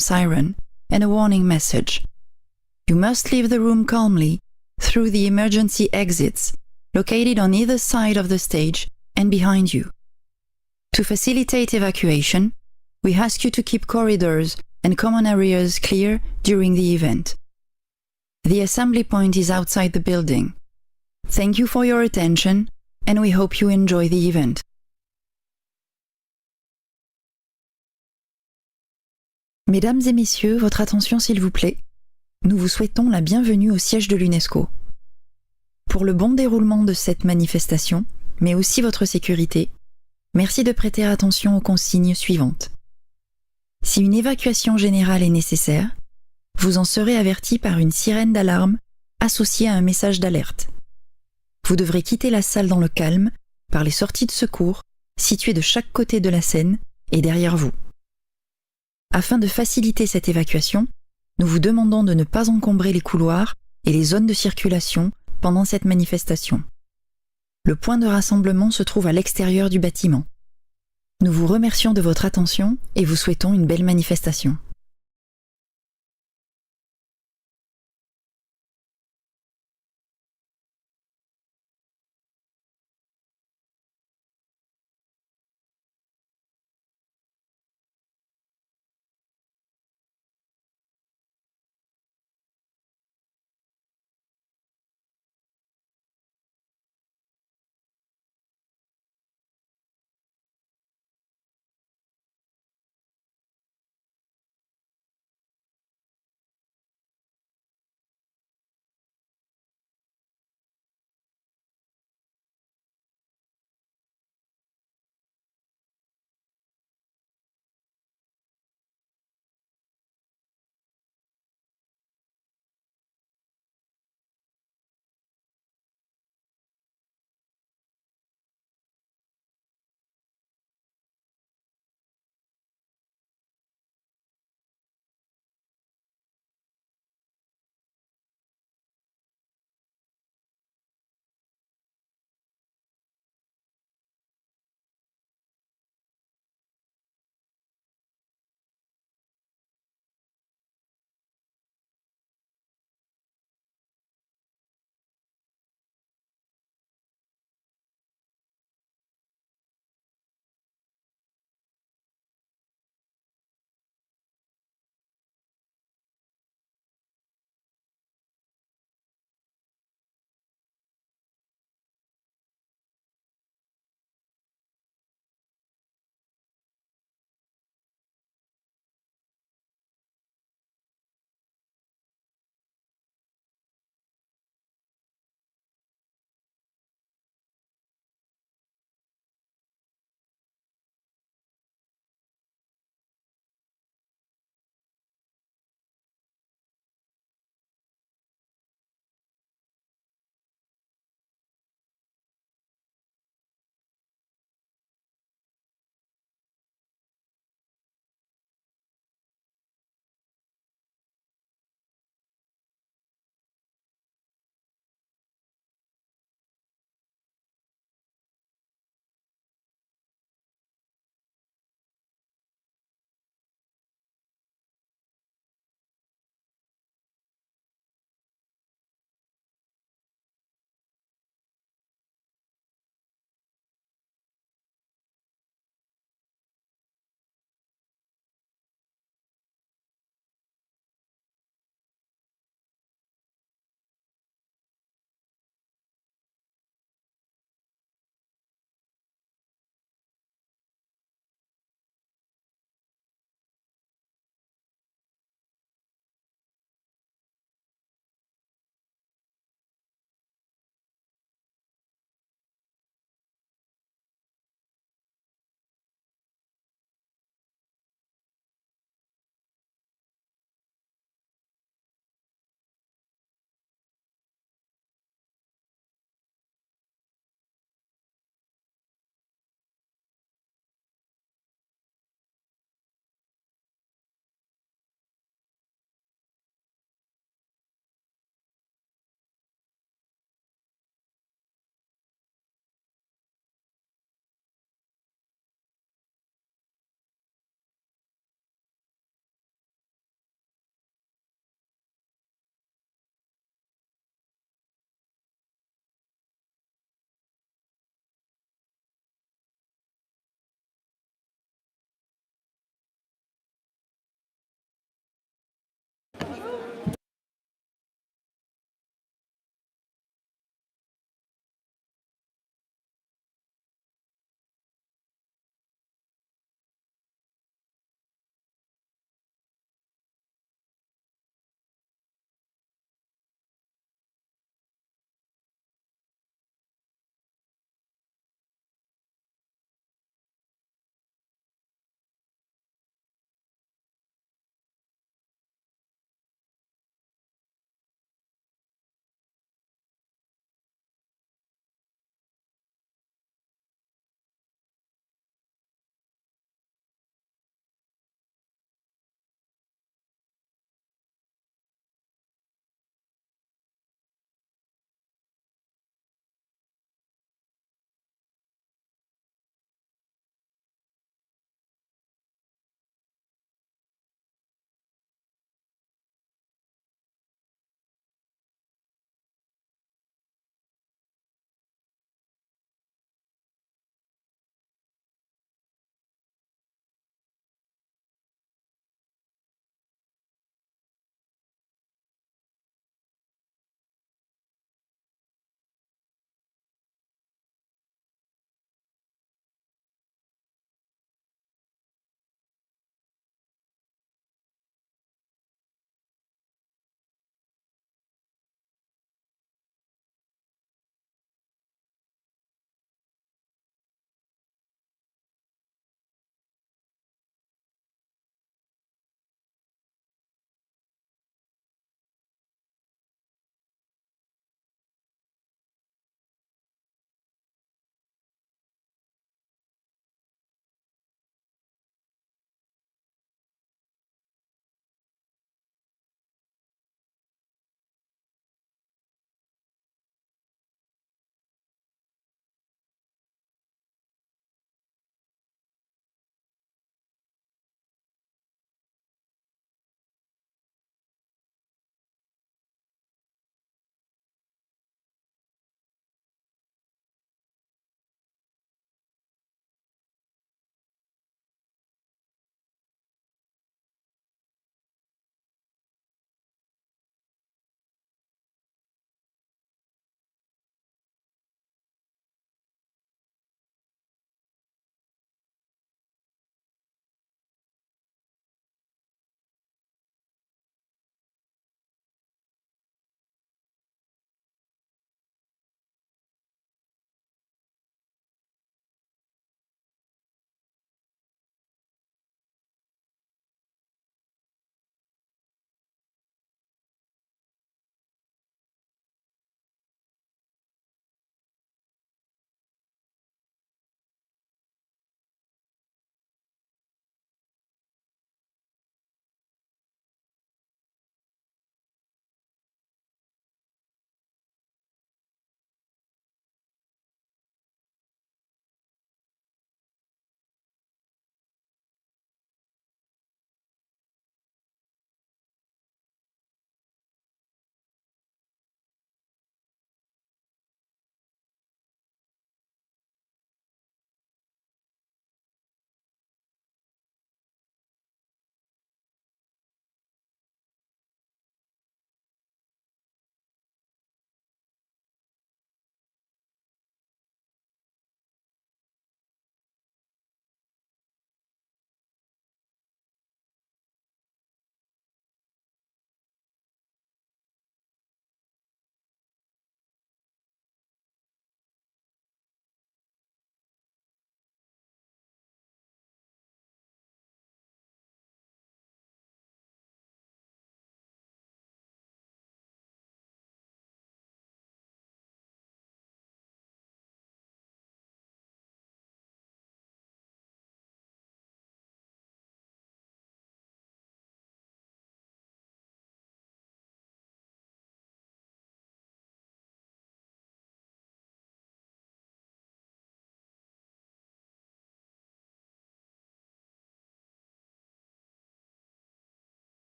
siren and a warning message. You must leave the room calmly through the emergency exits located on either side of the stage and behind you. To facilitate evacuation, we ask you to keep corridors and common areas clear during the event. The assembly point is outside the building. Thank you for your attention, and we hope you enjoy the event. Mesdames et messieurs, votre attention s'il vous plaît. Nous vous souhaitons la bienvenue au siège de l'UNESCO. Pour le bon déroulement de cette manifestation, mais aussi votre sécurité, merci de prêter attention aux consignes suivantes. Si une évacuation générale est nécessaire, vous en serez averti par une sirène d'alarme associée à un message d'alerte. Vous devrez quitter la salle dans le calme par les sorties de secours situées de chaque côté de la scène et derrière vous. Afin de faciliter cette évacuation, nous vous demandons de ne pas encombrer les couloirs et les zones de circulation pendant cette manifestation. Le point de rassemblement se trouve à l'extérieur du bâtiment. Nous vous remercions de votre attention et vous souhaitons une belle manifestation.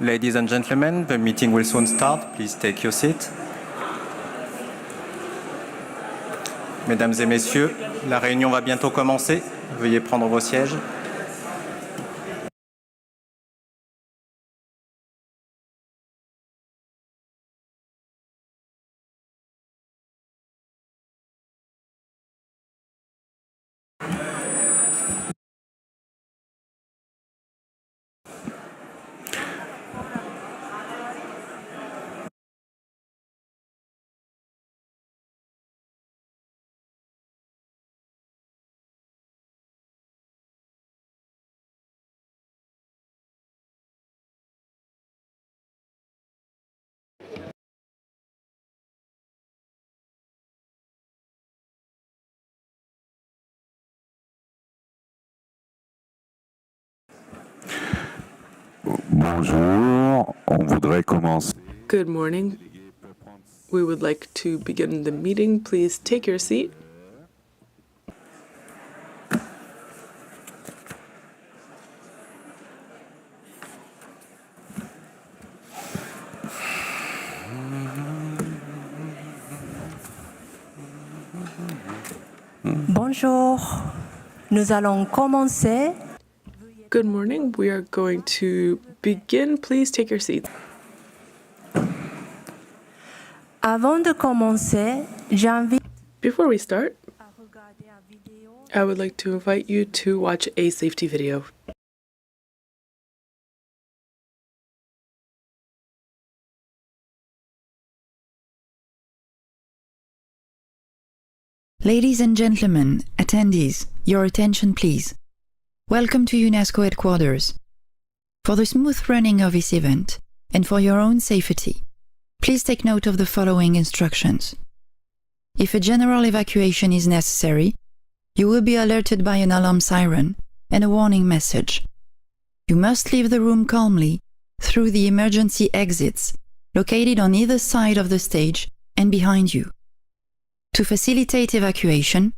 Ladies and gentlemen, the meeting will soon start. Please take your seat. Mesdames et messieurs, la réunion va bientôt commencer. Veuillez prendre vos sièges. Bonjour, on voudrait commencer. Good morning. We would like to begin the meeting. Please take your seat. Bonjour, nous allons commencer. Good morning. We are going to begin. Please take your seat. Avant de commencer, j'invite Before we start, à regarder une vidéo. I would like to invite you to watch a safety video. Ladies and gentlemen, attendees, your attention please. Welcome to UNESCO headquarters. For the smooth running of this event, and for your own safety, please take note of the following instructions. If a general evacuation is necessary, you will be alerted by an alarm siren and a warning message. You must leave the room calmly through the emergency exits located on either side of the stage and behind you. To facilitate evacuation,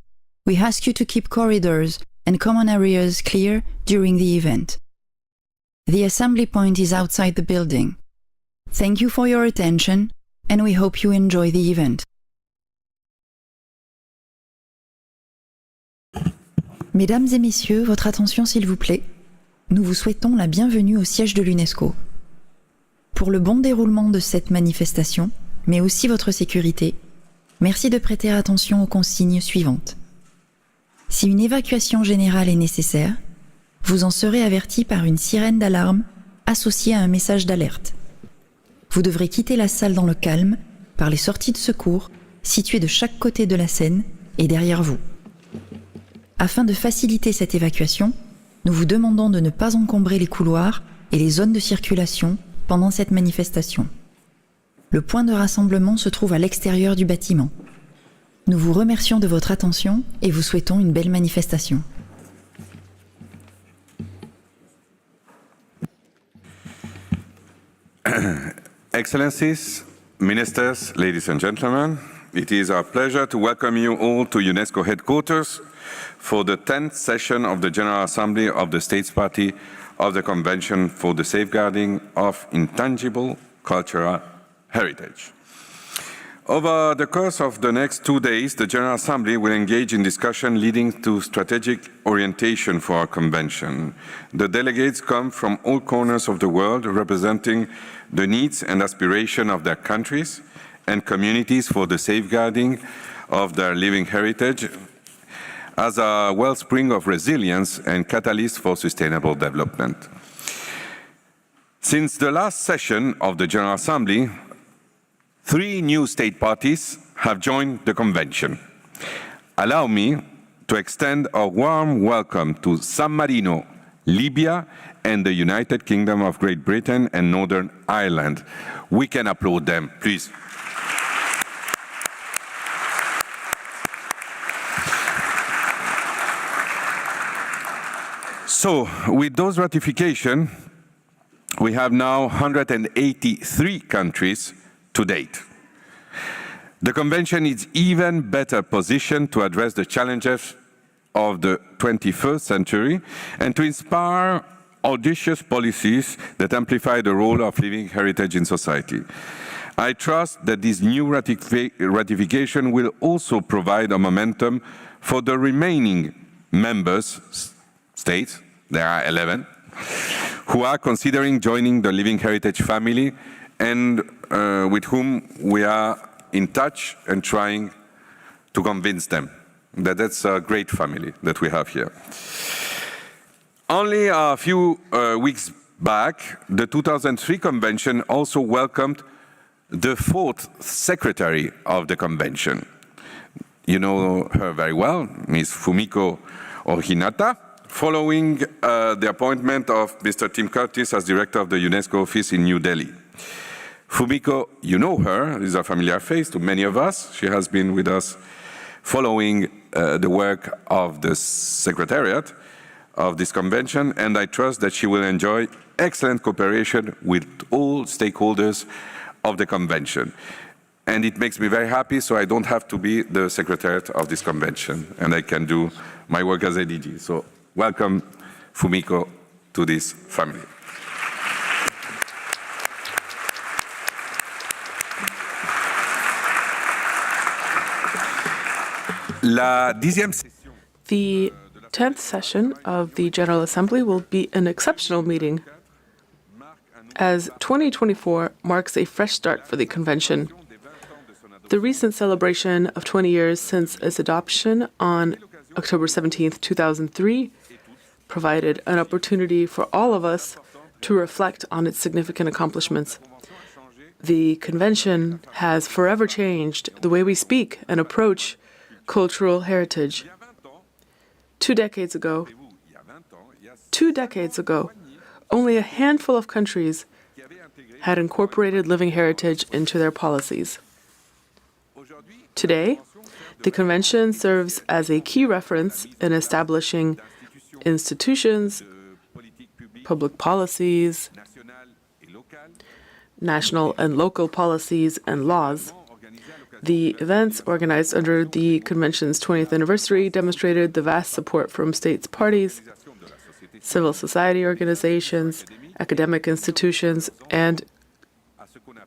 we ask you to keep corridors and common areas clear during the event. The assembly point is outside the building. Thank you for your attention, and we hope you enjoy the event. Mesdames et messieurs, votre attention s'il vous plaît. Nous vous souhaitons la bienvenue au siège de l'UNESCO. Pour le bon déroulement de cette manifestation, mais aussi votre sécurité, merci de prêter attention aux consignes suivantes. Si une évacuation générale est nécessaire, vous en serez averti par une sirène d'alarme associée à un message d'alerte. Vous devrez quitter la salle dans le calme par les sorties de secours situées de chaque côté de la scène et derrière vous. Afin de faciliter cette évacuation, nous vous demandons de ne pas encombrer les couloirs et les zones de circulation pendant cette manifestation. Le point de rassemblement se trouve à l'extérieur du bâtiment. Nous vous remercions de votre attention et vous souhaitons une belle manifestation. Excellencies, Ministers, ladies and gentlemen, it is our pleasure to welcome you all to UNESCO headquarters for the 10th session of the General Assembly of the States Party of the Convention for the Safeguarding of Intangible Cultural Heritage. Over the course of the next 2 days, the General Assembly will engage in discussion leading to strategic orientation for our convention. The delegates come from all corners of the world, representing the needs and aspirations of their countries and communities for the safeguarding of their living heritage as a wellspring of resilience and catalyst for sustainable development. Since the last session of the General Assembly, 3 new state parties have joined the convention. Allow me to extend a warm welcome to San Marino, Libya, and the United Kingdom of Great Britain and Northern Ireland. We can applaud them, please. So, with those ratifications, we have now 183 countries to date. The Convention is even better positioned to address the challenges of the 21st century and to inspire audacious policies that amplify the role of living heritage in society. I trust that this new ratification will also provide a momentum for the remaining states, there are 11, who are considering joining the Living Heritage family and with whom we are in touch and trying to convince them that that's a great family that we have here. Only a few weeks back, the 2003 convention also welcomed the 4th secretary of the convention. You know her very well, Ms. Fumiko Ohinata, following the appointment of Mr. Tim Curtis as director of the UNESCO office in New Delhi. Fumiko, you know her, is a familiar face to many of us. She has been with us following the work of the Secretariat of this convention, and I trust that she will enjoy excellent cooperation with all stakeholders of the convention. And it makes me very happy, so I don't have to be the Secretariat of this convention, and I can do my work as a DG. So welcome, Fumiko, to this family. The 10th session of the General Assembly will be an exceptional meeting, as 2024 marks a fresh start for the Convention. The recent celebration of 20 years since its adoption on October 17, 2003, provided an opportunity for all of us to reflect on its significant accomplishments. The Convention has forever changed the way we speak and approach cultural heritage. 2 decades ago, only a handful of countries had incorporated living heritage into their policies. Today, the Convention serves as a key reference in establishing institutions, public policies, national and local policies and laws. The events organized under the Convention's 20th anniversary demonstrated the vast support from states parties, civil society organizations, academic institutions, and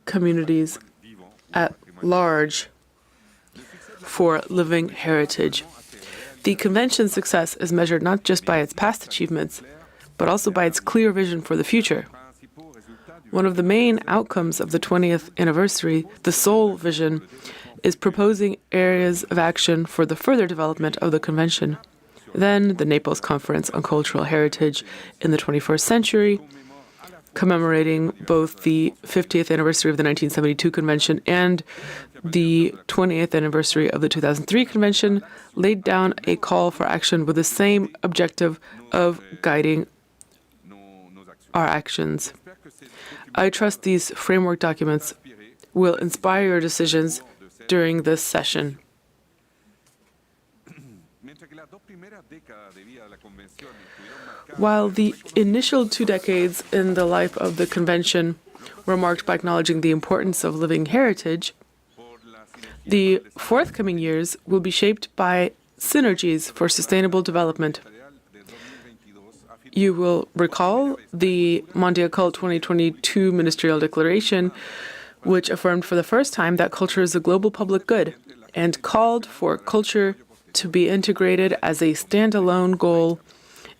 communities at large for living heritage. The Convention's success is measured not just by its past achievements, but also by its clear vision for the future. One of the main outcomes of the 20th anniversary, the Seoul Vision, is proposing areas of action for the further development of the Convention. Then the Naples Conference on Cultural Heritage in the 21st Century, commemorating both the 50th anniversary of the 1972 convention and the 20th anniversary of the 2003 convention, laid down a call for action with the same objective of guiding our actions. I trust these framework documents will inspire your decisions during this session. While the initial 2 decades in the life of the convention were marked by acknowledging the importance of living heritage, the forthcoming years will be shaped by synergies for sustainable development. You will recall the Mondiacult 2022 Ministerial Declaration, which affirmed for the first time that culture is a global public good and called for culture to be integrated as a standalone goal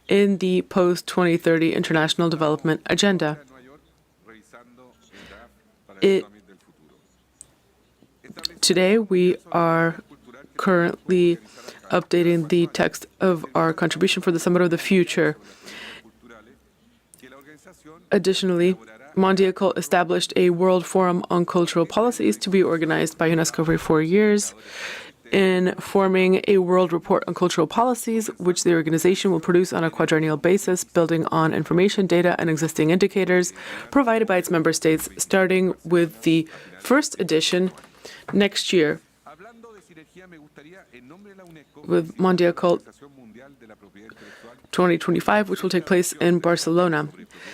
in the post-2030 International Development Agenda. Today, we are currently updating the text of our contribution for the Summit of the Future. Additionally, Mondiacult established a World Forum on Cultural Policies to be organized by UNESCO every 4 years, in forming a World Report on Cultural Policies, which the organization will produce on a quadrennial basis, building on information, data, and existing indicators provided by its member states, starting with the first edition next year, with Mondiacult 2025, which will take place in Barcelona.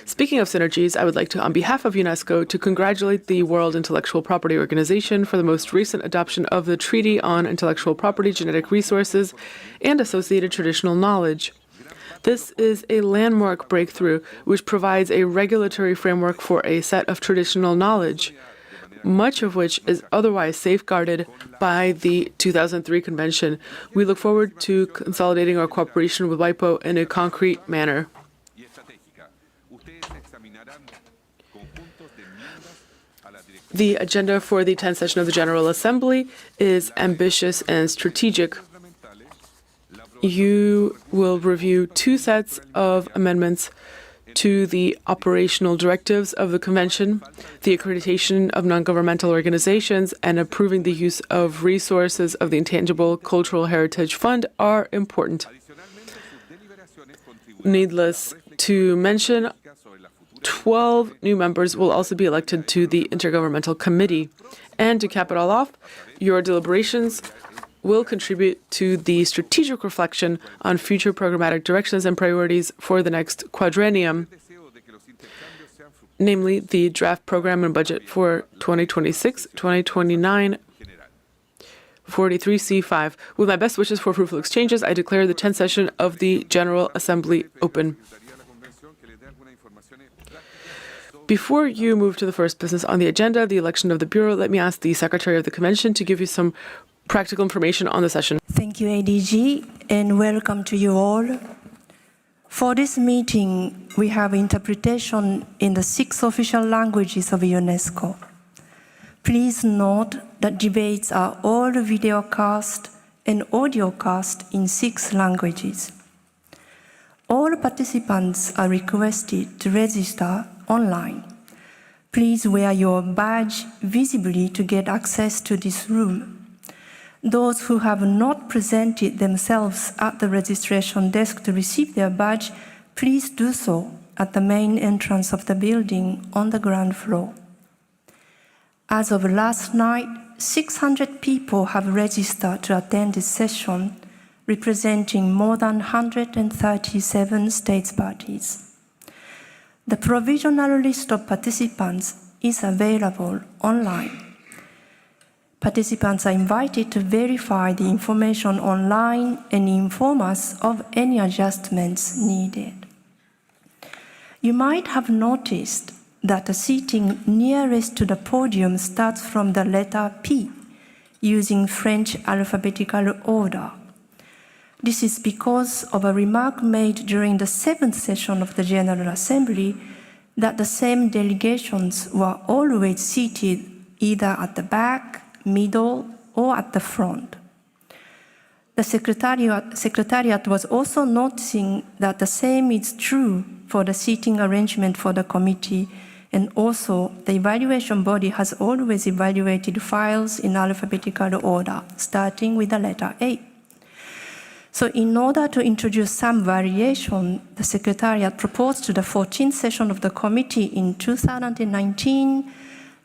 Speaking of synergies, I would like to, on behalf of UNESCO, to congratulate the World Intellectual Property Organization for the most recent adoption of the Treaty on Intellectual Property, Genetic Resources, and Associated Traditional Knowledge. This is a landmark breakthrough which provides a regulatory framework for a set of traditional knowledge, much of which is otherwise safeguarded by the 2003 Convention. We look forward to consolidating our cooperation with WIPO in a concrete manner. The agenda for the 10th session of the General Assembly is ambitious and strategic. You will review 2 sets of amendments to the operational directives of the Convention. The accreditation of non-governmental organizations and approving the use of resources of the Intangible Cultural Heritage Fund are important. Needless to mention, 12 new members will also be elected to the Intergovernmental Committee. And to cap it all off, your deliberations will contribute to the strategic reflection on future programmatic directions and priorities for the next quadrennium, namely the draft program and budget for 2026-2029, 43C5. With my best wishes for fruitful exchanges, I declare the 10th session of the General Assembly open. Before you move to the first business on the agenda, the election of the Bureau, let me ask the Secretary of the Convention to give you some practical information on the session. Thank you, ADG, and welcome to you all. For this meeting, we have interpretation in the 6 official languages of UNESCO. Please note that debates are all videocast and audiocast in 6 languages. All participants are requested to register online. Please wear your badge visibly to get access to this room. Those who have not presented themselves at the registration desk to receive their badge, please do so at the main entrance of the building on the ground floor. As of last night, 600 people have registered to attend this session, representing more than 137 states parties. The provisional list of participants is available online. Participants are invited to verify the information online and inform us of any adjustments needed. You might have noticed that the seating nearest to the podium starts from the letter P, using French alphabetical order. This is because of a remark made during the 7th session of the General Assembly that the same delegations were always seated either at the back, middle, or at the front. The Secretariat was also noticing that the same is true for the seating arrangement for the committee, and also the evaluation body has always evaluated files in alphabetical order, starting with the letter A. So in order to introduce some variation, the Secretariat proposed to the 14th session of the committee in 2019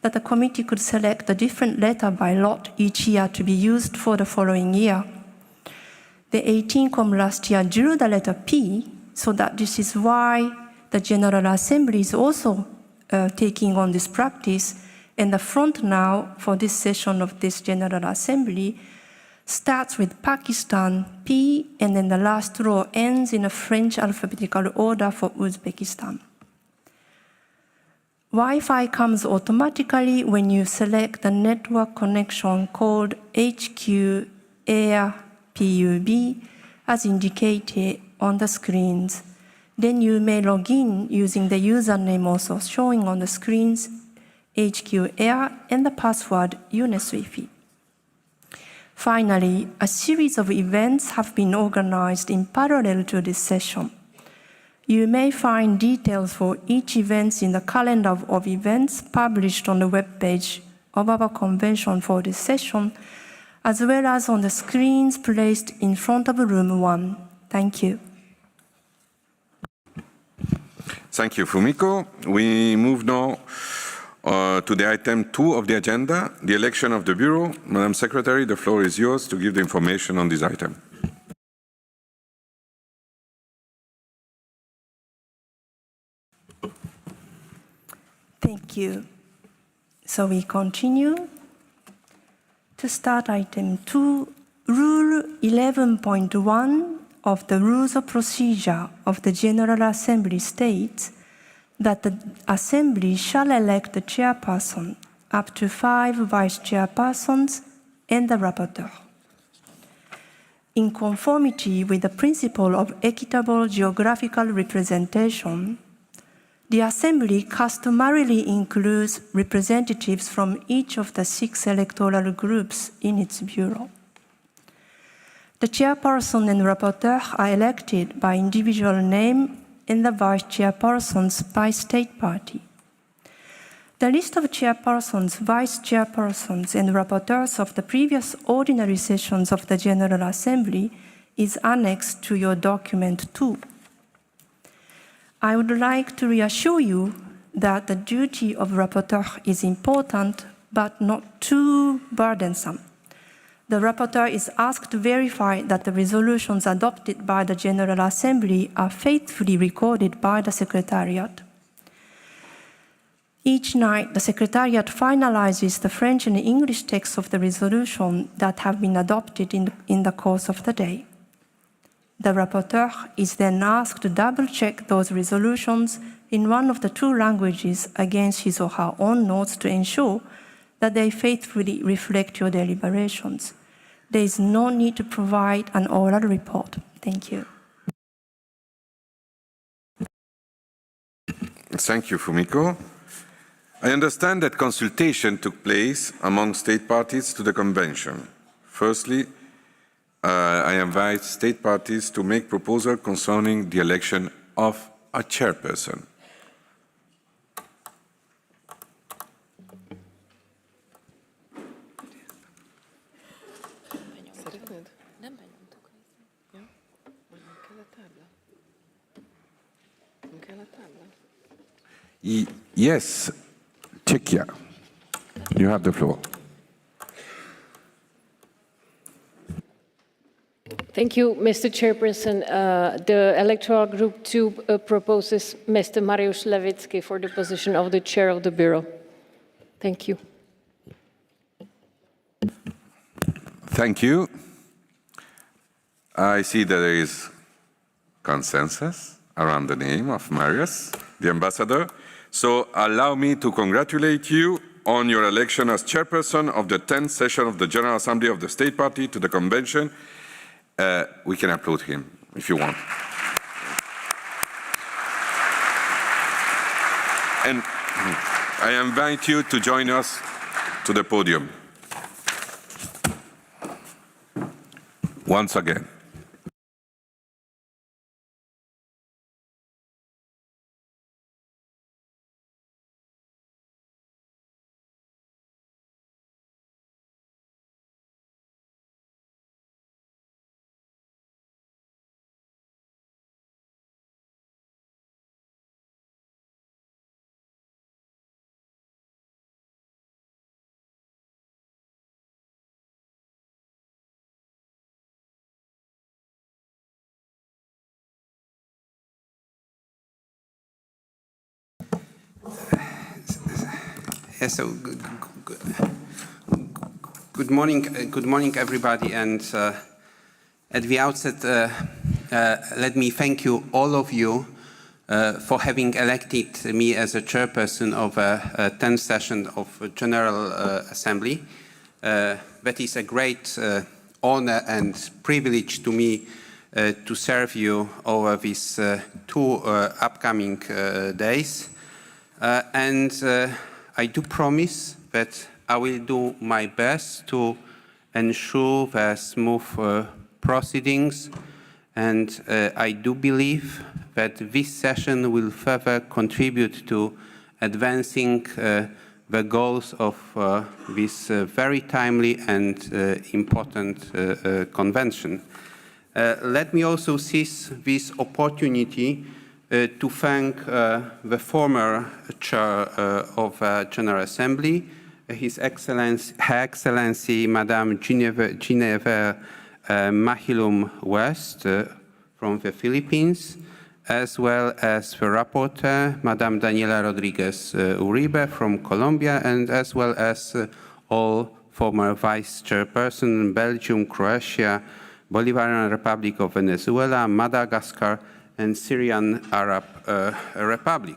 that the committee could select a different letter by lot each year to be used for the following year. The 18Com last year drew the letter P, so that this is why the General Assembly is also taking on this practice, and the front now for this session of this General Assembly starts with Pakistan, P, and then the last row ends in a French alphabetical order for Uzbekistan. Wi-Fi comes automatically when you select the network connection called HQ Air PUB as indicated on the screens. Then you may log in using the username also showing on the screens, HQ Air, and the password UNESWIFI. Finally, a series of events have been organized in parallel to this session. You may find details for each event in the calendar of events published on the webpage of our convention for this session, as well as on the screens placed in front of room 1. Thank you. Thank you, Fumiko. We move now to the item 2 of the agenda, the election of the Bureau. Madam Secretary, the floor is yours to give the information on this item. Thank you. So we continue. To start item 2, Rule 11.1 of the Rules of Procedure of the General Assembly states that the Assembly shall elect the chairperson, up to 5 vice chairpersons, and the rapporteur. In conformity with the principle of equitable geographical representation, the Assembly customarily includes representatives from each of the 6 electoral groups in its bureau. The chairperson and rapporteur are elected by individual name and the vice chairpersons by state party. The list of chairpersons, vice chairpersons, and rapporteurs of the previous ordinary sessions of the General Assembly is annexed to your document 2. I would like to reassure you that the duty of rapporteur is important, but not too burdensome. The rapporteur is asked to verify that the resolutions adopted by the General Assembly are faithfully recorded by the Secretariat. Each night, the Secretariat finalizes the French and English texts of the resolution that have been adopted in the course of the day. The rapporteur is then asked to double-check those resolutions in one of the 2 languages against his or her own notes to ensure that they faithfully reflect your deliberations. There is no need to provide an oral report. Thank you. Thank you, Fumiko. I understand that consultation took place among state parties to the convention. Firstly, I invite state parties to make proposals concerning the election of a chairperson. Yes, Czechia, you have the floor. Thank you, Mr. Chairperson. The Electoral Group 2 proposes Mr. Mariusz Lewicki for the position of the Chair of the Bureau. Thank you. Thank you. I see that there is consensus around the name of Mariusz, the ambassador. So allow me to congratulate you on your election as chairperson of the 10th session of the General Assembly of the State Party to the Convention. We can applaud him if you want. And I invite you to join us to the podium. once again. Yes, so good morning, everybody. And at the outset, let me thank you, all of you, for having elected me as a chairperson of a 10th session of General Assembly. That is a great honor and privilege to me to serve you over these 2 upcoming days. I do promise that I will do my best to ensure the smooth proceedings, and I do believe that this session will further contribute to advancing the goals of this very timely and important convention. Let me also seize this opportunity to thank the former chair of General Assembly, Her Excellency Madame Guinevere Mahilum West from the Philippines, as well as the rapporteur, Madame Daniela Rodriguez Uribe from Colombia, and as well as all former vice chairperson, Belgium, Croatia, Bolivarian Republic of Venezuela, Madagascar, and Syrian Arab Republic.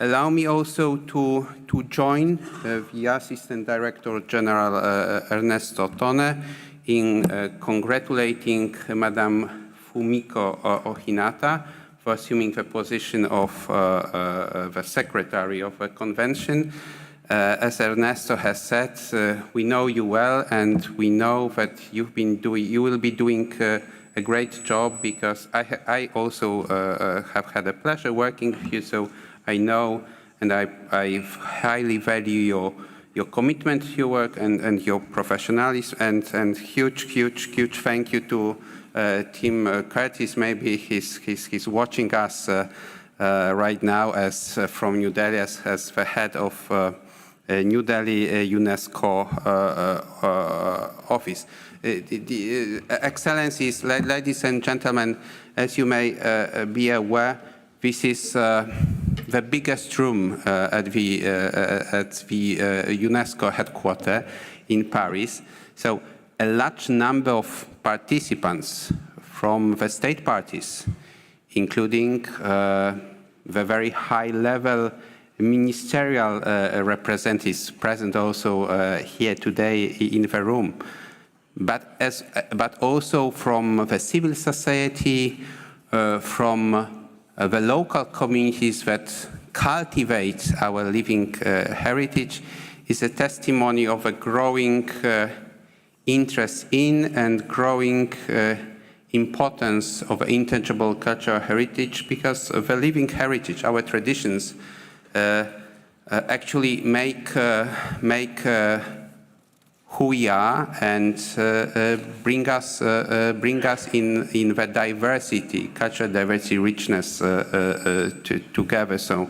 Allow me also to join the Assistant Director General Ernesto Tone in congratulating Madame Fumiko Ohinata for assuming the position of the Secretary of the Convention. As Ernesto has said, we know you well, and we know that you will be doing a great job, because I also have had the pleasure working with you, so I know and I highly value your commitment to your work and your professionalism, and huge thank you to Tim Curtis. Maybe he's watching us right now as from New Delhi as the head of New Delhi UNESCO office. The Excellencies, ladies and gentlemen, as you may be aware, this is the biggest room at the UNESCO headquarters in Paris. So a large number of participants from the state parties, including the very high-level ministerial representatives present also here today in the room, but also from the civil society, from the local communities that cultivate our living heritage, is a testimony of a growing interest in and growing importance of intangible cultural heritage, because the living heritage, our traditions, actually make who we are and bring us in the diversity, cultural diversity, richness together. So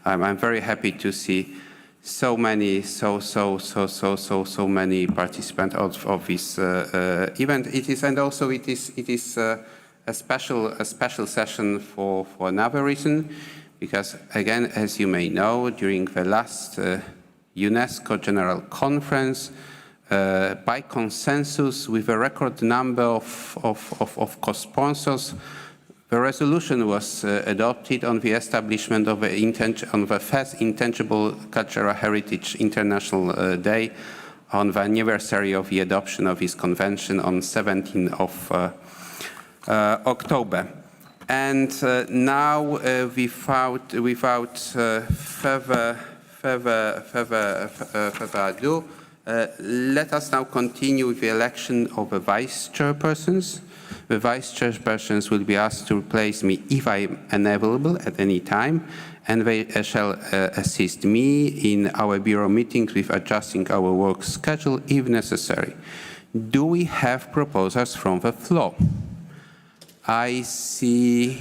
I'm very happy to see so many participants of this event. It is a special session for another reason, because again, as you may know, during the last UNESCO General Conference, by consensus, with a record number of co-sponsors, the resolution was adopted on the establishment of the first Intangible Cultural Heritage International Day on the anniversary of the adoption of this convention on 17th of October. And now, without further ado, Let us now continue with the election of the vice chairpersons. The vice chairpersons will be asked to replace me if I am unavailable at any time, and they shall assist me in our bureau meetings with adjusting our work schedule if necessary. Do we have proposals from the floor? I see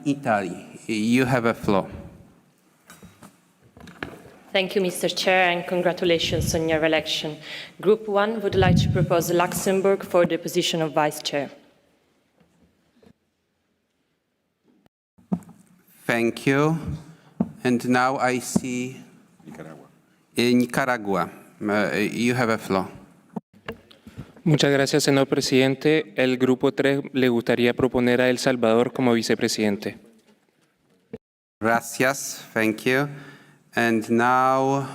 Italy. You have a floor. Thank you, Mr. Chair, and congratulations on your election. Group 1 would like to propose Luxembourg for the position of Vice Chair. Thank you. And now I see Nicaragua. You have a floor. Muchas gracias, señor presidente. El Grupo 3 le gustaría proponer a El Salvador como vicepresidente. Gracias. Thank you. And now,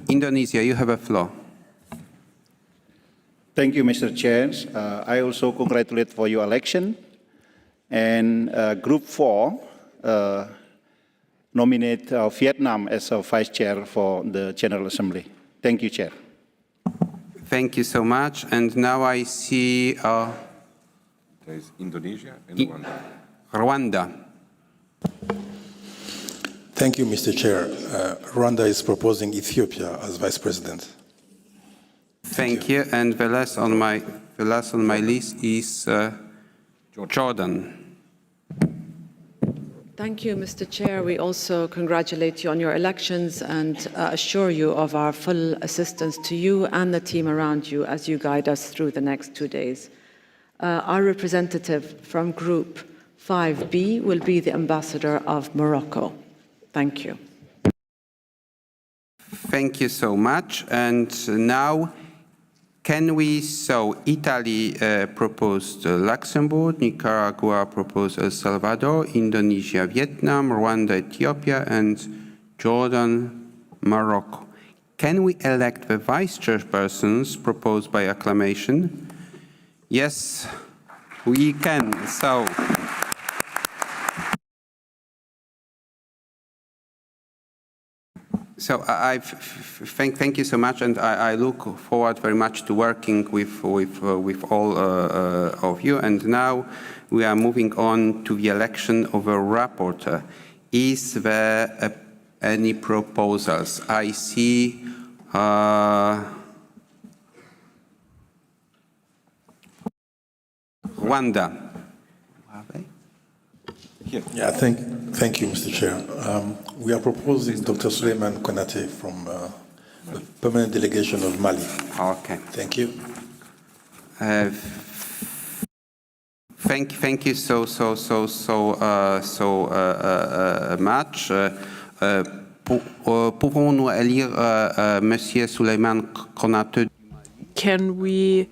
Indonesia, you have a floor. Thank you, Mr. Chair. I also congratulate for your election. And Group 4 nominate Vietnam as a vice chair for the General Assembly. Thank you, Chair. Thank you so much. And now I see There is Indonesia and Rwanda. Rwanda. Thank you, Mr. Chair. Rwanda is proposing Ethiopia as vice president. Thank you. And the last on my list is Jordan. Thank you, Mr. Chair. We also congratulate you on your elections and assure you of our full assistance to you and the team around you as you guide us through the next 2 days. Our representative from Group 5B will be the ambassador of Morocco. Thank you. Thank you so much. And now, Italy proposed Luxembourg, Nicaragua proposed El Salvador, Indonesia, Vietnam, Rwanda, Ethiopia, and Jordan, Morocco. Can we elect the vice chairpersons proposed by acclamation? Yes, we can. So thank you so much, and I look forward very much to working with all of you. And now we are moving on to the election of a rapporteur. Is there any proposals? I see Rwanda. Yeah, thank you, Mr. Chair. We are proposing Dr. Suleiman Konate from the permanent delegation of Mali. Okay. Thank you. Thank you so much. Pouvons-nous élire Monsieur Suleiman Konate? Can we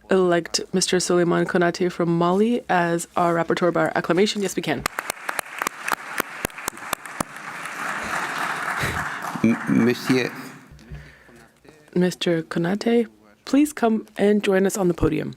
elect Mr. Suleiman Konate from Mali as our rapporteur by acclamation? Yes, we can. Mr. Konate, please come and join us on the podium.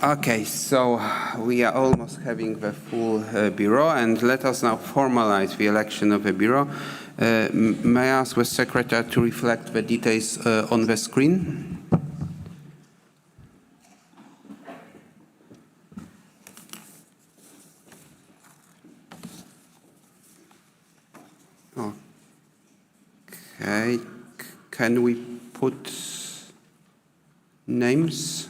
Okay, so we are almost having the full bureau, and let us now formalize the election of the bureau. May I ask the secretary to reflect the details on the screen? Okay, can we put names?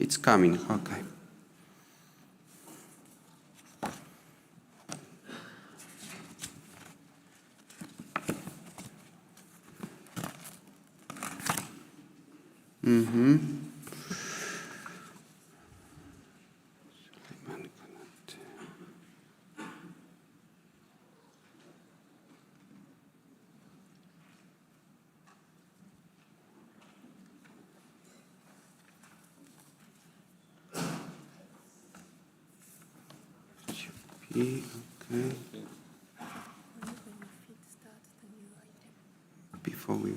It's coming, okay. Okay. Before we...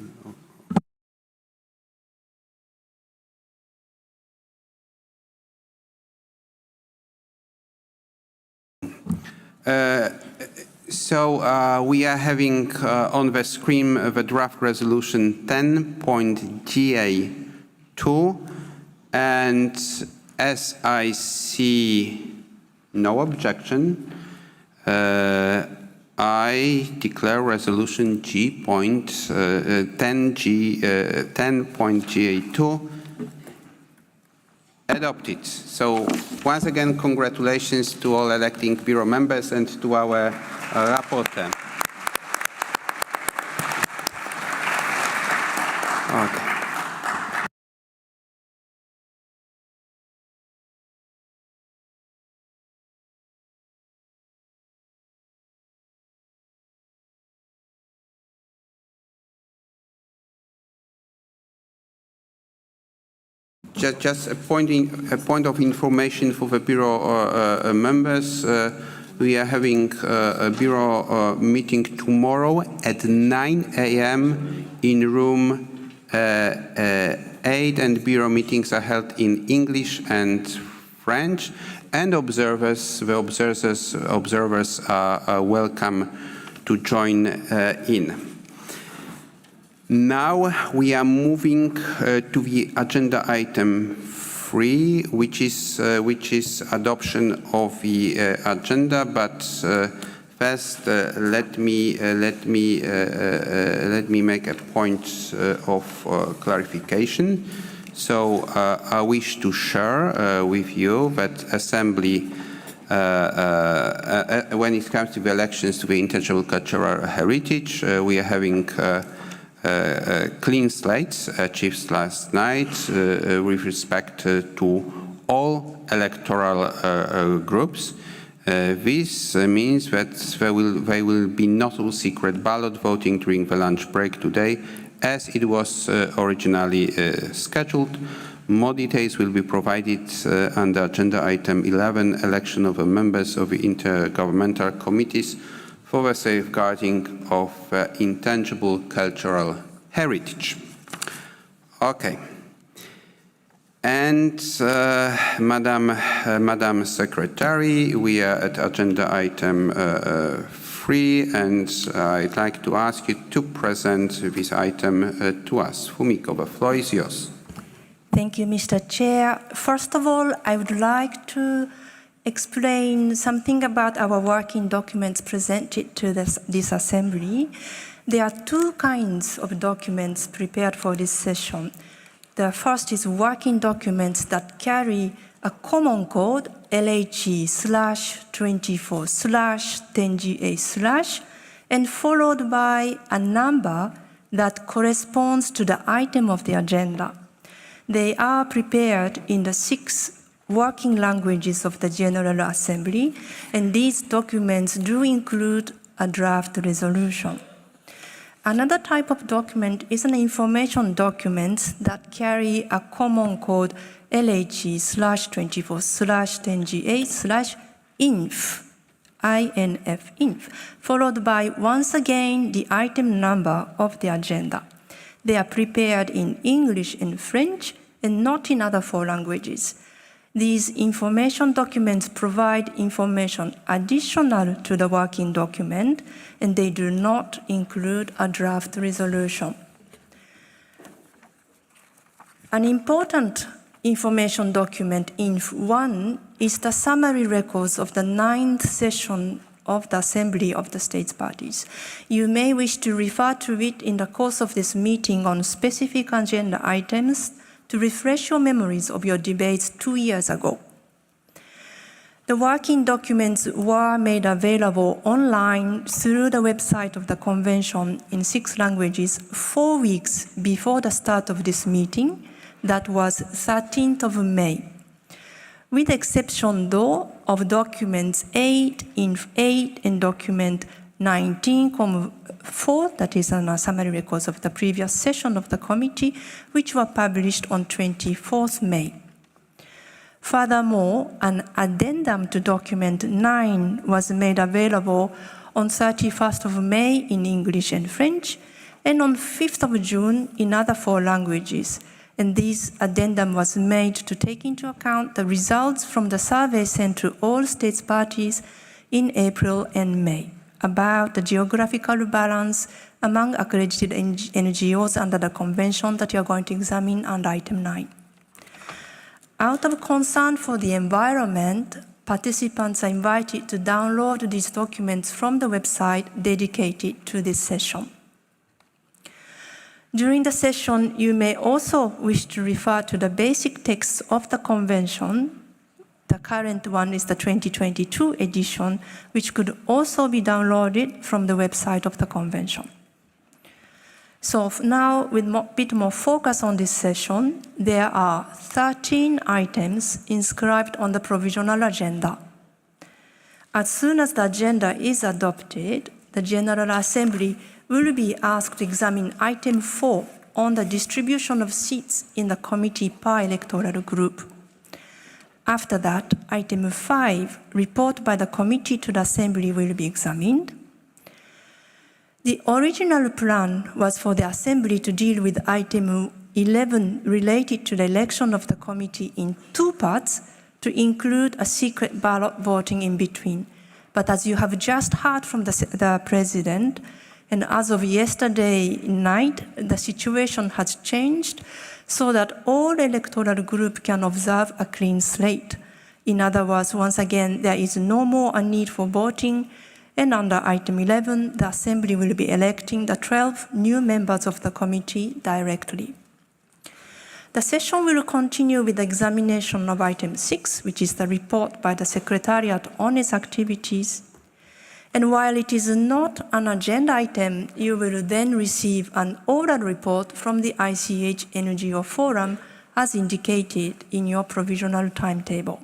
we are having on the screen the draft resolution 10.GA2, and as I see no objection, I declare resolution 10.GA2 adopted. So once again, congratulations to all electing bureau members and to our rapporteur. Okay. Just a point of information for the Bureau members. We are having a Bureau meeting tomorrow at 9 a.m. in room 8, and Bureau meetings are held in English and French, and the observers are welcome to join in. Now we are moving to the agenda item 3, which is adoption of the agenda. But first, let me make a point of clarification. So I wish to share with you that Assembly, when it comes to the elections to the intangible cultural heritage, we are having clean slates achieved last night with respect to all electoral groups. This means that there will be not all secret ballot voting during the lunch break today, as it was originally scheduled. More details will be provided under agenda item 11, election of the members of the intergovernmental committees for the safeguarding of intangible cultural heritage. Okay. And Madam Secretary, we are at agenda item 3, and I'd like to ask you to present this item to us. Fumiko, the floor is yours. Thank you, Mr. Chair. First of all, I would like to explain something about our working documents presented to this Assembly. There are two kinds of documents prepared for this session. The first is working documents that carry a common code, LHG/24/10GA/, and followed by a number that corresponds to the item of the agenda. They are prepared in the 6 working languages of the General Assembly, and these documents do include a draft resolution. Another type of document is an information document that carry a common code LHG/24/10GA/INF, INF, followed by, once again, the item number of the agenda. They are prepared in English and French and not in other 4 languages. These information documents provide information additional to the working document, and they do not include a draft resolution. An important information document, INF1, is the summary records of the 9th session of the Assembly of the States Parties. You may wish to refer to it in the course of this meeting on specific agenda items to refresh your memories of your debates 2 years ago. The working documents were made available online through the website of the convention in 6 languages 4 weeks before the start of this meeting, That was 13th of May. With the exception, though, of documents 8 and document 19.4, that is a summary records of the previous session of the committee, which were published on 24th May. Furthermore, an addendum to document 9 was made available on 31st of May in English and French, and on 5th of June in other 4 languages. And this addendum was made to take into account the results from the survey sent to all states parties in April and May about the geographical balance among accredited NGOs under the convention that you are going to examine under item 9. Out of concern for the environment, participants are invited to download these documents from the website dedicated to this session. During the session, you may also wish to refer to the basic text of the convention. The current one is the 2022 edition, which could also be downloaded from the website of the convention. So now, with a bit more focus on this session, there are 13 items inscribed on the provisional agenda. As soon as the agenda is adopted, the General Assembly will be asked to examine item 4 on the distribution of seats in the committee per electoral group. After that, item 5, report by the committee to the Assembly, will be examined. The original plan was for the Assembly to deal with item 11 related to the election of the committee in 2 parts to include a secret ballot voting in between. But as you have just heard from the President, and as of yesterday night, the situation has changed so that all electoral groups can observe a clean slate. In other words, once again, there is no more a need for voting, and under item 11, the Assembly will be electing the 12 new members of the committee directly. The session will continue with the examination of item 6, which is the report by the Secretariat on its activities. And while it is not an agenda item, you will then receive an oral report from the ICH NGO Forum as indicated in your provisional timetable.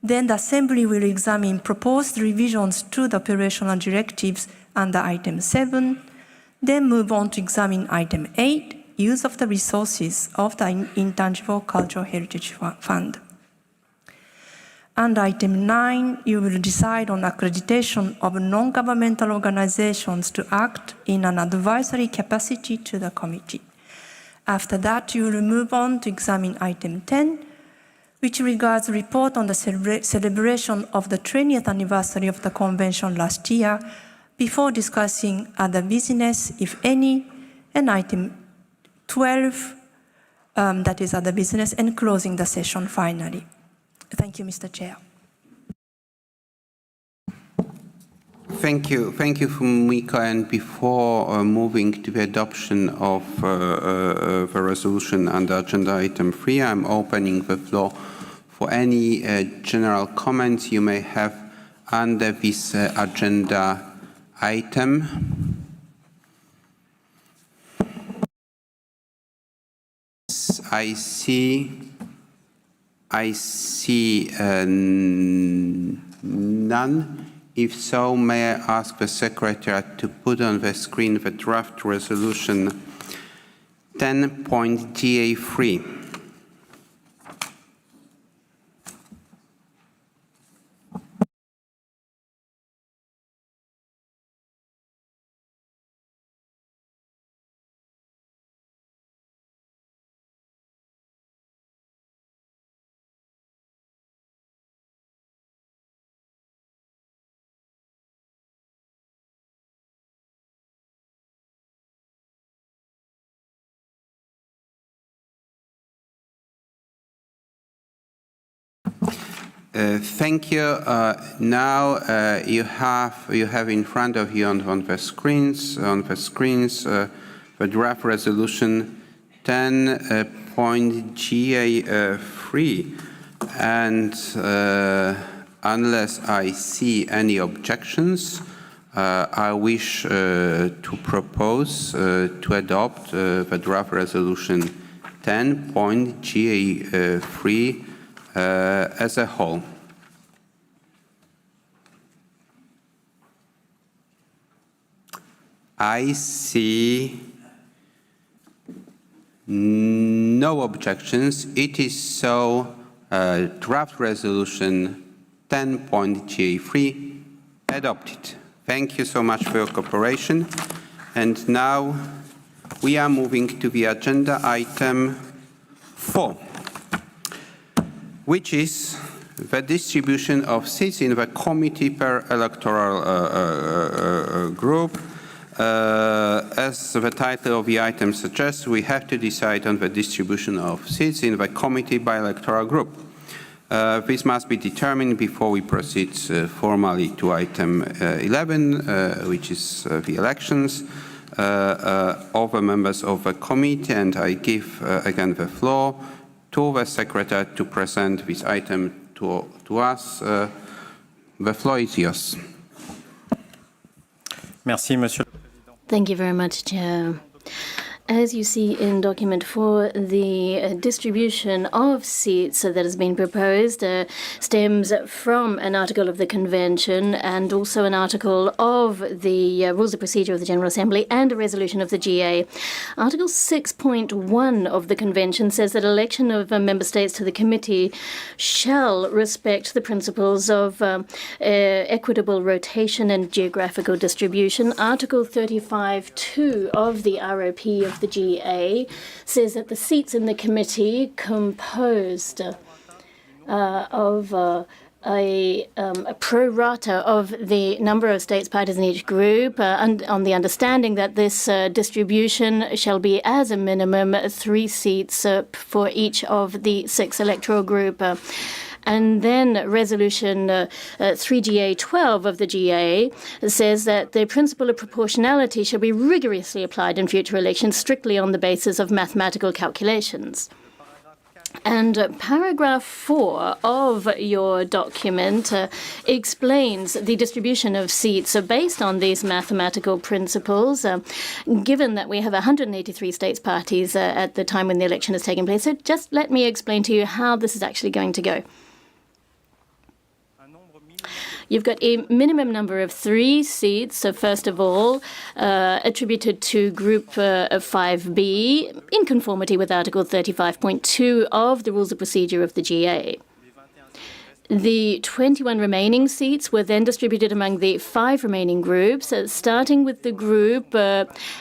Then the Assembly will examine proposed revisions to the operational directives under item 7, then move on to examine item 8, use of the resources of the Intangible Cultural Heritage Fund. Under item 9, you will decide on accreditation of non-governmental organizations to act in an advisory capacity to the committee. After that, you will move on to examine item 10, which regards a report on the celebration of the 20th anniversary of the convention last year, before discussing other business, if any, and item 12, that is other business, and closing the session finally. Thank you, Mr. Chair. Thank you, Fumiko. And before moving to the adoption of the resolution under agenda item 3, I'm opening the floor for any general comments you may have under this agenda item. I see none. If so, may I ask the Secretary to put on the screen the draft resolution 10.GA3. Thank you. Now you have in front of you on the screens the draft resolution 10.GA3, and unless I see any objections, I wish to propose to adopt the draft resolution 10.GA3 as a whole. I see no objections. It is so. Draft resolution 10.GA3 adopted. Thank you so much for your cooperation. And now we are moving to the agenda item 4, which is the distribution of seats in the committee per electoral group. As the title of the item suggests, we have to decide on the distribution of seats in the committee by electoral group. This must be determined before we proceed formally to item 11, which is the elections of the members of the committee, and I give again the floor to the Secretary to present this item to us. The floor is yours. Merci, Monsieur. Thank you very much, Chair. As you see in document 4, the distribution of seats that has been proposed stems from an article of the Convention and also an article of the Rules of Procedure of the General Assembly and a resolution of the GA. Article 6.1 of the Convention says that election of member states to the committee shall respect the principles of equitable rotation and geographical distribution. Article 35.2 of the ROP of the GA says that the seats in the committee composed of a pro rata of the number of states parties in each group, and on the understanding that this distribution shall be as a minimum 3 seats for each of the 6 electoral group. And then Resolution 3GA12 of the GA says that the principle of proportionality shall be rigorously applied in future elections, strictly on the basis of mathematical calculations. And paragraph 4 of your document explains the distribution of seats based on these mathematical principles, given that we have 183 states parties at the time when the election is taking place. So just let me explain to you how this is actually going to go. You've got a minimum number of 3 seats, so first of all, attributed to Group 5B, in conformity with Article 35.2 of the Rules of Procedure of the GA. The 21 remaining seats were then distributed among the 5 remaining groups, starting with the group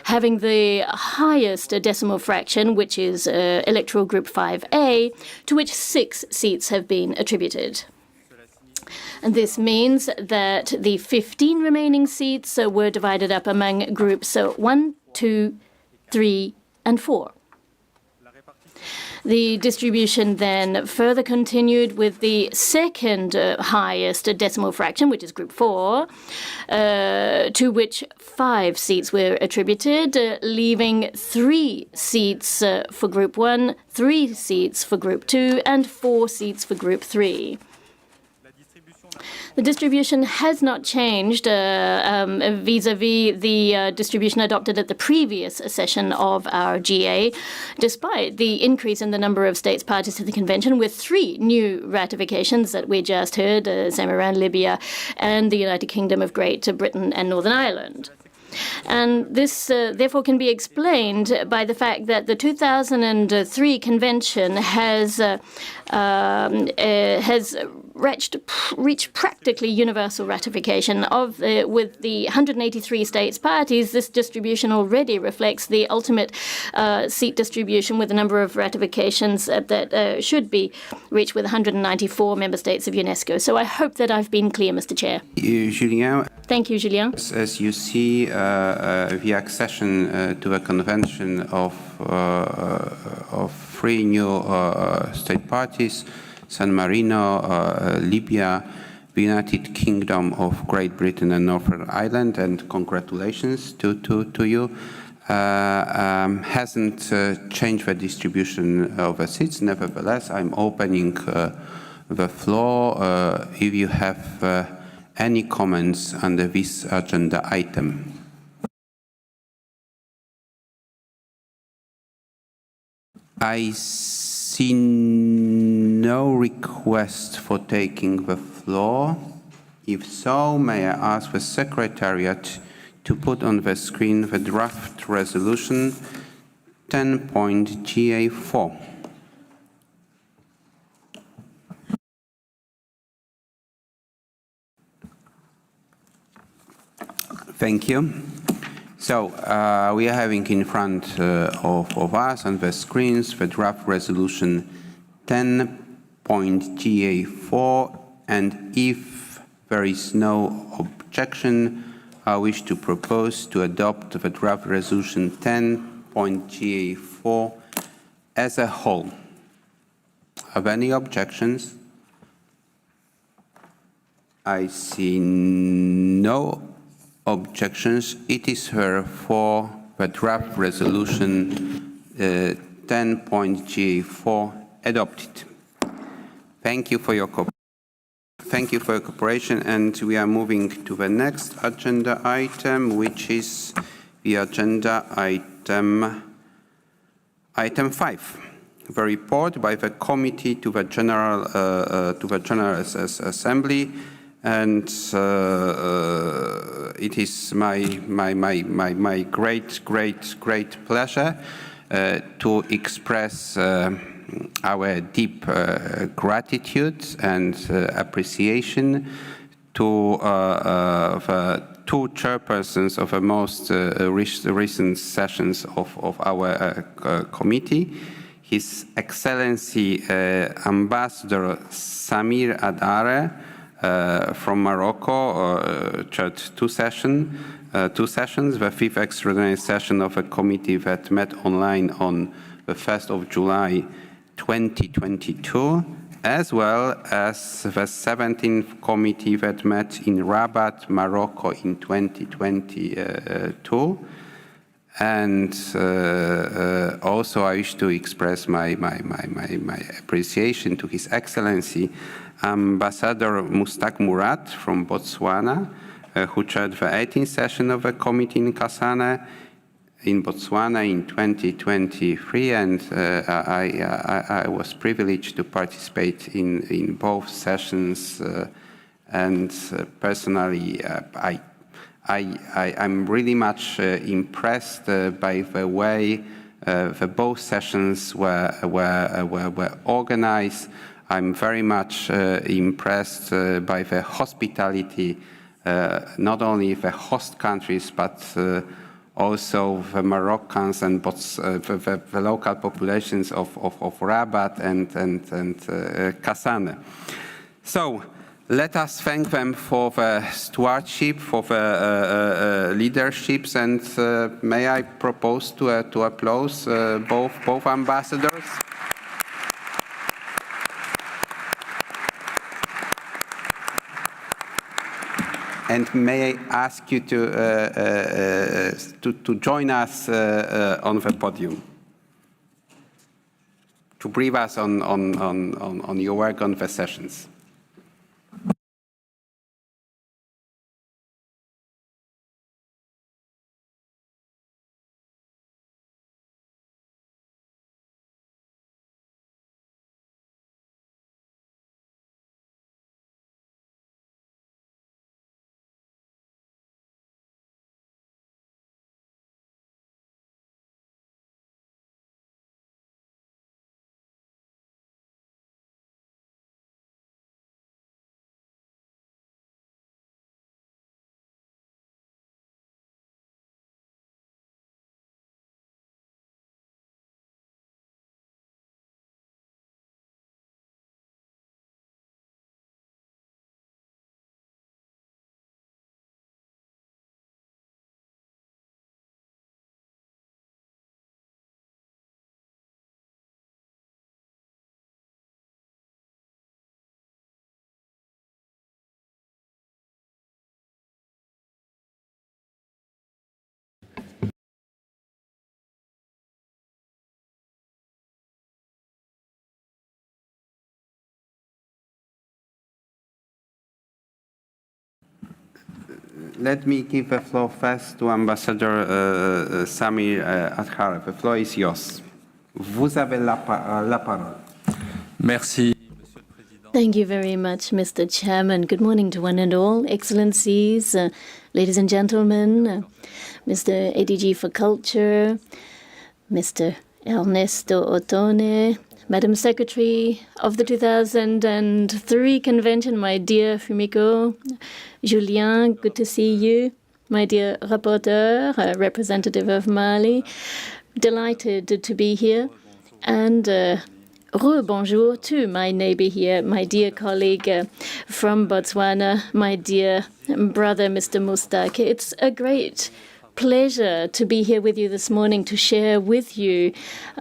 having the highest decimal fraction, which is Electoral Group 5A, to which 6 seats have been attributed. And this means that the 15 remaining seats were divided up among groups 1, 2, 3, and 4. The distribution then further continued with the second highest decimal fraction, which is Group 4, to which 5 seats were attributed, leaving 3 seats for Group 1, 3 seats for Group 2, and 4 seats for Group 3. The distribution has not changed vis-à-vis the distribution adopted at the previous session of our GA, despite the increase in the number of states parties to the convention, with 3 new ratifications that we just heard, Samaran, Libya, and the United Kingdom of Great Britain and Northern Ireland. And this, therefore, can be explained by the fact that the 2003 convention has reached practically universal ratification of with the 183 states parties. This distribution already reflects the ultimate seat distribution, with the number of ratifications that should be reached with 194 member states of UNESCO. So I hope that I've been clear, Mr. Chair. Julien. Thank you, Julien. As you see, the accession to a convention of 3 new state parties, San Marino, Libya, the United Kingdom of Great Britain and Northern Ireland, and congratulations to you, hasn't changed the distribution of the seats. Nevertheless, I'm opening the floor if you have any comments under this agenda item. I see no request for taking the floor. If so, may I ask the Secretariat to put on the screen the draft resolution 10.GA4. Thank you. So we are having in front of us on the screens the draft resolution 10.GA4, and if there is no objection, I wish to propose to adopt the draft resolution 10.GA4 as a whole. Have any objections? I see no objections. It is therefore the draft resolution 10.GA4 adopted. Thank you for your cooperation. Thank you for your cooperation, and we are moving to the next agenda item, which is the agenda item 5, the report by the Committee to the General Assembly, and it is my great pleasure to express our deep gratitude and appreciation to the two chairpersons of the most recent sessions of our committee, His Excellency Ambassador Samir Adare from Morocco, chaired two sessions, the fifth extraordinary session of a committee that met online on the 1st of July 2022, as well as the 17th committee that met in Rabat, Morocco in 2022. And also I wish to express my appreciation to His Excellency Ambassador Mustak Murat from Botswana, who chaired the 18th session of the committee in Kasane in Botswana in 2023, and I was privileged to participate in both sessions, and personally I'm really much impressed by the way the both sessions were organized. I'm very much impressed by the hospitality, not only the host countries, but also the Moroccans and the local populations of Rabat and Kasane. So let us thank them for the stewardship, for the leaderships, and may I propose to applause both ambassadors. And may I ask you to join us on the podium, to brief us on your work on the sessions. Let me give the floor first to Ambassador Samir Adare. The floor is yours. Vous avez la parole. Merci. Thank you very much, Mr. Chairman. Good morning to one and all, Excellencies, ladies and gentlemen, Mr. ADG for Culture, Mr. Ernesto Ottone, Madam Secretary of the 2003 Convention, my dear Fumiko, Julien, good to see you, my dear Rapporteur, representative of Mali, delighted to be here, and bonjour to my neighbor here, my dear colleague from Botswana, my dear brother, Mr. Mustake. It's a great pleasure to be here with you this morning to share with you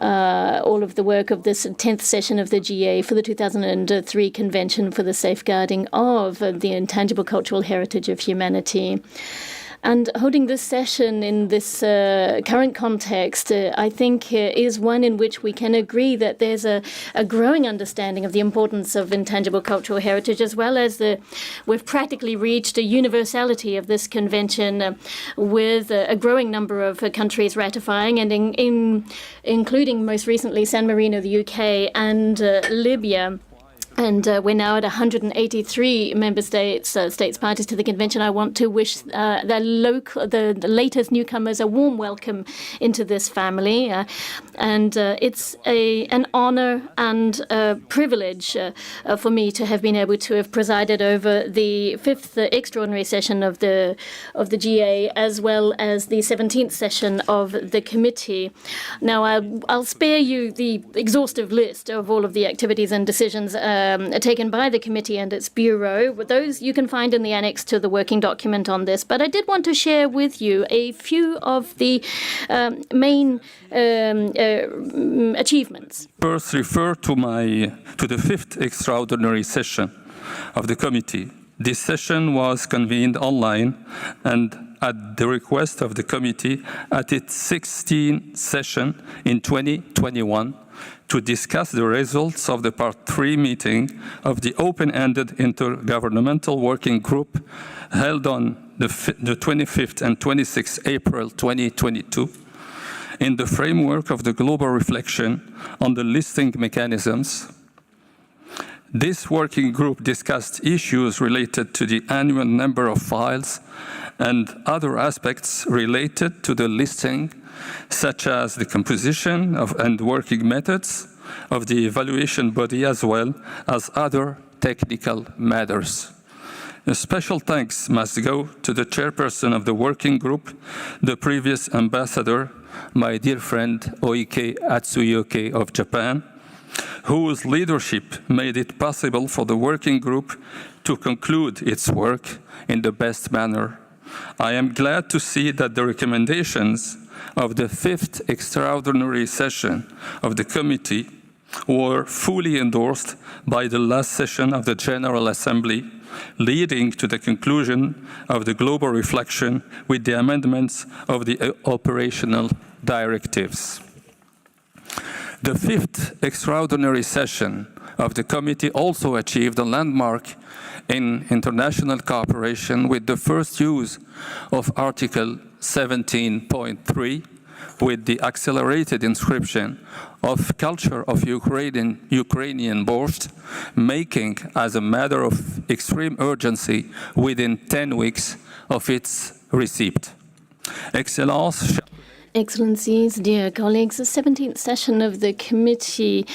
all of the work of this 10th session of the GA for the 2003 Convention for the Safeguarding of the Intangible Cultural Heritage of Humanity. And holding this session in this current context, I think, is one in which we can agree that there's a growing understanding of the importance of intangible cultural heritage, as well as we've practically reached a universality of this convention with a growing number of countries ratifying, and including most recently San Marino, the UK, and Libya. And we're now at 183 member states, states parties to the convention. I want to wish the latest newcomers a warm welcome into this family. And it's an honor and a privilege for me to have been able to have presided over the 5th extraordinary session of the GA, as well as the 17th session of the committee. Now, I'll spare you the exhaustive list of all of the activities and decisions taken by the committee and its bureau. Those you can find in the annex to the working document on this. But I did want to share with you a few of the main achievements. First, refer to the 5th extraordinary session of the committee. This session was convened online and at the request of the committee at its 16th session in 2021 to discuss the results of the Part 3 meeting of the open-ended intergovernmental working group held on the 25th and 26th April 2022 in the framework of the global reflection on the listing mechanisms. This working group discussed issues related to the annual number of files and other aspects related to the listing, such as the composition and working methods of the evaluation body, as well as other technical matters. A special thanks must go to the chairperson of the working group, the previous ambassador, my dear friend Oike Atsuyoke of Japan, whose leadership made it possible for the working group to conclude its work in the best manner. I am glad to see that the recommendations of the 5th extraordinary session of the committee were fully endorsed by the last session of the General Assembly, leading to the conclusion of the global reflection with the amendments of the operational directives. The 5th extraordinary session of the committee also achieved a landmark in international cooperation with the first use of Article 17.3 with the accelerated inscription of culture of Ukrainian borscht, making as a matter of extreme urgency within 10 weeks of its receipt. Excellencies, dear colleagues, the 17th session of the committee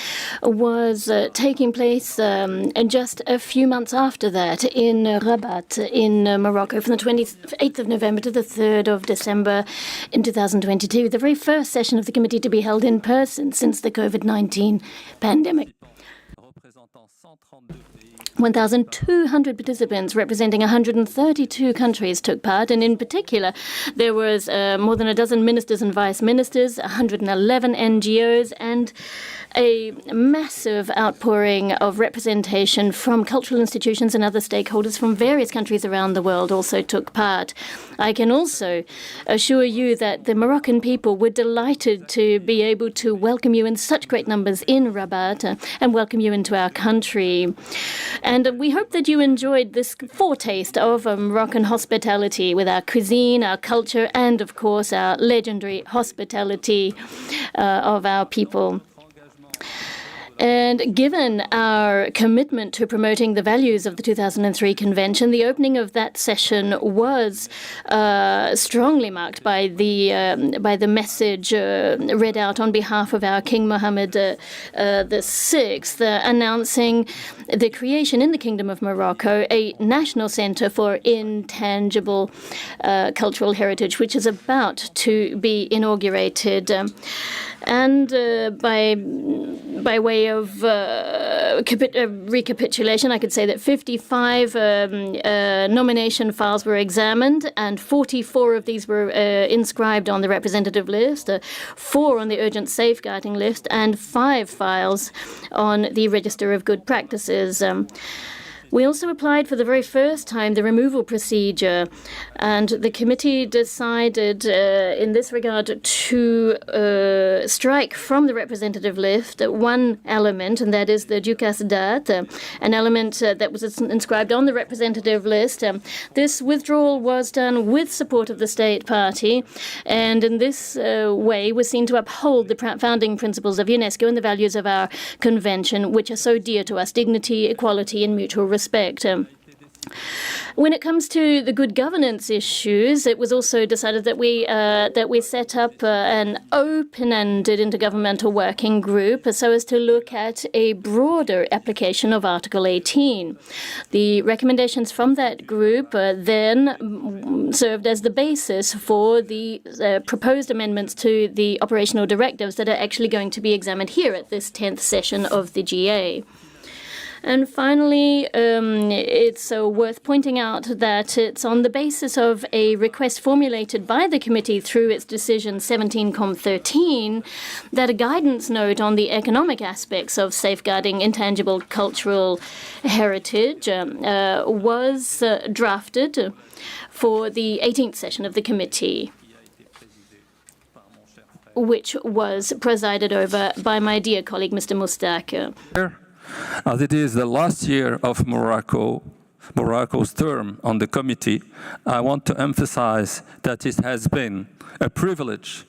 was taking place just a few months after that in Rabat in Morocco from the 28th of November to the 3rd of December in 2022, the very first session of the committee to be held in person since the COVID-19 pandemic. 1,200 participants representing 132 countries took part, and in particular, there was more than a dozen ministers and vice ministers, 111 NGOs, and a massive outpouring of representation from cultural institutions and other stakeholders from various countries around the world also took part. I can also assure you that the Moroccan people were delighted to be able to welcome you in such great numbers in Rabat and welcome you into our country. country. And we hope that you enjoyed this foretaste of Moroccan hospitality with our cuisine, our culture, and of course our legendary hospitality of our people. And given our commitment to promoting the values of the 2003 Convention, the opening of that session was strongly marked by the message read out on behalf of our King Mohammed VI, announcing the creation in the Kingdom of Morocco a national centre for intangible cultural heritage, which is about to be inaugurated. And by way of recapitulation, I could say that 55 nomination files were examined, and 44 of these were inscribed on the representative list, 4 on the urgent safeguarding list, and 5 files on the register of good practices. We also applied for the very first time the removal procedure, and the committee decided in this regard to strike from the representative list one element, and that is the Dukas Dat, an element that was inscribed on the representative list. This withdrawal was done with support of the State Party, and in this way was seen to uphold the founding principles of UNESCO and the values of our convention, which are so dear to us: dignity, equality, and mutual respect. When it comes to the good governance issues, it was also decided that we set up an open-ended intergovernmental working group so as to look at a broader application of Article 18. The recommendations from that group then served as the basis for the proposed amendments to the operational directives that are actually going to be examined here at this 10th session of the GA. And finally, it's worth pointing out that it's on the basis of a request formulated by the committee through its decision 17-13 that a guidance note on the economic aspects of safeguarding intangible cultural heritage was drafted for the 18th session of the committee, which was presided over by my dear colleague, Mr. Mustak. As it is the last year of Morocco's term on the committee, I want to emphasize that it has been a privilege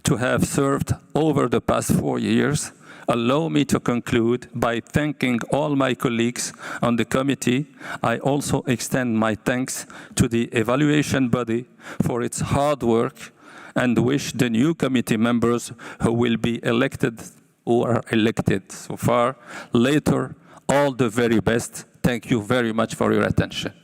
to have served over the past 4 years. Allow me to conclude by thanking all my colleagues on the committee. I also extend my thanks to the evaluation body for its hard work and wish the new committee members who will be elected who are elected so far later all the very best. Thank you very much for your attention.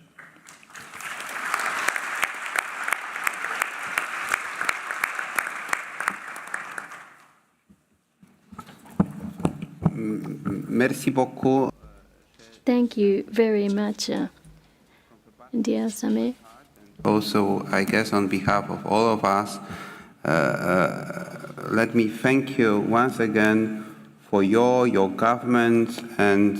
Merci beaucoup. Thank you very much, dear Sameh. Also, I guess on behalf of all of us, let me thank you once again for your government and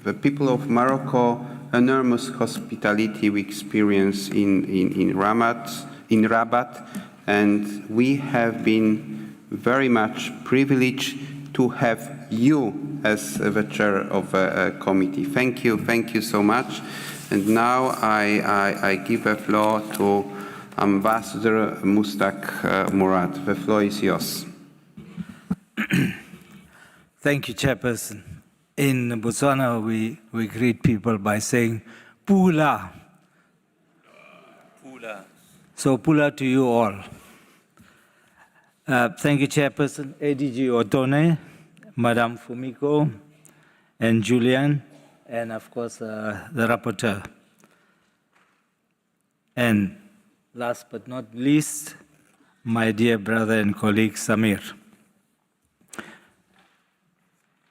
the people of Morocco, enormous hospitality we experience in Rabat, and we have been very much privileged to have you as the chair of a committee. Thank you so much. And now I give the floor to Ambassador Mustak Murad. The floor is yours. Thank you, Chairperson. In Botswana, we greet people by saying, Pula. Pula. So, Pula to you all. Thank you, Chairperson, ADG Otone, Madame Fumiko, and Julian, and of course, the rapporteur. And last but not least, my dear brother and colleague, Samir.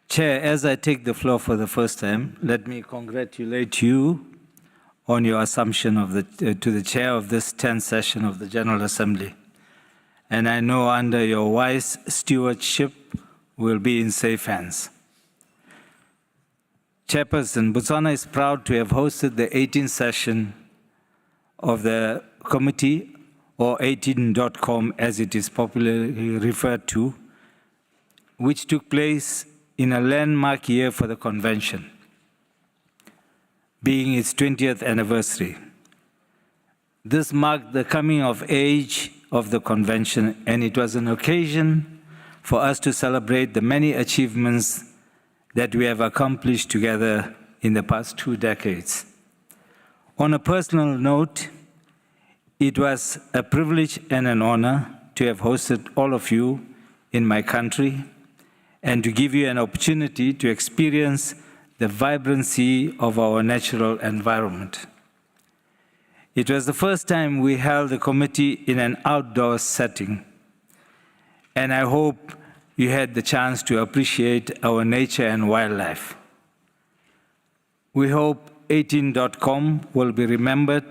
Chair, as I take the floor for the first time, let me congratulate you on your assumption of to the chair of this 10th session of the General Assembly. And I know under your wise stewardship, we'll be in safe hands. Chairperson, Botswana is proud to have hosted the 18th session of the committee, or 18.com as it is popularly referred to, which took place in a landmark year for the convention, being its 20th anniversary. This marked the coming of age of the convention, and it was an occasion for us to celebrate the many achievements that we have accomplished together in the past 2 decades. On a personal note, it was a privilege and an honor to have hosted all of you in my country and to give you an opportunity to experience the vibrancy of our natural environment. It was the first time we held the committee in an outdoor setting, and I hope you had the chance to appreciate our nature and wildlife. We hope 18.com will be remembered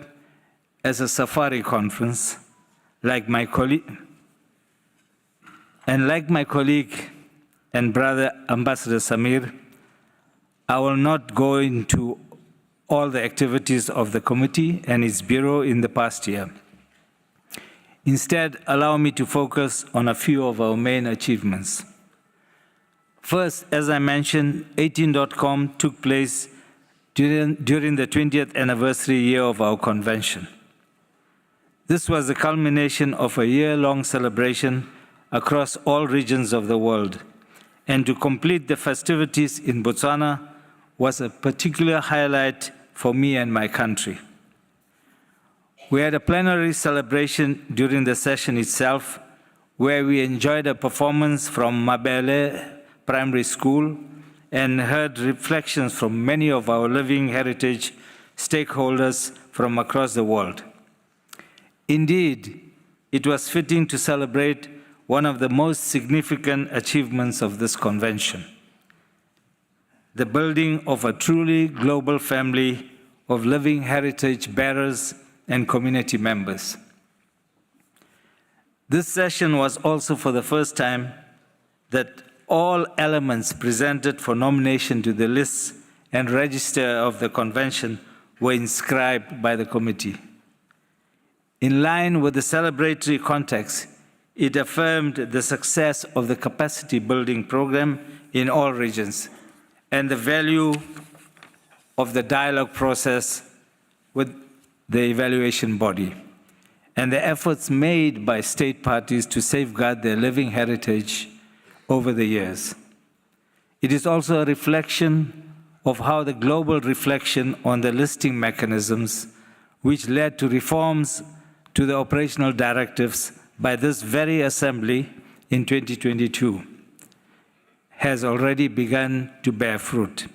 as a safari conference, like my colleague and brother Ambassador Samir. I will not go into all the activities of the committee and its bureau in the past year. Instead, allow me to focus on a few of our main achievements. First, as I mentioned, 18.com took place during the 20th anniversary year of our convention. This was the culmination of a year-long celebration across all regions of the world, and to complete the festivities in Botswana was a particular highlight for me and my country. We had a plenary celebration during the session itself, where we enjoyed a performance from Mabele Primary School and heard reflections from many of our living heritage stakeholders from across the world. Indeed, it was fitting to celebrate one of the most significant achievements of this convention: the building of a truly global family of living heritage bearers and community members. This session was also for the first time that all elements presented for nomination to the lists and register of the convention were inscribed by the committee. In line with the celebratory context, it affirmed the success of the capacity building program in all regions and the value of the dialogue process with the evaluation body and the efforts made by state parties to safeguard their living heritage over the years. It is also a reflection of how the global reflection on the listing mechanisms, which led to reforms to the operational directives by this very assembly in 2022, has already begun to bear fruit.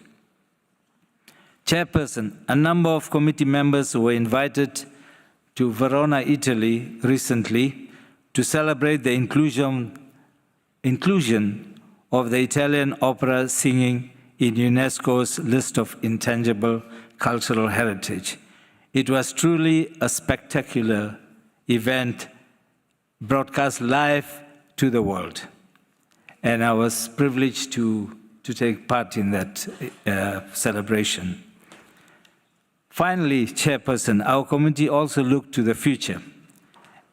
Chairperson, a number of committee members were invited to Verona, Italy recently to celebrate the inclusion of the Italian opera singing in UNESCO's list of intangible cultural heritage. It was truly a spectacular event broadcast live to the world, and I was privileged to take part in that celebration. Finally, Chairperson, our committee also looked to the future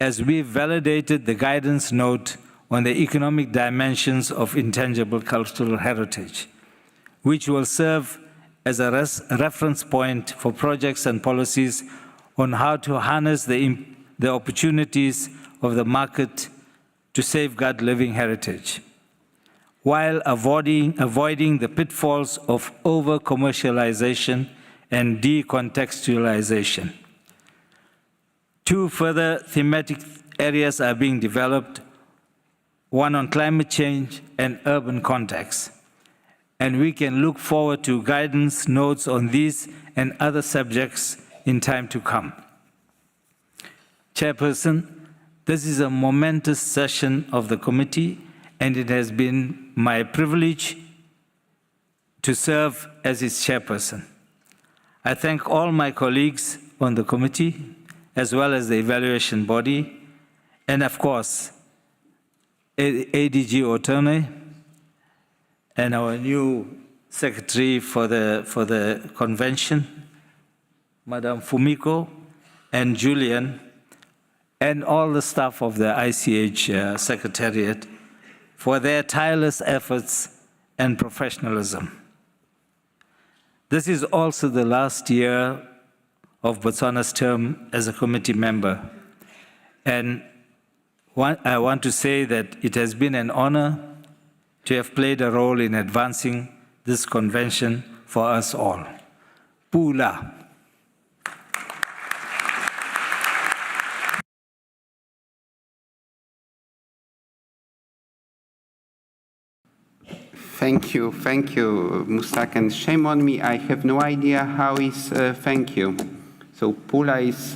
as we validated the guidance note on the economic dimensions of intangible cultural heritage, which will serve as a reference point for projects and policies on how to harness the opportunities of the market to safeguard living heritage, while avoiding the pitfalls of over-commercialization and decontextualization. 2 further thematic areas are being developed, one on climate change and urban context, and we can look forward to guidance notes on these and other subjects in time to come. Chairperson, this is a momentous session of the committee, and it has been my privilege to serve as its chairperson. I thank all my colleagues on the committee, as well as the evaluation body, and of course, ADG Otone, and our new secretary for the convention, Madame Fumiko, and Julian, and all the staff of the ICH Secretariat for their tireless efforts and professionalism. This is also the last year of Botswana's term as a committee member. And I want to say that it has been an honor to have played a role in advancing this convention for us all. Pula. Thank you, Mustak, and shame on me, I have no idea how is thank you. So Pula is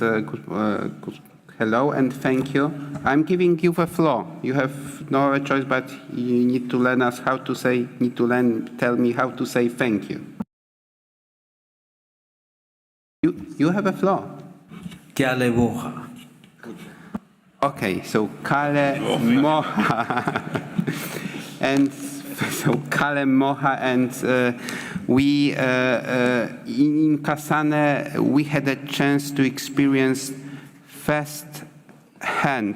hello and thank you. I'm giving you the floor. You have no choice, but you need to learn us how to say, tell me how to say thank you. You have a floor. Okay, so Kale Moha. And so Kale Moha, and we in Kasane we had a chance to experience first-hand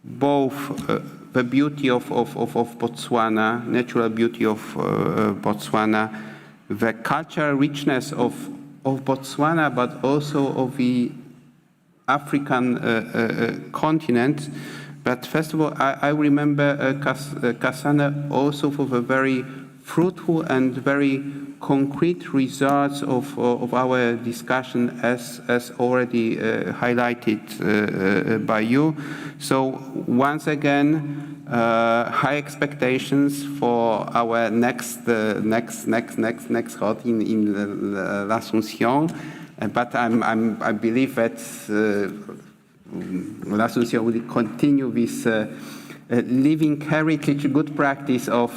both the beauty of Botswana, natural beauty of Botswana, the cultural richness of Botswana, but also of the African continent. But first of all, I remember Kasane also for the very fruitful and very concrete results of our discussion, as already highlighted by you. So once again, high expectations for our next hot in L'Assomption. But I believe that L'Assomption will continue this living heritage, good practice of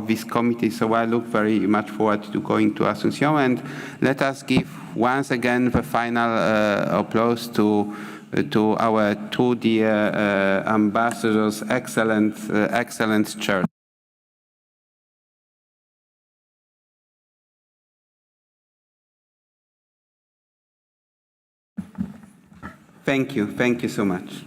this committee. So I look very much forward to going to Asunción, and let us give once again the final applause to our two dear ambassadors, excellent chair. Thank you so much.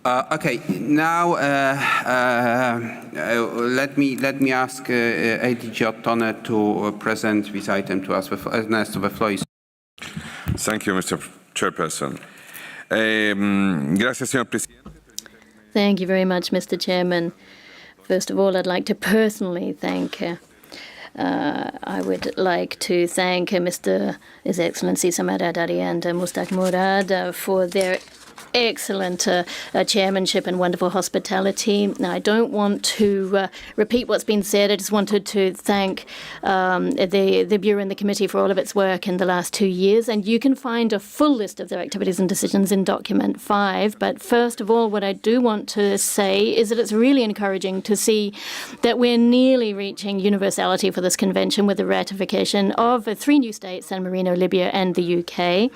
Okay, now let me ask ADG Ottone to present this item to us. Ernesto, the floor is. Thank you, Mr. Chairperson. Gracias, señor presidente. Thank you very much, Mr. Chairman. First of all, I'd like to personally thank I would like to thank His Excellency Samara Dari and Mustak Murad for their excellent chairmanship and wonderful hospitality. Now, I don't want to repeat what's been said. I just wanted to thank the Bureau and the committee for all of its work in the last 2 years. And you can find a full list of their activities and decisions in document 5. But first of all, what I do want to say is that it's really encouraging to see that we're nearly reaching universality for this convention with the ratification of 3 new states, San Marino, Libya, and the UK,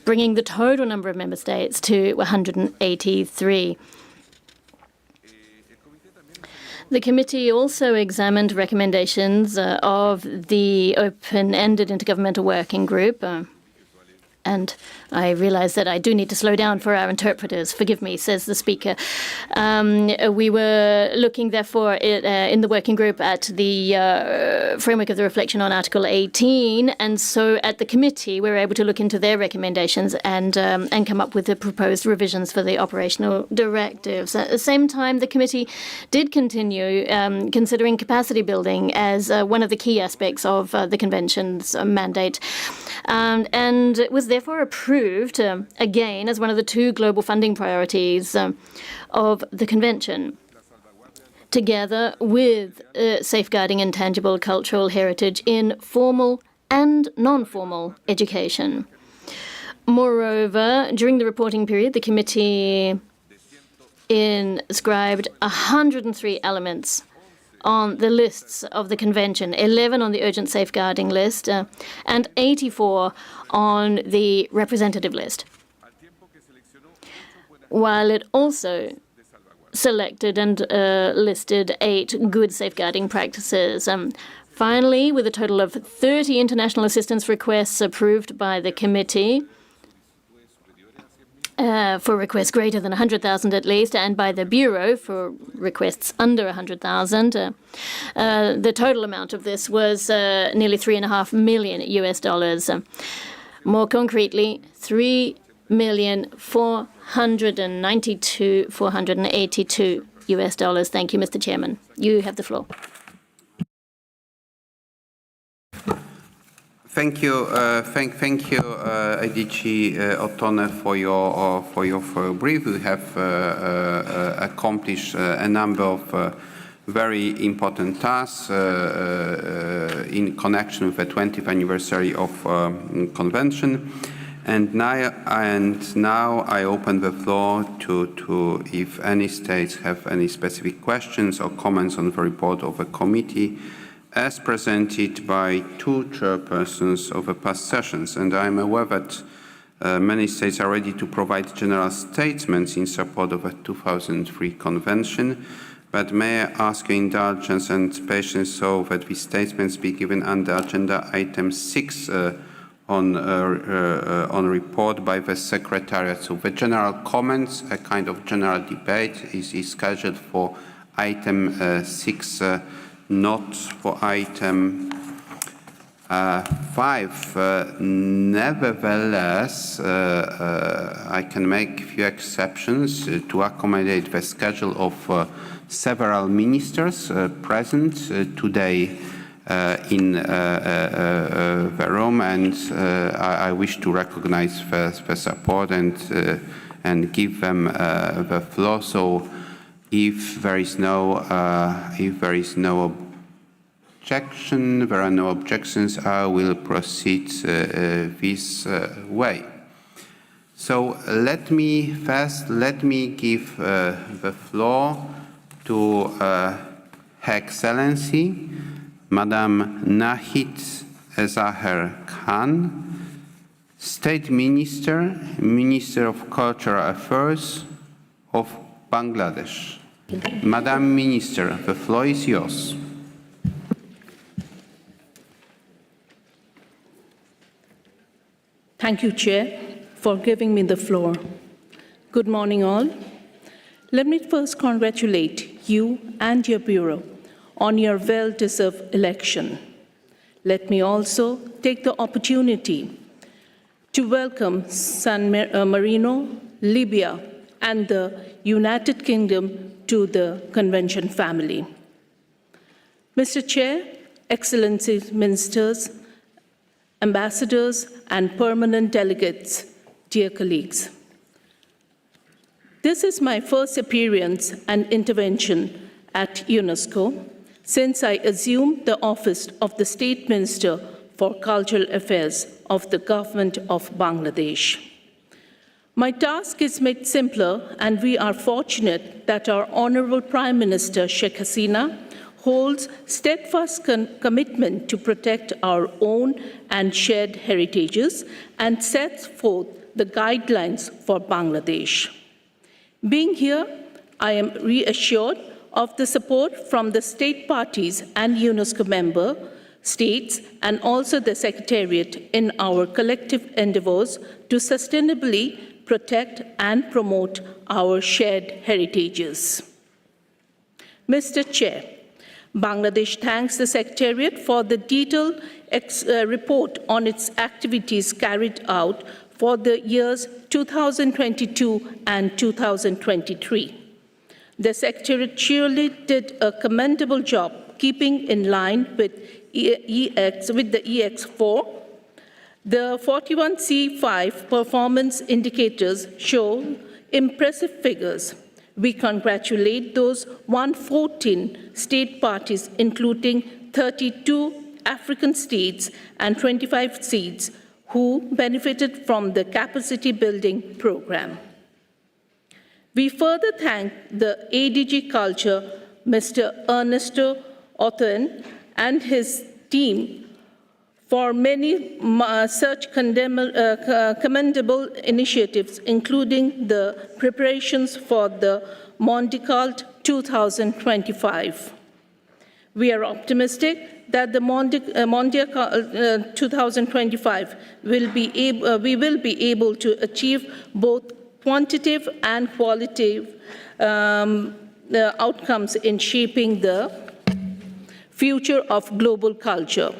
bringing the total number of member states to 183. The committee also examined recommendations of the open-ended intergovernmental working group. And I realize that I do need to slow down for our interpreters. Forgive me, says the speaker. We were looking, therefore, in the working group at the framework of the reflection on Article 18. And so at the committee, we were able to look into their recommendations and come up with the proposed revisions for the operational directives. At the same time, the committee did continue considering capacity building as one of the key aspects of the convention's mandate. And it was therefore approved, again, as one of the 2 global funding priorities of the convention, together with safeguarding intangible cultural heritage in formal and non-formal education. Moreover, during the reporting period, the committee inscribed 103 elements on the lists of the convention, 11 on the urgent safeguarding list, and 84 on the representative list. While it also selected and listed 8 good safeguarding practices. Finally, with a total of 30 international assistance requests approved by the committee, for requests greater than 100,000 at least, and by the Bureau for requests under 100,000. The total amount of this was nearly $3.5 million US dollars. More concretely, $3,482,482 US dollars. Thank you, Mr. Chairman. You have the floor. Thank you, thank you, IDG Ottone, for your brief. We have accomplished a number of very important tasks in connection with the 20th anniversary of Convention. And now I open the floor to if any states have any specific questions or comments on the report of the committee, as presented by 2 chairpersons of the past sessions. And I'm aware that many states are ready to provide general statements in support of the 2003 Convention, but may I ask your indulgence and patience so that the statements be given under agenda item 6 on report by the Secretariat. So the general comments, a kind of general debate, is scheduled for item 6, not for item 5. Nevertheless, I can make a few exceptions to accommodate the schedule of several ministers present today in the room, and I wish to recognize the support and give them the floor. So, if there is no objection, there are no objections, I will proceed this way. So let me give the floor to Her Excellency, Madam Nahid Ezaher Khan, State Minister, Minister of Cultural Affairs of Bangladesh. Madam Minister, the floor is yours. Thank you, Chair, for giving me the floor. Good morning, all. Let me first congratulate you and your Bureau on your well-deserved election. Let me also take the opportunity to welcome San Marino, Libya, and the United Kingdom to the Convention family. Mr. Chair, Excellencies, Ministers, Ambassadors, and permanent delegates, dear colleagues. This is my first appearance and intervention at UNESCO since I assumed the office of the State Minister for Cultural Affairs of the Government of Bangladesh. My task is made simpler, and we are fortunate that our Honorable Prime Minister Sheikh Hasina holds steadfast commitment to protect our own and shared heritages and sets forth the guidelines for Bangladesh. Being here, I am reassured of the support from the state parties and UNESCO member states and also the Secretariat in our collective endeavors to sustainably protect and promote our shared heritages. Mr. Chair, Bangladesh thanks the Secretariat for the detailed report on its activities carried out for the years 2022 and 2023. The Secretariat surely did a commendable job keeping in line with the EX4. The 41C5 performance indicators show impressive figures. We congratulate those 114 state parties, including 32 African states and 25 states, who benefited from the capacity building program. We further thank the ADG Culture, Mr. Ernesto Othen, and his team for many such commendable initiatives, including the preparations for the Mondicult 2025. We are optimistic that the Mondial 2025 we will be able to achieve both quantitative and qualitative outcomes in shaping the future of global culture.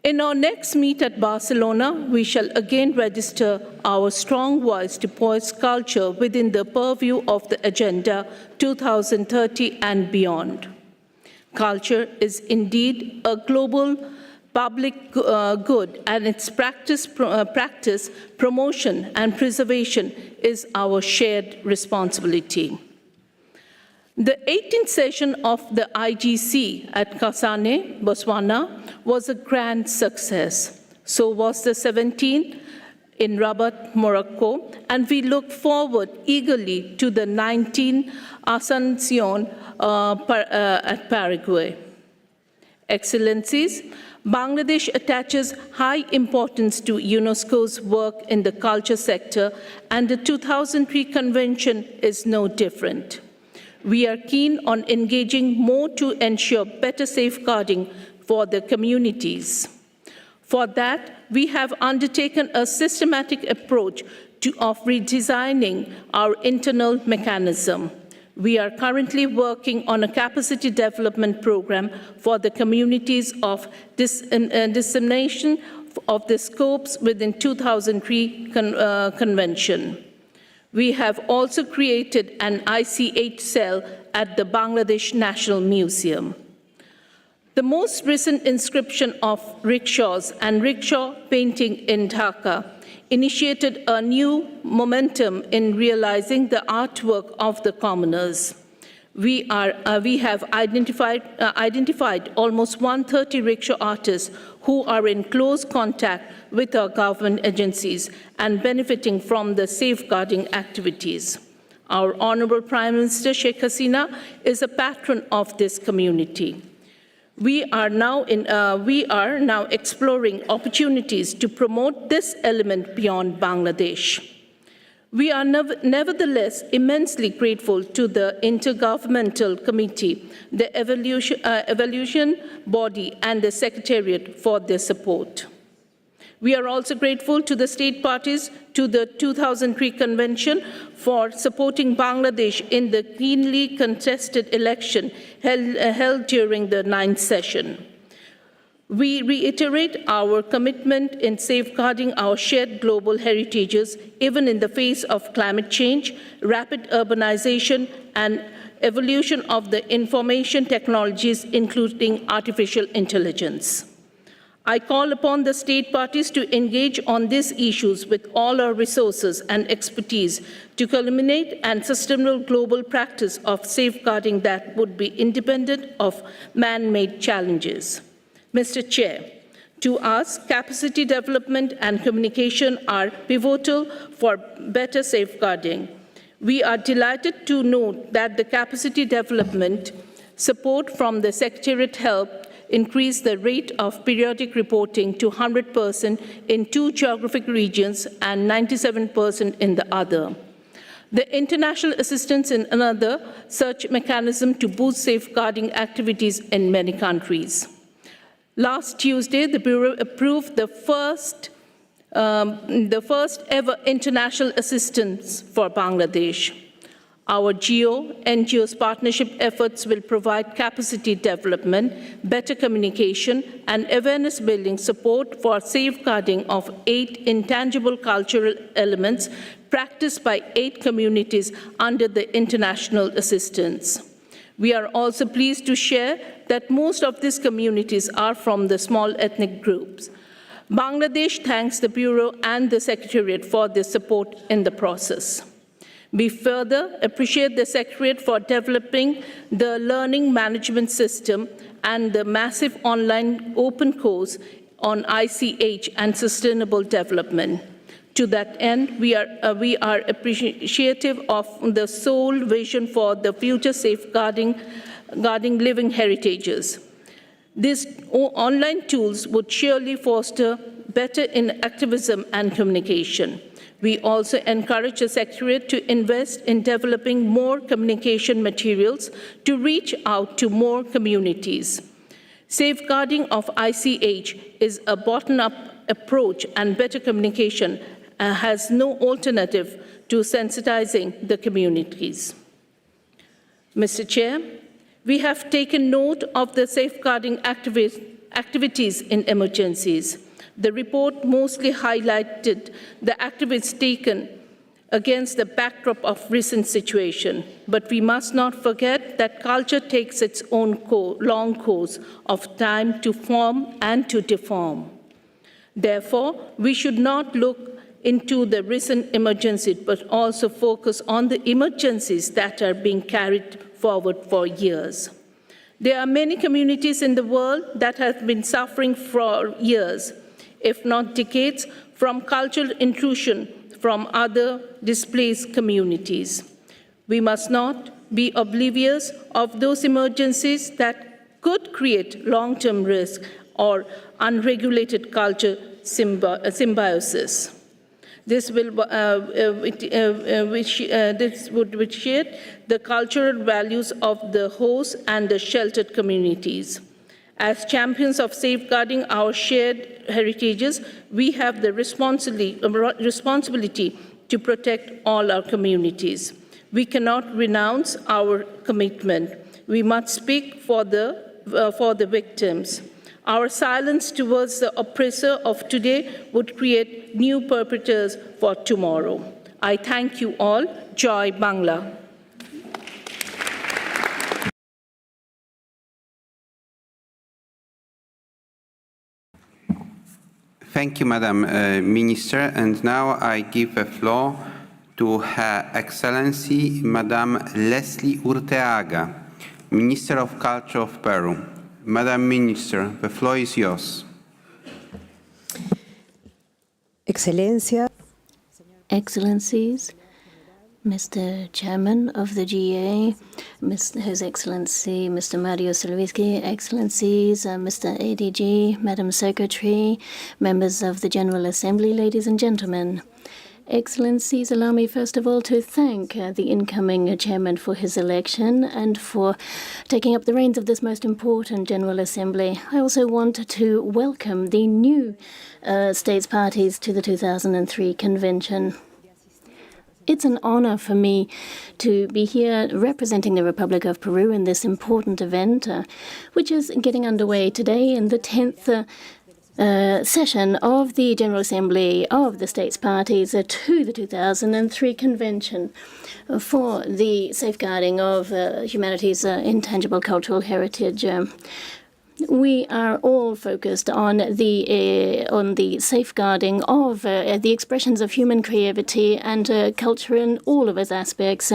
In our next meet at Barcelona, we shall again register our strong voice to poise culture within the purview of the Agenda 2030 and beyond. Culture is indeed a global public good, and its practice, promotion, and preservation is our shared responsibility. The 18th session of the IGC at Kasane, Botswana, was a grand success. So was the 17th in Rabat, Morocco, and we look forward eagerly to the 19th Asuncion at Paraguay. Excellencies, Bangladesh attaches high importance to UNESCO's work in the culture sector, and the 2003 convention is no different. We are keen on engaging more to ensure better safeguarding for the communities. For that, we have undertaken a systematic approach of redesigning our internal mechanism. We are currently working on a capacity development program for the communities of dissemination of the scopes within 2003 convention. We have also created an ICH cell at the Bangladesh National Museum. The most recent inscription of rickshaws and rickshaw painting in Dhaka initiated a new momentum in realizing the artwork of the commoners. We have identified almost 130 rickshaw artists who are in close contact with our government agencies and benefiting from the safeguarding activities. Our Honorable Prime Minister Sheikh Hasina is a patron of this community. We are now exploring opportunities to promote this element beyond Bangladesh. We are nevertheless immensely grateful to the Intergovernmental Committee, the evaluation body, and the Secretariat for their support. We are also grateful to the state parties to the 2003 Convention for supporting Bangladesh in the keenly contested election held during the 9th session. We reiterate our commitment in safeguarding our shared global heritages, even in the face of climate change, rapid urbanization, and evolution of the information technologies, including artificial intelligence. I call upon the state parties to engage on these issues with all our resources and expertise to culminate and sustainable global practice of safeguarding that would be independent of man-made challenges. Mr. Chair, to us, capacity development and communication are pivotal for better safeguarding. We are delighted to note that the capacity development support from the Secretariat helped increase the rate of periodic reporting to 100% in 2 geographic regions and 97% in the other. The international assistance in another such mechanism to boost safeguarding activities in many countries. Last Tuesday, the Bureau approved the first ever international assistance for Bangladesh. Our NGOs partnership efforts will provide capacity development, better communication, and awareness building support for safeguarding of 8 intangible cultural elements practiced by 8 communities under the international assistance. We are also pleased to share that most of these communities are from the small ethnic groups. Bangladesh thanks the Bureau and the Secretariat for their support in the process. We further appreciate the Secretariat for developing the learning management system and the massive online open course on ICH and sustainable development. To that end, we are appreciative of the sole vision for the future safeguarding living heritages. These online tools would surely foster better in activism and communication. We also encourage the Secretariat to invest in developing more communication materials to reach out to more communities. Safeguarding of ICH is a bottom-up approach, and better communication has no alternative to sensitizing the communities. Mr. Chair, we have taken note of the safeguarding activities in emergencies. The report mostly highlighted the activities taken against the backdrop of recent situation. But we must not forget that culture takes its own long course of time to form and to deform. Therefore, we should not look into the recent emergencies, but also focus on the emergencies that are being carried forward for years. There are many communities in the world that have been suffering for years, if not decades, from cultural intrusion from other displaced communities. We must not be oblivious of those emergencies that could create long-term risk or unregulated culture symbiosis. This would vitiate the cultural values of the host and the sheltered communities. As champions of safeguarding our shared heritages, we have the responsibility to protect all our communities. We cannot renounce our commitment. We must speak for the victims. Our silence towards the oppressor of today would create new perpetrators for tomorrow. I thank you all. Joy Bangla. Thank you, Madam Minister. And now I give the floor to Her Excellency, Madam Leslie Urteaga, Minister of Culture of Peru. Madam Minister, the floor is yours. Excellencia. Excellencies, Mr. Chairman of the GA, His Excellency Mr. Mario Levitsky, Excellencies, Mr. ADG, Madam Secretary, members of the General Assembly, ladies and gentlemen. Excellencies, allow me first of all to thank the incoming chairman for his election and for taking up the reins of this most important General Assembly. I also want to welcome the new states parties to the 2003 convention. It's an honor for me to be here representing the Republic of Peru in this important event, which is getting underway today in the 10th session of the General Assembly of the States Parties to the 2003 Convention for the Safeguarding of Humanity's Intangible Cultural Heritage. We are all focused on the safeguarding of the expressions of human creativity and culture in all of its aspects.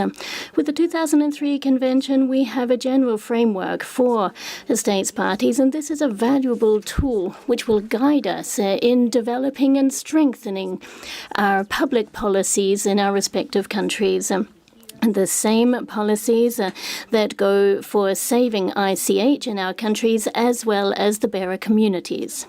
With the 2003 convention, we have a general framework for the states parties, and this is a valuable tool which will guide us in developing and strengthening our public policies in our respective countries. And the same policies that go for saving ICH in our countries as well as the bearer communities.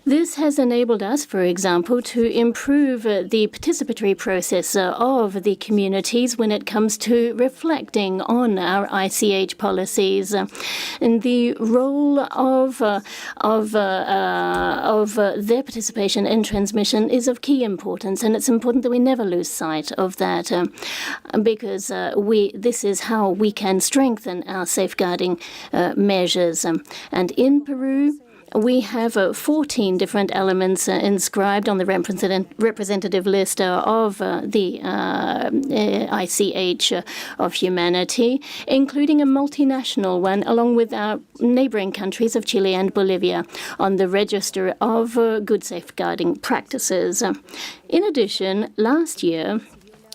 This has enabled us, for example, to improve the participatory process of the communities when it comes to reflecting on our ICH policies. And the role of their participation in transmission is of key importance, and it's important that we never lose sight of that, because this is how we can strengthen our safeguarding measures. And in Peru, we have 14 different elements inscribed on the representative list of the ICH of humanity, including a multinational one, along with our neighboring countries of Chile and Bolivia, on the register of good safeguarding practices. In addition, last year,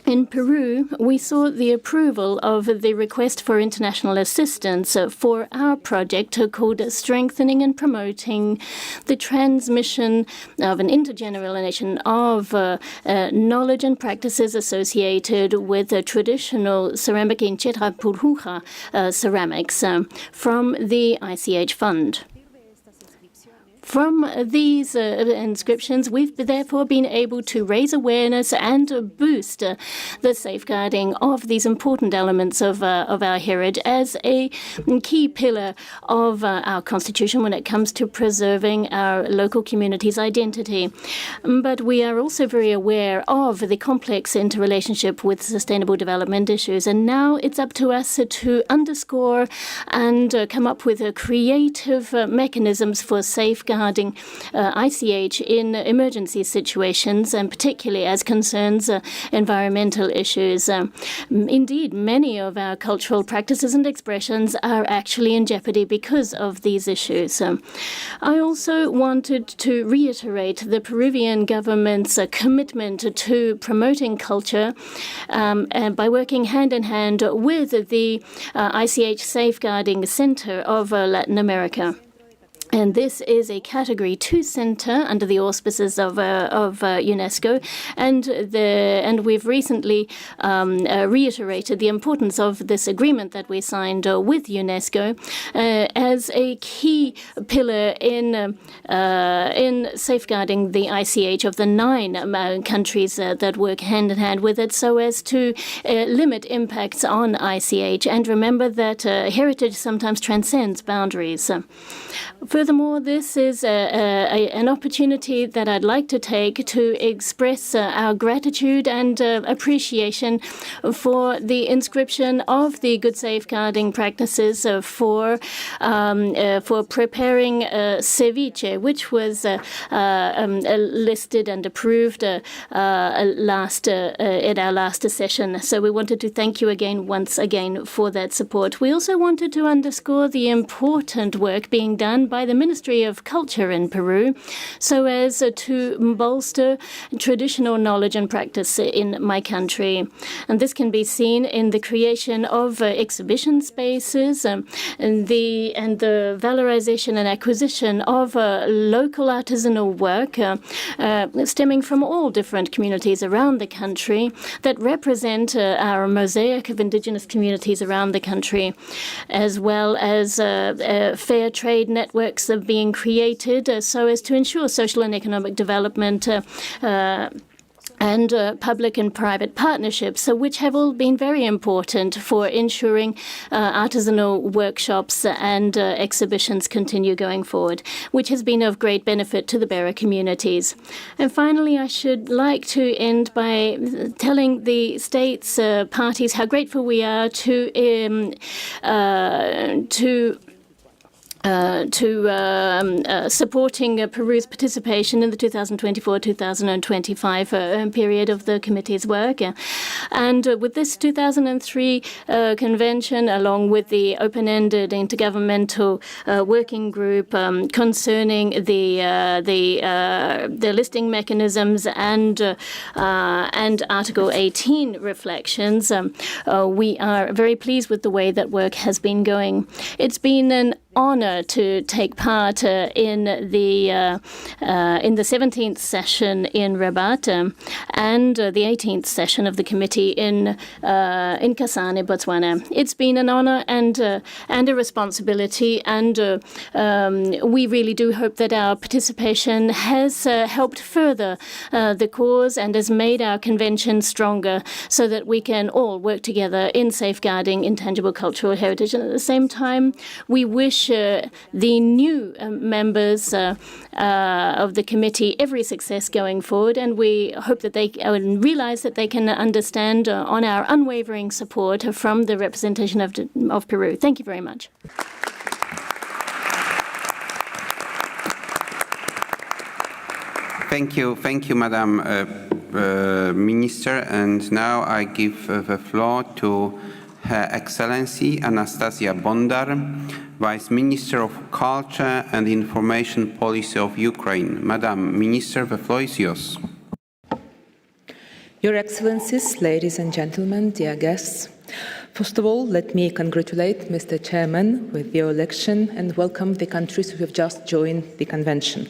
In Peru, we saw the approval of the request for international assistance for our project called Strengthening and Promoting the Transmission of an Intergeneration of Knowledge and Practices associated with traditional ceramic in Chetrapurhuja ceramics from the ICH Fund. From these inscriptions, we've therefore been able to raise awareness and boost the safeguarding of these important elements of our heritage as a key pillar of our constitution when it comes to preserving our local community's identity. But we are also very aware of the complex interrelationship with sustainable development issues, and now it's up to us to underscore and come up with creative mechanisms for safeguarding ICH in emergency situations, and particularly as concerns environmental issues. Indeed, many of our cultural practices and expressions are actually in jeopardy because of these issues. I also wanted to reiterate the Peruvian government's commitment to promoting culture and by working hand in hand with the ICH Safeguarding Center of Latin America. And this is a Category 2 center under the auspices of UNESCO, and we've recently reiterated the importance of this agreement that we signed with UNESCO as a key pillar in safeguarding the ICH of the 9 countries that work hand in hand with it, so as to limit impacts on ICH. And remember that heritage sometimes transcends boundaries. Furthermore, this is an opportunity that I'd like to take to express our gratitude and appreciation for the inscription of the good safeguarding practices for preparing ceviche, which was listed and approved at our last session. So we wanted to thank you once again for that support. We also wanted to underscore the important work being done by the Ministry of Culture in Peru, so as to bolster traditional knowledge and practice in my country. And this can be seen in the creation of exhibition spaces and the valorization and acquisition of local artisanal work stemming from all different communities around the country that represent our mosaic of indigenous communities around the country, as well as fair trade networks of being created so as to ensure social and economic development and public and private partnerships, which have all been very important for ensuring artisanal workshops and exhibitions continue going forward, which has been of great benefit to the bearer communities. And finally, I should like to end by telling the state's parties how grateful we are to supporting Peru's participation in the 2024-2025 period of the committee's work. And with this 2003 convention, along with the open-ended intergovernmental working group concerning the listing mechanisms and Article 18 reflections, we are very pleased with the way that work has been going. It's been an honor to take part in the 17th session in Rabat and the 18th session of the committee in Kasane, Botswana. It's been an honor and a responsibility, and we really do hope that our participation has helped further the cause and has made our convention stronger, so that we can all work together in safeguarding intangible cultural heritage. And at the same time, we wish the new members of the committee every success going forward, and we hope that they realize that they can understand on our unwavering support from the representation of Peru. Thank you very much. Thank you, Madam Minister. And now I give the floor to Her Excellency Anastasia Bondar, Vice Minister of Culture and Information Policy of Ukraine. Madam Minister, the floor is yours. Your Excellencies, ladies and gentlemen, dear guests, first of all, let me congratulate Mr. Chairman with your election and welcome the countries who have just joined the Convention.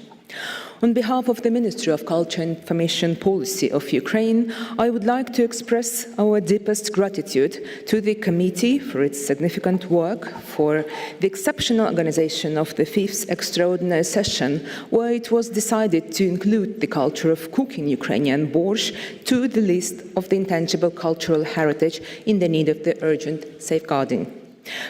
On behalf of the Ministry of Culture and Information Policy of Ukraine, I would like to express our deepest gratitude to the committee for its significant work, for the exceptional organization of the 5th extraordinary session, where it was decided to include the culture of cooking Ukrainian borscht to the list of the intangible cultural heritage in the need of the urgent safeguarding.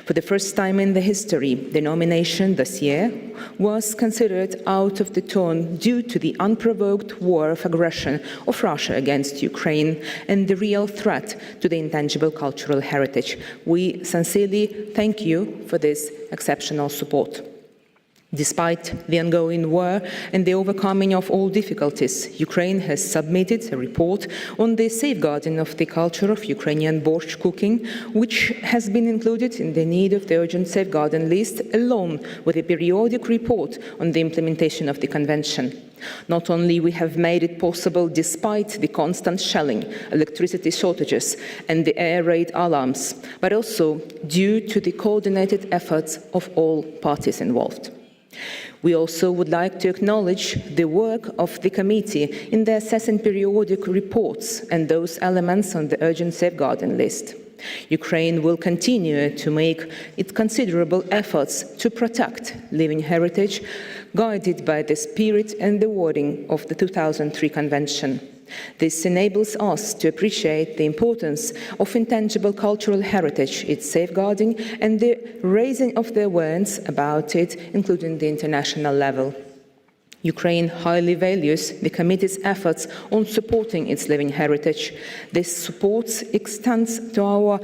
For the first time in the history, the nomination this year was considered out of the tone due to the unprovoked war of aggression of Russia against Ukraine and the real threat to the intangible cultural heritage. We sincerely thank you for this exceptional support. Despite the ongoing war and the overcoming of all difficulties, Ukraine has submitted a report on the safeguarding of the culture of Ukrainian borscht cooking, which has been included in the need of the urgent safeguarding list, along with a periodic report on the implementation of the Convention. Not only we have made it possible despite the constant shelling, electricity shortages and the air raid alarms, but also due to the coordinated efforts of all parties involved. We also would like to acknowledge the work of the committee in the assessing periodic reports and those elements on the urgent safeguarding list. Ukraine will continue to make its considerable efforts to protect living heritage, guided by the spirit and the wording of the 2003 Convention. This enables us to appreciate the importance of intangible cultural heritage, its safeguarding, and the raising of the awareness about it, including the international level. Ukraine highly values the committee's efforts on supporting its living heritage. This support extends to our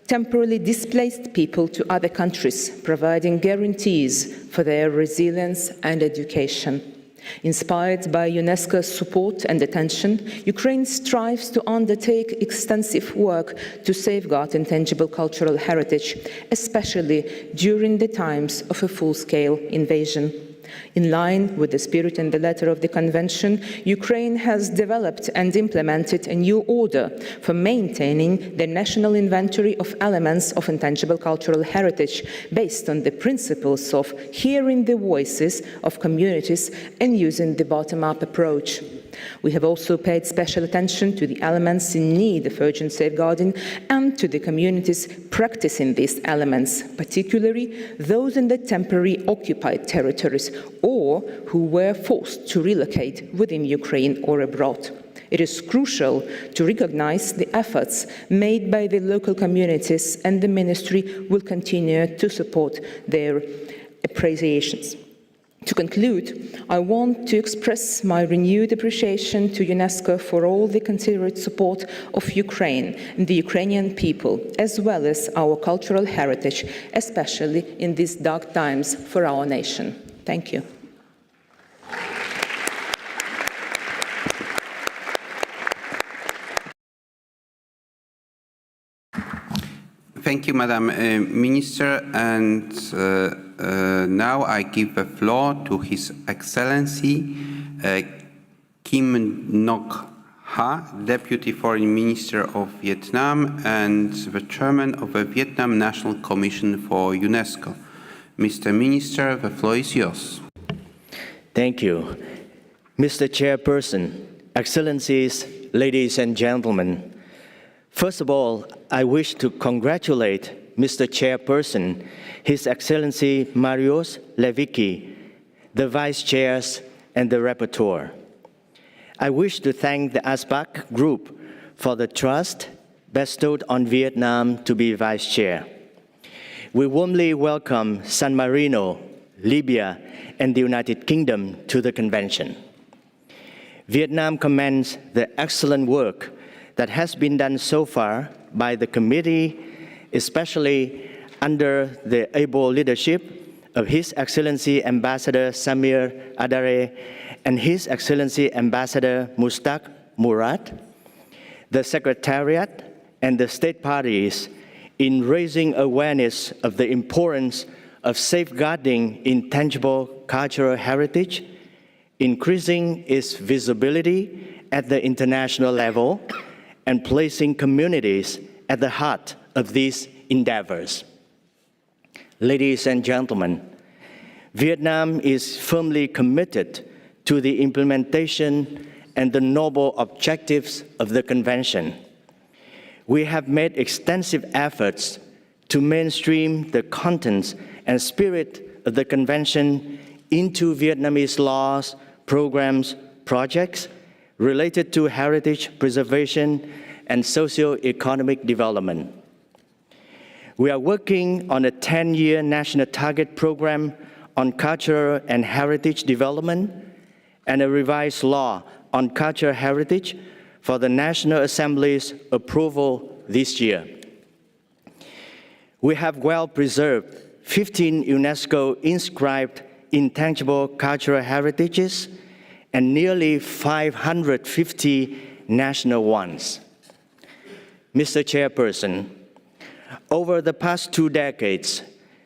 temporarily displaced people to other countries, providing guarantees for their resilience and education. Inspired by UNESCO's support and attention, Ukraine strives to undertake extensive work to safeguard intangible cultural heritage, especially during the times of a full-scale invasion. In line with the spirit and the letter of the Convention, Ukraine has developed and implemented a new order for maintaining the national inventory of elements of intangible cultural heritage based on the principles of hearing the voices of communities and using the bottom-up approach. We have also paid special attention to the elements in need of urgent safeguarding and to the communities practicing these elements, particularly those in the temporary occupied territories or who were forced to relocate within Ukraine or abroad. It is crucial to recognize the efforts made by the local communities, and the Ministry will continue to support their appreciations. To conclude, I want to express my renewed appreciation to UNESCO for all the considerate support of Ukraine and the Ukrainian people, as well as our cultural heritage, especially in these dark times for our nation. Thank you. Thank you, Madam Minister. And now I give the floor to His Excellency Kim Ngoc Ha, Deputy Foreign Minister of Vietnam and the Chairman of the Vietnam National Commission for UNESCO. Mr. Minister, the floor is yours. Thank you. Mr. Chairperson, Excellencies, ladies and gentlemen, first of all, I wish to congratulate Mr. Chairperson, His Excellency Mariusz Lewicki, the Vice Chairs, and the Rapporteur. I wish to thank the ASPAC Group for the trust bestowed on Vietnam to be Vice Chair. We warmly welcome San Marino, Libya, and the United Kingdom to the Convention. Vietnam commends the excellent work that has been done so far by the committee, especially under the able leadership of His Excellency Ambassador Samir Adare and His Excellency Ambassador Mushtaq Murad, the Secretariat, and the state parties in raising awareness of the importance of safeguarding intangible cultural heritage, increasing its visibility at the international level, and placing communities at the heart of these endeavors. Ladies and gentlemen, Vietnam is firmly committed to the implementation and the noble objectives of the Convention. We have made extensive efforts to mainstream the contents and spirit of the Convention into Vietnamese laws, programs, projects related to heritage preservation and socio-economic development. We are working on a 10-year national target program on cultural and heritage development and a revised law on cultural heritage for the National Assembly's approval this year. We have well preserved 15 UNESCO inscribed intangible cultural heritages and nearly 550 national ones. Mr. Chairperson, over the past 2 decades,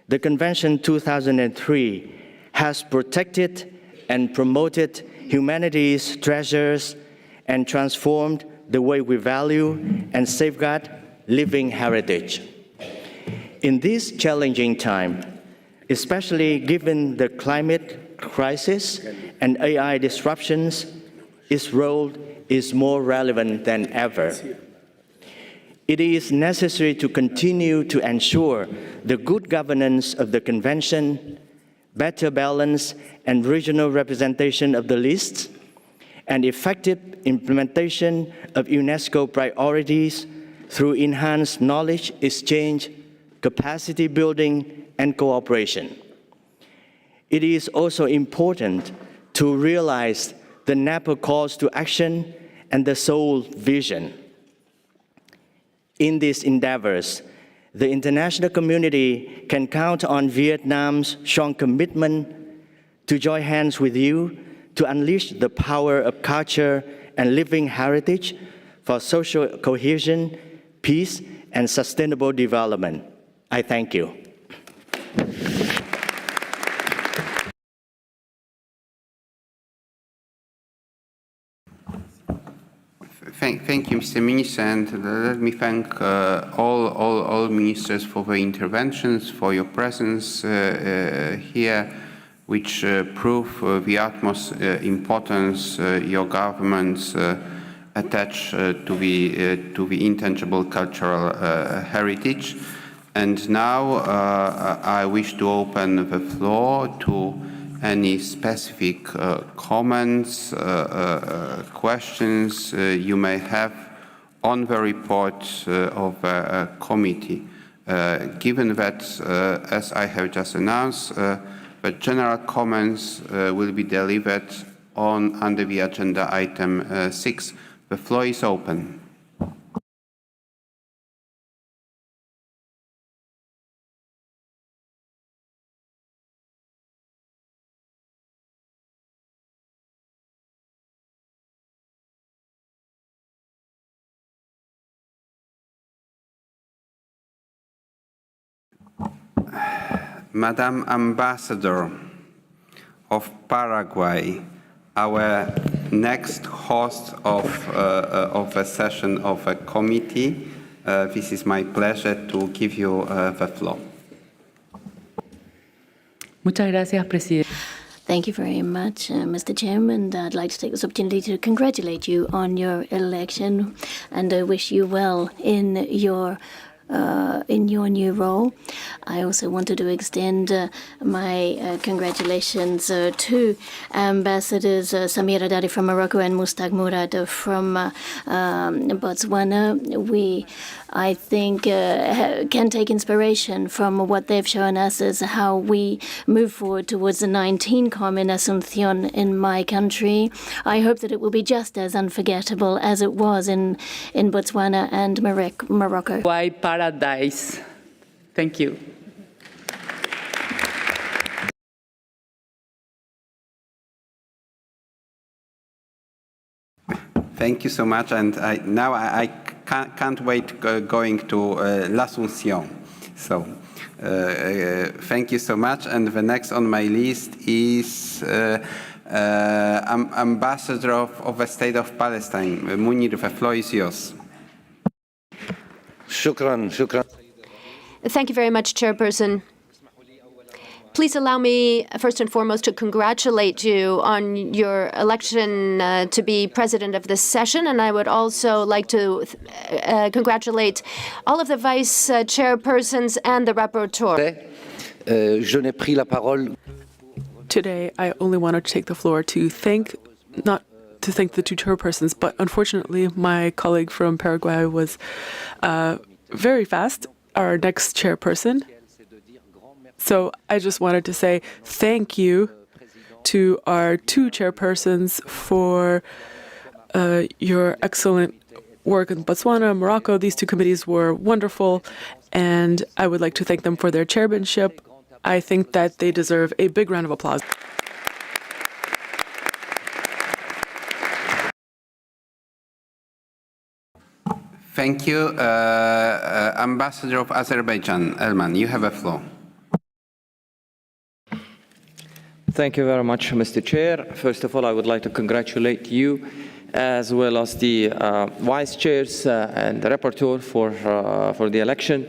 the Convention 2003 has protected and promoted humanity's treasures and transformed the way we value and safeguard living heritage. In this challenging time, especially given the climate crisis and AI disruptions, its role is more relevant than ever. It is necessary to continue to ensure the good governance of the Convention, better balance and regional representation of the lists, and effective implementation of UNESCO priorities through enhanced knowledge exchange, capacity building, and cooperation. It is also important to realize the NAPA calls to action and the Seoul vision. In these endeavors, the international community can count on Vietnam's strong commitment to join hands with you to unleash the power of culture and living heritage for social cohesion, peace, and sustainable development. I thank you. Thank you, Mr. Minister, and let me thank all ministers for their interventions, for your presence here, which prove the utmost importance your governments attach to the intangible cultural heritage. And now I wish to open the floor to any specific comments, questions you may have on the report of the committee. Given that, as I have just announced, the general comments will be delivered under the agenda item 6. The floor is open. Madam Ambassador of Paraguay, our next host of a session of a committee, this is my pleasure to give you the floor. Muchas gracias, Presidente. Thank you very much, Mr. Chairman. I'd like to take this opportunity to congratulate you on your election and wish you well in your new role. I also wanted to extend my congratulations to Ambassadors Samir Adadi from Morocco and Mustaq Murad from Botswana. We, I think, can take inspiration from what they've shown us as how we move forward towards the 19COM in Asunción in my country. I hope that it will be just as unforgettable as it was in Botswana and Morocco. Why paradise? Thank you. Thank you so much, and now I can't wait going to L'Ascension. So thank you so much, and the next on my list is Ambassador of the State of Palestine, Munir. The floor is yours. Thank you very much, Chairperson. Please allow me, first and foremost, to congratulate you on your election to be president of this session. And I would also like to congratulate all of the vice chairpersons and the rapporteur. Today, I only wanted to take the floor to thank, not to thank the two chairpersons, but unfortunately, my colleague from Paraguay was very fast, our next chairperson. So I just wanted to say thank you to our two chairpersons for your excellent work in Botswana and Morocco. These two committees were wonderful, and I would like to thank them for their chairmanship. I think that they deserve a big round of applause. Thank you. Ambassador of Azerbaijan, Elman, you have a floor. Thank you very much, Mr. Chair. First of all, I would like to congratulate you as well as the vice chairs and the rapporteur for the election.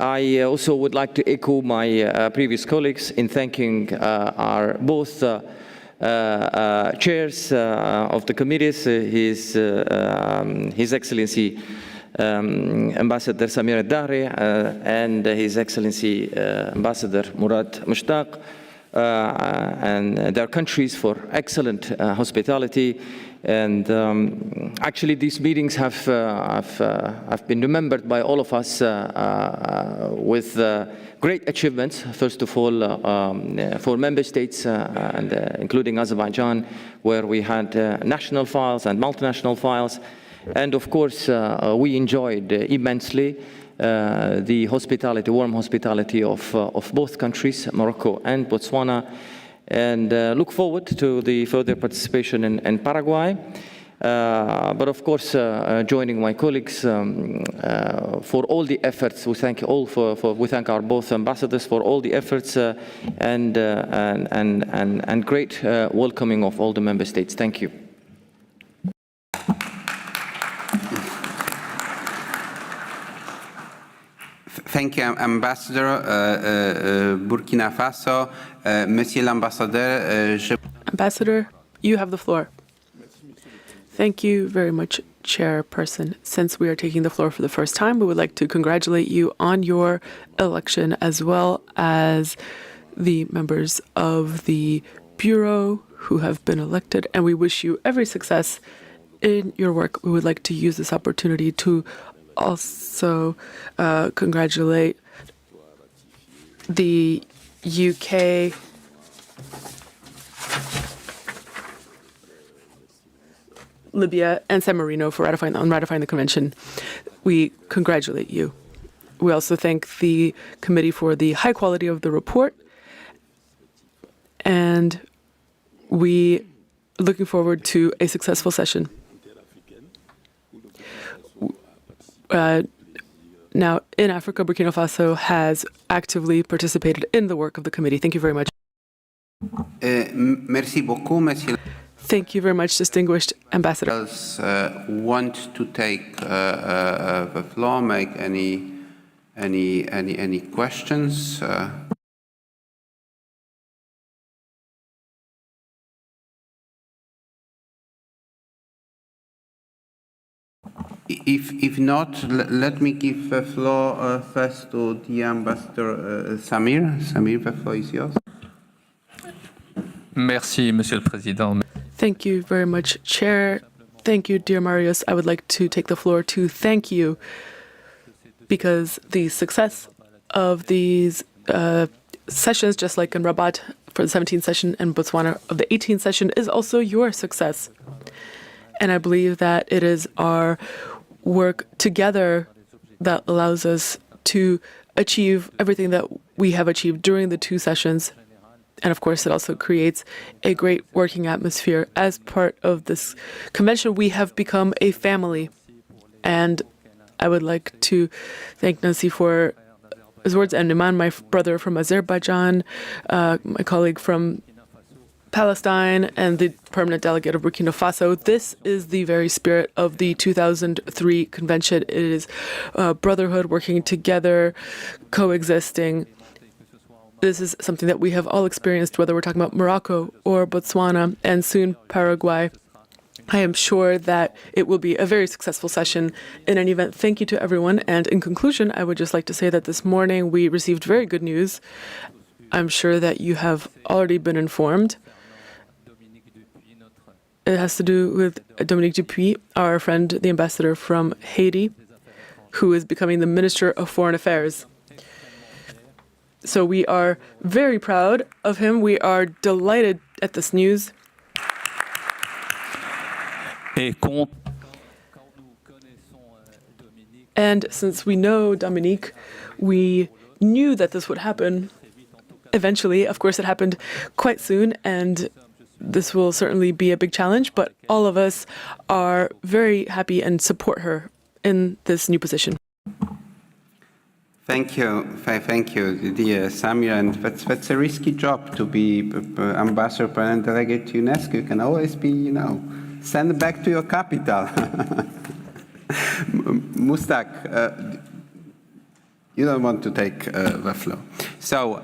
I also would like to echo my previous colleagues in thanking our both chairs of the committees, His Excellency Ambassador Samir Al-Dahri and His Excellency Ambassador Murad Mushtaq, and their countries for excellent hospitality. And actually, these meetings have been remembered by all of us with great achievements. First of all, for member states, and including Azerbaijan, where we had national files and multinational files. And of course, we enjoyed immensely the hospitality, warm hospitality of both countries, Morocco and Botswana, and look forward to the further participation in Paraguay. But of course, joining my colleagues for all the efforts, we thank our both ambassadors for all the efforts and great welcoming of all the member states. Thank you. Thank you, Ambassador. Burkina Faso, Monsieur l'Ambassadeur. Ambassador, you have the floor. Thank you very much, Chairperson. Since we are taking the floor for the first time, we would like to congratulate you on your election, as well as the members of the Bureau who have been elected, and we wish you every success in your work. We would like to use this opportunity to also congratulate the UK Libya and San Marino for ratifying the convention. We congratulate you. We also thank the committee for the high quality of the report, and we looking forward to a successful session. Now, in Africa, Burkina Faso has actively participated in the work of the committee. Thank you very much. Merci beaucoup, Monsieur. Thank you very much, distinguished ambassador. Want to take the floor, make any questions? If not, let me give the floor first to the Ambassador Samir. Samir, the floor is yours. Merci, Monsieur le Président. Thank you very much, Chair. Thank you, dear Marius. I would like to take the floor to thank you, because the success of these sessions, just like in Rabat for the 17th session and Botswana of the 18th session, is also your success. And I believe that it is our work together that allows us to achieve everything that we have achieved during the two sessions. And of course, it also creates a great working atmosphere. As part of this convention, we have become a family. And I would like to thank Nancy for his words, and Iman, my brother from Azerbaijan, my colleague from Palestine and the permanent delegate of Burkina Faso. This is the very spirit of the 2003 convention. It is brotherhood, working together, coexisting. This is something that we have all experienced, whether we're talking about Morocco or Botswana and soon Paraguay. I am sure that it will be a very successful session. In any event, thank you to everyone. And in conclusion, I would just like to say that this morning we received very good news. I'm sure that you have already been informed. It has to do with Dominique Dupuy, our friend, the ambassador from Haiti, who is becoming the Minister of Foreign Affairs. So we are very proud of him. We are delighted at this news. And since we know Dominique, we knew that this would happen eventually. Of course, it happened quite soon, and this will certainly be a big challenge, but all of us are very happy and support her in this new position. Thank you, dear Samir. And that's a risky job to be ambassador, permanent delegate to UNESCO. You can always be, sent back to your capital. Mustak, you don't want to take the floor. So,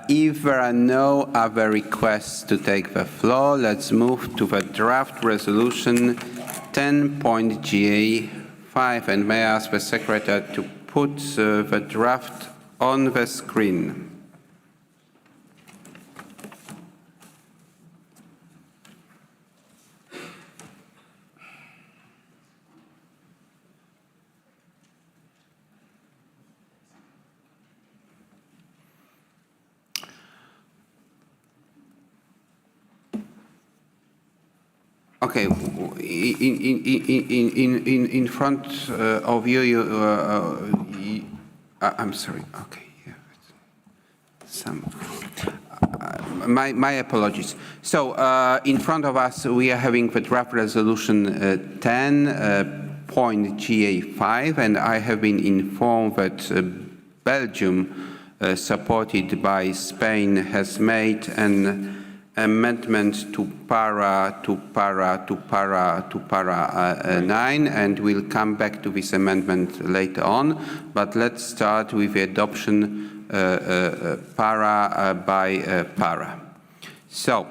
if there are no other requests to take the floor, let's move to the draft resolution 10.GA5. And may I ask the Secretary to put the draft on the screen. Okay, in front of you, I'm sorry. Okay, yeah. My apologies. So in front of us, we are having the draft resolution 10.GA5, and I have been informed that Belgium, supported by Spain, has made an amendment to para 9, and we'll come back to this amendment later on. But let's start with the adoption para by para. So,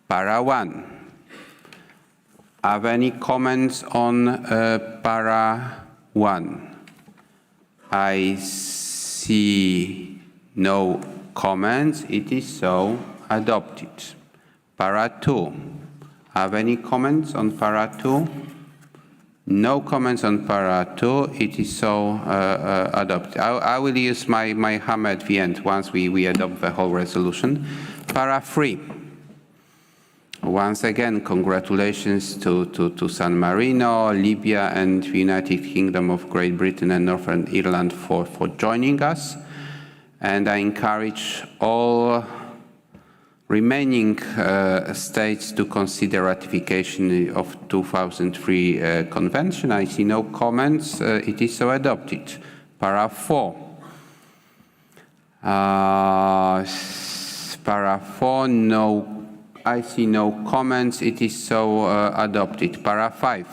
para 1. Are there any comments on para 1? I see no comments. It is so adopted. Para 2. Have any comments on para 2? No comments on para 2. It is so adopted. I will use my hammer at the end once we adopt the whole resolution. Para 3. Once again, congratulations to San Marino, Libya, and the United Kingdom of Great Britain and Northern Ireland for joining us. And I encourage all remaining states to consider ratification of 2003 convention. I see no comments. It is so adopted. Para 4. Para 4, no. I see no comments. It is so adopted. Para 5.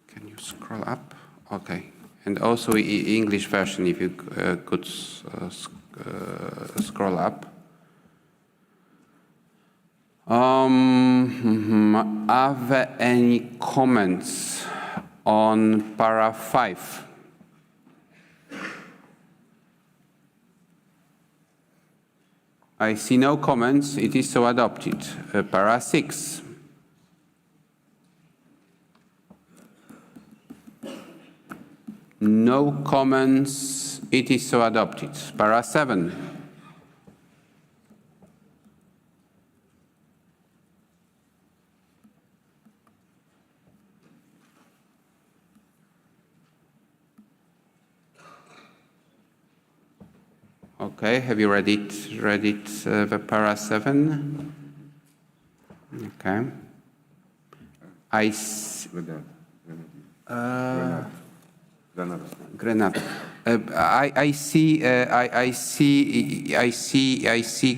Can you scroll up? Okay. And also English version, if you could scroll up. Are there any comments on para 5? I see no comments. It is so adopted. Para 6. No comments. It is so adopted. Para 7. Okay, have you read it, the para 7? Okay. Grenada. I see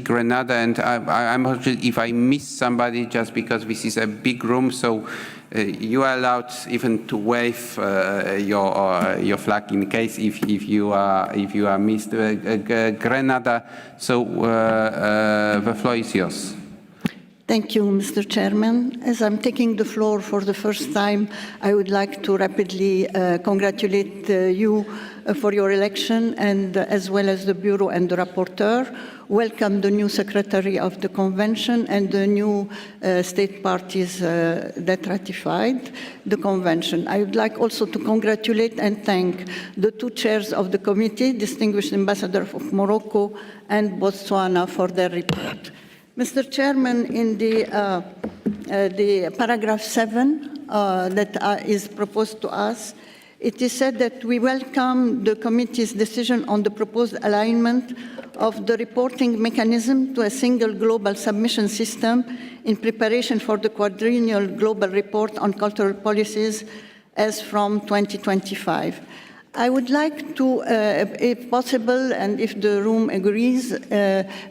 Grenada, and I'm afraid if I miss somebody, just because this is a big room, so you are allowed even to wave your flag in case if you are missed. Grenada. So the floor is yours. Thank you, Mr. Chairman. As I'm taking the floor for the first time, I would like to rapidly congratulate you for your election, and as well as the Bureau and the Rapporteur. Welcome the new Secretary of the Convention and the new state parties that ratified the Convention. I would like also to congratulate and thank the two chairs of the committee, Distinguished Ambassador of Morocco and Botswana, for their report. Mr. Chairman, in the paragraph 7 that is proposed to us, it is said that we welcome the committee's decision on the proposed alignment of the reporting mechanism to a single global submission system in preparation for the quadrennial global report on cultural policies as from 2025. I would like to, if possible, and if the room agrees,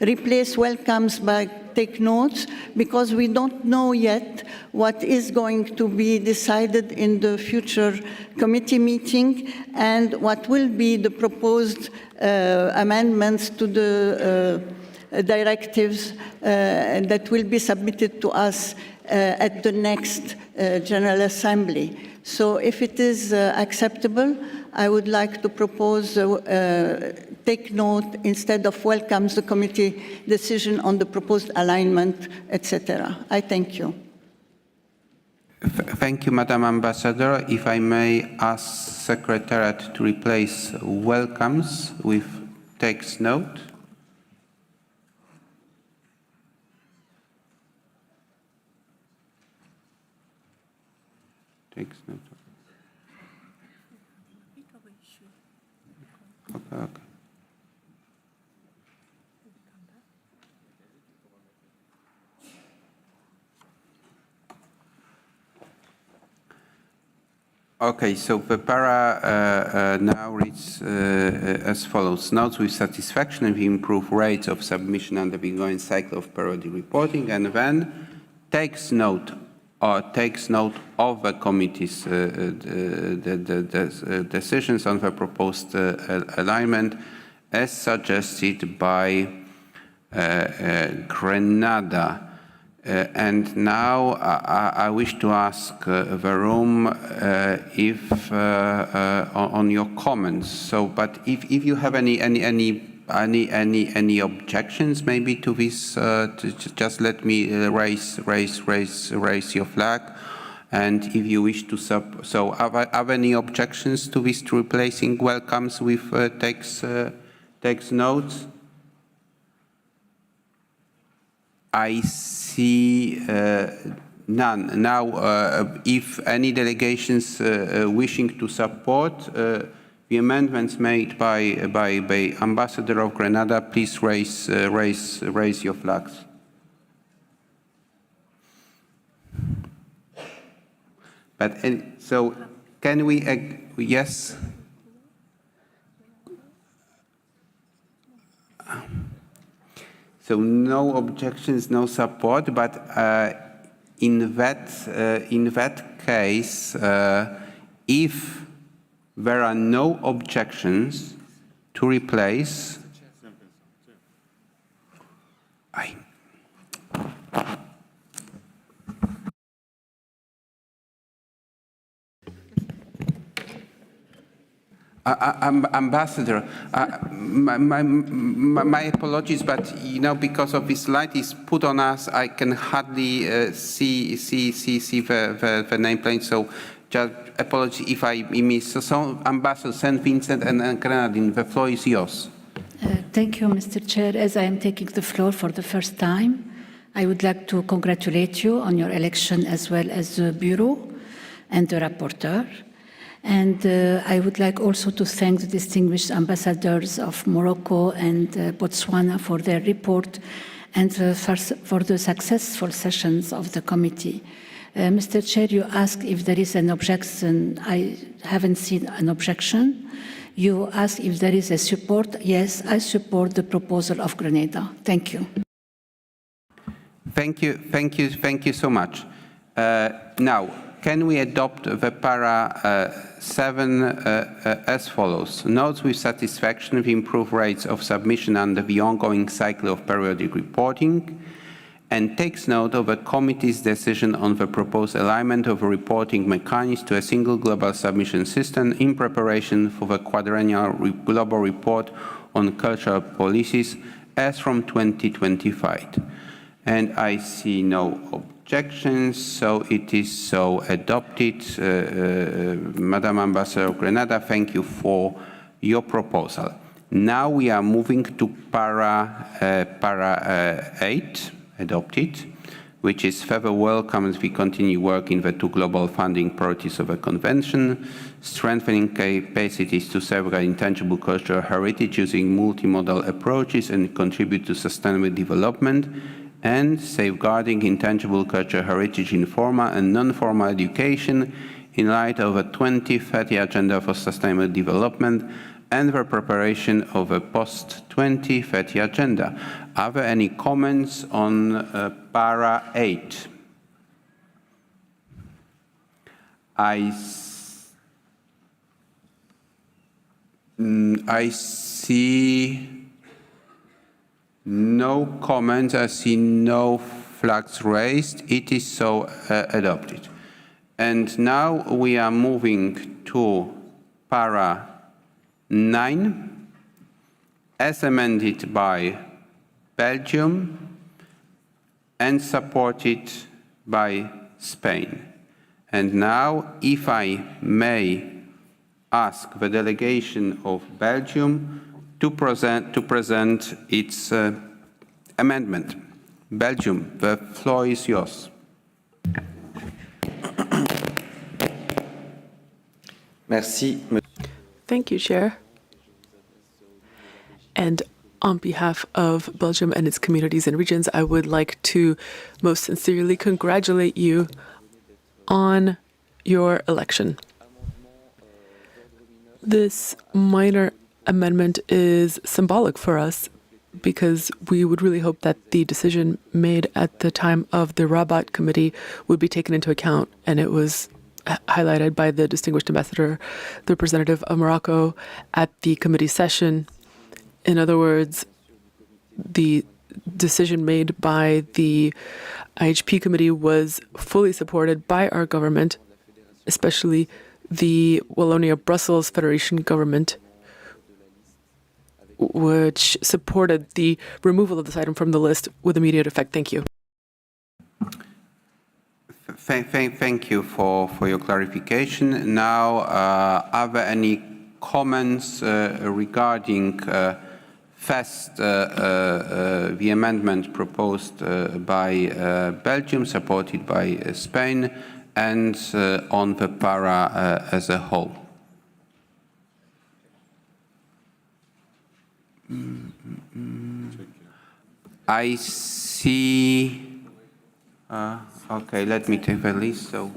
replace welcomes by take notes, because we don't know yet what is going to be decided in the future committee meeting and what will be the proposed amendments to the directives that will be submitted to us at the next General Assembly. So if it is acceptable, I would like to propose take note, instead of welcomes, the committee decision on the proposed alignment, etc. I thank you. Thank you, Madam Ambassador. If I may ask Secretariat to replace welcomes with takes note. Takes note. Okay. Okay, so the para now reads as follows. Notes with satisfaction of the improved rates of submission under the ongoing cycle of periodic reporting, and then takes note of the committee's decisions on the proposed alignment as suggested by Grenada. And now I wish to ask the room if on your comments. So, but if you have any objections maybe to this, just let me raise your flag. And if you wish to so have any objections to this, to replacing welcomes with takes notes? I see none. Now, if any delegations wishing to support the amendments made by Ambassador of Grenada, please raise your flags. But so, can we? Yes. So no objections, no support. But in that case, if there are no objections to replace, Ambassador, my apologies, but because of this light is put on us, I can hardly see the nameplate. So, just apology if I miss. So, Ambassador St. Vincent and Grenadine, the floor is yours. Thank you, Mr. Chair. As I am taking the floor for the first time, I would like to congratulate you on your election, as well as the Bureau and the Rapporteur. And I would like also to thank the distinguished ambassadors of Morocco and Botswana for their report and for the successful sessions of the committee. Mr. Chair, you asked if there is an objection. I haven't seen an objection. You asked if there is a support. Yes, I support the proposal of Grenada. Thank you. Thank you so much. Now, can we adopt the para 7 as follows? Notes with satisfaction the improved rates of submission under the ongoing cycle of periodic reporting, and takes note of the committee's decision on the proposed alignment of a reporting mechanism to a single global submission system in preparation for the quadrennial global report on cultural policies as from 2025. And I see no objections, so it is so adopted. Madam Ambassador of Grenada, thank you for your proposal. Now we are moving to para 8, adopted, which is further welcomes the continued work in the 2 global funding priorities of the Convention, strengthening capacities to safeguard intangible cultural heritage using multimodal approaches and contribute to sustainable development, and safeguarding intangible cultural heritage in formal and non-formal education in light of a 2030 Agenda for Sustainable Development and the preparation of a post-2030 agenda. Are there any comments on para 8? I see no comments. I see no flags raised. It is so adopted. And now we are moving to para 9, as amended by Belgium and supported by Spain. And now, if I may ask the delegation of Belgium to present its amendment. Belgium, the floor is yours. Merci. Thank you, Chair. And on behalf of Belgium and its communities and regions, I would like to most sincerely congratulate you on your election. This minor amendment is symbolic for us because we would really hope that the decision made at the time of the Rabat Committee would be taken into account, and it was highlighted by the distinguished ambassador, the representative of Morocco, at the committee session. In other words, the decision made by the IHP committee was fully supported by our government, especially the Wallonia-Brussels Federation government, which supported the removal of this item from the list with immediate effect. Thank you. Thank you for your clarification. Now, are there any comments regarding first the amendment proposed by Belgium, supported by Spain, and on the para as a whole? I see. Okay, let me take the list. So.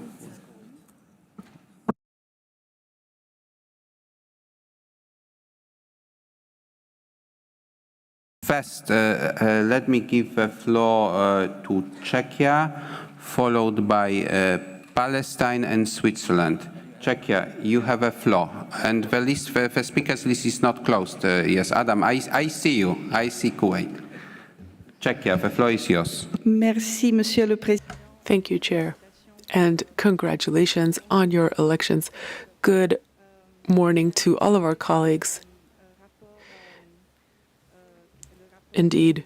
First, let me give the floor to Czechia, followed by Palestine and Switzerland. Czechia, you have a floor. And the list, the speakers list is not closed. Yes, Adam, I see you. I see Kuwait. Czechia, the floor is yours. Merci, Monsieur le Président. Thank you, Chair. And congratulations on your elections. Good morning to all of our colleagues. Indeed,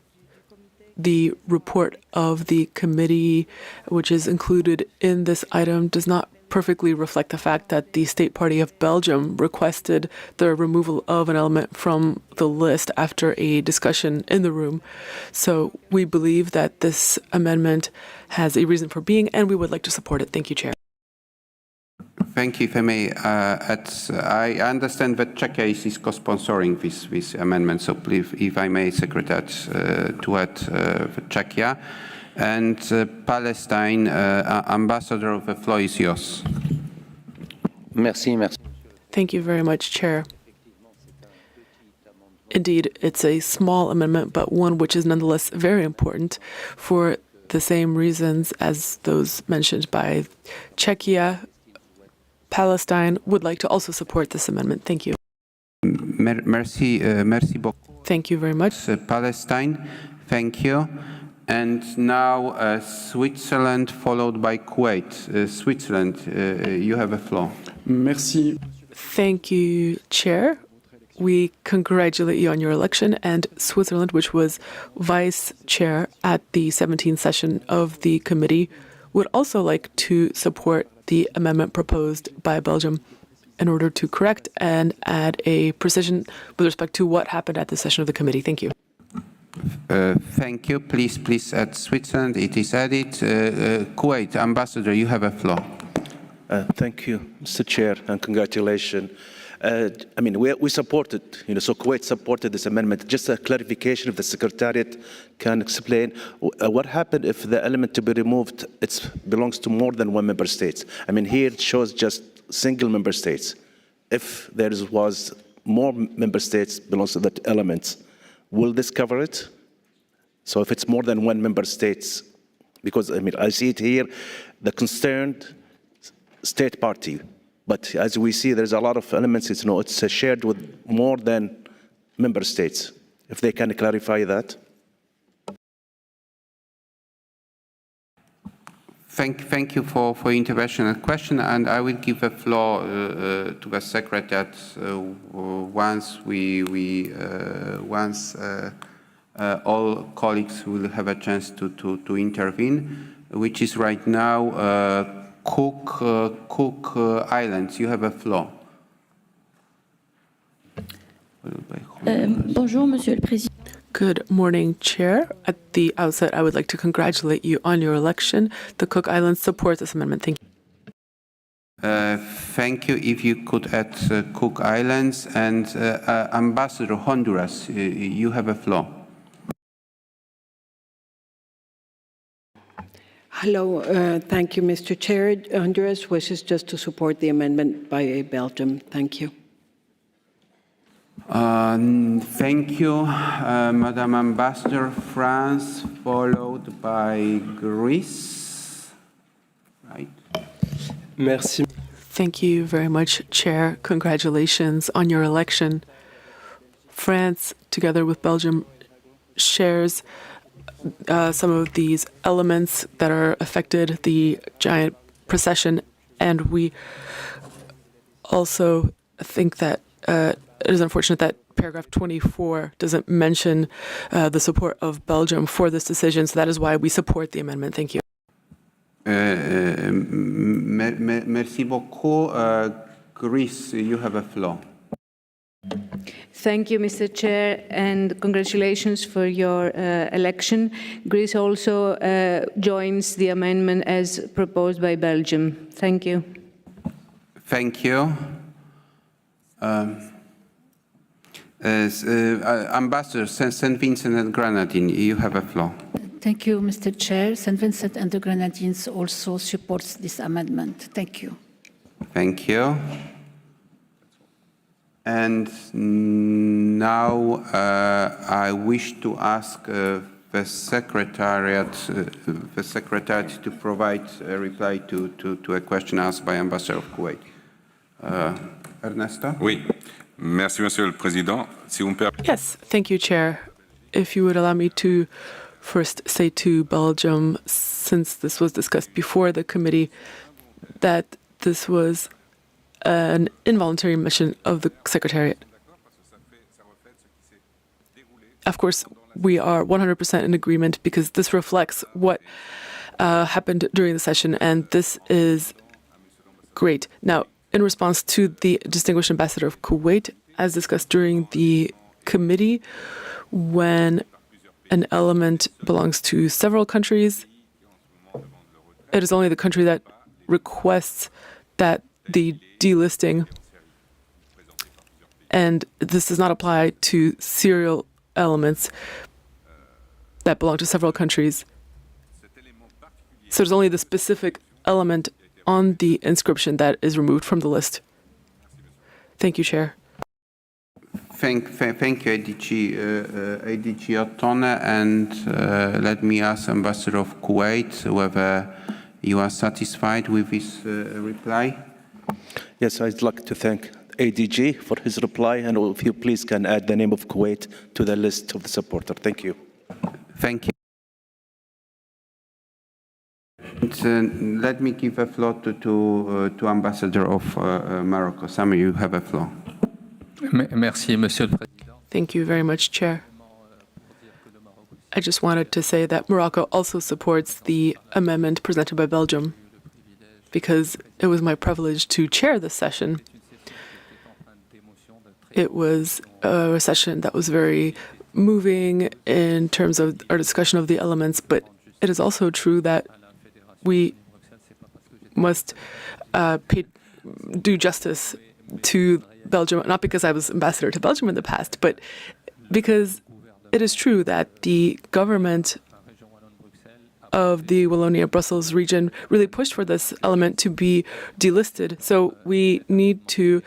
the report of the committee, which is included in this item, does not perfectly reflect the fact that the State Party of Belgium requested the removal of an element from the list after a discussion in the room. So we believe that this amendment has a reason for being, and we would like to support it. Thank you, Chair. Thank you, if I may. I understand that Czechia is co-sponsoring this amendment, so please, if I may, Secretary, to add Czechia. and Palestine. Ambassador, the floor is yours. Merci. Thank you very much, Chair. Indeed, it's a small amendment, but one which is nonetheless very important for the same reasons as those mentioned by Czechia. Palestine would like to also support this amendment. Thank you. Merci beaucoup. Thank you very much. Palestine, thank you. And now Switzerland, followed by Kuwait. Switzerland, you have a floor. Merci. Thank you, Chair. We congratulate you on your election, and Switzerland, which was vice chair at the 17th session of the committee, would also like to support the amendment proposed by Belgium in order to correct and add a precision with respect to what happened at the session of the committee. Thank you. Thank you. Please add Switzerland. It is added. Kuwait, Ambassador, you have a floor. Thank you, Mr. Chair, and congratulations. I mean, we supported, so Kuwait supported this amendment. Just a clarification, if the Secretariat can explain, what happened if the element to be removed, it belongs to more than one member state? I mean, here it shows just single member states. If there was more member states belongs to that element, will this cover it? So if it's more than one member state, because I mean, I see it here, the concerned state party. But as we see, there's a lot of elements, it's shared with more than member states. If they can clarify that. Thank you for intervention and question, and I will give the floor to the Secretariat once all colleagues will have a chance to intervene, which is right now Cook Islands. You have a floor. Bonjour, Monsieur le Président. Good morning, Chair. At the outset, I would like to congratulate you on your election. The Cook Islands support this amendment. Thank you. Thank you. If you could add Cook Islands and Ambassador Honduras, you have a floor. Hello, thank you, Mr. Chair. Honduras wishes just to support the amendment by Belgium. Thank you. Thank you, Madam Ambassador. France, followed by Greece. Right. Merci. Thank you very much, Chair. Congratulations on your election. France, together with Belgium, shares some of these elements that are affected, the giant procession, and we also think that it is unfortunate that paragraph 24 doesn't mention the support of Belgium for this decision, so that is why we support the amendment. Thank you. Merci beaucoup. Greece, you have a floor. Thank you, Mr. Chair, and congratulations for your election. Greece also joins the amendment as proposed by Belgium. Thank you. Thank you. Ambassador, St. Vincent and Grenadines, you have a floor. Thank you, Mr. Chair. St. Vincent and the Grenadines also supports this amendment. Thank you. Thank you. And now I wish to ask the Secretariat to provide a reply to a question asked by Ambassador of Kuwait. Ernesto? Oui. Merci, Monsieur le Président. Si vous me permettez. Yes, thank you, Chair. If you would allow me to first say to Belgium, since this was discussed before the committee, that this was an involuntary mission of the Secretariat. Of course, we are 100% in agreement because this reflects what happened during the session, and this is great. Now, in response to the distinguished ambassador of Kuwait, as discussed during the committee, when an element belongs to several countries, it is only the country that requests that the delisting, and this does not apply to serial elements that belong to several countries. So there's only the specific element on the inscription that is removed from the list. Thank you, Chair. Thank you, ADG Ottone, and let me ask Ambassador of Kuwait whether you are satisfied with his reply. Yes, I'd like to thank ADG for his reply, and if you please can add the name of Kuwait to the list of the supporter. Thank you. Thank you. And, let me give the floor to Ambassador of Morocco. Sami, you have a floor. Merci, Monsieur le Président. Thank you very much, Chair. I just wanted to say that Morocco also supports the amendment presented by Belgium because it was my privilege to chair this session. It was a session that was very moving in terms of our discussion of the elements, but it is also true that we must do justice to Belgium, not because I was ambassador to Belgium in the past, but because it is true that the government of the Wallonia-Brussels region really pushed for this element to be delisted. So we need to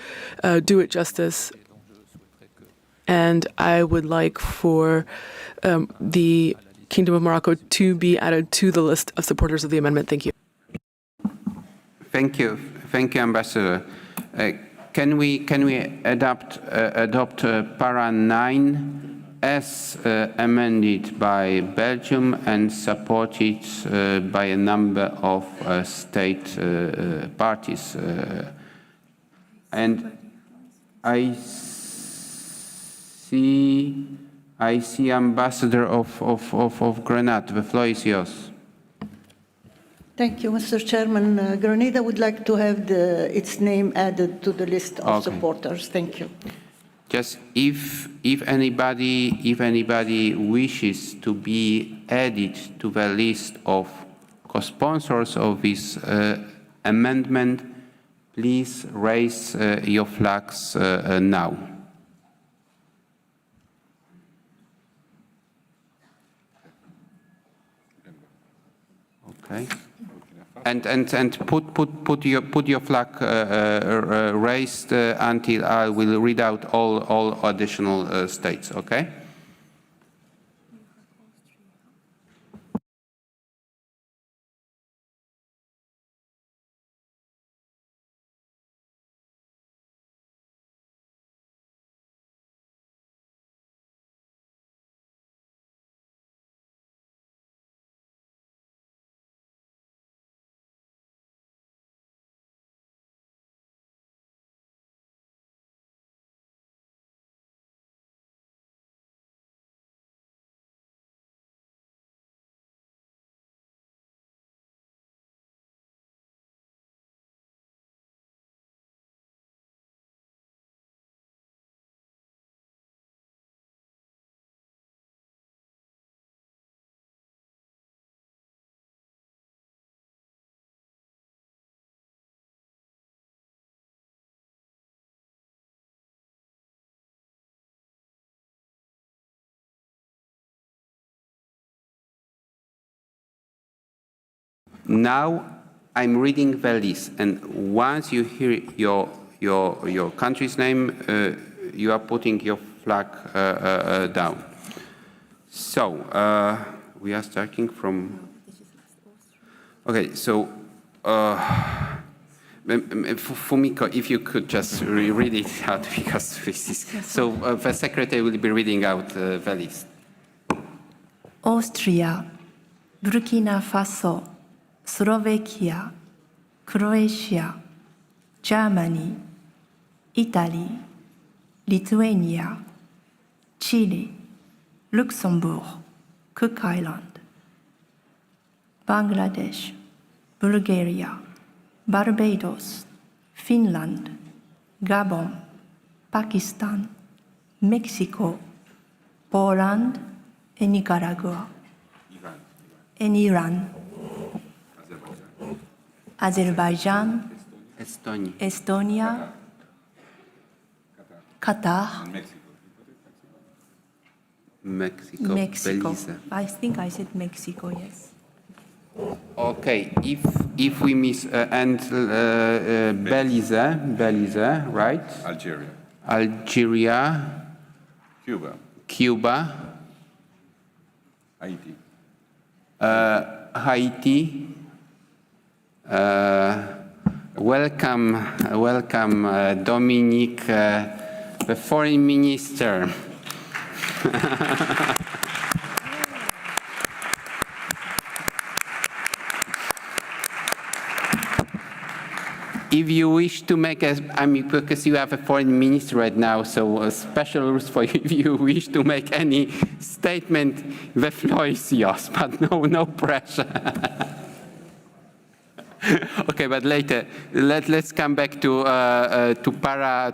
do it justice. And I would like for the Kingdom of Morocco to be added to the list of supporters of the amendment. Thank you. Thank you, Ambassador. Can we adopt para 9 as amended by Belgium and supported by a number of state parties? And I see Ambassador of Grenada. The floor is yours. Thank you, Mr. Chairman. Grenada would like to have its name added to the list of supporters. Thank you. Just if anybody wishes to be added to the list of co-sponsors of this amendment, please raise your flags now. Okay. And put your flag raised until I will read out all additional states. Okay. Now I'm reading the list, and once you hear your country's name, you are putting your flag down. So we are starting from. Okay, so Fumiko, if you could just read it out, because this is, so the secretary will be reading out the list. Austria, Burkina Faso, Slovakia, Croatia, Germany, Italy, Lithuania, Chile, Luxembourg, Cook Island, Bangladesh, Bulgaria, Barbados, Finland, Gabon, Pakistan, Mexico, Poland, and Nicaragua, and Iran, Azerbaijan, Estonia, Qatar, Mexico, Mexico. Belize. I think I said Mexico, yes. Okay, if we miss and Belize, right? Algeria, Cuba, Haiti. Welcome, Dominique, the Foreign Minister. If you wish to make because you have a foreign minister right now, so special rules for you. If you wish to make any statement, the floor is yours, but no pressure. Okay, but later, let's come back to para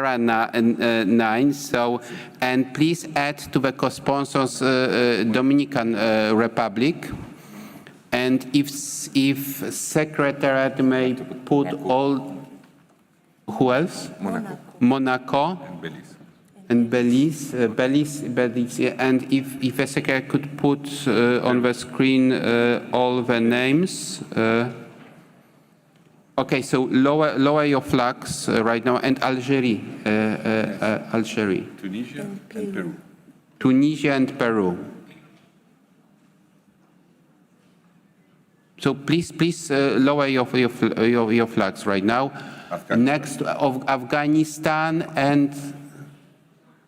9. So, and please add to the co-sponsors Dominican Republic. And if Secretariat may put all, who else? Monaco. And Belize. And if the Secretary could put on the screen all the names. Okay, so lower your flags right now. And Algeria. Tunisia and Peru. Tunisia and Peru. So please lower your flags right now. Next, of Afghanistan and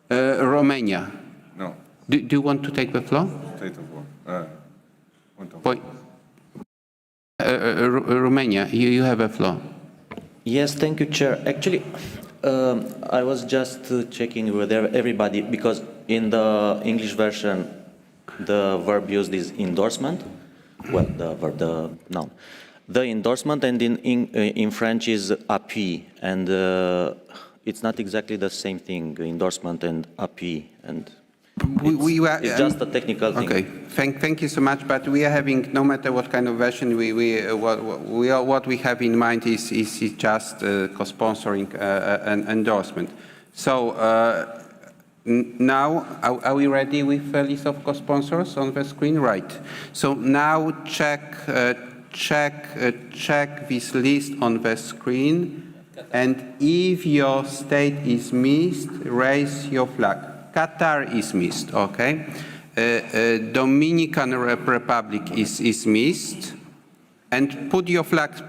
Romania. No. Do you want to take the floor? State of war. Romania, you have a floor. Yes, thank you, Chair. Actually, I was just checking with everybody because in the English version, the verb used is endorsement. Well, the verb, the noun. The endorsement, and in French is appui, and it's not exactly the same thing, endorsement and appui, and it's just a technical thing. Okay, thank you so much, but we are having, no matter what kind of version, what we have in mind is just co-sponsoring an endorsement. So, now, are we ready with a list of co-sponsors on the screen? Right. So now check this list on the screen, and if your state is missed, raise your flag. Qatar is missed, okay? Dominican Republic is missed, and put your flags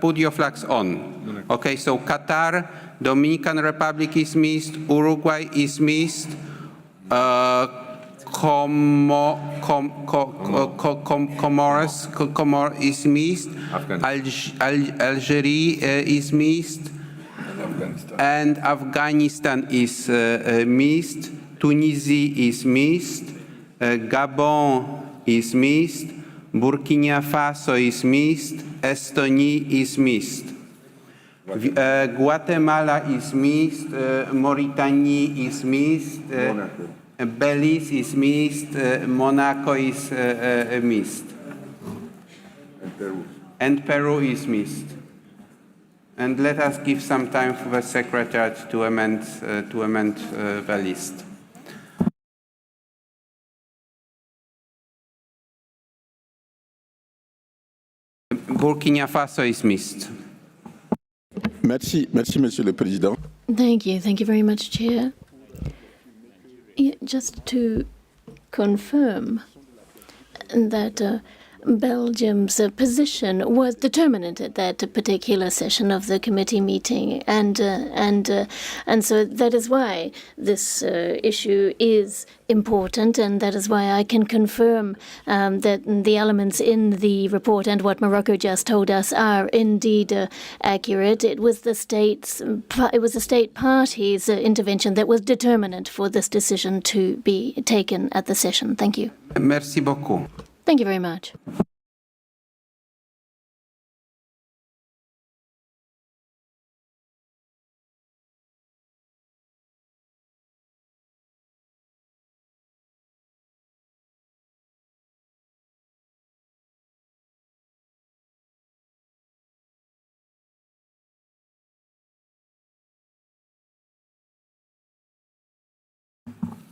on. Okay, so Qatar, Dominican Republic is missed, Uruguay is missed. Comoros is missed, Algeria is missed, and Afghanistan is missed, Tunisia is missed, Gabon is missed, Burkina Faso is missed, Estonia is missed. Guatemala is missed, Mauritania is missed, Belize is missed, Monaco is missed. And Peru is missed. And let us give some time for the Secretariat to amend the list. Burkina Faso is missed. Merci, Monsieur le Président. Thank you very much, Chair. Just to confirm that Belgium's position was determined at that particular session of the committee meeting, and so that is why this issue is important, and that is why I can confirm that the elements in the report and what Morocco just told us are indeed accurate. It was the state party's intervention that was determinant for this decision to be taken at the session. Thank you. Merci beaucoup. Thank you very much.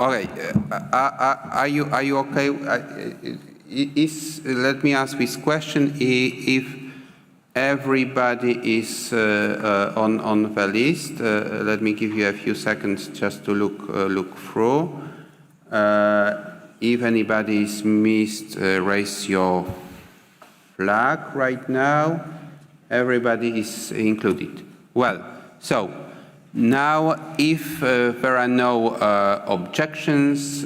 Okay, are you okay? let me ask this question, if everybody is on the list. Let me give you a few seconds just to look through. If anybody is missed, raise your flag right now. Everybody is included. Well, so now if there are no objections,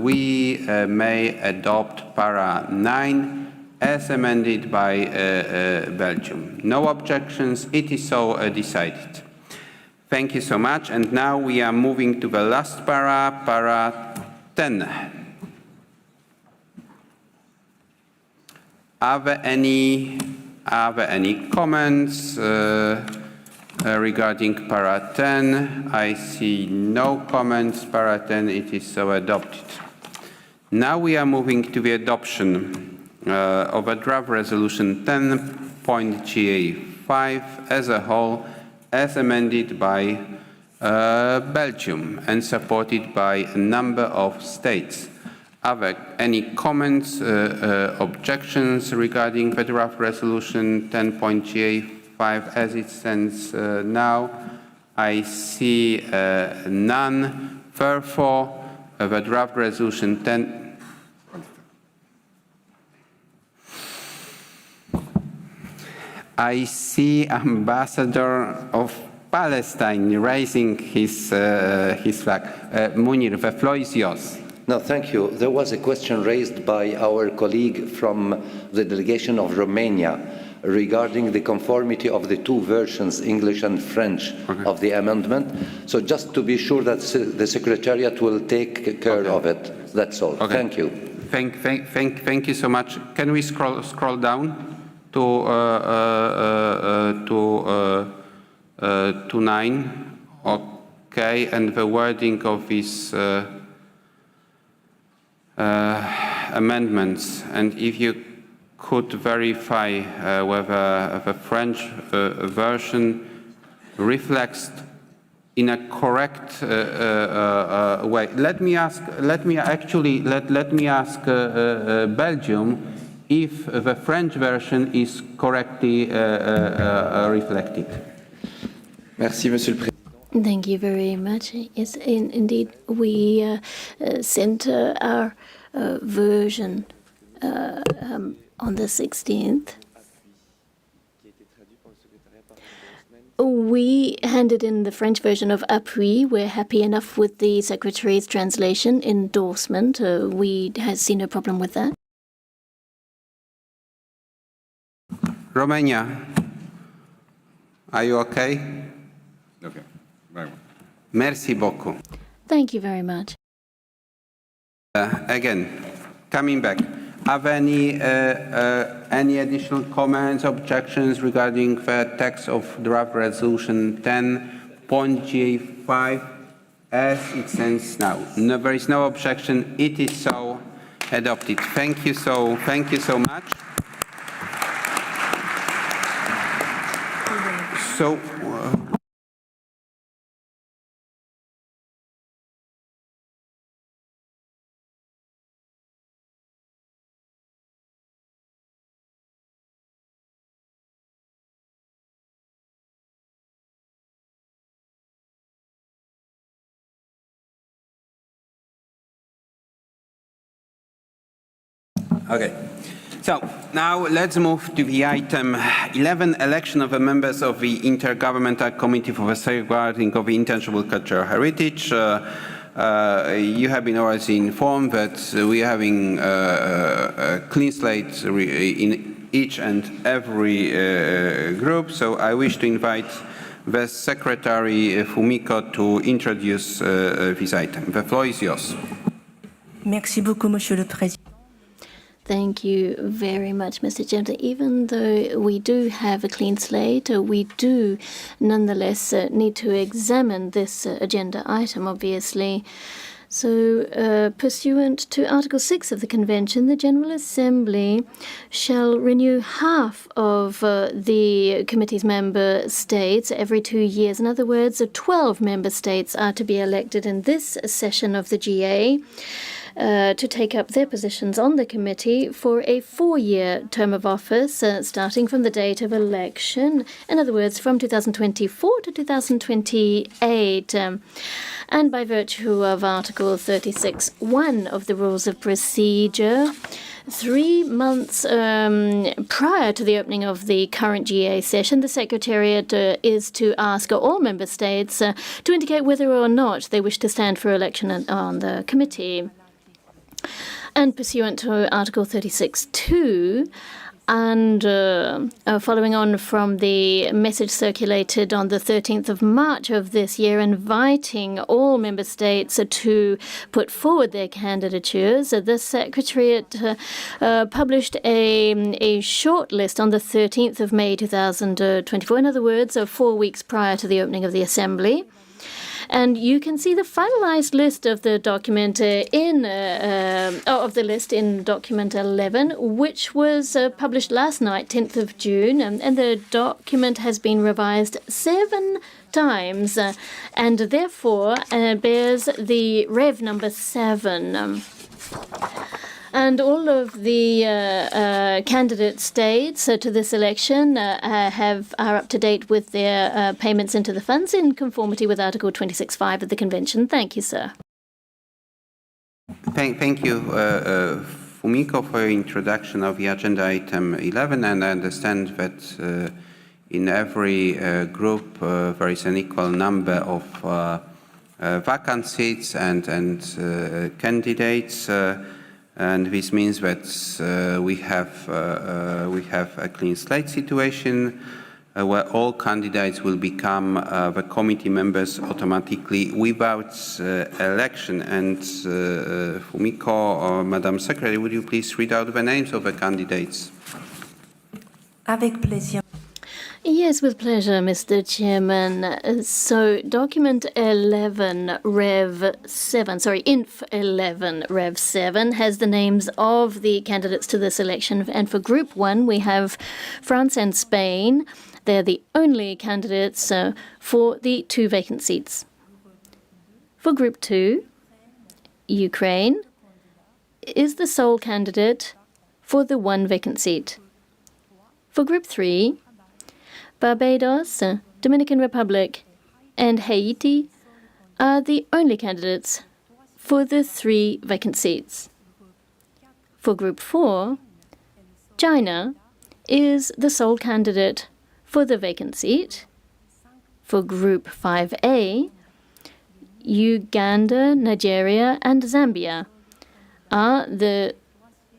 we may adopt para 9 as amended by Belgium. No objections, it is so decided. Thank you so much, and now we are moving to the last para 10. Are there any comments regarding para 10? I see no comments. Para 10, it is so adopted. Now we are moving to the adoption of a draft resolution 10.GA5 as a whole, as amended by Belgium and supported by a number of states. Are there any comments, objections regarding the draft resolution 10.GA5 as it stands now? I see none. Therefore, the draft resolution 10. I see Ambassador of Palestine raising his flag. Munir, the floor is yours. No, thank you. There was a question raised by our colleague from the delegation of Romania regarding the conformity of the two versions, English and French, of the amendment. So just to be sure that the Secretariat will take care of it. That's all. Thank you. Thank you so much. Can we scroll down to 9? Okay, and the wording of these amendments, and if you could verify whether the French version reflects in a correct way. Let me ask Belgium if the French version is correctly reflected. Merci, Monsieur le Président. Thank you very much. Yes, indeed, we sent our version on the 16th. We handed in the French version of Appui. We're happy enough with the Secretary's translation endorsement. We see no problem with that. Romania, are you okay? Okay, very well. Merci beaucoup. Thank you very much. Again, coming back, are there any additional comments, objections regarding the text of draft resolution 10.GA5 as it stands now? No, there is no objection. It is so adopted. Thank you so much. So. Okay, so now let's move to the item 11, election of the members of the Intergovernmental Committee for the Safeguarding of Intangible Cultural Heritage. You have been already informed that we are having a clean slate in each and every group, so I wish to invite the Secretary Fumiko to introduce this item. The floor is yours. Merci beaucoup, Monsieur le Président. Thank you very much, Mr. Chairman. Even though we do have a clean slate, we do nonetheless need to examine this agenda item, obviously. So, pursuant to Article 6 of the Convention, the General Assembly shall renew half of the committee's member states every 2 years. In other words, 12 member states are to be elected in this session of the GA. to take up their positions on the committee for a 4-year term of office, starting from the date of election. In other words, from 2024 to 2028. And by virtue of Article 36(1) of the Rules of Procedure, 3 months prior to the opening of the current GA session, the Secretariat is to ask all member states to indicate whether or not they wish to stand for election on the committee. And pursuant to Article 36(2), and following on from the message circulated on the 13th of March of this year, inviting all member states to put forward their candidatures, the Secretariat published a short list on the 13th of May 2024, in other words, 4 weeks prior to the opening of the Assembly. And you can see the finalized list of the document in document 11, which was published last night, 10th of June, and the document has been revised 7 times, and therefore bears the Rev number 7. And all of the candidate states to this election are up to date with their payments into the funds in conformity with Article 26(5) of the Convention. Thank you, sir. Thank you, Fumiko, for your introduction of the agenda item 11. And I understand that in every group there is an equal number of vacant seats and candidates. And this means that we have a clean slate situation where all candidates will become the committee members automatically without election. And Fumiko or Madam Secretary, would you please read out the names of the candidates? Avec plaisir. Yes, with pleasure, Mr. Chairman. So, document 11, Rev 7, Inf 11, Rev 7, has the names of the candidates to this election. And for Group 1, we have France and Spain. They're the only candidates for the 2 vacant seats. For Group 2, Ukraine is the sole candidate for the 1 vacant seat. For Group 3, Barbados, Dominican Republic, and Haiti are the only candidates for the 3 vacant seats. For Group 4, China is the sole candidate for the vacant seat. For Group 5A, Uganda, Nigeria, and Zambia are the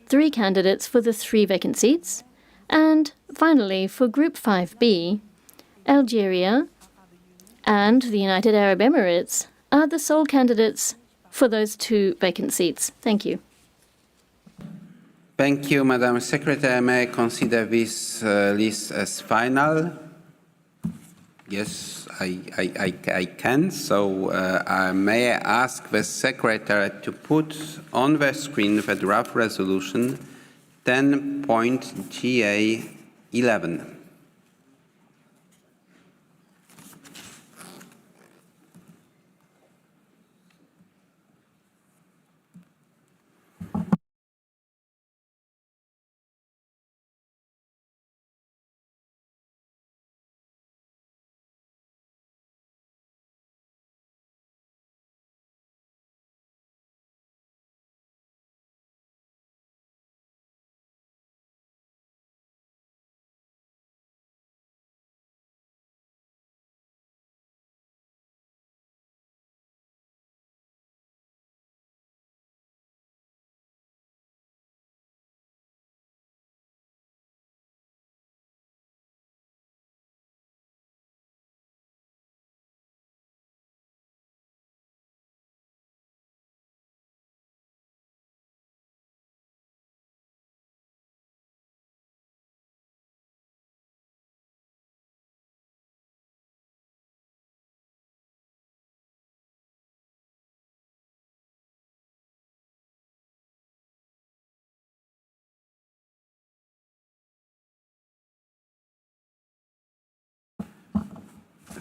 3 candidates for the 3 vacant seats. And finally, for Group 5B, Algeria and the United Arab Emirates are the sole candidates for those 2 vacant seats. Thank you. Thank you, Madam Secretary. May I consider this list as final? Yes, I can. So may I ask the Secretary to put on the screen the draft resolution 10.GA11.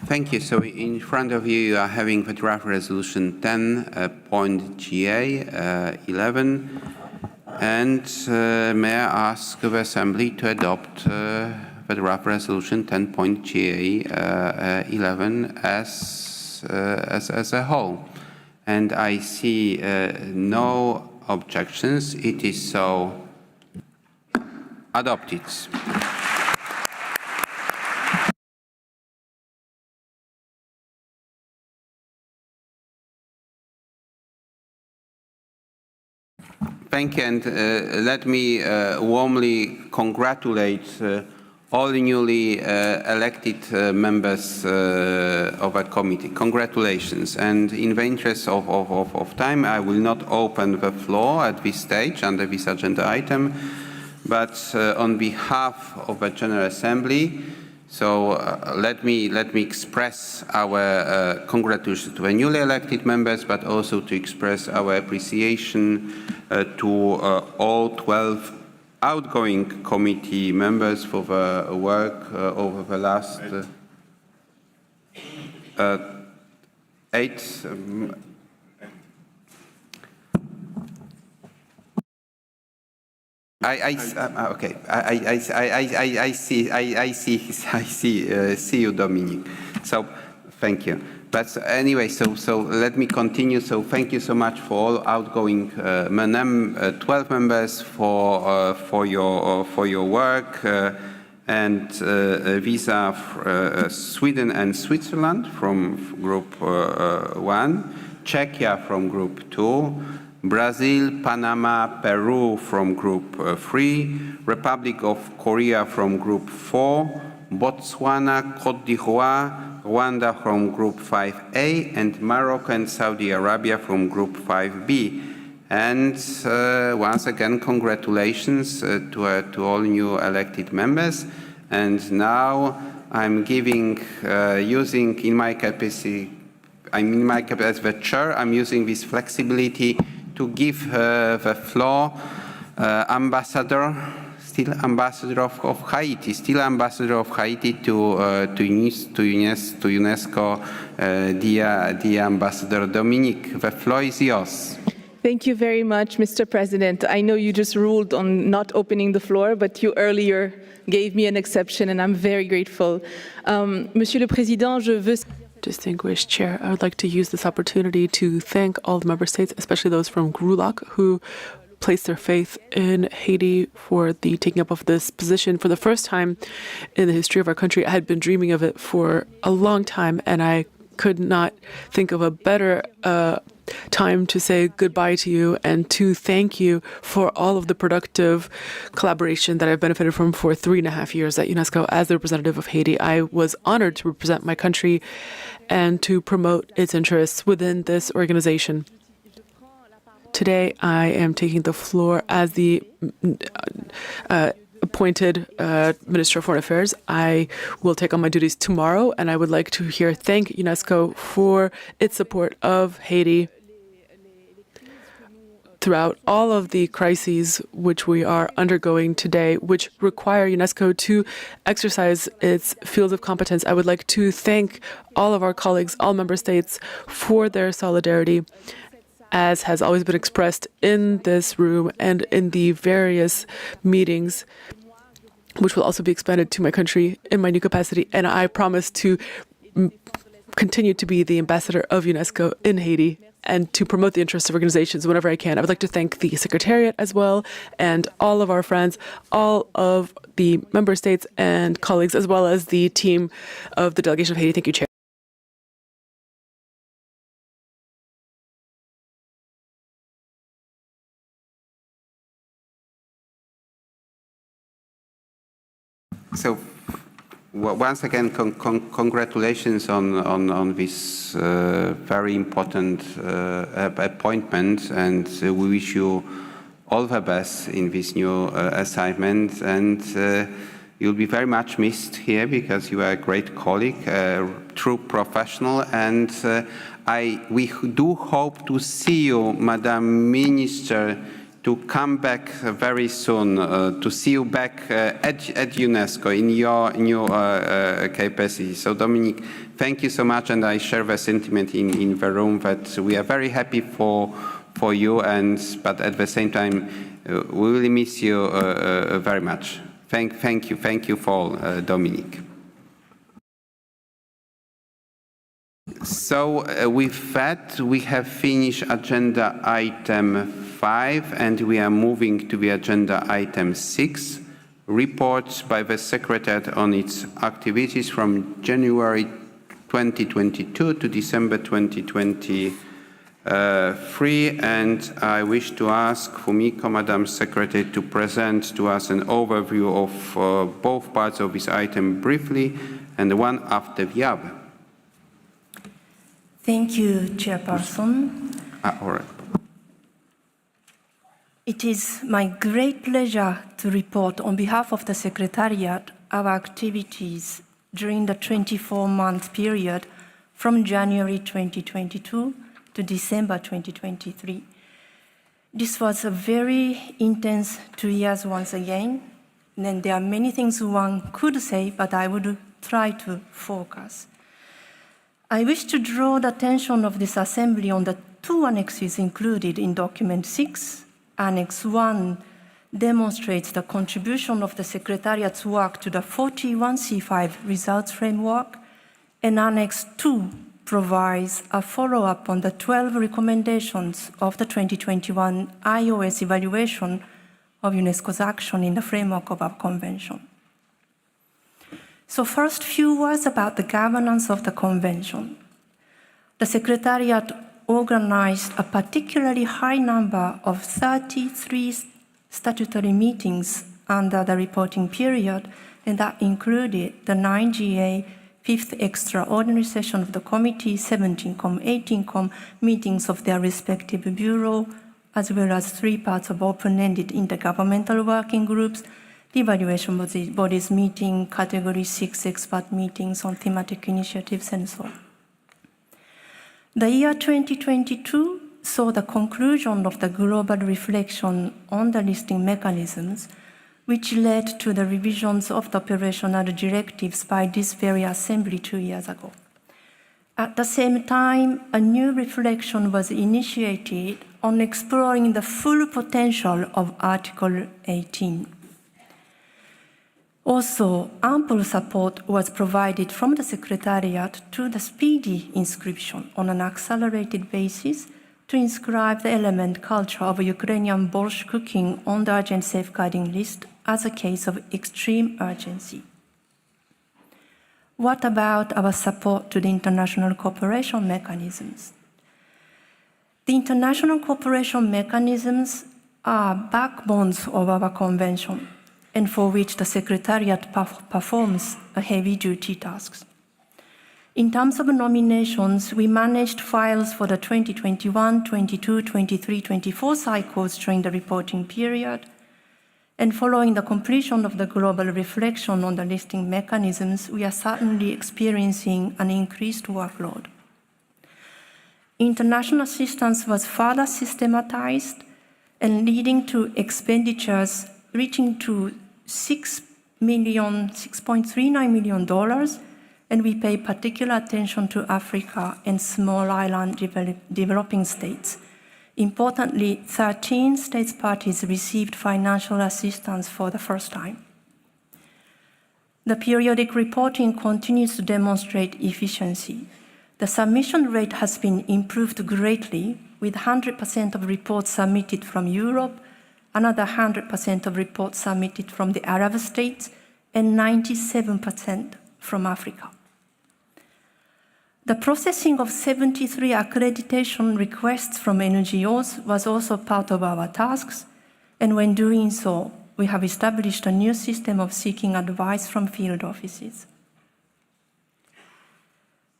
Thank you. So in front of you, you are having the draft resolution 10.GA11. And may I ask the Assembly to adopt the draft resolution 10.GA11 as a whole? And I see no objections. It is so adopted. Thank you, and let me warmly congratulate all the newly elected members of our committee. Congratulations. And in the interest of time, I will not open the floor at this stage under this agenda item, but on behalf of the General Assembly, so let me express our congratulations to the newly elected members, but also to express our appreciation to all 12 outgoing committee members for the work over the last 8 okay. I see you, Dominic. So, thank you. But anyway, so let me continue. So, thank you so much for all outgoing 12 members for your work. And these are Sweden and Switzerland from Group 1, Czechia from Group 2. Brazil, Panama, Peru from Group 3, Republic of Korea from Group 4, Botswana, Côte d'Ivoire, Rwanda from Group 5A, and Morocco and Saudi Arabia from Group 5B. And once again, congratulations to all new elected members. And now I'm giving, using in my capacity, as the chair, I'm using this flexibility to give the floor ambassador of Haiti to UNESCO, dear Ambassador Dominique. The floor is yours. Thank you very much, Mr. President. I know you just ruled on not opening the floor, but you earlier gave me an exception, and I'm very grateful. Monsieur le Président, je veux... Distinguished Chair, I would like to use this opportunity to thank all the member states, especially those from GRULAC, who placed their faith in Haiti for the taking up of this position for the first time in the history of our country. I had been dreaming of it for a long time, and I could not think of a better time to say goodbye to you and to thank you for all of the productive collaboration that I've benefited from for 3.5 years at UNESCO as the representative of Haiti. I was honored to represent my country and to promote its interests within this organization. Today, I am taking the floor as the appointed Minister of Foreign Affairs. I will take on my duties tomorrow, and I would like to here thank UNESCO for its support of Haiti throughout all of the crises which we are undergoing today, which require UNESCO to exercise its fields of competence. I would like to thank all of our colleagues, all member states, for their solidarity, as has always been expressed in this room and in the various meetings, which will also be expanded to my country in my new capacity. And I promise to continue to be the ambassador of UNESCO in Haiti and to promote the interests of organizations whenever I can. I would like to thank the Secretariat as well, and all of our friends, all of the member states and colleagues, as well as the team of the Delegation of Haiti. Thank you, Chair. So, once again, congratulations on this very important appointment, and we wish you all the best in this new assignment. And you'll be very much missed here because you are a great colleague, a true professional, and we do hope to see you, Madam Minister, to come back very soon, to see you back at UNESCO in your new capacity. So Dominique, thank you so much, and I share the sentiment in the room that we are very happy for you, but at the same time, we will miss you very much. Thank you for Dominique. So with that, we have finished agenda item 5, and we are moving to the agenda item 6, reports by the Secretariat on its activities from January 2022 to December 2023. And I wish to ask Fumiko, Madam Secretary, to present to us an overview of both parts of this item briefly, and one after the other. Thank you, Chairperson. All right. It is my great pleasure to report on behalf of the Secretariat our activities during the 24-month period from January 2022 to December 2023. This was a very intense 2 years once again, and there are many things one could say, but I would try to focus. I wish to draw the attention of this Assembly on the 2 annexes included in Document 6. Annex 1 demonstrates the contribution of the Secretariat's work to the 41C5 results framework, and Annex 2 provides a follow-up on the 12 recommendations of the 2021 IOS evaluation of UNESCO's action in the framework of our convention. So first, few words about the governance of the convention. The Secretariat organized a particularly high number of 33 statutory meetings under the reporting period, and that included the 9GA 5th extraordinary session of the committee, 17Com, 18Com meetings of their respective bureau, as well as 3 parts of open-ended intergovernmental working groups, the evaluation bodies meeting, Category 6 expert meetings on thematic initiatives, and so on. The year 2022 saw the conclusion of the global reflection on the listing mechanisms, which led to the revisions of the operational directives by this very Assembly 2 years ago. At the same time, a new reflection was initiated on exploring the full potential of Article 18. Also, ample support was provided from the Secretariat to the speedy inscription on an accelerated basis to inscribe the element culture of Ukrainian borscht cooking on the urgent safeguarding list as a case of extreme urgency. What about our support to the international cooperation mechanisms? The international cooperation mechanisms are backbones of our convention, and for which the Secretariat performs a heavy-duty task. In terms of nominations, we managed files for the 2021, 22, 23, 24 cycles during the reporting period, and following the completion of the global reflection on the listing mechanisms, we are certainly experiencing an increased workload. International assistance was further systematized and leading to expenditures reaching to $6.39 million, and we pay particular attention to Africa and small island developing states. Importantly, 13 states parties received financial assistance for the first time. The periodic reporting continues to demonstrate efficiency. The submission rate has been improved greatly, with 100% of reports submitted from Europe, another 100% of reports submitted from the Arab states, and 97% from Africa. The processing of 73 accreditation requests from NGOs was also part of our tasks, and when doing so, we have established a new system of seeking advice from field offices.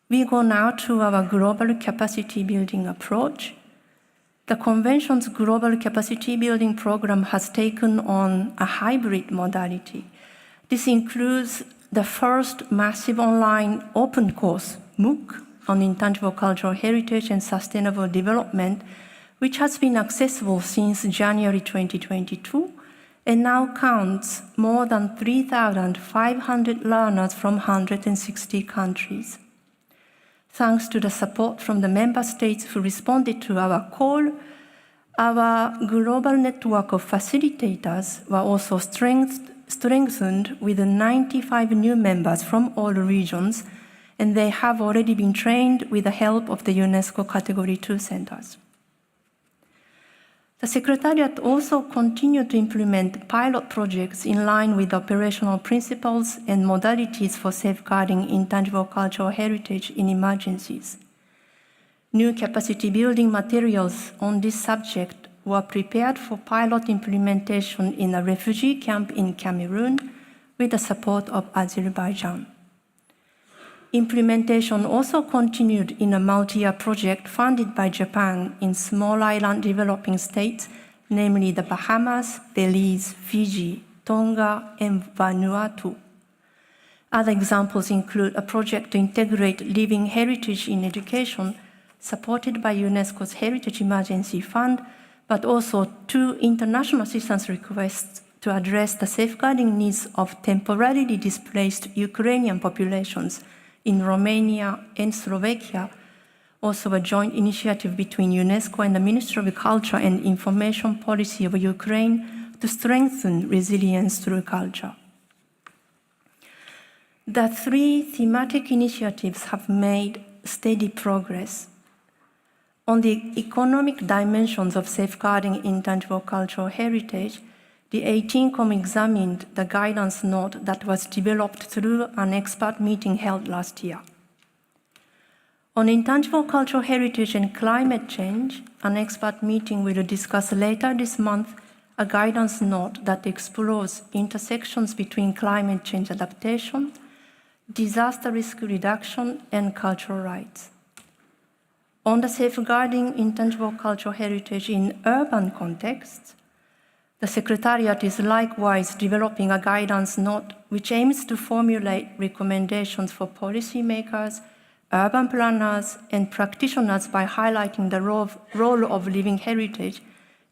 We go now to our global capacity building approach. The Convention's global capacity building program has taken on a hybrid modality. This includes the first massive online open course, MOOC, on intangible cultural heritage and sustainable development, which has been accessible since January 2022 and now counts more than 3,500 learners from 160 countries. Thanks to the support from the member states who responded to our call, our global network of facilitators were also strengthened with 95 new members from all regions, and they have already been trained with the help of the UNESCO Category 2 centers. The Secretariat also continued to implement pilot projects in line with operational principles and modalities for safeguarding intangible cultural heritage in emergencies. New capacity building materials on this subject were prepared for pilot implementation in a refugee camp in Cameroon with the support of Azerbaijan. Implementation also continued in a multi-year project funded by Japan in small island developing states, namely the Bahamas, Belize, Fiji, Tonga, and Vanuatu. Other examples include a project to integrate living heritage in education, supported by UNESCO's Heritage Emergency Fund, but also 2 international assistance requests to address the safeguarding needs of temporarily displaced Ukrainian populations in Romania and Slovakia, also a joint initiative between UNESCO and the Ministry of Culture and Information Policy of Ukraine to strengthen resilience through culture. The 3 thematic initiatives have made steady progress. On the economic dimensions of safeguarding intangible cultural heritage, the 18Com examined the guidance note that was developed through an expert meeting held last year. On intangible cultural heritage and climate change, an expert meeting will discuss later this month a guidance note that explores intersections between climate change adaptation, disaster risk reduction, and cultural rights. On the safeguarding intangible cultural heritage in urban contexts, the Secretariat is likewise developing a guidance note which aims to formulate recommendations for policymakers, urban planners, and practitioners by highlighting the role of living heritage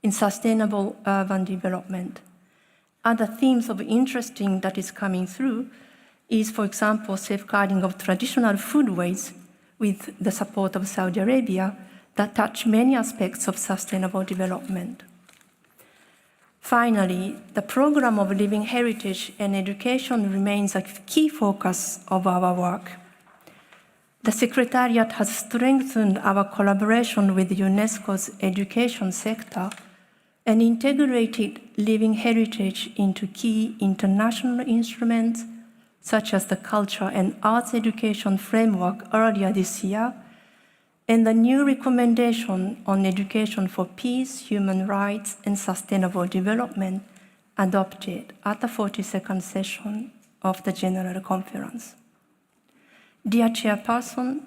in sustainable urban development. Other themes of interest that is coming through is, for example, safeguarding of traditional foodways with the support of Saudi Arabia that touch many aspects of sustainable development. Finally, the program of living heritage and education remains a key focus of our work. The Secretariat has strengthened our collaboration with UNESCO's education sector and integrated living heritage into key international instruments such as the Culture and Arts Education Framework earlier this year, and the new recommendation on education for peace, human rights, and sustainable development adopted at the 42nd session of the General Conference. Dear Chairperson,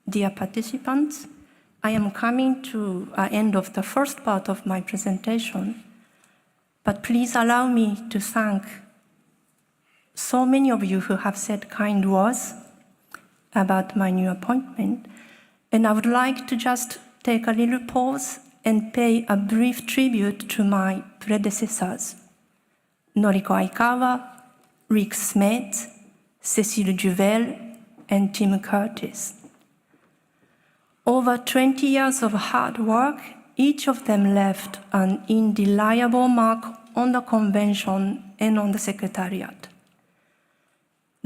dear participants, I am coming to the end of the first part of my presentation, but please allow me to thank so many of you who have said kind words about my new appointment, and I would like to just take a little pause and pay a brief tribute to my predecessors, Noriko Aikawa, Rick Smet, Cécile Duvel, and Tim Curtis. Over 20 years of hard work, each of them left an indelible mark on the Convention and on the Secretariat.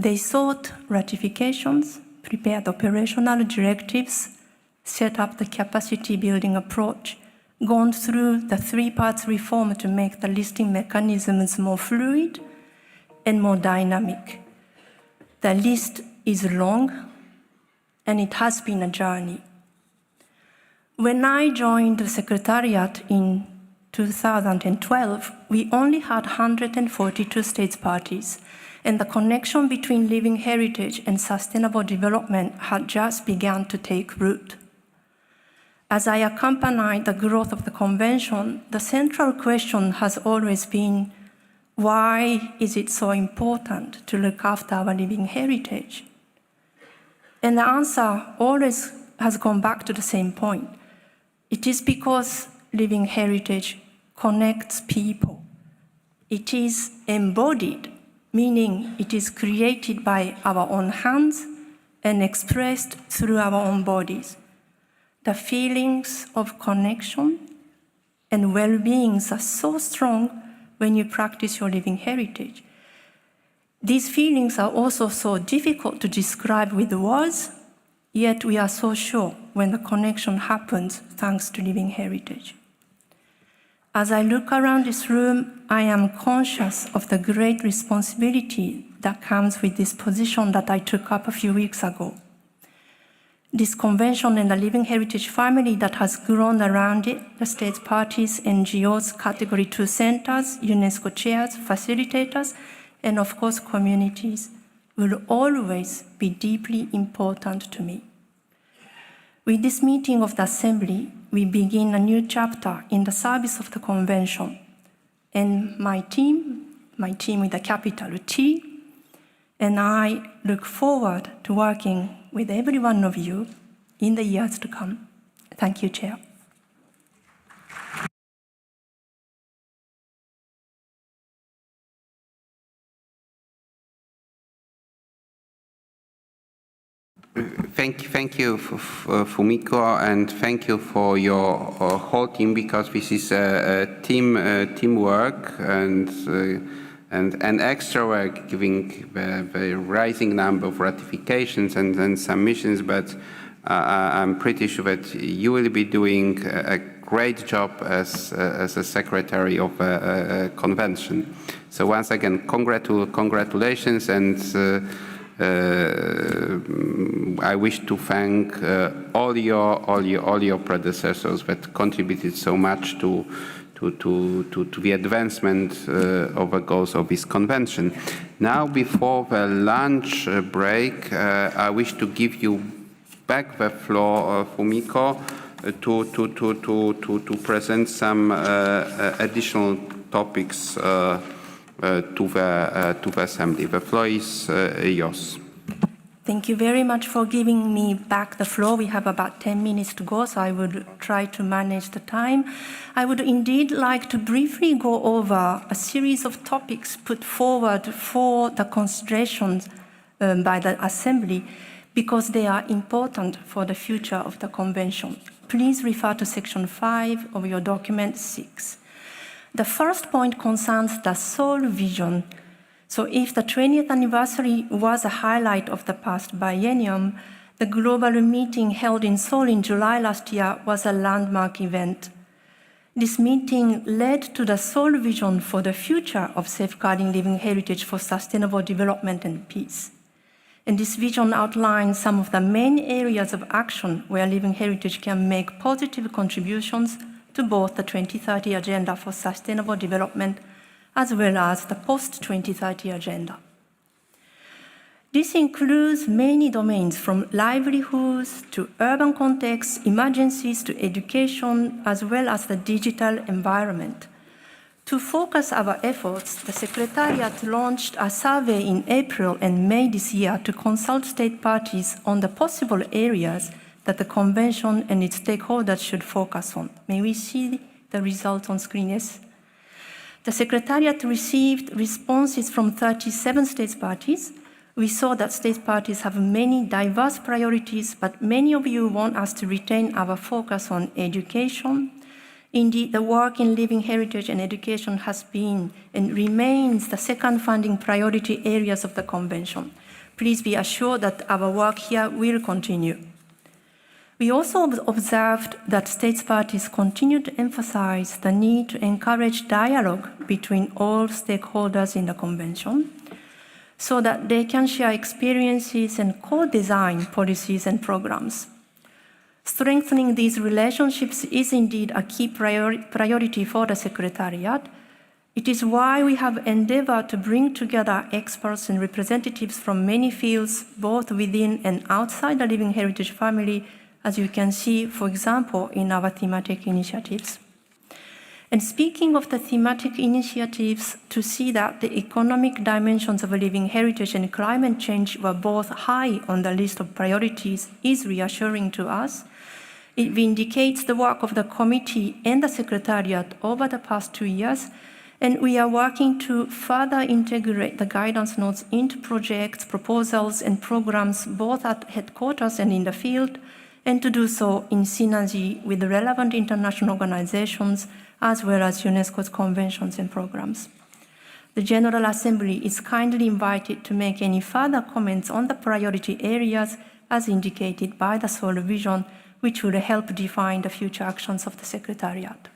They sought ratifications, prepared operational directives, set up the capacity building approach, gone through the 3-part reform to make the listing mechanisms more fluid and more dynamic. The list is long, and it has been a journey. When I joined the Secretariat in 2012, we only had 142 states parties, and the connection between living heritage and sustainable development had just begun to take root. As I accompanied the growth of the Convention, the central question has always been, why is it so important to look after our living heritage? And the answer always has gone back to the same point. It is because living heritage connects people. It is embodied, meaning it is created by our own hands and expressed through our own bodies. The feelings of connection and well-being are so strong when you practice your living heritage. These feelings are also so difficult to describe with words, yet we are so sure when the connection happens thanks to living heritage. As I look around this room, I am conscious of the great responsibility that comes with this position that I took up a few weeks ago. This convention and the living heritage family that has grown around it, the state parties, NGOs, Category 2 centers, UNESCO chairs, facilitators, and of course communities, will always be deeply important to me. With this meeting of the Assembly, we begin a new chapter in the service of the Convention. And my team with a capital T, and I look forward to working with every one of you in the years to come. Thank you, Chair. Thank you, Fumiko, and thank you for your whole team, because this is a teamwork and extra work, giving the rising number of ratifications and submissions. But I'm pretty sure that you will be doing a great job as a secretary of a convention. So once again, congratulations, and I wish to thank all your predecessors that contributed so much to the advancement of the goals of this convention. Now, before the lunch break, I wish to give you back the floor, Fumiko, to present some additional topics to the Assembly. The floor is yours. Thank you very much for giving me back the floor. We have about 10 minutes to go, so I would try to manage the time. I would indeed like to briefly go over a series of topics put forward for the considerations by the Assembly, because they are important for the future of the Convention. Please refer to Section 5 of your document 6. The first point concerns the Seoul vision. So if the 20th anniversary was a highlight of the past biennium, the global meeting held in Seoul in July last year was a landmark event. This meeting led to the Seoul vision for the future of safeguarding living heritage for sustainable development and peace. And this vision outlines some of the main areas of action where living heritage can make positive contributions to both the 2030 Agenda for Sustainable Development as well as the post-2030 agenda. This includes many domains, from livelihoods to urban contexts, emergencies to education, as well as the digital environment. To focus our efforts, the Secretariat launched a survey in April and May this year to consult state parties on the possible areas that the Convention and its stakeholders should focus on. May we see the results on screen? Yes. The Secretariat received responses from 37 state parties. We saw that state parties have many diverse priorities, but many of you want us to retain our focus on education. Indeed, the work in living heritage and education has been and remains the second funding priority areas of the Convention. Please be assured that our work here will continue. We also observed that state parties continue to emphasize the need to encourage dialogue between all stakeholders in the Convention so that they can share experiences and co-design policies and programs. Strengthening these relationships is indeed a key priority for the Secretariat. It is why we have endeavored to bring together experts and representatives from many fields, both within and outside the living heritage family, as you can see, for example, in our thematic initiatives. And speaking of the thematic initiatives, to see that the economic dimensions of living heritage and climate change were both high on the list of priorities is reassuring to us. It vindicates the work of the committee and the Secretariat over the past 2 years, and we are working to further integrate the guidance notes into projects, proposals, and programs both at headquarters and in the field, and to do so in synergy with the relevant international organizations as well as UNESCO's conventions and programs. The General Assembly is kindly invited to make any further comments on the priority areas as indicated by the Seoul Vision, which will help define the future actions of the Secretariat.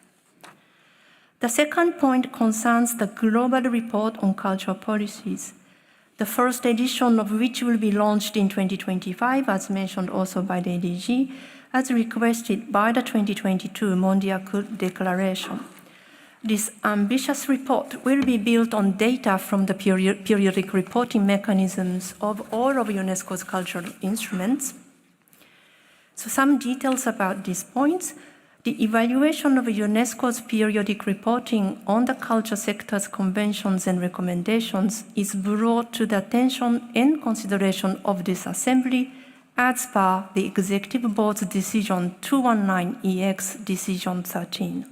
The second point concerns the Global Report on Cultural Policies, the first edition of which will be launched in 2025, as mentioned also by the ADG, as requested by the 2022 Mondial Declaration. This ambitious report will be built on data from the periodic reporting mechanisms of all of UNESCO's cultural instruments. So some details about these points. The evaluation of UNESCO's periodic reporting on the culture sector's conventions and recommendations is brought to the attention and consideration of this Assembly as per the Executive Board's Decision 219-EX Decision 13.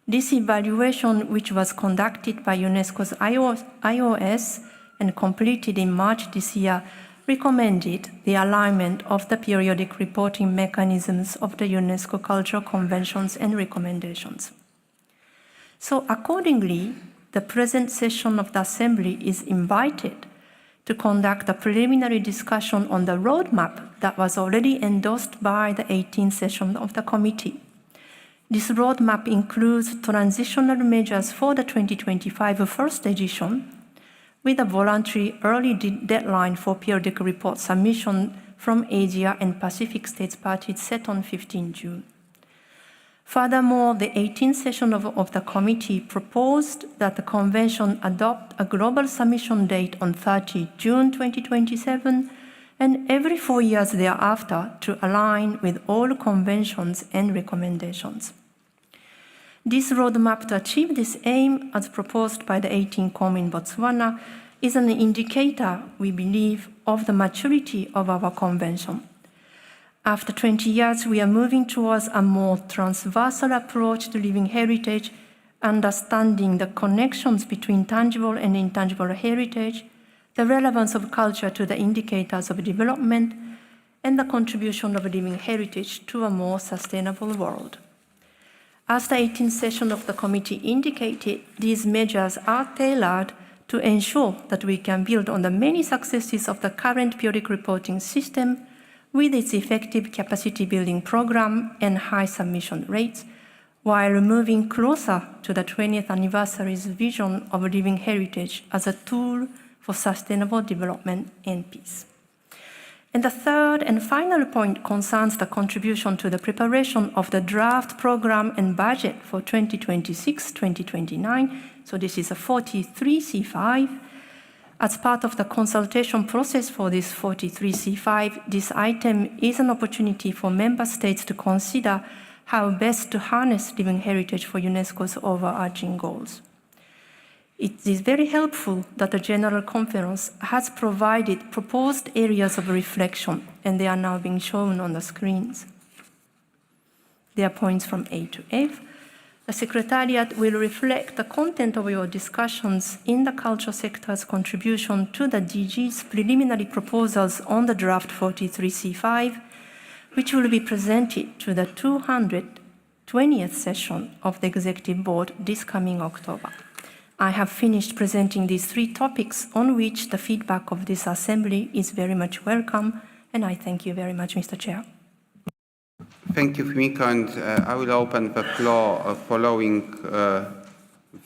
This evaluation, which was conducted by UNESCO's IOS and completed in March this year, recommended the alignment of the periodic reporting mechanisms of the UNESCO Cultural Conventions and Recommendations. So accordingly, the present session of the Assembly is invited to conduct a preliminary discussion on the roadmap that was already endorsed by the 18th session of the committee. This roadmap includes transitional measures for the 2025 first edition, with a voluntary early deadline for periodic report submission from Asia and Pacific States parties set on 15 June. Furthermore, the 18th session of the committee proposed that the convention adopt a global submission date on 30 June 2027 and every 4 years thereafter to align with all conventions and recommendations. This roadmap to achieve this aim, as proposed by the 18COM in Botswana, is an indicator, we believe, of the maturity of our convention. After 20 years, we are moving towards a more transversal approach to living heritage, understanding the connections between tangible and intangible heritage, the relevance of culture to the indicators of development, and the contribution of living heritage to a more sustainable world. As the 18th session of the committee indicated, these measures are tailored to ensure that we can build on the many successes of the current periodic reporting system with its effective capacity building program and high submission rates, while moving closer to the 20th anniversary's vision of living heritage as a tool for sustainable development and peace. And the third and final point concerns the contribution to the preparation of the draft program and budget for 2026-2029. So this is a 43C5. As part of the consultation process for this 43C5, this item is an opportunity for member states to consider how best to harness living heritage for UNESCO's overarching goals. It is very helpful that the General Conference has provided proposed areas of reflection, and they are now being shown on the screens. They are points from A to F. The Secretariat will reflect the content of your discussions in the culture sector's contribution to the DG's preliminary proposals on the draft 43C5, which will be presented to the 220th session of the Executive Board this coming October. I have finished presenting these 3 topics on which the feedback of this Assembly is very much welcome, and I thank you very much, Mr. Chair. Thank you, Fumiko, and I will open the floor following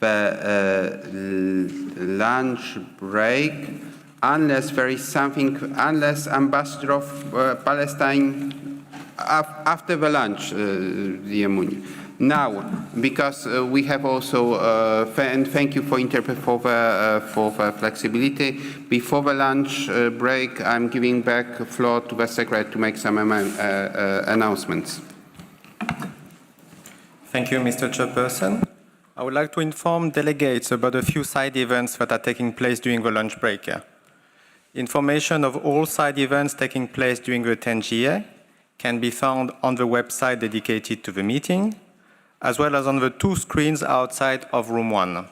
the lunch break, unless there is something, unless Ambassador of Palestine after the lunch, dear Muni. Now, because we have also, and thank you for interpret for the flexibility. Before the lunch break, I'm giving back the floor to the Secretary to make some announcements. Thank you, Mr. Chairperson. I would like to inform delegates about a few side events that are taking place during the lunch break. Information of all side events taking place during the 10GA can be found on the website dedicated to the meeting, as well as on the 2 screens outside of room 1.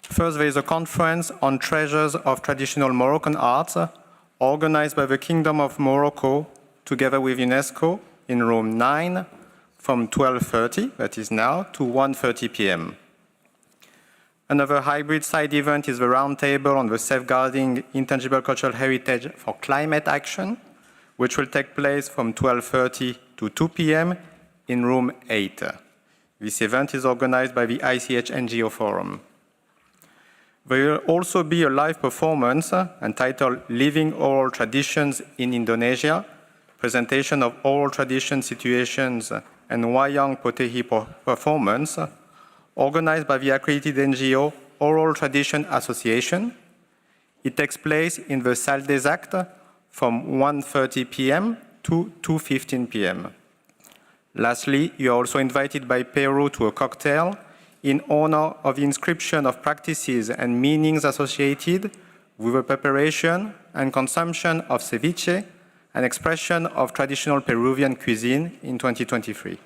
First, there is a conference on treasures of traditional Moroccan arts organized by the Kingdom of Morocco together with UNESCO in room 9 from 12:30, that is now, to 1:30 p.m. Another hybrid side event is the roundtable on the safeguarding intangible cultural heritage for climate action, which will take place from 12:30 to 2 p.m. in room 8. This event is organized by the ICH NGO Forum. There will also be a live performance entitled Living Oral Traditions in Indonesia, presentation of oral tradition situations and Wayang Potehi performance, organized by the accredited NGO Oral Tradition Association. It takes place in the Salle des Actes from 1:30 p.m. to 2:15 p.m. Lastly, you are also invited by Peru to a cocktail in honor of the inscription of practices and meanings associated with the preparation and consumption of ceviche, an expression of traditional Peruvian cuisine in 2023.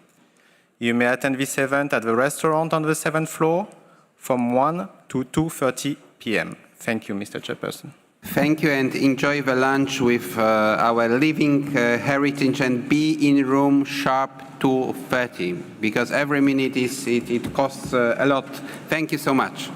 You may attend this event at the restaurant on the 7th floor from 1 to 2:30 p.m. Thank you, Mr. Chairperson. Thank you, and enjoy the lunch with our living heritage, and be in room sharp 2:30, because every minute it costs a lot. Thank you so much.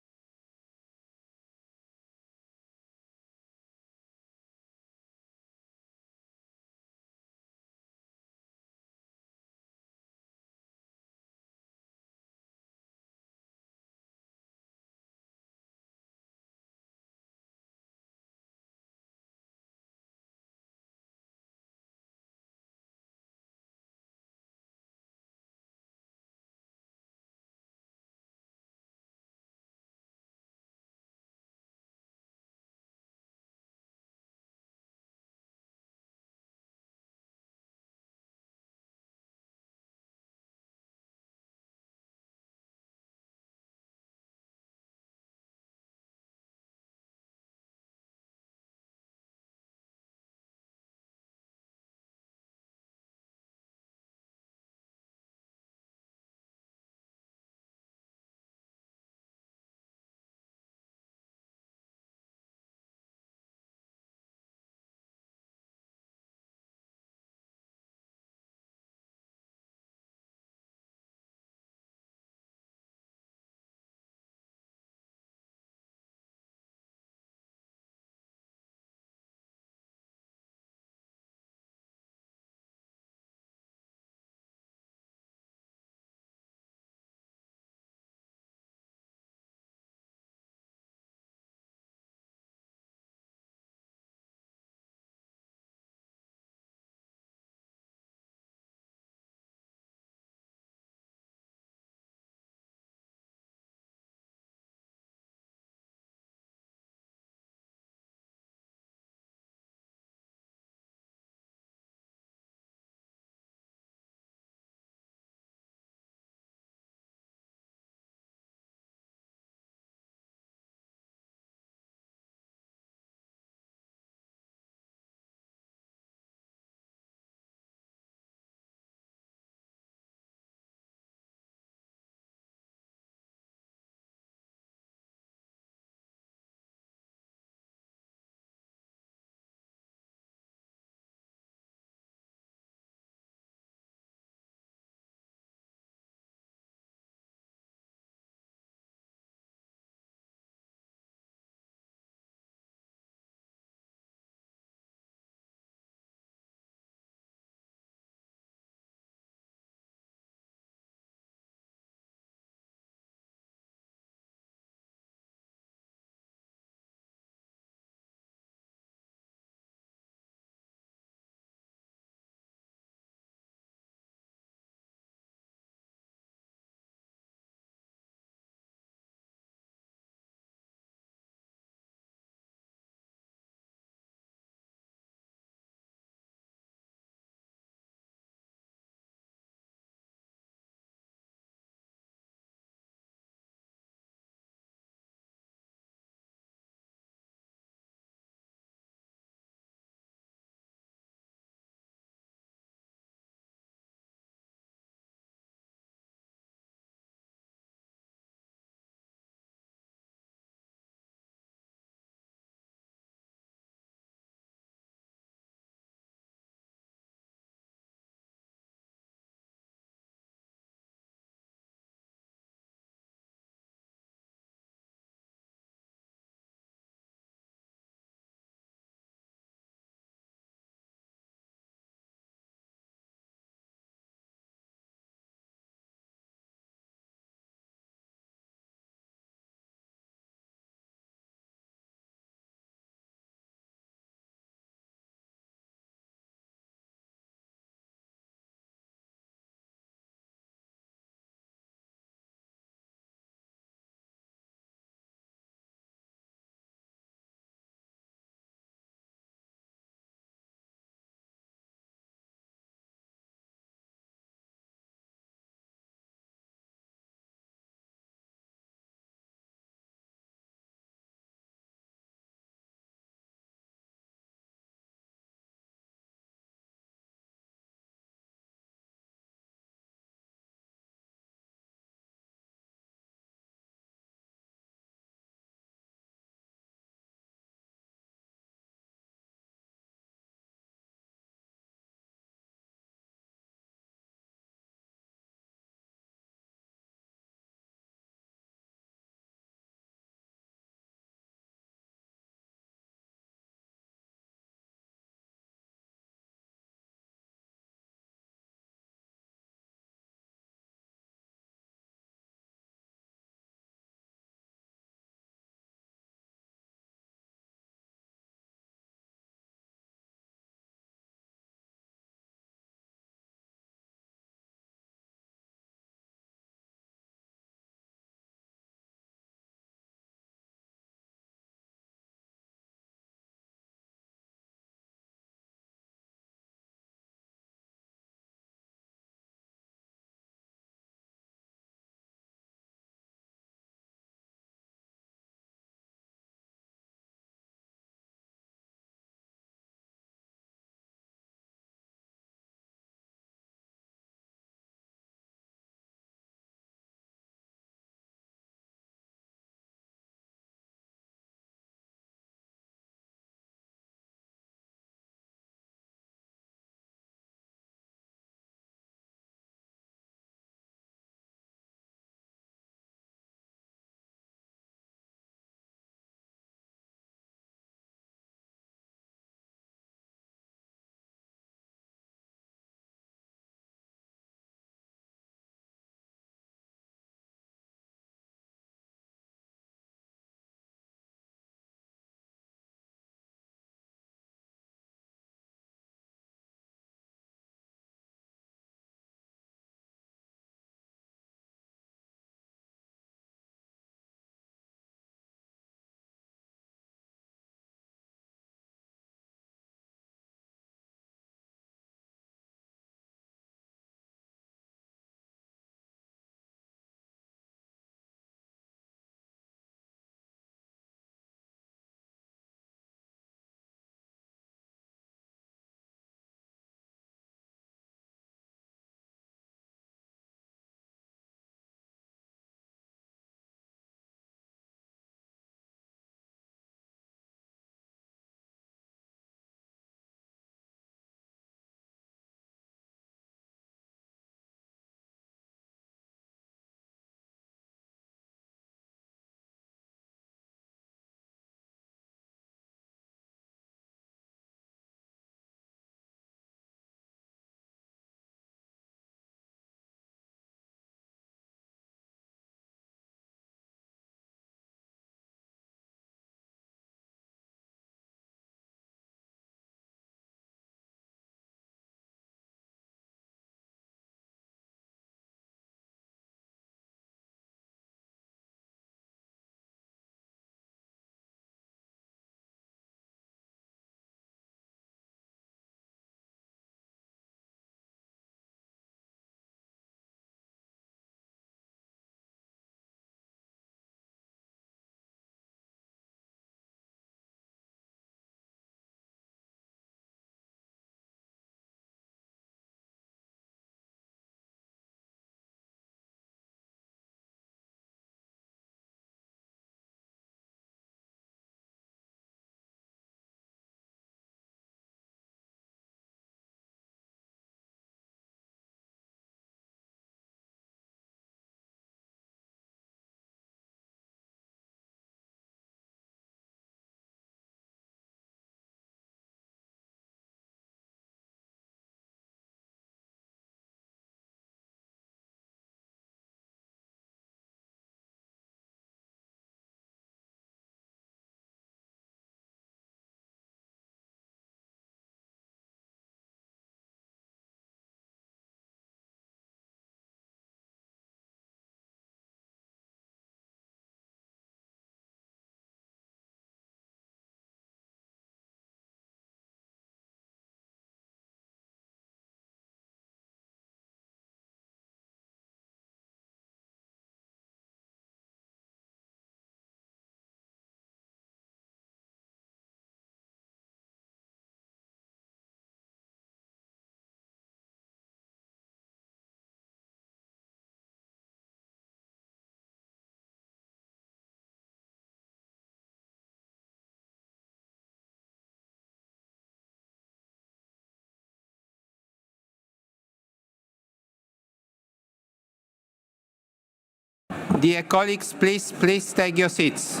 Dear colleagues, please take your seats.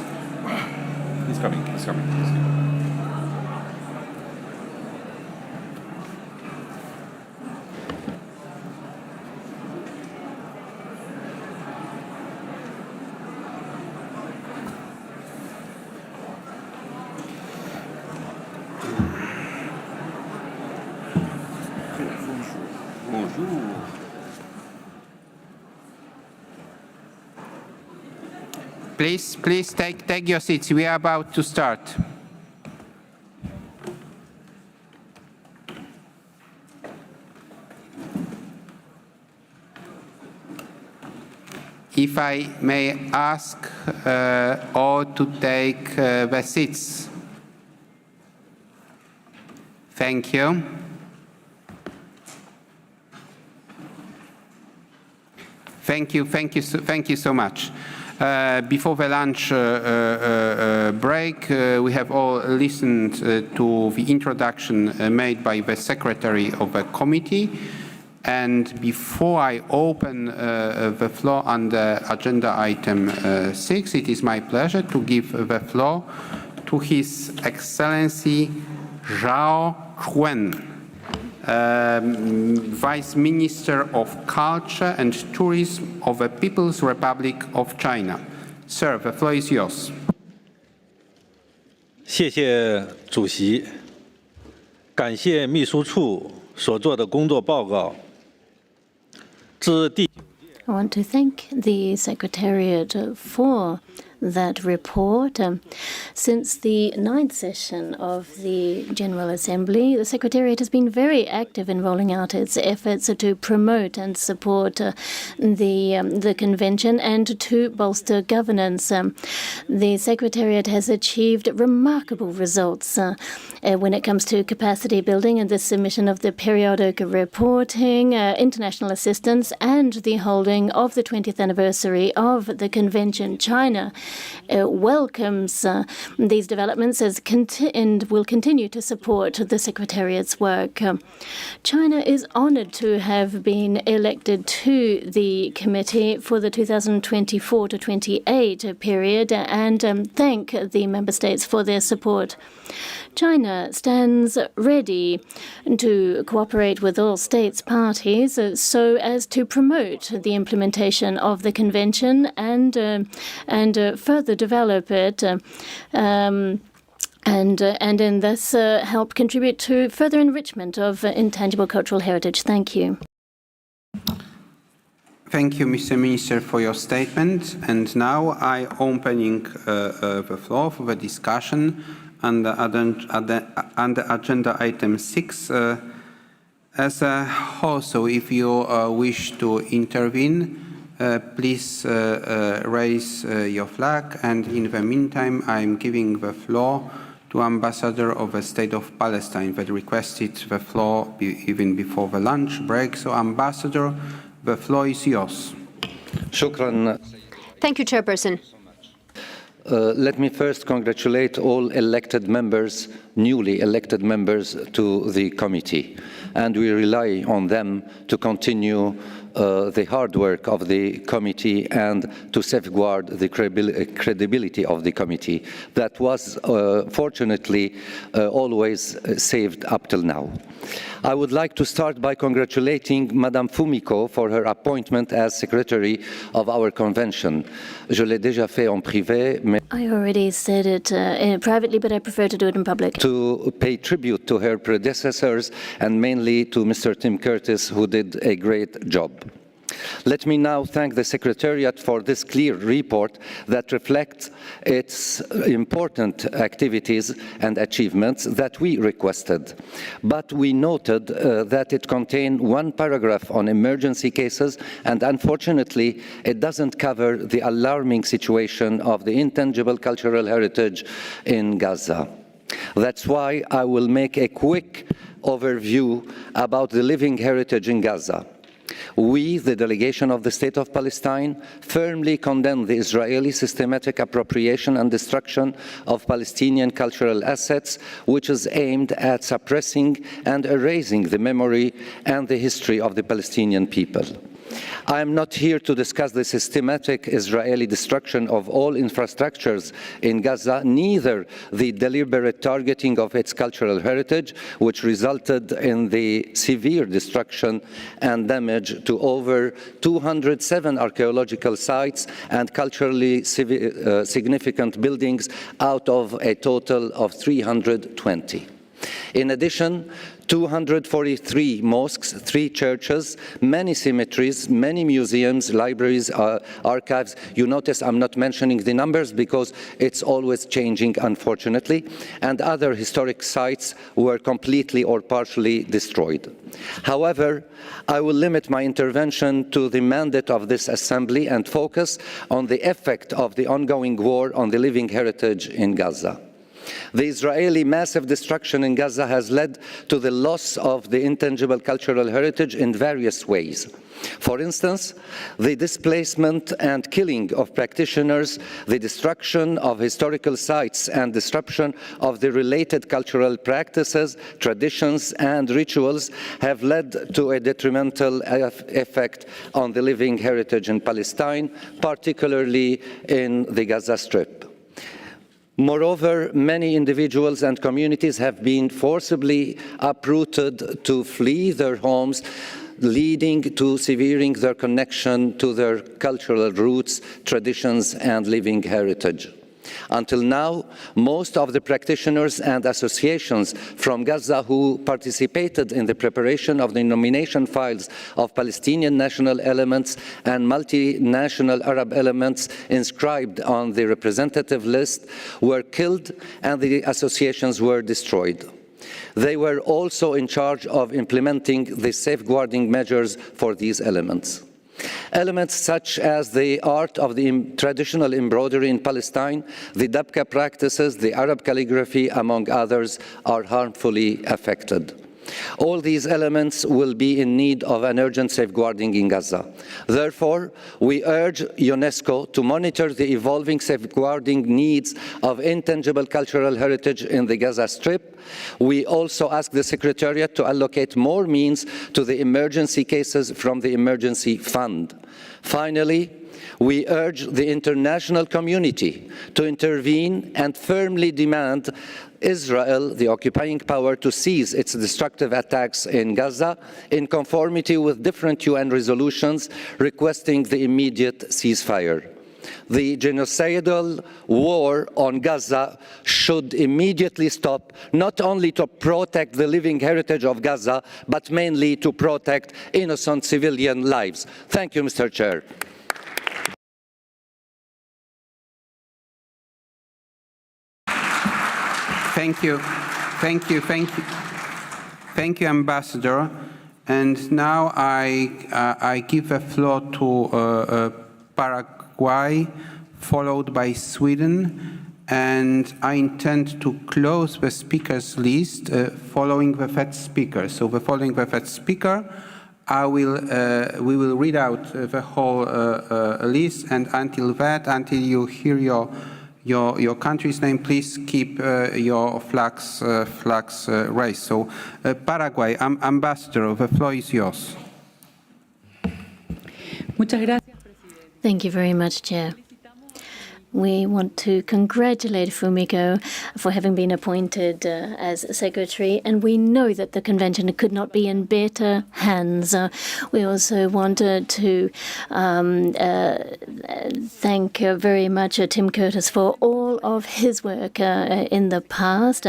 He's coming, he's coming. Bonjour. Please take your seats. We are about to start. If I may ask all to take the seats. Thank you. Thank you so much. Before the lunch break, we have all listened to the introduction made by the Secretary of the Committee. And before I open the floor under agenda item 6, it is my pleasure to give the floor to His Excellency Zhao Chuen, Vice Minister of Culture and Tourism of the People's Republic of China. Sir, the floor is yours. 谢谢主席，感谢秘书处所做的工作报告。自第 I want to thank the Secretariat for that report. Since the 9th session of the General Assembly, the Secretariat has been very active in rolling out its efforts to promote and support the Convention and to bolster governance. The Secretariat has achieved remarkable results when it comes to capacity building and the submission of the periodic reporting, international assistance, and the holding of the 20th anniversary of the Convention. China welcomes these developments and will continue to support the Secretariat's work. China is honored to have been elected to the committee for the 2024 to 28 period and thank the member states for their support. China stands ready to cooperate with all states parties so as to promote the implementation of the Convention and further develop it and in this help contribute to further enrichment of intangible cultural heritage. Thank you. Thank you, Mr. Minister, for your statement. And now I opening the floor for the discussion under agenda item 6 as a whole. So if you wish to intervene, please raise your flag. And in the meantime, I'm giving the floor to Ambassador of the State of Palestine that requested the floor even before the lunch break. So Ambassador, the floor is yours. Shukran. Thank you, Chairperson. Let me first congratulate all elected members, newly elected members to the committee, and we rely on them to continue the hard work of the committee and to safeguard the credibility of the committee that was fortunately always saved up till now. I would like to start by congratulating Madame Fumiko for her appointment as Secretary of our convention. Je l'ai déjà fait en privé, mais I already said it privately, but I prefer to do it in public. To pay tribute to her predecessors and mainly to Mr. Tim Curtis, who did a great job. Let me now thank the Secretariat for this clear report that reflects its important activities and achievements that we requested. But we noted that it contained one paragraph on emergency cases, and unfortunately, it doesn't cover the alarming situation of the intangible cultural heritage in Gaza. That's why I will make a quick overview about the living heritage in Gaza. We, the delegation of the State of Palestine, firmly condemn the Israeli systematic appropriation and destruction of Palestinian cultural assets, which is aimed at suppressing and erasing the memory and the history of the Palestinian people. I am not here to discuss the systematic Israeli destruction of all infrastructures in Gaza, neither the deliberate targeting of its cultural heritage, which resulted in the severe destruction and damage to over 207 archaeological sites and culturally significant buildings out of a total of 320. In addition, 243 mosques, 3 churches, many cemeteries, many museums, libraries, archives. You notice I'm not mentioning the numbers because it's always changing, unfortunately, and other historic sites were completely or partially destroyed. However, I will limit my intervention to the mandate of this assembly and focus on the effect of the ongoing war on the living heritage in Gaza. The Israeli massive destruction in Gaza has led to the loss of the intangible cultural heritage in various ways. For instance, the displacement and killing of practitioners, the destruction of historical sites, and disruption of the related cultural practices, traditions, and rituals have led to a detrimental effect on the living heritage in Palestine, particularly in the Gaza Strip. Moreover, many individuals and communities have been forcibly uprooted to flee their homes, leading to severing their connection to their cultural roots, traditions, and living heritage. Until now, most of the practitioners and associations from Gaza who participated in the preparation of the nomination files of Palestinian national elements and multinational Arab elements inscribed on the representative list were killed and the associations were destroyed. They were also in charge of implementing the safeguarding measures for these elements. Elements such as the art of the traditional embroidery in Palestine, the dabka practices, the Arab calligraphy, among others, are harmfully affected. All these elements will be in need of an urgent safeguarding in Gaza. Therefore, we urge UNESCO to monitor the evolving safeguarding needs of intangible cultural heritage in the Gaza Strip. We also ask the Secretariat to allocate more means to the emergency cases from the Emergency Fund. Finally, we urge the international community to intervene and firmly demand Israel, the occupying power, to cease its destructive attacks in Gaza in conformity with different UN resolutions requesting the immediate ceasefire. The genocidal war on Gaza should immediately stop, not only to protect the living heritage of Gaza, but mainly to protect innocent civilian lives. Thank you, Mr. Chair. Thank you. Thank you. Thank you. Thank you, Ambassador. And now I give the floor to Paraguay, followed by Sweden. And I intend to close the speakers list following the first speaker. So following the first speaker, we will read out the whole list. And until you hear your country's name, please keep your flags raised. So, Paraguay, Ambassador, the floor is yours. Thank you very much, Chair. We want to congratulate Fumiko for having been appointed as Secretary, and we know that the convention could not be in better hands. We also wanted to thank very much Tim Curtis for all of his work in the past.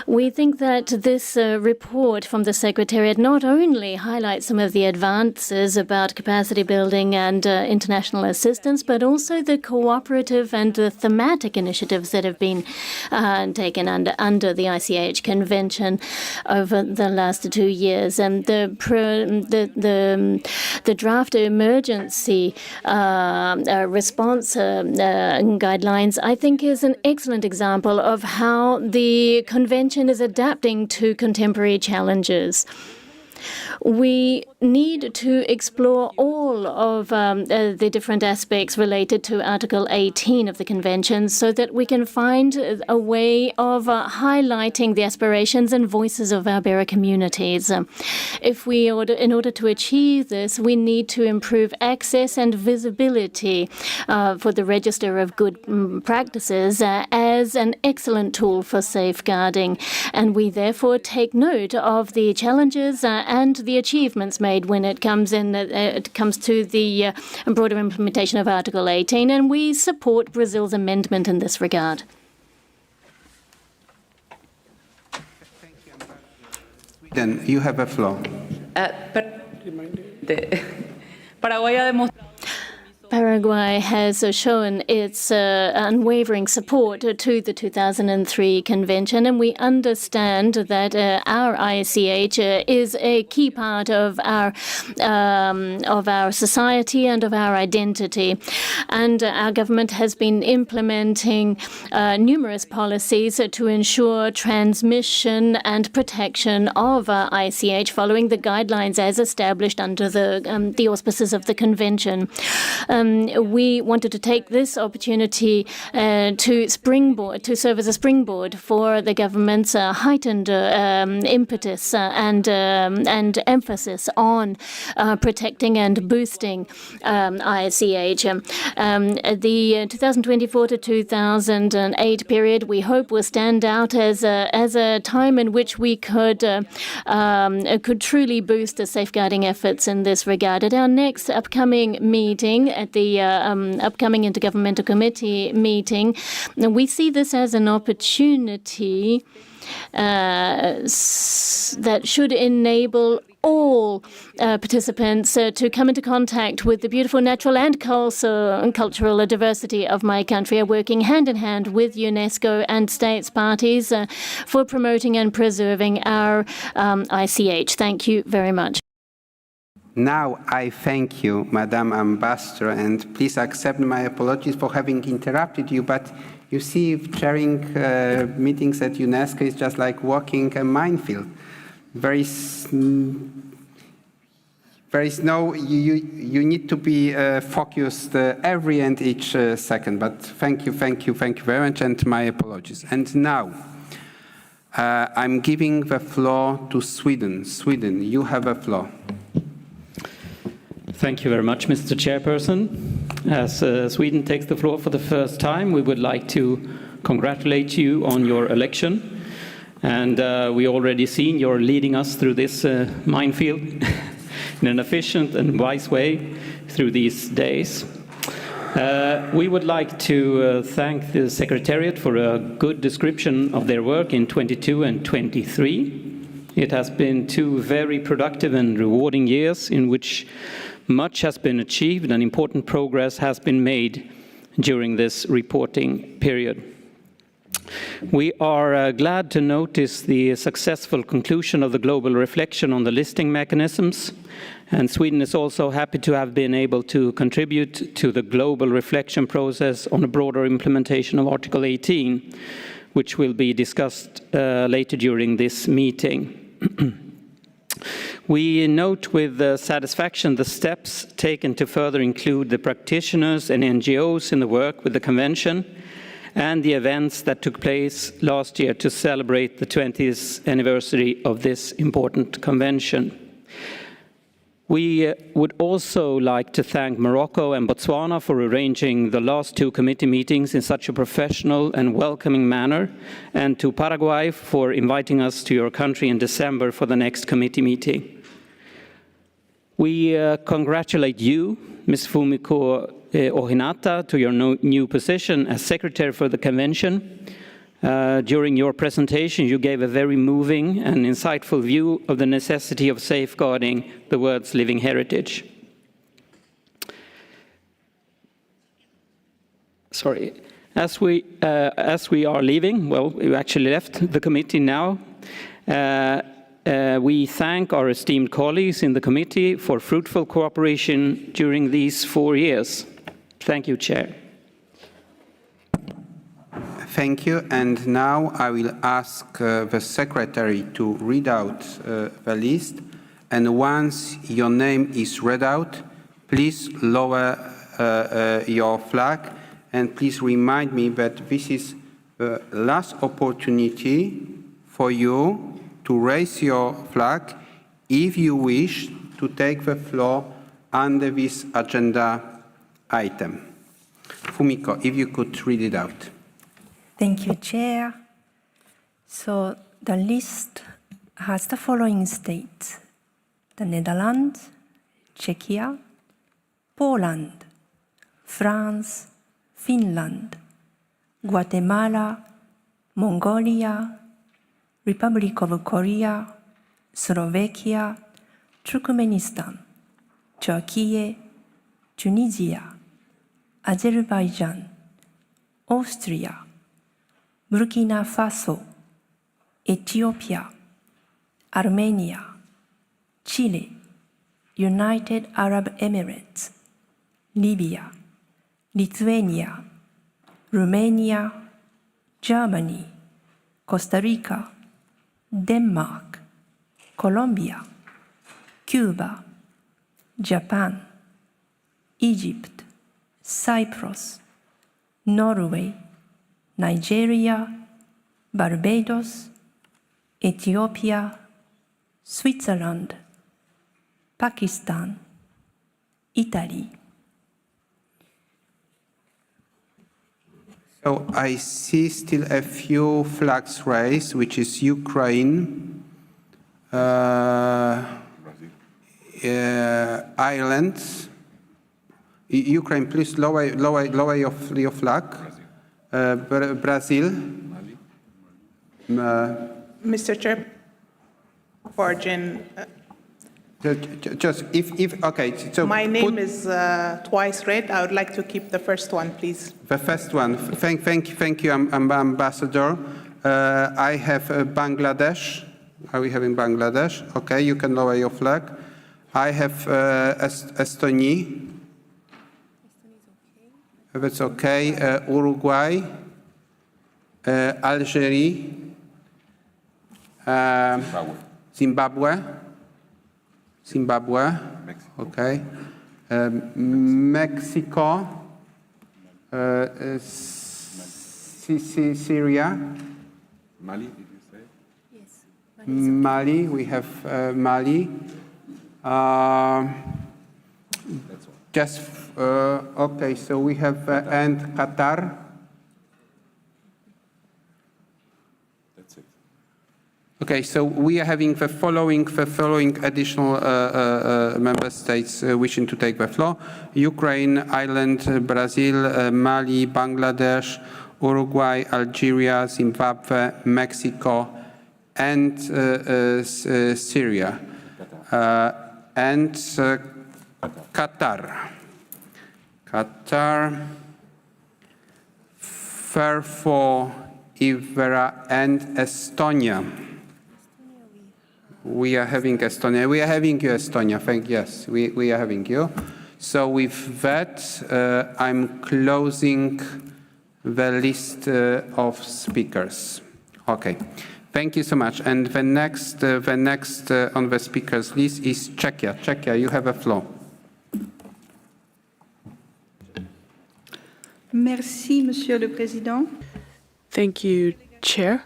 We think that this report from the Secretariat not only highlights some of the advances about capacity building and international assistance, but also the cooperative and the thematic initiatives that have been taken under the ICH Convention over the last 2 years. And the draft emergency response guidelines, I think, is an excellent example of how the convention is adapting to contemporary challenges. We need to explore all of the different aspects related to Article 18 of the Convention so that we can find a way of highlighting the aspirations and voices of our bearer communities. In order to achieve this, we need to improve access and visibility for the Register of Good Practices as an excellent tool for safeguarding. And we therefore take note of the challenges and the achievements made when it comes to the broader implementation of Article 18, and we support Brazil's amendment in this regard. Then you have a floor. Paraguay has shown its unwavering support to the 2003 convention, and we understand that our ICH is a key part of our society and of our identity. And our government has been implementing numerous policies to ensure transmission and protection of ICH following the guidelines as established under the auspices of the convention. We wanted to take this opportunity to serve as a springboard for the government's heightened impetus and emphasis on protecting and boosting ICH. The 2024 to 2008 period, we hope, will stand out as a time in which we could truly boost the safeguarding efforts in this regard. At our next upcoming meeting, at the upcoming Intergovernmental Committee meeting, we see this as an opportunity that should enable all participants to come into contact with the beautiful natural and cultural diversity of my country, working hand in hand with UNESCO and states parties for promoting and preserving our ICH. Thank you very much. Now I thank you, Madam Ambassador, and please accept my apologies for having interrupted you, but you see, chairing meetings at UNESCO is just like walking a minefield. You need to be focused every and each second, but thank you very much, and my apologies. And now, I'm giving the floor to Sweden. Sweden, you have a floor. Thank you very much, Mr. Chairperson. As Sweden takes the floor for the first time, we would like to congratulate you on your election. And we already seen you're leading us through this minefield in an efficient and wise way through these days. We would like to thank the Secretariat for a good description of their work in 22 and 23. It has been 2 very productive and rewarding years in which much has been achieved and important progress has been made during this reporting period. We are glad to notice the successful conclusion of the global reflection on the listing mechanisms, and Sweden is also happy to have been able to contribute to the global reflection process on a broader implementation of Article 18, which will be discussed later during this meeting. We note with satisfaction the steps taken to further include the practitioners and NGOs in the work with the Convention and the events that took place last year to celebrate the 20th anniversary of this important convention. We would also like to thank Morocco and Botswana for arranging the last 2 committee meetings in such a professional and welcoming manner, and to Paraguay for inviting us to your country in December for the next committee meeting. We congratulate you, Ms. Fumiko Ohinata, to your new position as Secretary for the Convention. During your presentation, you gave a very moving and insightful view of the necessity of safeguarding the world's living heritage. Sorry. As we are leaving, well, we actually left the committee now. We thank our esteemed colleagues in the committee for fruitful cooperation during these 4 years. Thank you, Chair. Thank you. And now I will ask the Secretary to read out the list and once your name is read out, please lower your flag, and please remind me that this is the last opportunity for you to raise your flag if you wish to take the floor under this agenda item. Fumiko, if you could read it out. Thank you, Chair. So the list has the following states: the Netherlands, Czechia, Poland, France, Finland, Guatemala, Mongolia, Republic of Korea, Slovakia, Turkmenistan, Turkey, Tunisia, Azerbaijan, Austria, Burkina Faso, Ethiopia, Armenia, Chile, United Arab Emirates, Libya, Lithuania, Romania, Germany, Costa Rica, Denmark, Colombia, Cuba, Japan, Egypt, Cyprus, Norway, Nigeria, Barbados, Ethiopia, Switzerland, Pakistan, Italy. So I see still a few flags raised, which is Ukraine, Ireland. Ukraine, please lower your flag. Brazil. Mr. Chair, Just if okay. So my name is twice read. I would like to keep the first one, please. The first one. Thank you, Ambassador. I have Bangladesh. Are we having Bangladesh? Okay, you can lower your flag. I have Estonia. If it's okay, Uruguay, Algeria, Zimbabwe, okay, Mexico, Syria, Mali, did you say? Yes. Mali, we have Mali. Just okay, so we have and Qatar. That's it. Okay, so we are having the following additional member states wishing to take the floor: Ukraine, Ireland, Brazil, Mali, Bangladesh, Uruguay, Algeria, Zimbabwe, Mexico, and Syria, and Qatar. Therefore, Ivera and Estonia. We are having Estonia. We are having you, Estonia. Yes, we are having you. So with that, I'm closing the list of speakers. Okay. Thank you so much. And the next on the speakers list is Czechia. Czechia, you have a floor. Merci, Monsieur le Président. Thank you, Chair.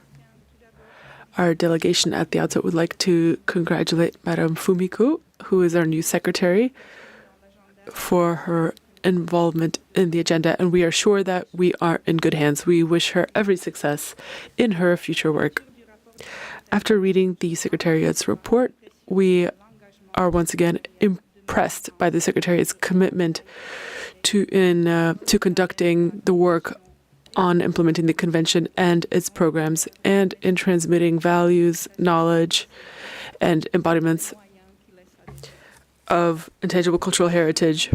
Our delegation at the outset would like to congratulate Madame Fumiko, who is our new secretary, for her involvement in the agenda, and we are sure that we are in good hands. We wish her every success in her future work. After reading the Secretariat's report, we are once again impressed by the Secretariat's commitment to conducting the work on implementing the Convention and its programs, and in transmitting values, knowledge, and embodiments of intangible cultural heritage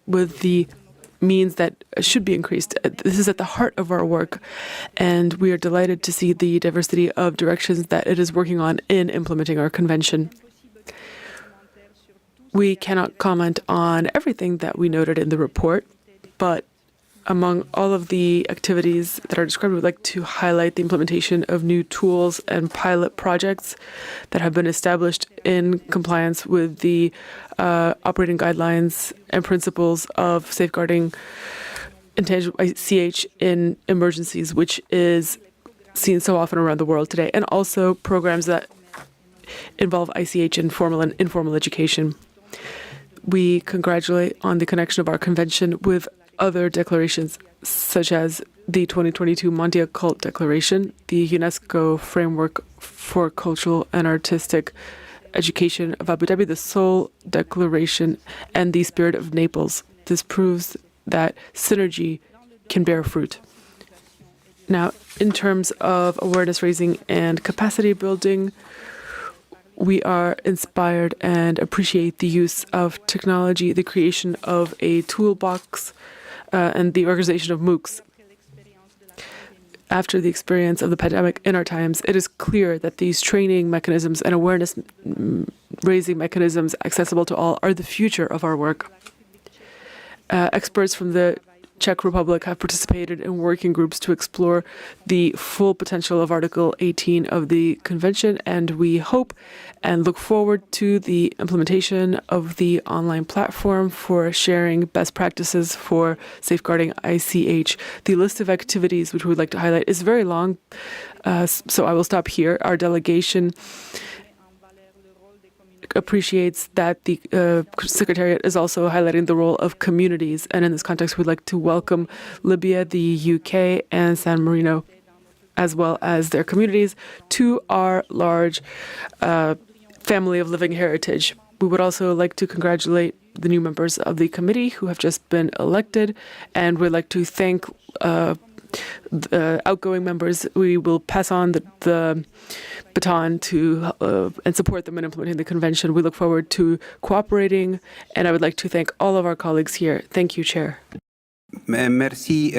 with the means that should be increased. This is at the heart of our work, and we are delighted to see the diversity of directions that it is working on in implementing our Convention. We cannot comment on everything that we noted in the report, but Among all of the activities that are described, we would like to highlight the implementation of new tools and pilot projects that have been established in compliance with the operating guidelines and principles of safeguarding intangible ICH in emergencies, which is seen so often around the world today, and also programs that involve ICH in formal and informal education. We congratulate on the connection of our convention with other declarations, such as the 2022 Mondia Cult Declaration, the UNESCO Framework for Cultural and Artistic Education of Abu Dhabi, the Seoul Declaration, and the Spirit of Naples. This proves that synergy can bear fruit. Now, in terms of awareness raising and capacity building, we are inspired and appreciate the use of technology, the creation of a toolbox, and the organization of MOOCs. After the experience of the pandemic in our times, it is clear that these training mechanisms and awareness raising mechanisms accessible to all are the future of our work. Experts from the Czech Republic have participated in working groups to explore the full potential of Article 18 of the Convention, and we hope and look forward to the implementation of the online platform for sharing best practices for safeguarding ICH. The list of activities which we would like to highlight is very long, so I will stop here. Our delegation appreciates that the Secretariat is also highlighting the role of communities, and in this context we'd like to welcome Libya, the UK, and San Marino, as well as their communities, to our large family of living heritage. We would also like to congratulate the new members of the committee who have just been elected, and we'd like to thank the outgoing members. We will pass on the baton to and support them in implementing the convention. We look forward to cooperating, and I would like to thank all of our colleagues here. Thank you, Chair. Merci.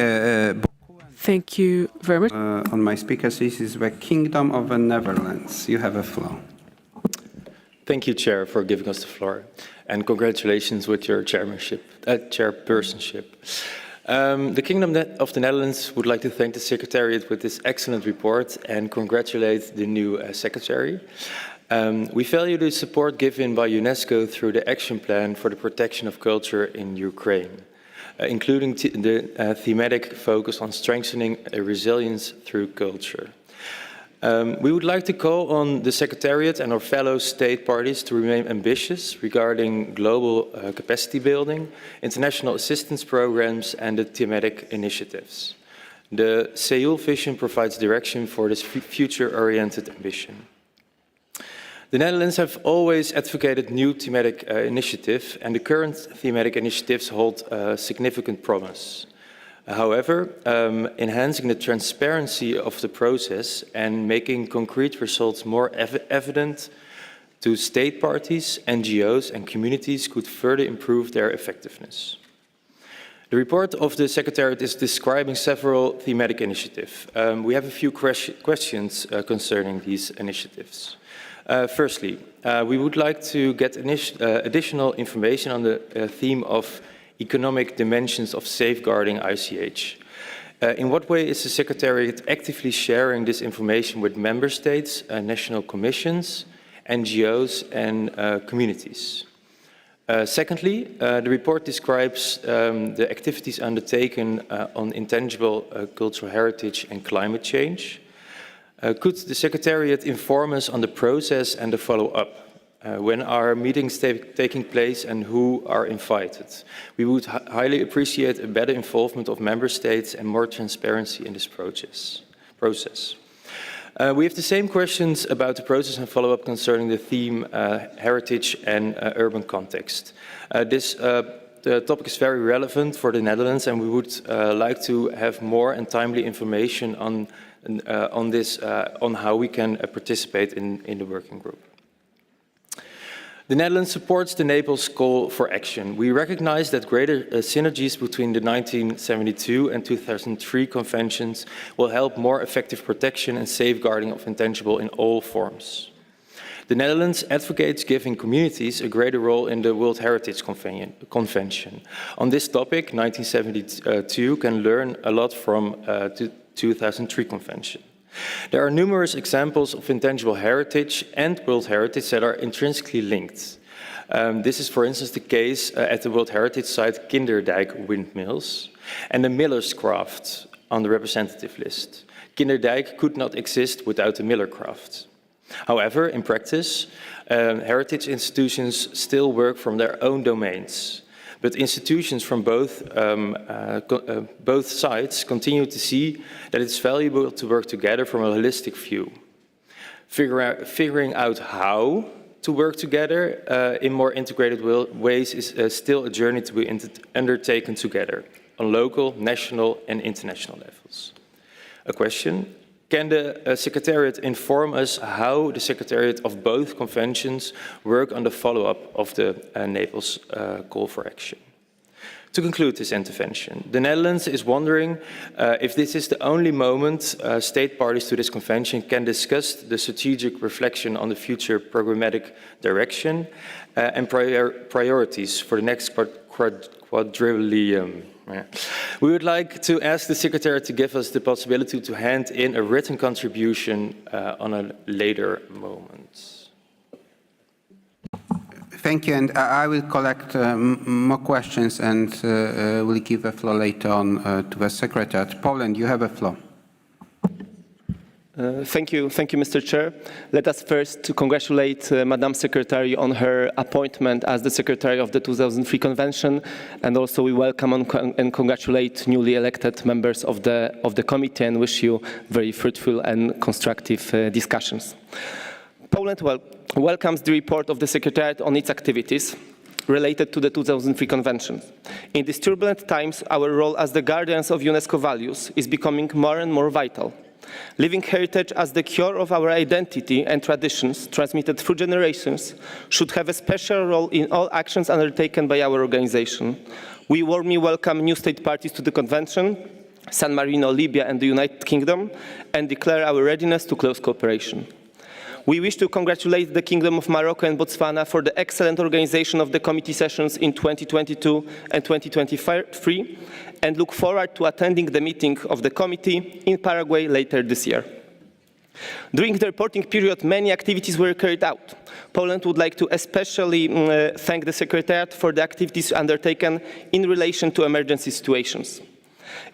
Thank you very much. On my speakers, this is the Kingdom of the Netherlands. You have a floor. Thank you, Chair, for giving us the floor, and congratulations with your chairpersonship. The Kingdom of the Netherlands would like to thank the Secretariat with this excellent report and congratulate the new Secretary. We value the support given by UNESCO through the Action Plan for the Protection of Culture in Ukraine, including the thematic focus on strengthening resilience through culture. We would like to call on the Secretariat and our fellow state parties to remain ambitious regarding global capacity building, international assistance programs, and the thematic initiatives. The Seoul Vision provides direction for this future-oriented ambition. The Netherlands have always advocated new thematic initiatives, and the current thematic initiatives hold significant promise. However, enhancing the transparency of the process and making concrete results more evident to state parties, NGOs, and communities could further improve their effectiveness. The report of the Secretariat is describing several thematic initiatives. We have a few questions concerning these initiatives. Firstly, we would like to get additional information on the theme of economic dimensions of safeguarding ICH. In what way is the Secretariat actively sharing this information with member states, national commissions, NGOs, and communities? Secondly, the report describes the activities undertaken on intangible cultural heritage and climate change. Could the Secretariat inform us on the process and the follow-up? When are meetings taking place and who are invited? We would highly appreciate a better involvement of member states and more transparency in this process. We have the same questions about the process and follow-up concerning the theme heritage and urban context. The topic is very relevant for the Netherlands, and we would like to have more and timely information on how we can participate in the working group. The Netherlands supports the Naples call for action. We recognize that greater synergies between the 1972 and 2003 conventions will help more effective protection and safeguarding of intangible in all forms. The Netherlands advocates giving communities a greater role in the World Heritage Convention. On this topic, 1972 can learn a lot from the 2003 Convention. There are numerous examples of intangible heritage and World Heritage that are intrinsically linked. This is, for instance, the case at the World Heritage Site Kinderdijk windmills and the Miller's Craft on the representative list. Kinderdijk could not exist without the Miller Craft. However, in practice, heritage institutions still work from their own domains. But institutions from both sides continue to see that it's valuable to work together from a holistic view. Figuring out how to work together in more integrated ways is still a journey to be undertaken together on local, national and international levels. A question: can the Secretariat inform us how the Secretariat of both conventions work on the follow-up of the Naples call for action? To conclude this intervention, the Netherlands is wondering if this is the only moment state parties to this convention can discuss the strategic reflection on the future programmatic direction and priorities for the next quadriennium. We would like to ask the Secretariat to give us the possibility to hand in a written contribution on a later moment. Thank you, and I will collect more questions and will give the floor later on to the Secretariat. Poland, you have a floor. Thank you, Mr. Chair. Let us first congratulate Madam Secretary on her appointment as the Secretary of the 2003 Convention, and also we welcome and congratulate newly elected members of the committee and wish you very fruitful and constructive discussions. Poland welcomes the report of the Secretariat on its activities related to the 2003 Convention. In these turbulent times, our role as the guardians of UNESCO values is becoming more and more vital. Living heritage as the core of our identity and traditions transmitted through generations should have a special role in all actions undertaken by our organization. We warmly welcome new state parties to the Convention, San Marino, Libya and the United Kingdom, and declare our readiness to close cooperation. We wish to congratulate the Kingdom of Morocco and Botswana for the excellent organization of the committee sessions in 2022 and 2023 and look forward to attending the meeting of the committee in Paraguay later this year. During the reporting period, many activities were carried out. Poland would like to especially thank the Secretariat for the activities undertaken in relation to emergency situations.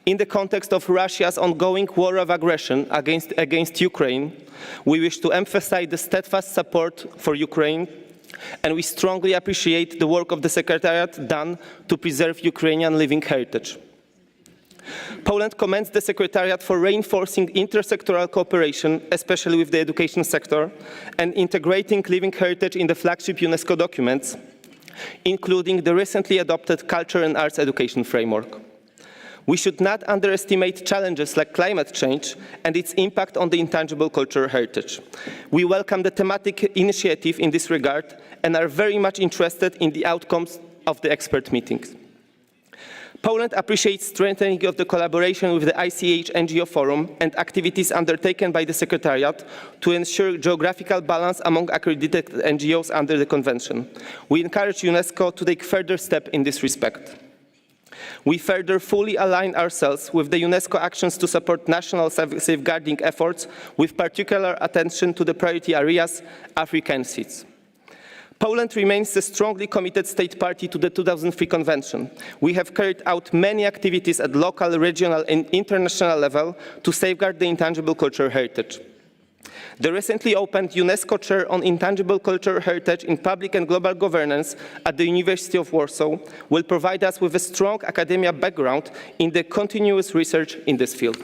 In the context of Russia's ongoing war of aggression against Ukraine, we wish to emphasize the steadfast support for Ukraine, and we strongly appreciate the work of the Secretariat done to preserve Ukrainian living heritage. Poland commends the Secretariat for reinforcing intersectoral cooperation, especially with the education sector, and integrating living heritage in the flagship UNESCO documents, including the recently adopted Culture and Arts Education Framework. We should not underestimate challenges like climate change and its impact on the intangible cultural heritage. We welcome the thematic initiative in this regard and are very much interested in the outcomes of the expert meetings. Poland appreciates strengthening of the collaboration with the ICH NGO Forum and activities undertaken by the Secretariat to ensure geographical balance among accredited NGOs under the Convention. We encourage UNESCO to take further steps in this respect. We further fully align ourselves with the UNESCO actions to support national safeguarding efforts, with particular attention to the priority areas, African seats. Poland remains a strongly committed state party to the 2003 Convention. We have carried out many activities at local, regional and international level to safeguard the intangible cultural heritage. The recently opened UNESCO Chair on Intangible Cultural Heritage in Public and Global Governance at the University of Warsaw will provide us with a strong academic background in the continuous research in this field.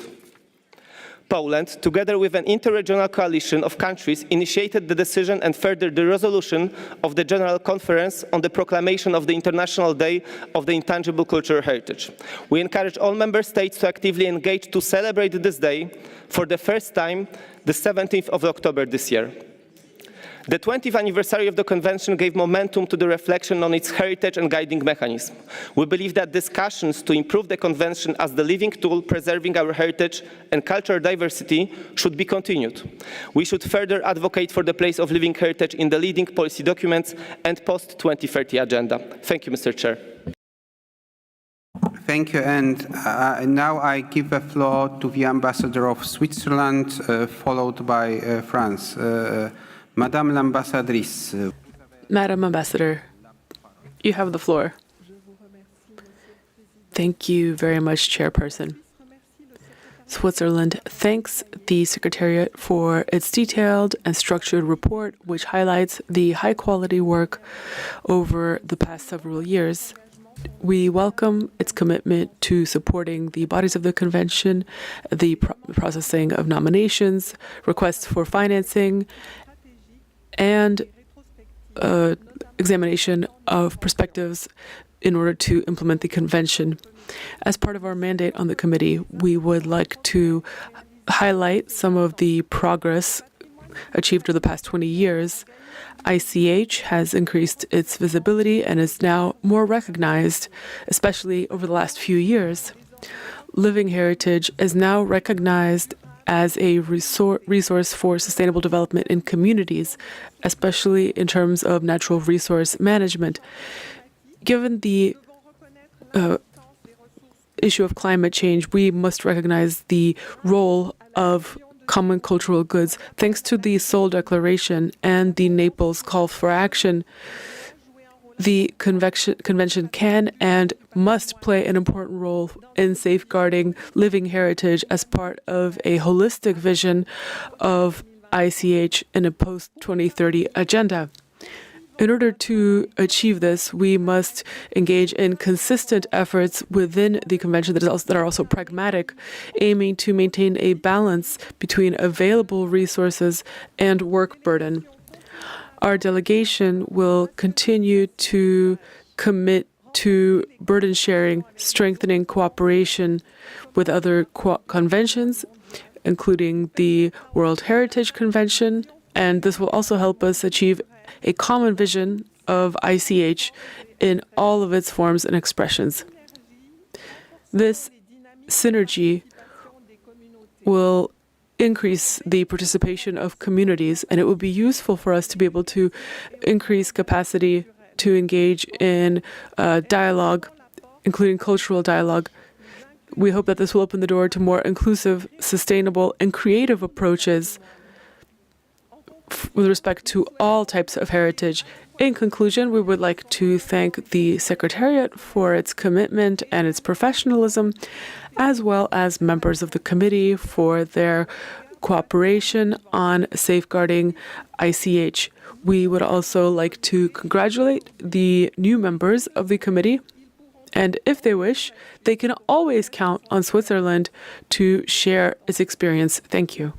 Poland, together with an interregional coalition of countries, initiated the decision and further the resolution of the General Conference on the proclamation of the International Day of the Intangible Cultural Heritage. We encourage all member states to actively engage to celebrate this day for the first time, the 17th of October this year. The 20th anniversary of the Convention gave momentum to the reflection on its heritage and guiding mechanism. We believe that discussions to improve the Convention as the living tool preserving our heritage and cultural diversity should be continued. We should further advocate for the place of living heritage in the leading policy documents and post-2030 agenda. Thank you, Mr. Chair. Thank you. And now I give the floor to the Ambassador of Switzerland, followed by France. Madame l'Ambassadrice. Madam Ambassador, you have the floor. Thank you very much, Chairperson. Switzerland thanks the Secretariat for its detailed and structured report, which highlights the high-quality work over the past several years. We welcome its commitment to supporting the bodies of the Convention, the processing of nominations, requests for financing, and examination of perspectives in order to implement the Convention. As part of our mandate on the committee, we would like to highlight some of the progress achieved over the past 20 years. ICH has increased its visibility and is now more recognized, especially over the last few years. Living heritage is now recognized as a resource for sustainable development in communities, especially in terms of natural resource management. Given the issue of climate change, we must recognize the role of common cultural goods. Thanks to the Seoul Declaration and the Naples Call for Action, the Convention can and must play an important role in safeguarding living heritage as part of a holistic vision of ICH in a post-2030 agenda. In order to achieve this, we must engage in consistent efforts within the Convention that are also pragmatic, aiming to maintain a balance between available resources and work burden. Our delegation will continue to commit to burden sharing, strengthening cooperation with other conventions, including the World Heritage Convention, and this will also help us achieve a common vision of ICH in all of its forms and expressions. This synergy will increase the participation of communities, and it would be useful for us to be able to increase capacity to engage in dialogue, including cultural dialogue. We hope that this will open the door to more inclusive, sustainable, and creative approaches with respect to all types of heritage. In conclusion, we would like to thank the Secretariat for its commitment and its professionalism, as well as members of the committee for their cooperation on safeguarding ICH. We would also like to congratulate the new members of the committee, and if they wish, they can always count on Switzerland to share its experience. Thank you.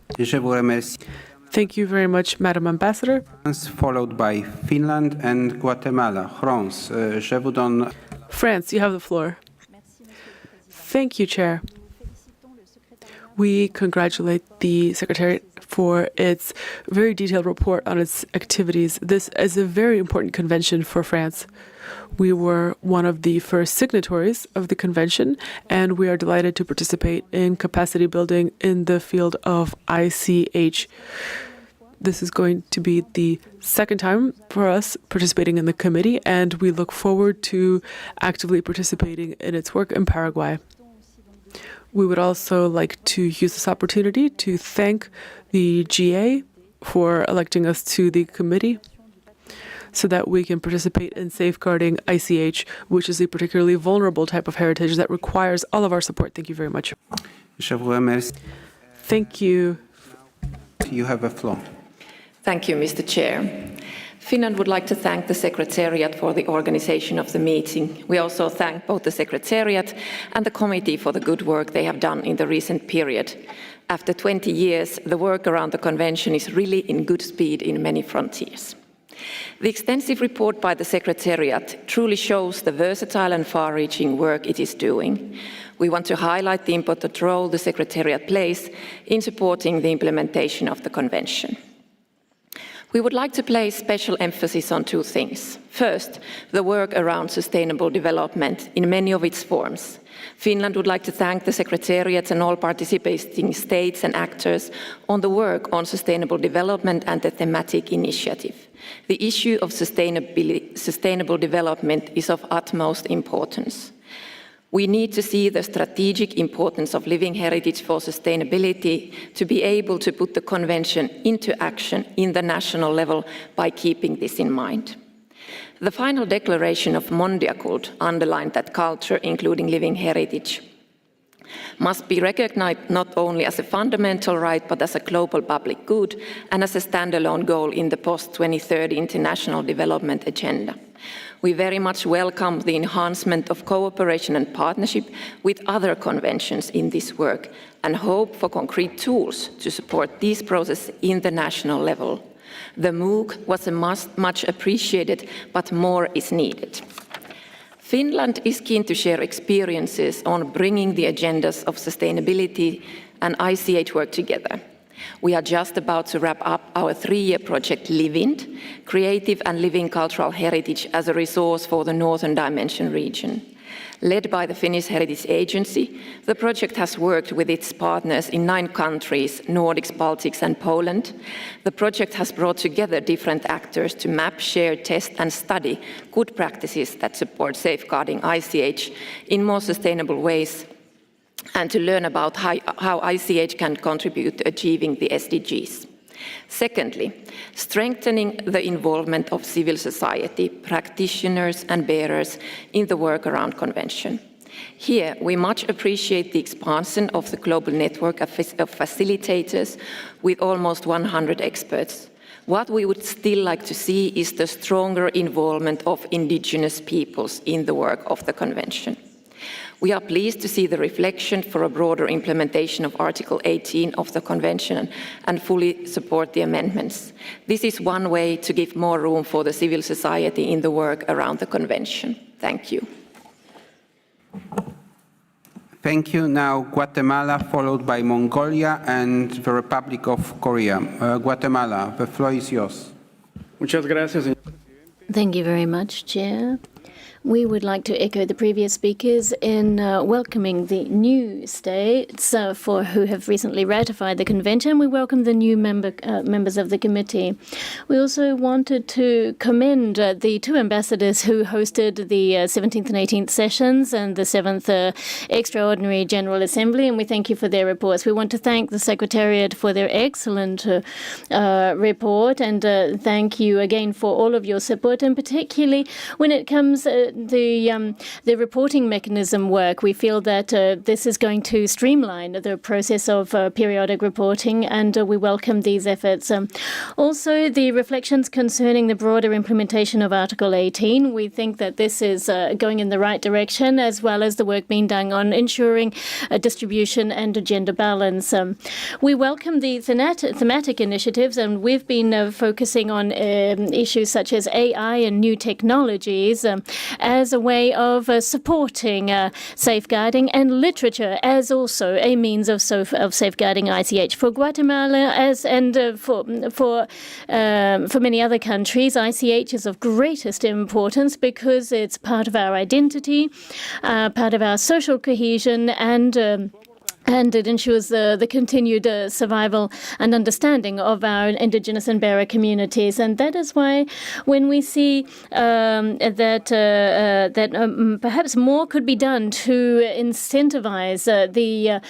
Thank you very much, Madam Ambassador. Followed by Finland and Guatemala. France, you have the floor. Thank you, Chair. We congratulate the Secretariat for its very detailed report on its activities. This is a very important convention for France. We were one of the first signatories of the convention, and we are delighted to participate in capacity building in the field of ICH. This is going to be the second time for us participating in the committee, and we look forward to actively participating in its work in Paraguay. We would also like to use this opportunity to thank the GA for electing us to the committee so that we can participate in safeguarding ICH, which is a particularly vulnerable type of heritage that requires all of our support. Thank you very much. Thank you. You have a floor. Thank you, Mr. Chair. Finland would like to thank the Secretariat for the organization of the meeting. We also thank both the Secretariat and the committee for the good work they have done in the recent period. After 20 years, the work around the convention is really in good speed in many frontiers. The extensive report by the Secretariat truly shows the versatile and far-reaching work it is doing. We want to highlight the important role the Secretariat plays in supporting the implementation of the convention. We would like to place special emphasis on two things. First, the work around sustainable development in many of its forms. Finland would like to thank the Secretariat and all participating states and actors on the work on sustainable development and the thematic initiative. The issue of sustainable development is of utmost importance. We need to see the strategic importance of living heritage for sustainability to be able to put the Convention into action in the national level by keeping this in mind. The final declaration of Mondiakult underlined that culture, including living heritage, must be recognized not only as a fundamental right, but as a global public good and as a standalone goal in the post-2030 International Development Agenda. We very much welcome the enhancement of cooperation and partnership with other conventions in this work and hope for concrete tools to support these processes in the national level. The MOOC was a much appreciated, but more is needed. Finland is keen to share experiences on bringing the agendas of sustainability and ICH work together. We are just about to wrap up our 3-year project LIVIND, Creative and Living Cultural Heritage as a Resource for the Northern Dimension region. Led by the Finnish Heritage Agency, the project has worked with its partners in 9 countries, Nordics, Baltics and Poland. The project has brought together different actors to map, share, test and study good practices that support safeguarding ICH in more sustainable ways and to learn about how ICH can contribute to achieving the SDGs. Secondly, strengthening the involvement of civil society, practitioners and bearers in the work around Convention. Here, we much appreciate the expansion of the global network of facilitators with almost 100 experts. What we would still like to see is the stronger involvement of indigenous peoples in the work of the Convention. We are pleased to see the reflection for a broader implementation of Article 18 of the Convention and fully support the amendments. This is one way to give more room for the civil society in the work around the Convention. Thank you. Thank you. Now Guatemala, followed by Mongolia and the Republic of Korea. Guatemala, the floor is yours. Muchas gracias. Thank you very much, Chair. We would like to echo the previous speakers in welcoming the new states for who have recently ratified the convention. We welcome the new members of the committee. We also wanted to commend the 2 ambassadors who hosted the 17th and 18th sessions and the 7th Extraordinary General Assembly, and we thank you for their reports. We want to thank the Secretariat for their excellent report, and thank you again for all of your support, and particularly when it comes the reporting mechanism work. We feel that this is going to streamline the process of periodic reporting, and we welcome these efforts. Also, the reflections concerning the broader implementation of Article 18, we think that this is going in the right direction, as well as the work being done on ensuring distribution and gender balance. We welcome the thematic initiatives, and we've been focusing on issues such as AI and new technologies as a way of supporting safeguarding, and literature as also a means of safeguarding ICH. For Guatemala, for many other countries, ICH is of greatest importance because it's part of our identity, part of our social cohesion, and it ensures the continued survival and understanding of our indigenous and bearer communities. And that is why when we see that perhaps more could be done to incentivize the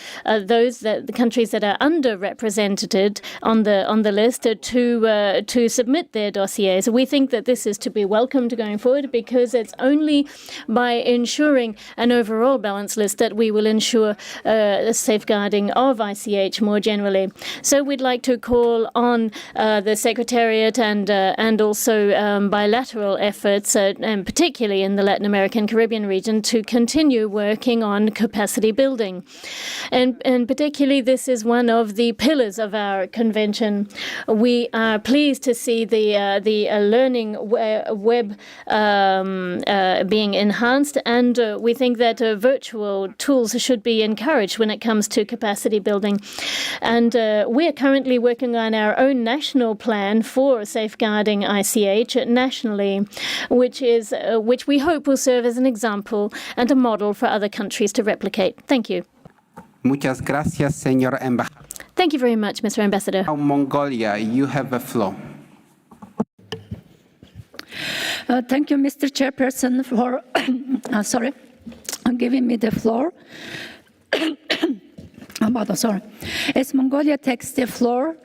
countries that are underrepresented on the list to submit their dossiers. We think that this is to be welcomed going forward, because it's only by ensuring an overall balanced list that we will ensure safeguarding of ICH more generally. So we'd like to call on the Secretariat and also bilateral efforts, and particularly in the Latin American Caribbean region, to continue working on capacity building. And particularly, this is one of the pillars of our convention. We are pleased to see the learning web being enhanced, and we think that virtual tools should be encouraged when it comes comes to capacity building. And we are currently working on our own national plan for safeguarding ICH nationally, which we hope will serve as an example and a model for other countries to replicate. Thank you. Muchas gracias, señor embajador. Thank you very much, Mr. Ambassador. Now, Mongolia, you have the floor. Thank you, Mr. Chairperson, for giving me the floor. As Mongolia takes the floor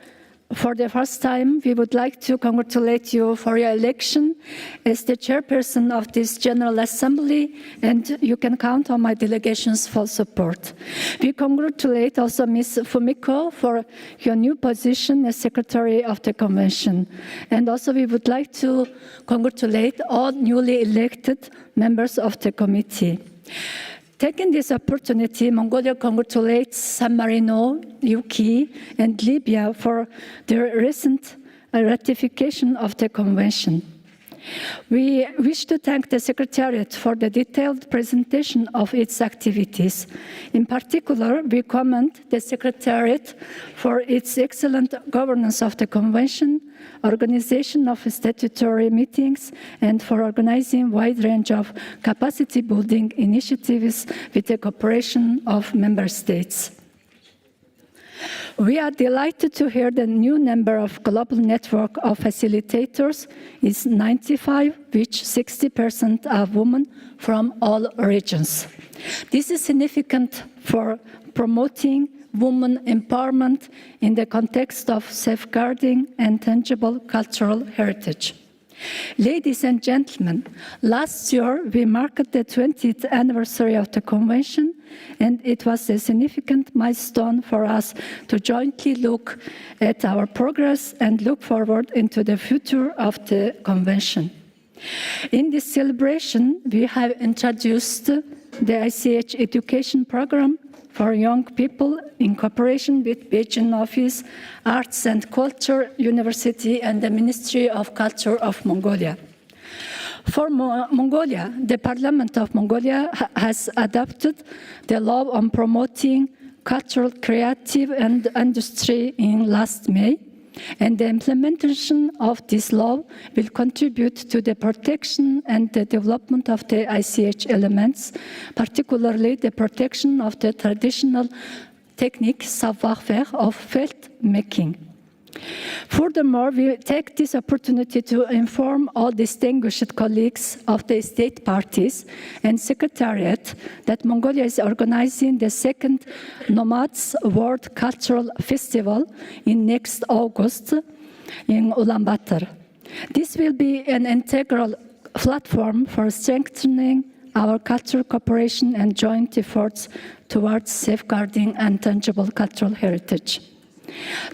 for the first time, we would like to congratulate you for your election as the chairperson of this General Assembly, and you can count on my delegation's full support. We congratulate also Ms. Fumiko for your new position as Secretary of the Convention. And also we would like to congratulate all newly elected members of the committee. Taking this opportunity, Mongolia congratulates San Marino, UK, and Libya for their recent ratification of the convention. We wish to thank the Secretariat for the detailed presentation of its activities. In particular, we commend the Secretariat for its excellent governance of the Convention, organization of statutory meetings, and for organizing a wide range of capacity-building initiatives with the cooperation of Member States. We are delighted to hear the new number of global network of facilitators is 95, which 60% are women from all regions. This is significant for promoting women empowerment in the context of safeguarding and tangible cultural heritage. Ladies and gentlemen, last year we marked the 20th anniversary of the Convention, and it was a significant milestone for us to jointly look at our progress and look forward into the future of the Convention. In this celebration, we have introduced the ICH education program for young people in cooperation with Beijing Office, Arts and Culture University, and the Ministry of Culture of Mongolia. For Mongolia, the Parliament of Mongolia has adopted the law on promoting cultural, creative, and industry in last May, and the implementation of this law will contribute to the protection and the development of the ICH elements, particularly the protection of the traditional technique savoir-faire of felt making. Furthermore, we take this opportunity to inform all distinguished colleagues of the state parties and Secretariat that Mongolia is organizing the second Nomads World Cultural Festival in next August in Ulaanbaatar. This will be an integral platform for strengthening our cultural cooperation and joint efforts towards safeguarding and tangible cultural heritage.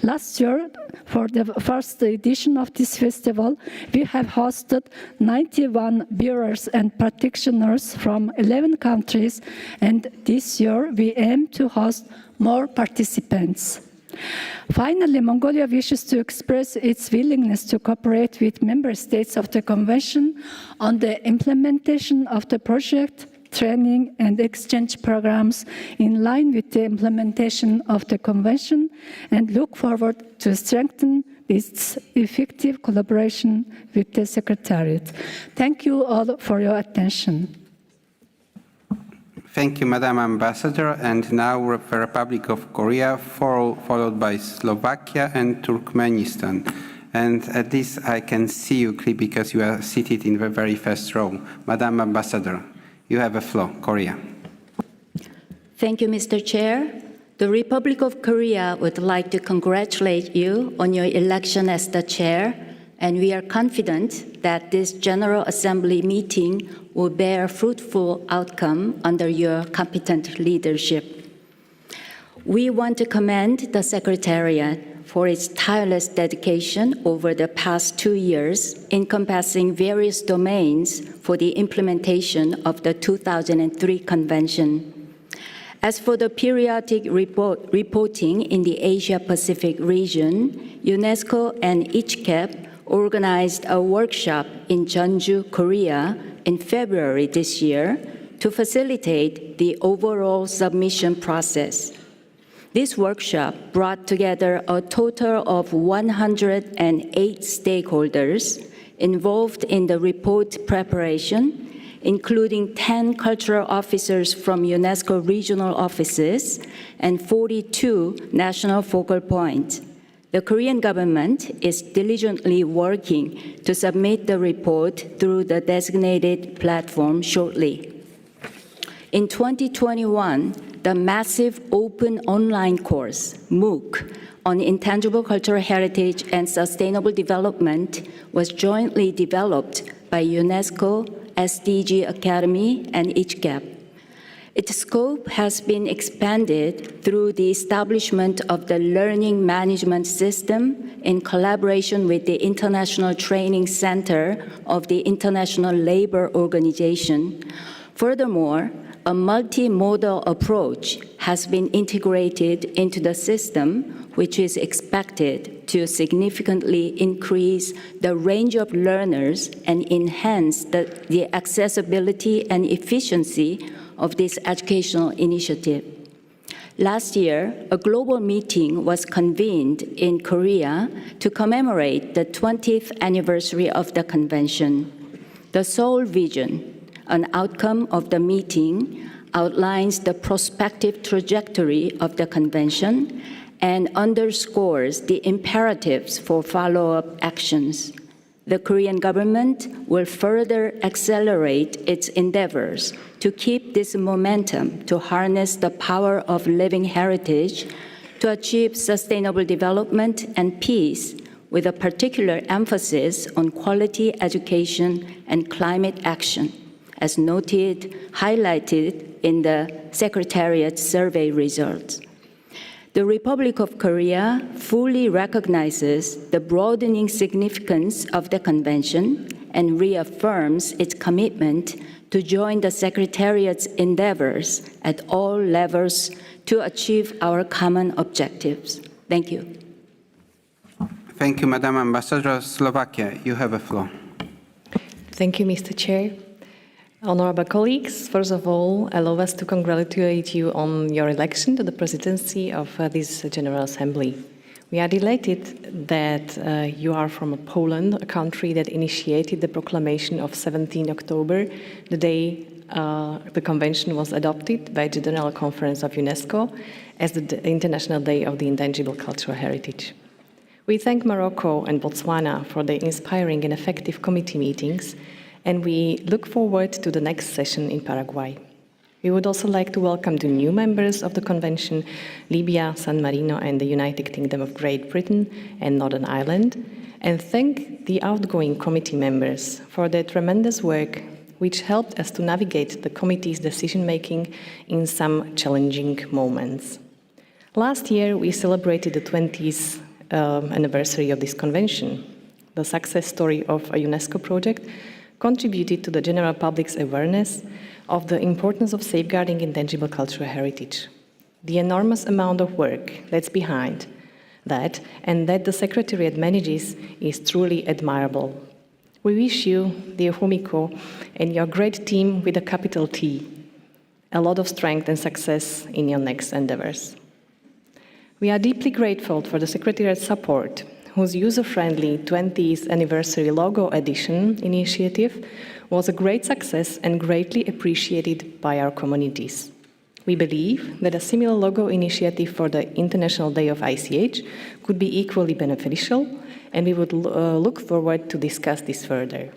Last year, for the first edition of this festival, we have hosted 91 bearers and practitioners from 11 countries, and this year we aim to host more participants. Finally, Mongolia wishes to express its willingness to cooperate with member states of the Convention on the implementation of the project, training and exchange programs in line with the implementation of the Convention, and look forward to strengthen its effective collaboration with the Secretariat. Thank you all for your attention. Thank you, Madam Ambassador. And now the Republic of Korea, followed by Slovakia and Turkmenistan. And at this, I can see you because you are seated in the very first row. Madam Ambassador, you have the floor, Korea. Thank you, Mr. Chair. The Republic of Korea would like to congratulate you on your election as the chair, and we are confident that this General Assembly meeting will bear fruitful outcome under your competent leadership. We want to commend the Secretariat for its tireless dedication over the past 2 years, encompassing various domains for the implementation of the 2003 Convention. As for the periodic reporting in the Asia-Pacific region, UNESCO and ICHCAP organized a workshop in Jeonju, Korea in February this year to facilitate the overall submission process. This workshop brought together a total of 108 stakeholders involved in the report preparation, including 10 cultural officers from UNESCO regional offices and 42 national focal points. The Korean government is diligently working to submit the report through the designated platform shortly. In 2021, the massive open online course, MOOC, on intangible cultural heritage and sustainable development was jointly developed by UNESCO, SDG Academy, and ICHCAP. Its scope has been expanded through the establishment of the Learning Management System in collaboration with the International Training Center of the International Labour Organization. Furthermore, a multimodal approach has been integrated into the system, which is expected to significantly increase the range of learners and enhance the accessibility and efficiency of this educational initiative. Last year, a global meeting was convened in Korea to commemorate the 20th anniversary of the convention. The Seoul Vision, an outcome of the meeting, outlines the prospective trajectory of the convention and underscores the imperatives for follow-up actions. The Korean government will further accelerate its endeavors to keep this momentum to harness the power of living heritage to achieve sustainable development and peace, with a particular emphasis on quality education and climate action, as highlighted in the Secretariat's survey results. The Republic of Korea fully recognizes the broadening significance of the convention and reaffirms its commitment to join the Secretariat's endeavors at all levels to achieve our common objectives. Thank you. Thank you, Madam Ambassador of Slovakia. You have a floor. Thank you, Mr. Chair. Honorable colleagues, first of all, allow us to congratulate you on your election to the presidency of this General Assembly. We are delighted that you are from Poland, a country that initiated the proclamation of 17 October, the day the convention was adopted by the General Conference of UNESCO as the International Day of the Intangible Cultural Heritage. We thank Morocco and Botswana for their inspiring and effective committee meetings, and we look forward to the next session in Paraguay. We would also like to welcome the new members of the Convention, Libya, San Marino, and the United Kingdom of Great Britain and Northern Ireland, and thank the outgoing committee members for their tremendous work, which helped us to navigate the committee's decision-making in some challenging moments. Last year, we celebrated the 20th anniversary of this convention. The success story of a UNESCO project contributed to the general public's awareness of the importance of safeguarding intangible cultural heritage. The enormous amount of work that's behind that and that the Secretariat manages is truly admirable. We wish you, dear Fumiko, and your great team with a capital T, a lot of strength and success in your next endeavors. We are deeply grateful for the Secretariat's support, whose user-friendly 20th anniversary logo edition initiative was a great success and greatly appreciated by our communities. We believe that a similar logo initiative for the International Day of ICH could be equally beneficial, and we would look forward to discuss this further.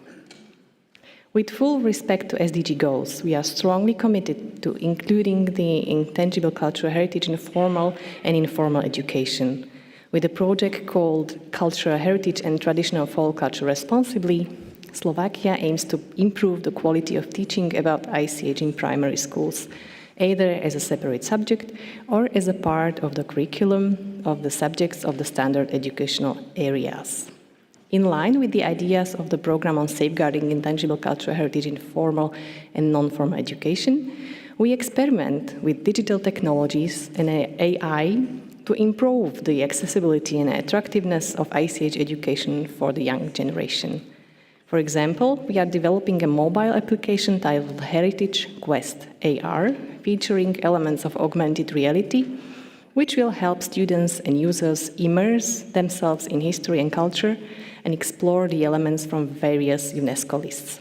With full respect to SDG goals, we are strongly committed to including the intangible cultural heritage in formal and informal education. With a project called Cultural Heritage and Traditional Folk Culture Responsibly, Slovakia aims to improve the quality of teaching about ICH in primary schools, either as a separate subject or as a part of the curriculum of the subjects of the standard educational areas. In line with the ideas of the program on safeguarding intangible cultural heritage in formal and non-formal education, we experiment with digital technologies and AI to improve the accessibility and attractiveness of ICH education for the young generation. For example, we are developing a mobile application titled Heritage Quest AR, featuring elements of augmented reality which will help students and users immerse themselves in history and culture and explore the elements from various UNESCO lists.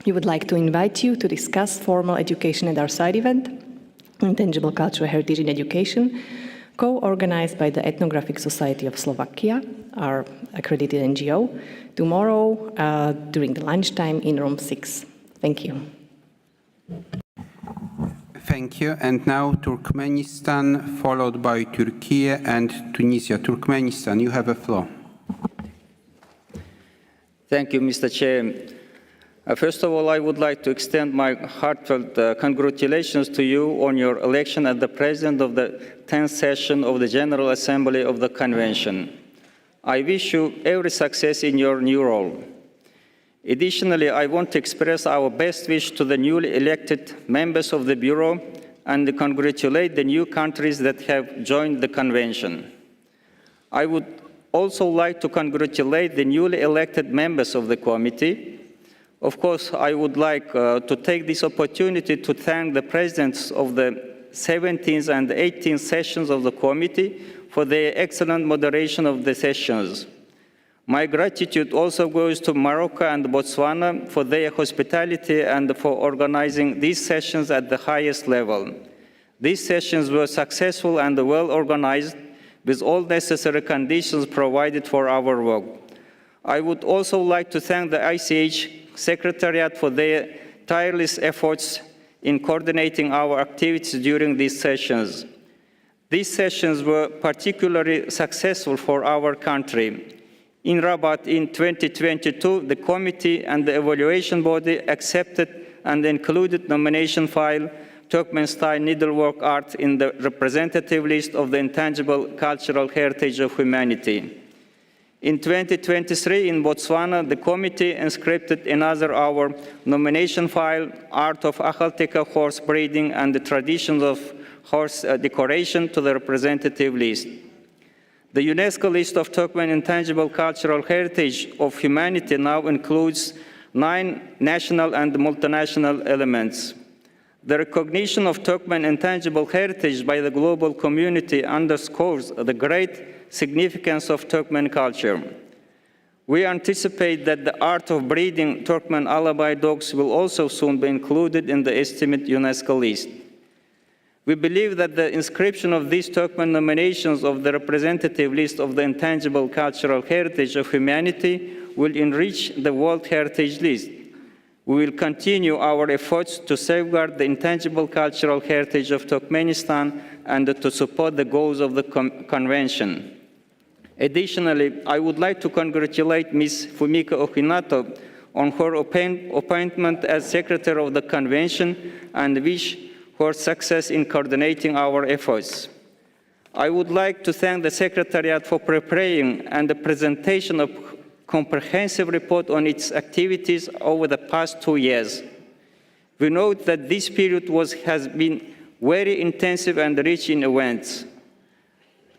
We would like to invite you to discuss formal education at our side event, Intangible Cultural Heritage in Education, co-organized by the Ethnographic Society of Slovakia, our accredited NGO, tomorrow during the lunchtime in room 6. Thank you. Thank you. And now Turkmenistan, followed by Turkey and Tunisia. Turkmenistan, you have the floor. Thank you, Mr. Chair. First of all, I would like to extend my heartfelt congratulations to you on your election as the President of the 10th session of the General Assembly of the Convention. I wish you every success in your new role. Additionally, I want to express our best wish to the newly elected members of the Bureau and congratulate the new countries that have joined the Convention. I would also like to congratulate the newly elected members of the committee. Of course, I would like to take this opportunity to thank the presidents of the 17th and 18th sessions of the committee for their excellent moderation of the sessions. My gratitude also goes to Morocco and Botswana for their hospitality and for organizing these sessions at the highest level. These sessions were successful and well organized, with all necessary conditions provided for our work. I would also like to thank the ICH Secretariat for their tireless efforts in coordinating our activities during these sessions. These sessions were particularly successful for our country. In Rabat in 2022, the committee and the evaluation body accepted and included nomination file Turkmenistan needlework art in the representative list of the intangible cultural heritage of humanity. In 2023, in Botswana, the committee inscribed another our nomination file, Art of Akhalteka Horse Breeding and the Traditions of Horse Decoration, to the representative list. The UNESCO list of Turkmen intangible cultural heritage of humanity now includes 9 national and multinational elements. The recognition of Turkmen intangible heritage by the global community underscores the great significance of Turkmen culture. We anticipate that the art of breeding Turkmen Alabai dogs will also soon be included in the estimate UNESCO list. We believe that the inscription of these Turkmen nominations of the representative list of the intangible cultural heritage of humanity will enrich the World Heritage List. We will continue our efforts to safeguard the intangible cultural heritage of Turkmenistan and to support the goals of the Convention. Additionally, I would like to congratulate Ms. Fumika Ohinato on her appointment as Secretary of the Convention and wish her success in coordinating our efforts. I would like to thank the Secretariat for preparing and the presentation of comprehensive report on its activities over the past 2 years. We note that this period has been very intensive and rich in events.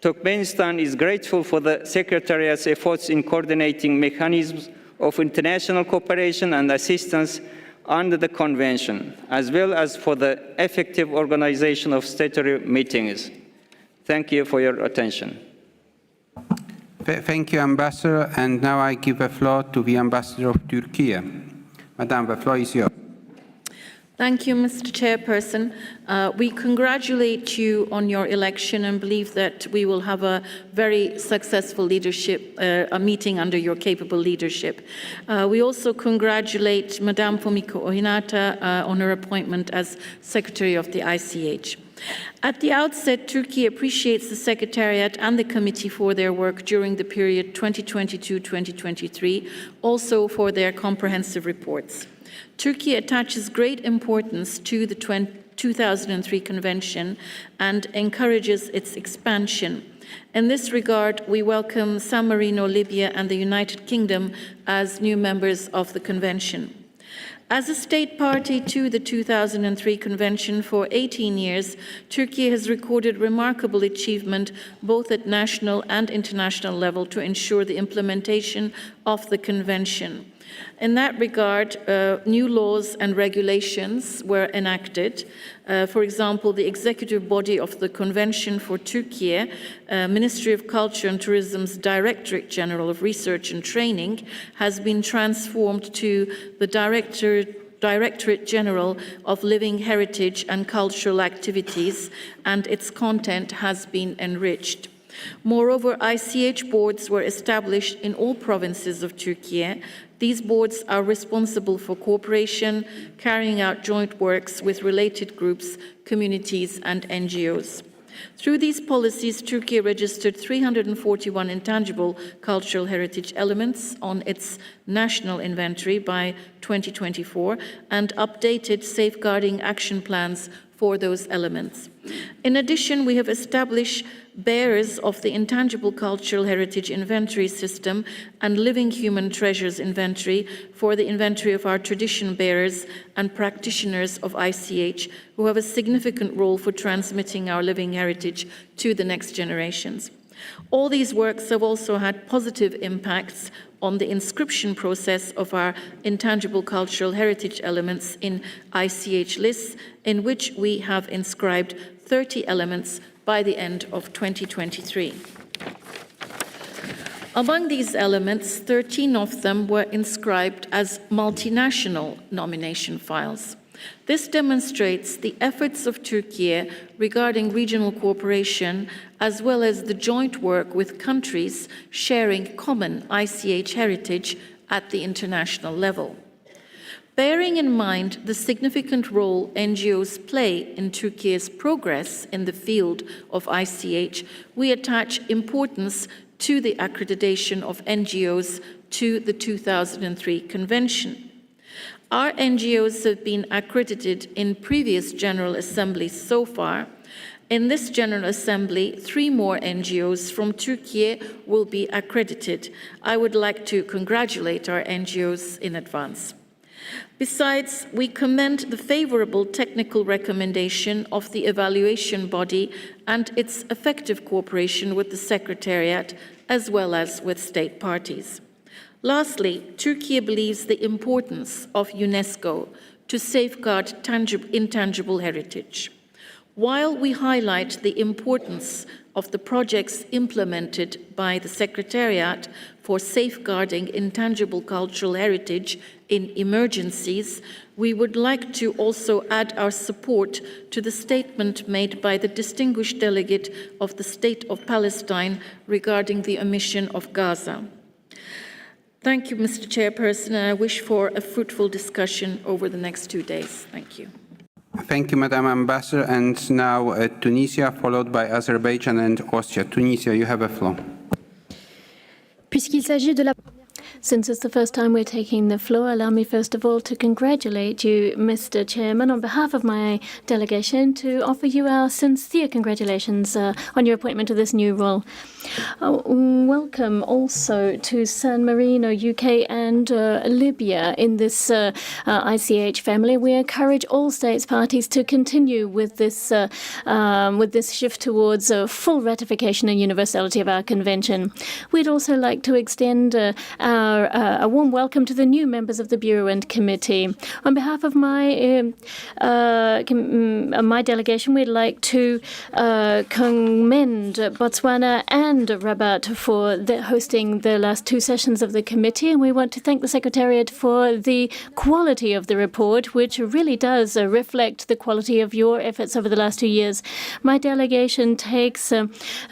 Turkmenistan is grateful for the Secretariat's efforts in coordinating mechanisms of international cooperation and assistance under the Convention, as well as for the effective organization of statutory meetings. Thank you for your attention. Thank you, Ambassador. And now I give the floor to the Ambassador of Turkey. Madam, the floor is yours. Thank you, Mr. Chairperson. We congratulate you on your election and believe that we will have a very successful leadership, a meeting under your capable leadership. We also congratulate Madame Fumika Ohinato on her appointment as Secretary of the ICH. At the outset, Turkey appreciates the Secretariat and the Committee for their work during the period 2022-2023, also for their comprehensive reports. Turkey attaches great importance to the 2003 Convention and encourages its expansion. In this regard, we welcome San Marino, Libya, and the United Kingdom as new members of the Convention. As a state party to the 2003 Convention for 18 years, Turkey has recorded remarkable achievement both at national and international level to ensure the implementation of the Convention. In that regard, new laws and regulations were enacted. For example, the executive body of the Convention for Turkey, Ministry of Culture and Tourism's Directorate General of Research and Training, has been transformed to the Directorate General of Living Heritage and Cultural Activities, and its content has been enriched. Moreover, ICH boards were established in all provinces of Turkey. These boards are responsible for cooperation, carrying out joint works with related groups, communities, and NGOs. Through these policies, Turkey registered 341 intangible cultural heritage elements on its national inventory by 2024 and updated safeguarding action plans for those elements. In addition, we have established bearers of the Intangible Cultural Heritage Inventory System and Living Human Treasures Inventory for the inventory of our tradition bearers and practitioners of ICH, who have a significant role for transmitting our living heritage to the next generations. All these works have also had positive impacts on the inscription process of our intangible cultural heritage elements in ICH lists, in which we have inscribed 30 elements by the end of 2023. Among these elements, 13 of them were inscribed as multinational nomination files. This demonstrates the efforts of Turkey regarding regional cooperation, as well as the joint work with countries sharing common ICH heritage at the international level. Bearing in mind the significant role NGOs play in Turkey's progress in the field of ICH, we attach importance to the accreditation of NGOs to the 2003 Convention. Our NGOs have been accredited in previous General Assemblies so far. In this General Assembly, 3 more NGOs from Turkey will be accredited. I would like to congratulate our NGOs in advance. Besides, we commend the favorable technical recommendation of the evaluation body and its effective cooperation with the Secretariat, as well as with state parties. Lastly, Turkey believes the importance of UNESCO to safeguard intangible heritage. While we highlight the importance of the projects implemented by the Secretariat for safeguarding intangible cultural heritage in emergencies, we would like to also add our support to the statement made by the distinguished delegate of the State of Palestine regarding the omission of Gaza. Thank you, Mr. Chairperson, and I wish for a fruitful discussion over the next 2 days. Thank you. Thank you, Madam Ambassador. And now Tunisia, followed by Azerbaijan and Austria. Tunisia, you have a floor. Since it's the first time we're taking the floor, allow me first of all to congratulate you, Mr. Chairman, on behalf of my delegation, to offer you our sincere congratulations on your appointment to this new role. Welcome also to San Marino, UK, and Libya in this ICH family. We encourage all states parties to continue with this shift towards full ratification and universality of our convention. We'd also like to extend a warm welcome to the new members of the Bureau and Committee. On behalf of my delegation, we'd like to commend Botswana and Rabat for hosting the last 2 sessions of the committee, and we want to thank the Secretariat for the quality of the report, which really does reflect the quality of your efforts over the last 2 years. My delegation takes a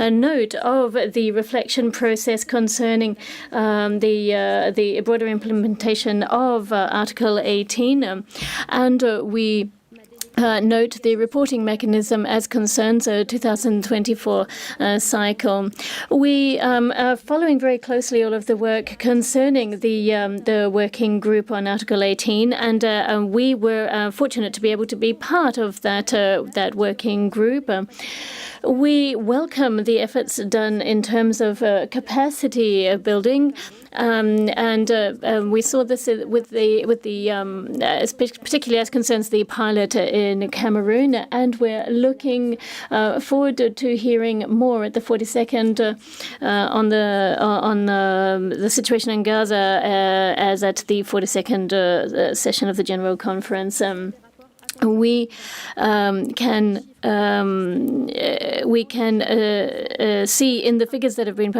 note of the reflection process concerning the broader implementation of Article 18, and we note the reporting mechanism as concerns a 2024 cycle. We are following very closely all of the work concerning the working group on Article 18, and we were fortunate to be able to be part of that working group. We welcome the efforts done in terms of capacity building we saw this with the particularly as concerns the pilot in Cameroon, and we're looking forward to hearing more at the 42nd on the situation in Gaza as at the 42nd session of the General Conference. We can see in the figures that have been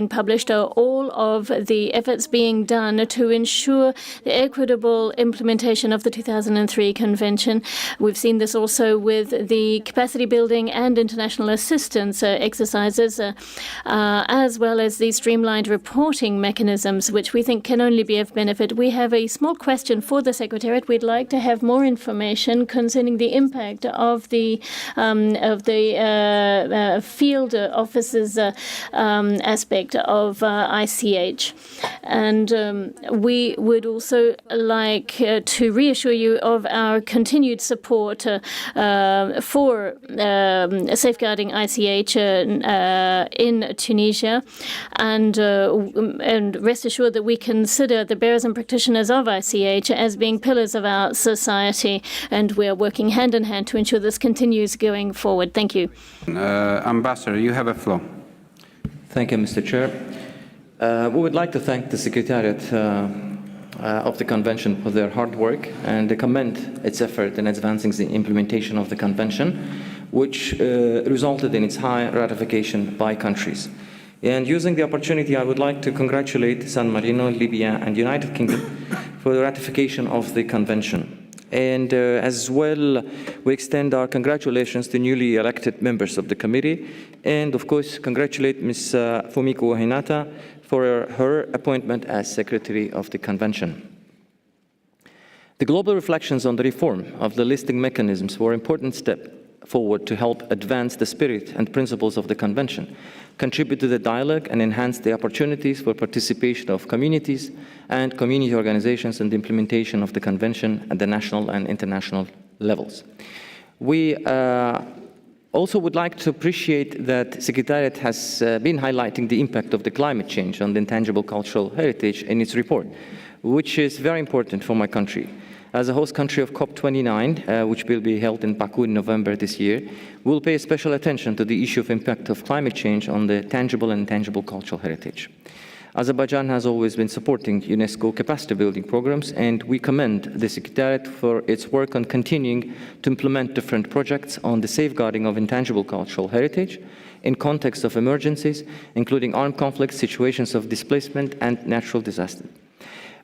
published all of the efforts being done to ensure the equitable implementation of the 2003 Convention. We've seen this also with the capacity building and international assistance exercises, as well as the streamlined reporting mechanisms, which we think can only be of benefit. We have a small question for the Secretariat. We'd like to have more information concerning the impact of the field officers aspect of ICH. And we would also like to reassure you of our continued support for safeguarding ICH in Tunisia, and rest assured that we consider the bearers and practitioners of ICH as being pillars of our society, and we are working hand in hand to ensure this continues going forward. Thank you. Ambassador, you have a floor. Thank you, Mr. Chair. We would like to thank the Secretariat of the Convention for their hard work and commend its effort in advancing the implementation of the Convention, which resulted in its high ratification by countries. And using the opportunity, I would like to congratulate San Marino, Libya, and United Kingdom for the ratification of the Convention. And as well, we extend our congratulations to newly elected members of the committee, and of course, congratulate Ms. Fumiko Hinata for her appointment as Secretary of the Convention. The global reflections on the reform of the listing mechanisms were an important step forward to help advance the spirit and principles of the Convention, contribute to the dialogue, and enhance the opportunities for participation of communities and community organizations in the implementation of the Convention at the national and international levels. We also would like to appreciate that Secretariat has been highlighting the impact of the climate change on the intangible cultural heritage in its report, which is very important for my country. As a host country of COP29, which will be held in Baku in November this year, we'll pay special attention to the issue of impact of climate change on the tangible and intangible cultural heritage. Azerbaijan has always been supporting UNESCO capacity building programs, and we commend the Secretariat for its work on continuing to implement different projects on the safeguarding of intangible cultural heritage in context of emergencies, including armed conflicts, situations of displacement, and natural disasters.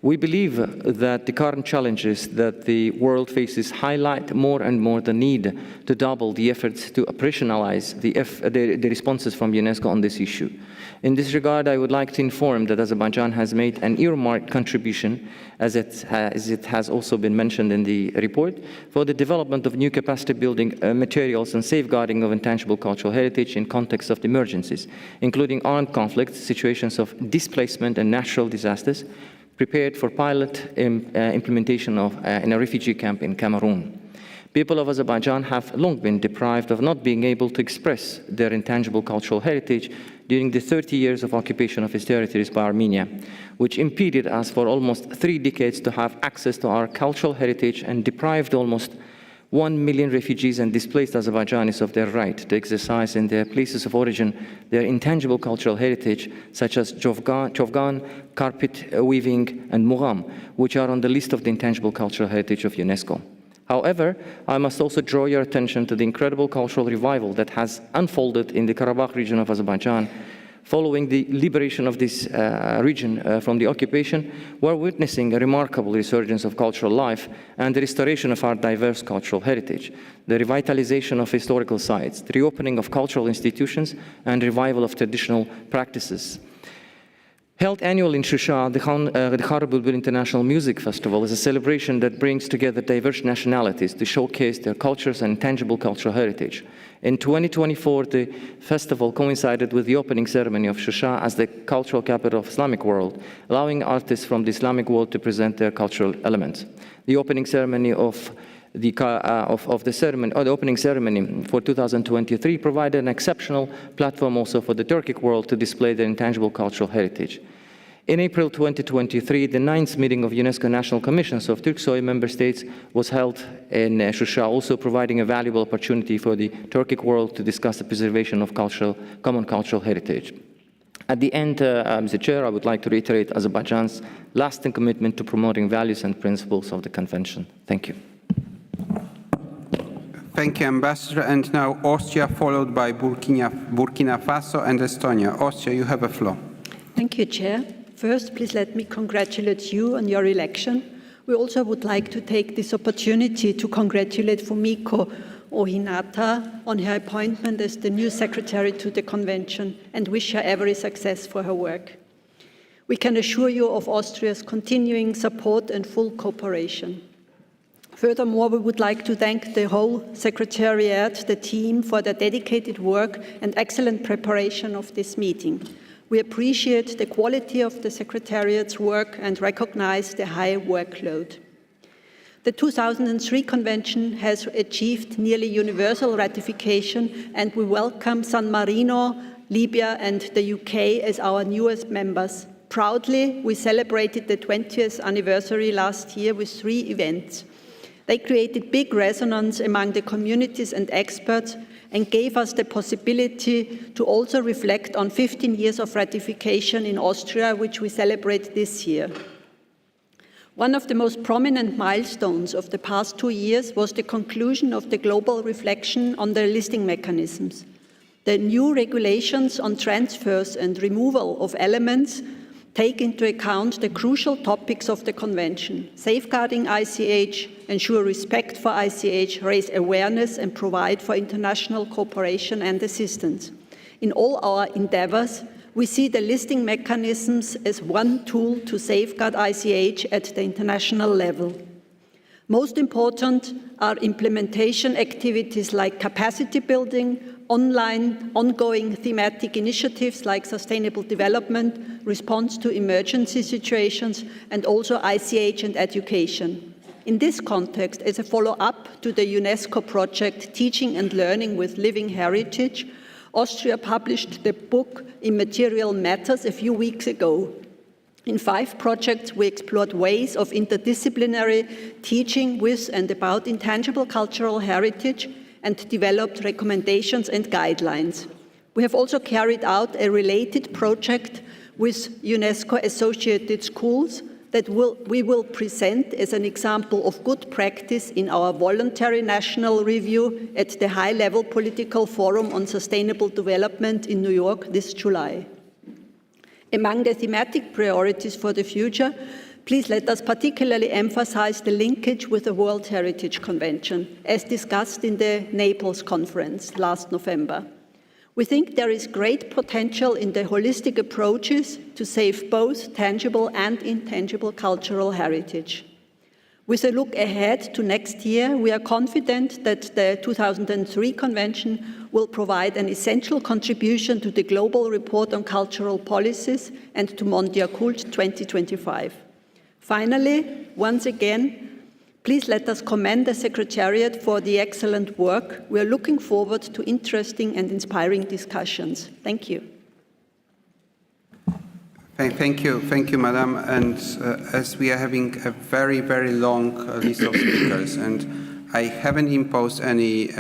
We believe that the current challenges that the world faces highlight more and more the need to double the efforts to operationalize the responses from UNESCO on this issue. In this regard, I would like to inform that Azerbaijan has made an earmarked contribution, as it has also been mentioned in the report, for the development of new capacity building materials and safeguarding of intangible cultural heritage in context of emergencies, including armed conflicts, situations of displacement, and natural disasters, prepared for pilot implementation in a refugee camp in Cameroon. People of Azerbaijan have long been deprived of not being able to express their intangible cultural heritage during the 30 years of occupation of its territories by Armenia, which impeded us for almost 3 decades to have access to our cultural heritage and deprived almost 1 million refugees and displaced Azerbaijanis of their right to exercise in their places of origin their intangible cultural heritage, such as Chovgan, carpet weaving, and Mugham, which are on the list of the intangible cultural heritage of UNESCO. However, I must also draw your attention to the incredible cultural revival that has unfolded in the Karabakh region of Azerbaijan. Following the liberation of this region from the occupation, we're witnessing a remarkable resurgence of cultural life and the restoration of our diverse cultural heritage, the revitalization of historical sites, the reopening of cultural institutions, and revival of traditional practices. Held annually in Shusha, the Khar Bulbul International Music Festival is a celebration that brings together diverse nationalities to showcase their cultures and tangible cultural heritage. In 2024, the festival coincided with the opening ceremony of Shusha as the cultural capital of the Islamic world, allowing artists from the Islamic world to present their cultural elements. The opening ceremony the opening ceremony for 2023 provided an exceptional platform also for the Turkic world to display their intangible cultural heritage. In April 2023, the 9th meeting of UNESCO National Commissions of Turksoy member states was held in Shusha, also providing a valuable opportunity for the Turkic world to discuss the preservation of common cultural heritage. At the end, Mr. Chair, I would like to reiterate Azerbaijan's lasting commitment to promoting values and principles of the Convention. Thank you. Thank you, Ambassador. And now Austria, followed by Burkina Faso and Estonia. Austria, you have the floor. Thank you, Chair. First, please let me congratulate you on your election. We also would like to take this opportunity to congratulate Fumiko Ohinata on her appointment as the new secretary to the Convention and wish her every success for her work. We can assure you of Austria's continuing support and full cooperation. Furthermore, we would like to thank the whole Secretariat, the team, for their dedicated work and excellent preparation of this meeting. We appreciate the quality of the Secretariat's work and recognize the high workload. The 2003 Convention has achieved nearly universal ratification, and we welcome San Marino, Libya, and the UK as our newest members. Proudly, we celebrated the 20th anniversary last year with 3 events. They created big resonance among the communities and experts and gave us the possibility to also reflect on 15 years of ratification in Austria, which we celebrate this year. One of the most prominent milestones of the past 2 years was the conclusion of the global reflection on the listing mechanisms. The new regulations on transfers and removal of elements take into account the crucial topics of the Convention: safeguarding ICH, ensure respect for ICH, raise awareness and provide for international cooperation and assistance. In all our endeavors, we see the listing mechanisms as one tool to safeguard ICH at the international level. Most important are implementation activities like capacity building, ongoing thematic initiatives like sustainable development, response to emergency situations, and also ICH and education. In this context, as a follow-up to the UNESCO project Teaching and Learning with Living Heritage, Austria published the book Immaterial Matters a few weeks ago. In 5 projects, we explored ways of interdisciplinary teaching with and about intangible cultural heritage and developed recommendations and guidelines. We have also carried out a related project with UNESCO-associated schools that we will present as an example of good practice in our voluntary national review at the High-Level Political Forum on Sustainable Development in New York this July. Among the thematic priorities for the future, please let us particularly emphasize the linkage with the World Heritage Convention, as discussed in the Naples conference last November. We think there is great potential in the holistic approaches to save both tangible and intangible cultural heritage. With a look ahead to next year, we are confident that the 2003 Convention will provide an essential contribution to the Global Report on Cultural Policies and to Mondiacult 2025. Finally, once again, please let us commend the Secretariat for the excellent work. We are looking forward to interesting and inspiring discussions. Thank you. Thank you, Madam. And as we are having a very, very long list of speakers, and I haven't imposed any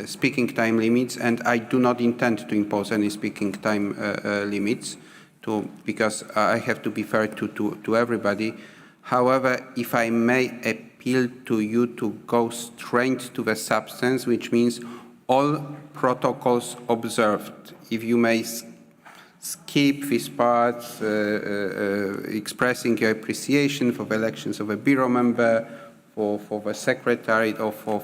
speaking time limits, and I do not intend to impose any speaking time limits, because I have to be fair to everybody. However, if I may appeal to you to go straight to the substance, which means all protocols observed. If you may skip this part, expressing your appreciation for the elections of a bureau member, for the secretary, or for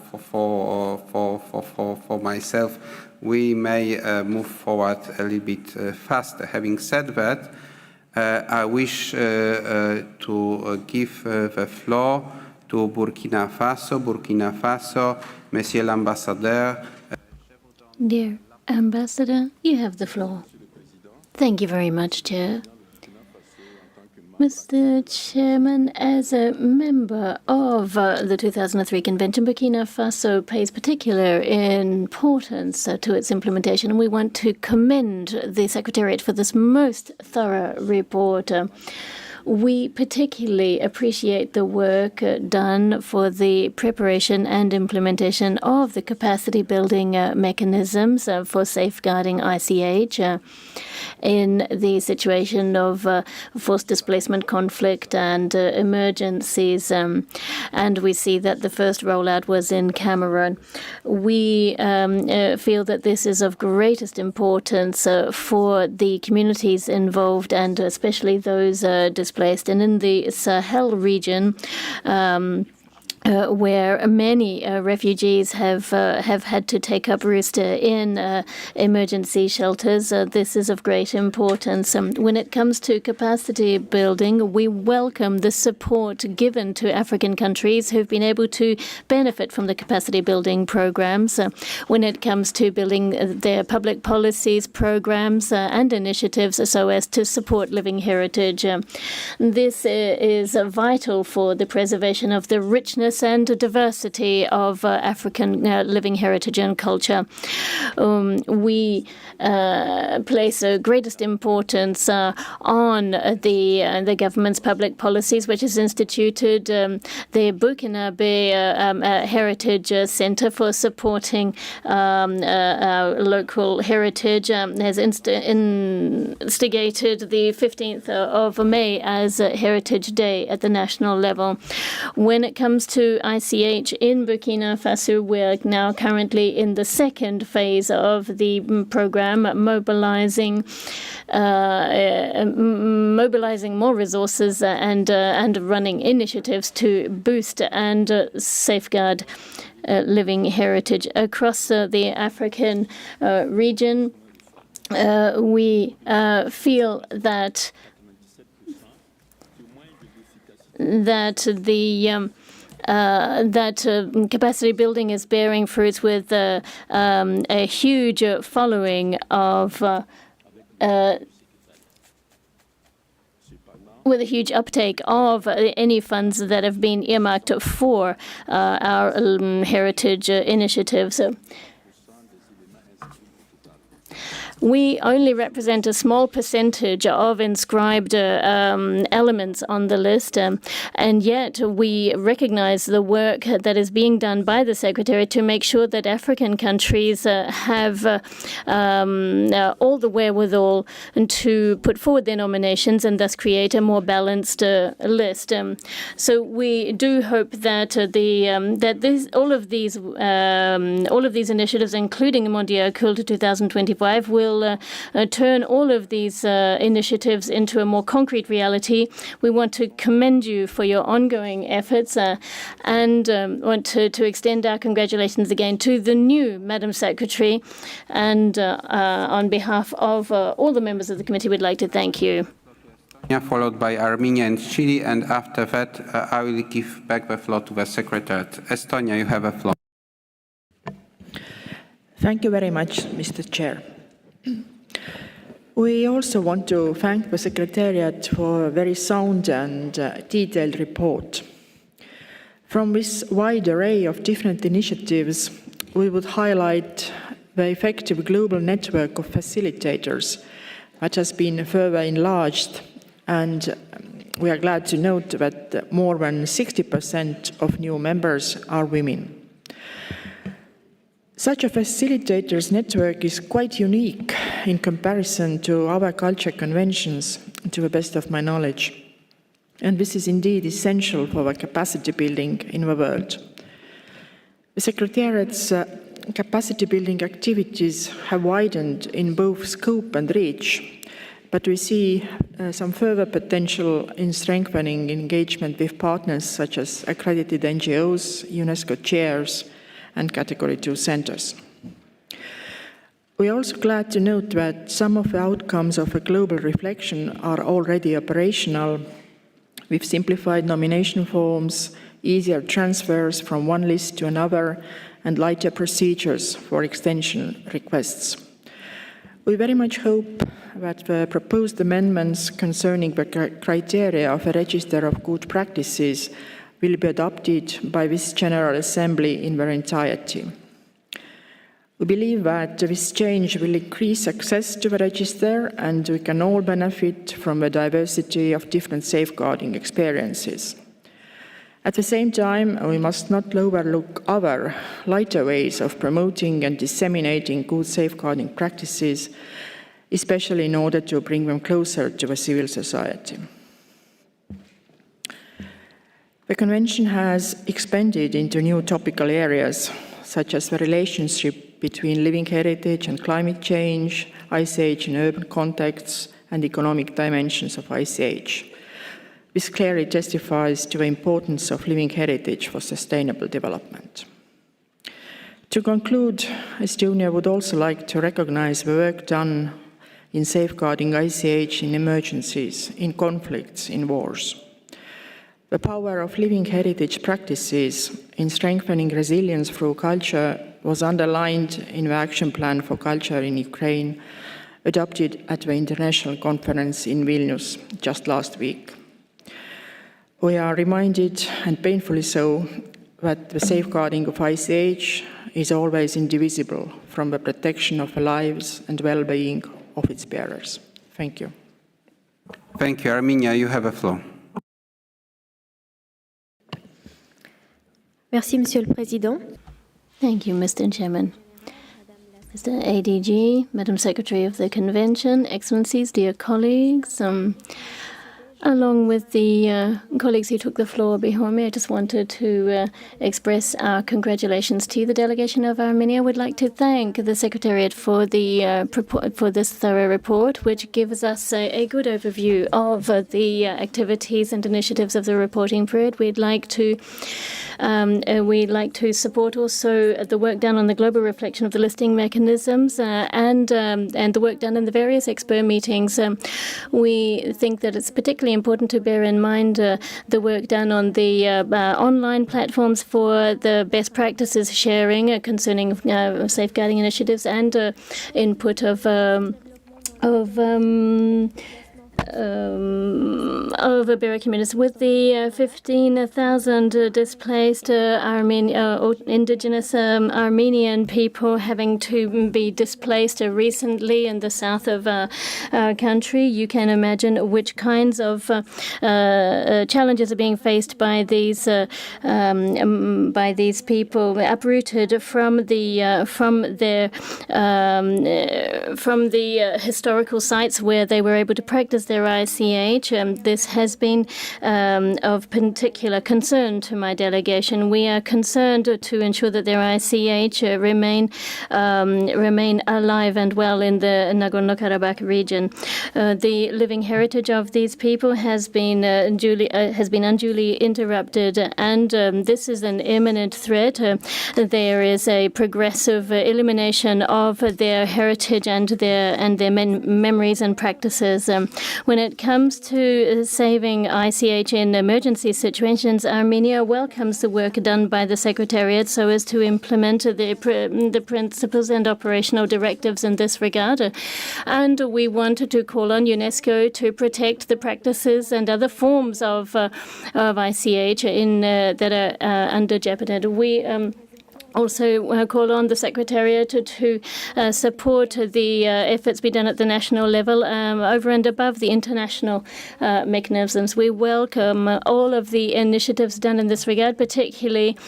myself, we may move forward a little bit faster. Having said that, I wish to give the floor to Burkina Faso, Monsieur l'Ambassadeur. Dear Ambassador, you have the floor. Thank you very much, Chair. Mr. Chairman, as a member of the 2003 Convention, Burkina Faso pays particular importance to its implementation, and we want to commend the Secretariat for this most thorough report. We particularly appreciate the work done for the preparation and implementation of the capacity building mechanisms for safeguarding ICH in the situation of forced displacement, conflict, and emergencies. And we see that the first rollout was in Cameroon. We feel that this is of greatest importance for the communities involved, and especially those displaced. And in the Sahel region, where many refugees have had to take up roost in emergency shelters. This is of great importance. When it comes to capacity building, we welcome the support given to African countries who've been able to benefit from the capacity building programs. When it comes to building their public policies, programs, and initiatives so as to support living heritage. This is vital for the preservation of the richness and diversity of African living heritage and culture. We place greatest importance on the government's public policies, which has instituted the Burkinabe Heritage Center for supporting local heritage, has instigated the 15th of May as Heritage Day at the national level. When it comes to ICH in Burkina Faso, we're now currently in the second phase of the program, mobilizing more resources and running initiatives to boost and safeguard living heritage across the African region. We feel that capacity building is bearing fruits with a huge following of with a huge uptake of any funds that have been earmarked for our heritage initiatives. We only represent a small percentage of inscribed elements on the list, and yet we recognize the work that is being done by the Secretary to make sure that African countries have all the wherewithal to put forward their nominations and thus create a more balanced list. So we do hope that all of these initiatives, including Mondial Culture 2025, will turn all of these initiatives into a more concrete reality. We want to commend you for your ongoing efforts and want to extend our congratulations again to the new Madam Secretary. And on behalf of all the members of the committee, we'd like to thank you. Followed by Armenia and Chile, and after that I will give back the floor to the Secretariat. Estonia, you have a floor. Thank you very much, Mr. Chair. We also want to thank the Secretariat for a very sound and detailed report. From this wide array of different initiatives, we would highlight the effective global network of facilitators, which has been further enlarged, and we are glad to note that more than 60% of new members are women. Such a facilitators network is quite unique in comparison to other culture conventions, to the best of my knowledge. And this is indeed essential for the capacity building in the world. The Secretariat's capacity building activities have widened in both scope and reach, but we see some further potential in strengthening engagement with partners such as accredited NGOs, UNESCO chairs, and Category 2 centers. We are also glad to note that some of the outcomes of a global reflection are already operational, with simplified nomination forms, easier transfers from one list to another, and lighter procedures for extension requests. We very much hope that the proposed amendments concerning the criteria of a register of good practices will be adopted by this General Assembly in their entirety. We believe that this change will increase access to the register and we can all benefit from the diversity of different safeguarding experiences. At the same time, we must not overlook other, lighter ways of promoting and disseminating good safeguarding practices, especially in order to bring them closer to the civil society. The Convention has expanded into new topical areas, such as the relationship between living heritage and climate change, ICH in urban contexts, and economic dimensions of ICH. This clearly testifies to the importance of living heritage for sustainable development. To conclude, Estonia would also like to recognize the work done in safeguarding ICH in emergencies, in conflicts, in wars. The power of living heritage practices in strengthening resilience through culture was underlined in the Action Plan for Culture in Ukraine, adopted at the International Conference in Vilnius just last week. We are reminded, and painfully so, that the safeguarding of ICH is always indivisible from the protection of the lives and well-being of its bearers. Thank you. Thank you. Arminia, you have a floor. Merci, Monsieur le Président. Thank you, Mr. Chairman. Mr. ADG, Madam Secretary of the Convention, Excellencies, dear colleagues, along with the colleagues who took the floor before me, I just wanted to express our congratulations to the delegation of Armenia. We'd like to thank the Secretariat for this thorough report, which gives us a good overview of the activities and initiatives of the reporting period. We'd like to support also the work done on the global reflection of the listing mechanisms and the work done in the various expo meetings. We think that it's particularly important to bear in mind the work done on the online platforms for the best practices sharing concerning safeguarding initiatives and input of Berber communities. With the 15,000 displaced indigenous Armenian people having to be displaced recently in the south of our country, you can imagine which kinds of challenges are being faced by these people uprooted from the historical sites where they were able to practice their ICH. This has been of particular concern to my delegation. We are concerned to ensure that their ICH remain alive and well in the Nagorno-Karabakh region. The living heritage of these people has been unduly interrupted, and this is an imminent threat. There is a progressive elimination of their heritage and their memories and practices. When it comes to saving ICH in emergency situations, Armenia welcomes the work done by the Secretariat so as to implement the principles and operational directives in this regard. And we wanted to call on UNESCO to protect the practices and other forms of ICH that are under jeopardy. We also call on the Secretariat to support the efforts be done at the national level over and above the international mechanisms. We welcome all of the initiatives done in this regard, particularly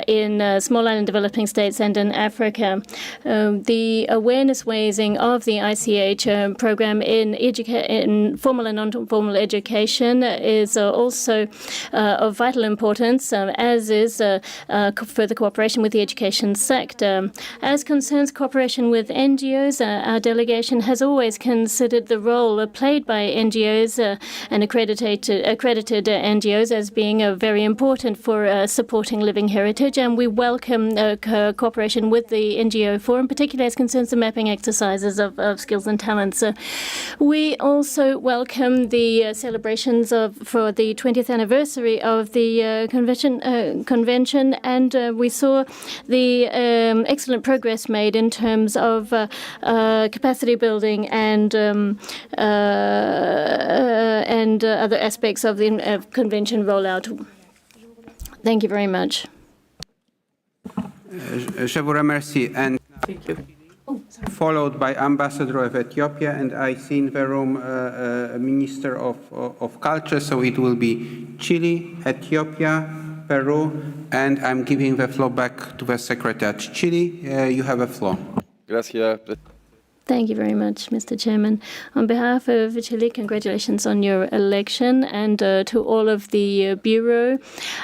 in small island developing states and in Africa. The awareness raising of the ICH program in formal and non-formal education is also of vital importance, as is further cooperation with the education sector. As concerns cooperation with NGOs, our delegation has always considered the role played by NGOs and accredited NGOs as being very important for supporting living heritage, and we welcome cooperation with the NGO Forum, particularly as concerns the mapping exercises of skills and talents. We also welcome the celebrations for the 20th anniversary of the convention, and we saw the excellent progress made in terms of capacity building and other aspects of the convention rollout. Thank you very much. Je vous remercie. And Thank you. followed by Ambassador of Ethiopia, and I see in the room a Minister of Culture, so it will be Chile, Ethiopia, Peru, and I'm giving the floor back to the Secretary. Chile, you have the floor. Gracias. Thank you very much, Mr. Chairman. On behalf of Chile, congratulations on your election, and to all of the Bureau,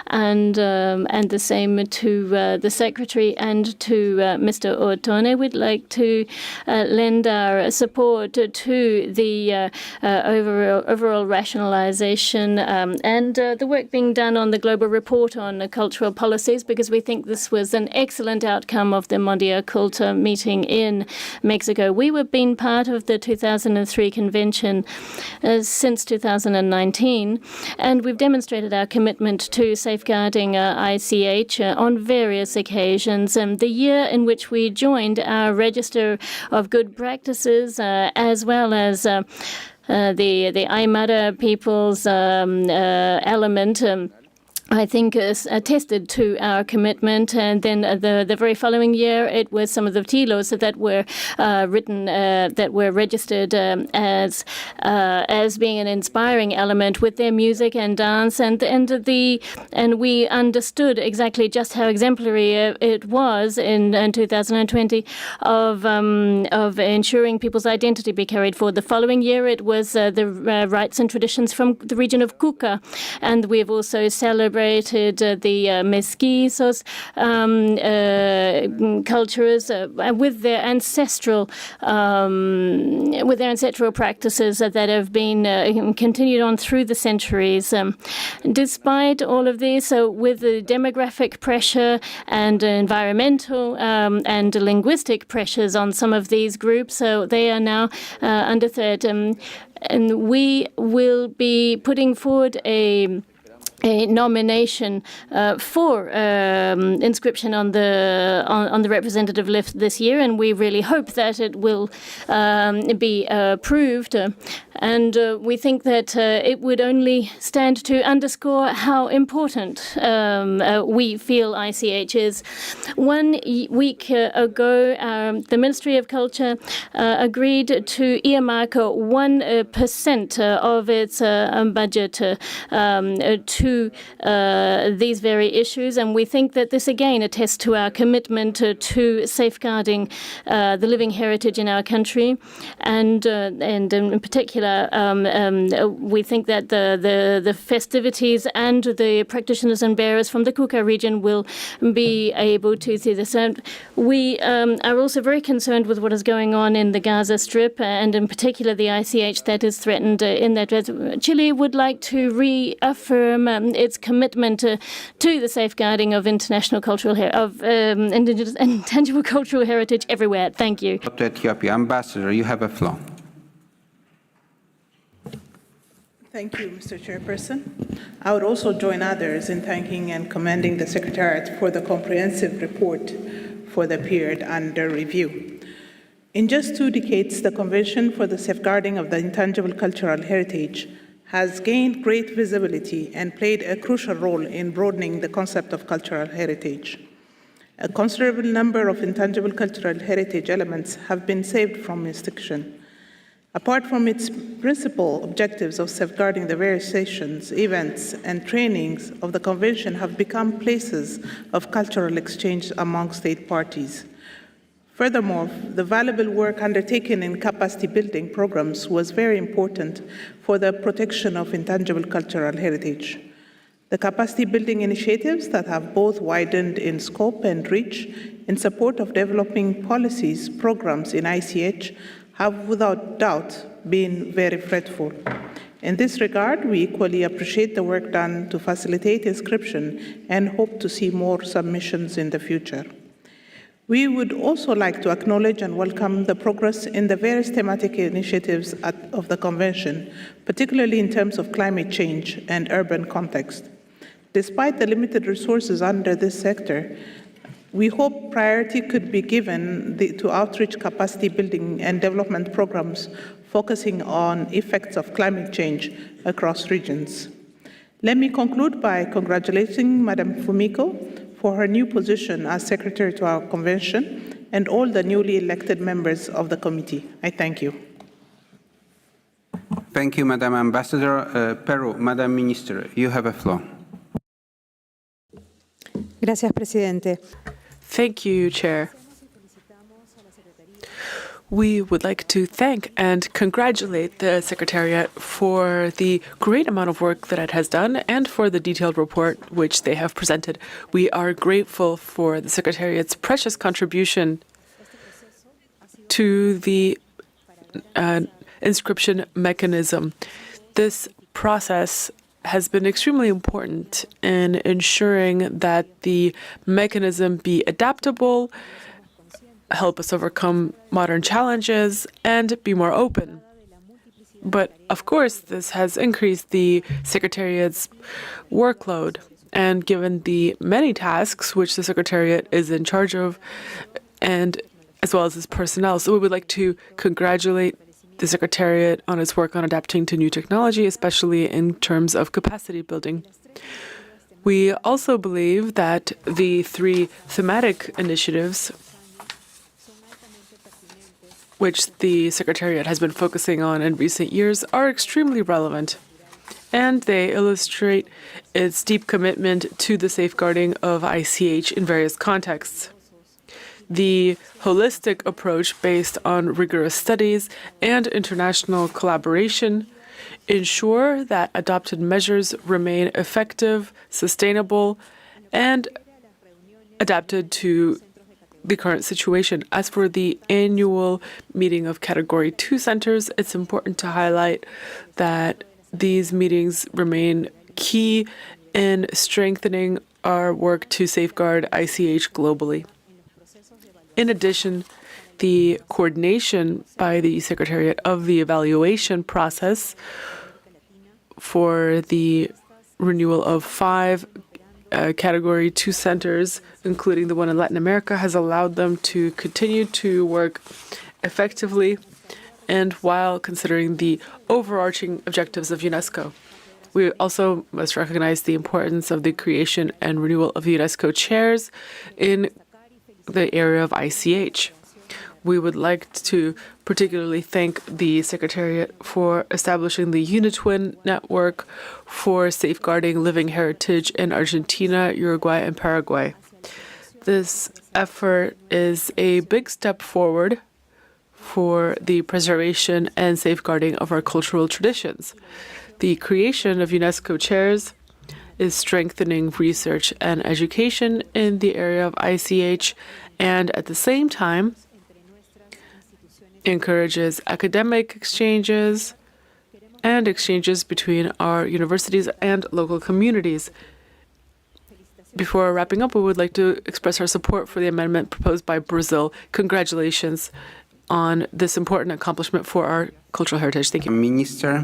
and the same to the Secretary and to Mr. Ortone. We'd like to lend our support to the overall rationalization and the work being done on the Global Report on Cultural Policies, because we think this was an excellent outcome of the Mondia Culta meeting in Mexico. We were been part of the 2003 convention since 2019, and we've demonstrated our commitment to safeguarding ICH on various occasions. The year in which we joined our register of good practices, as well as the Aymara people's element, I think attested to our commitment. And then the very following year, it was some of the tilos that were written, that were registered as being an inspiring element with their music and dance, and we understood exactly just how exemplary it was in 2020 of ensuring people's identity be carried forward. The following year, it was the rites and traditions from the region of Cuca, and we have also celebrated the mestizos cultures with their ancestral practices that have been continued on through the centuries. Despite all of this, with the demographic pressure and environmental and linguistic pressures on some of these groups, so they are now under threat. And we will be putting forward a nomination for inscription on the representative list this year, and we really hope that it will be approved. And we think that it would only stand to underscore how important we feel ICH is. 1 week ago, the Ministry of Culture agreed to earmark 1% of its budget to these very issues, and we think that this again attests to our commitment to safeguarding the living heritage in our country, and in particular, we think that the festivities and the practitioners and bearers from the Cuca region will be able to see this. And we are also very concerned with what is going on in the Gaza Strip, and in particular the ICH that is threatened in that. Chile would like to reaffirm its commitment to the safeguarding of international cultural indigenous and tangible cultural heritage everywhere. Thank you. To Ethiopia, Ambassador, you have a floor. Thank you, Mr. Chairperson. I would also join others in thanking and commending the Secretariat for the comprehensive report for the period under review. In just 2 decades, the Convention for the Safeguarding of the Intangible Cultural Heritage has gained great visibility and played a crucial role in broadening the concept of cultural heritage. A considerable number of intangible cultural heritage elements have been saved from extinction. Apart from its principal objectives of safeguarding, the various sessions, events, and trainings of the Convention have become places of cultural exchange among state parties. Furthermore, the valuable work undertaken in capacity building programs was very important for the protection of intangible cultural heritage. The capacity building initiatives that have both widened in scope and reach in support of developing policies, programs in ICH have without doubt been very fruitful. In this regard, we equally appreciate the work done to facilitate inscription and hope to see more submissions in the future. We would also like to acknowledge and welcome the progress in the various thematic initiatives of the Convention, particularly in terms of climate change and urban context. Despite the limited resources under this sector, We hope priority could be given to outreach capacity building and development programs focusing on effects of climate change across regions. Let me conclude by congratulating Madam Fumiko for her new position as Secretary to our convention and all the newly elected members of the committee. I thank you. Thank you, Madam Ambassador. Peru, Madam Minister, you have a floor. Gracias, Presidente. Thank you, Chair. We would like to thank and congratulate the Secretariat for the great amount of work that it has done and for the detailed report which they have presented. We are grateful for the Secretariat's precious contribution to the inscription mechanism. This process has been extremely important in ensuring that the mechanism be adaptable, help us overcome modern challenges, and be more open. But of course, this has increased the Secretariat's workload, and given the many tasks which the Secretariat is in charge of, and as well as its personnel. So we would like to congratulate the Secretariat on its work on adapting to new technology, especially in terms of capacity building. We also believe that the 3 thematic initiatives which the Secretariat has been focusing on in recent years are extremely relevant, and they illustrate its deep commitment to the safeguarding of ICH in various contexts. The holistic approach based on rigorous studies and international collaboration ensure that adopted measures remain effective, sustainable, and adapted to the current situation. As for the annual meeting of Category 2 centers, it's important to highlight that these meetings remain key in strengthening our work to safeguard ICH globally. In addition, the coordination by the Secretariat of the evaluation process for the renewal of 5 Category 2 centers, including the one in Latin America, has allowed them to continue to work effectively and while considering the overarching objectives of UNESCO. We also must recognize the importance of the creation and renewal of the UNESCO chairs in the area of ICH. We would like to particularly thank the Secretariat for establishing the UNITWIN network for safeguarding living heritage in Argentina, Uruguay, and Paraguay. This effort is a big step forward for the preservation and safeguarding of our cultural traditions. The creation of UNESCO chairs is strengthening research and education in the area of ICH, and at the same time encourages academic exchanges and exchanges between our universities and local communities. Before wrapping up, we would like to express our support for the amendment proposed by Brazil. Congratulations on this important accomplishment for our cultural heritage. Thank you. Minister.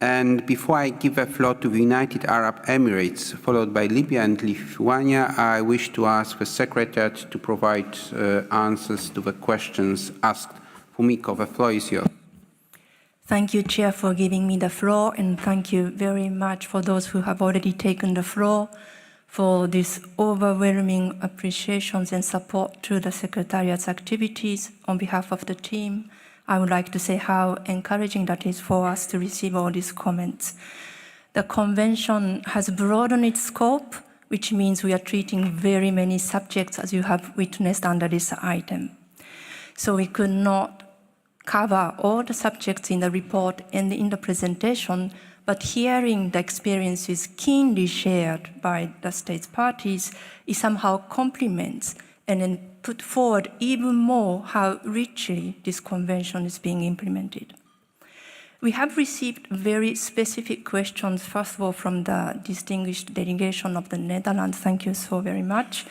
And before I give the floor to the United Arab Emirates, followed by Libya and Lithuania, I wish to ask the Secretariat to provide answers to the questions asked. Fumiko, the floor is yours. Thank you, Chair, for giving me the floor, and thank you very much for those who have already taken the floor for these overwhelming appreciations and support to the Secretariat's activities. On behalf of the team, I would like to say how encouraging that is for us to receive all these comments. The convention has broadened its scope, which means we are treating very many subjects, as you have witnessed under this item. So we could not cover all the subjects in the report and in the presentation, but hearing the experiences keenly shared by the states parties, it somehow complements and then put forward even more how richly this convention is being implemented. We have received very specific questions, first of all, from the distinguished delegation of the Netherlands. Thank you so very much.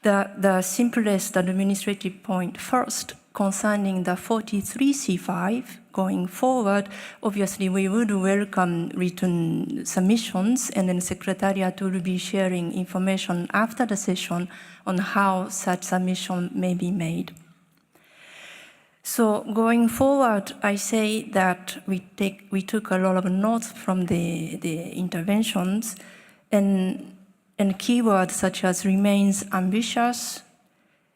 The simplest administrative point first, concerning the 43C5 going forward, obviously we would welcome written submissions, and then Secretariat will be sharing information after the session on how such submission may be made. So going forward, I say that we took a lot of notes from the interventions, and keywords such as remains ambitious,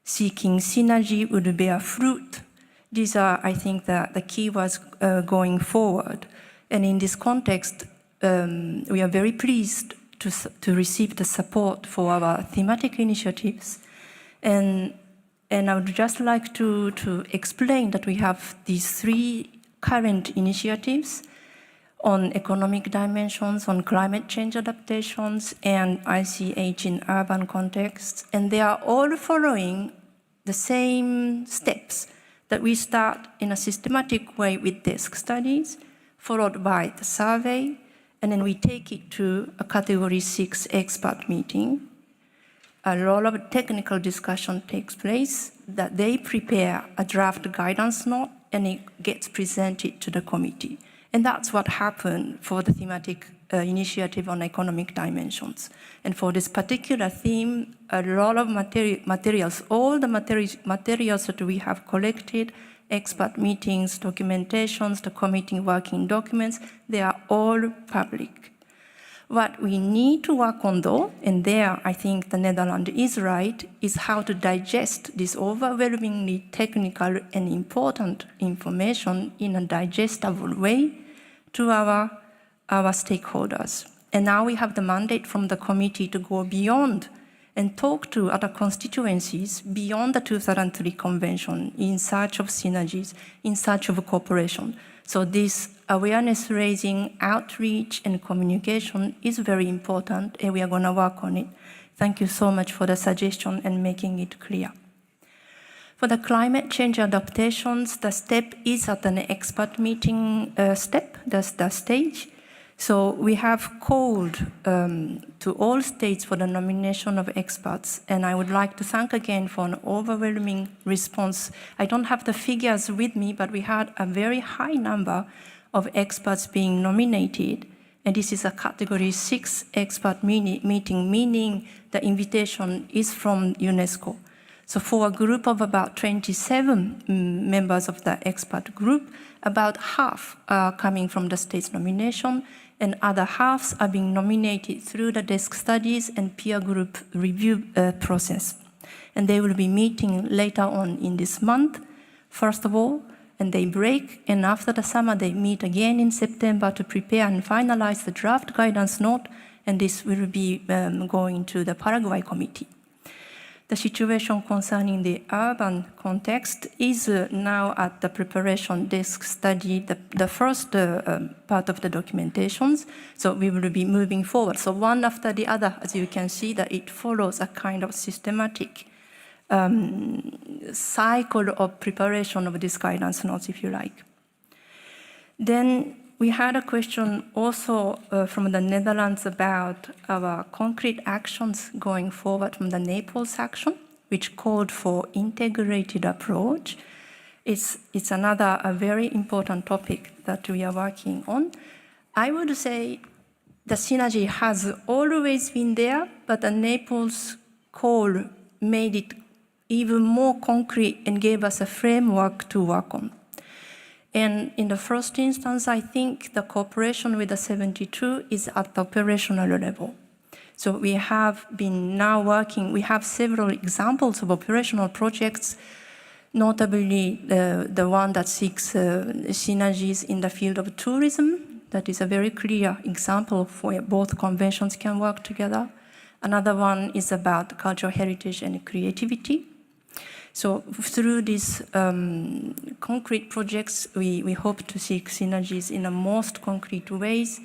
seeking synergy would bear fruit. These are, I think, the keywords going forward. And in this context, we are very pleased to receive the support for our thematic initiatives. And I would just like to explain that we have these 3 current initiatives on economic dimensions, on climate change adaptations, and ICH in urban contexts. And they are all following the same steps that we start in a systematic way with desk studies, followed by the survey, and then we take it to a Category 6 expert meeting. A lot of technical discussion takes place, that they prepare a draft guidance note, and it gets presented to the committee. And that's what happened for the thematic initiative on economic dimensions. And for this particular theme, a lot of materials, all the materials that we have collected, expert meetings, documentations, the committee working documents, they are all public. What we need to work on though, and there I think the Netherlands is right, is how to digest this overwhelmingly technical and important information in a digestible way to our stakeholders. And now we have the mandate from the committee to go beyond and talk to other constituencies beyond the 2003 Convention in search of synergies, in search of cooperation. So this awareness raising, outreach, and communication is very important, and we are going to work on it. Thank you so much for the suggestion and making it clear. For the climate change adaptations, the step is at an expert meeting step, that's the stage. So we have called to all states for the nomination of experts, and I would like to thank again for an overwhelming response. I don't have the figures with me, but we had a very high number of experts being nominated, and this is a Category 6 expert meeting, meaning the invitation is from UNESCO. So for a group of about 27 members of the expert group, about half are coming from the state's nomination, and other halves are being nominated through the desk studies and peer group review process. And they will be meeting later on in this month, first of all, and they break, and after the summer they meet again in September to prepare and finalize the draft guidance note, and this will be going to the Paraguay committee. The situation concerning the urban context is now at the preparation desk study, the first part of the documentations. So we will be moving forward. So one after the other, as you can see, that it follows a kind of systematic cycle of preparation of this guidance notes, if you like. Then we had a question also from the Netherlands about our concrete actions going forward from the Naples action, which called for integrated approach. It's another a very important topic that we are working on. I would say the synergy has always been there, but the Naples call made it even more concrete and gave us a framework to work on. And in the first instance, I think the cooperation with the 72 is at the operational level. So we have been now working, we have several examples of operational projects, notably the one that seeks synergies in the field of tourism. That is a very clear example of where both conventions can work together. Another one is about cultural heritage and creativity. So through these concrete projects, we hope to seek synergies in the most concrete ways,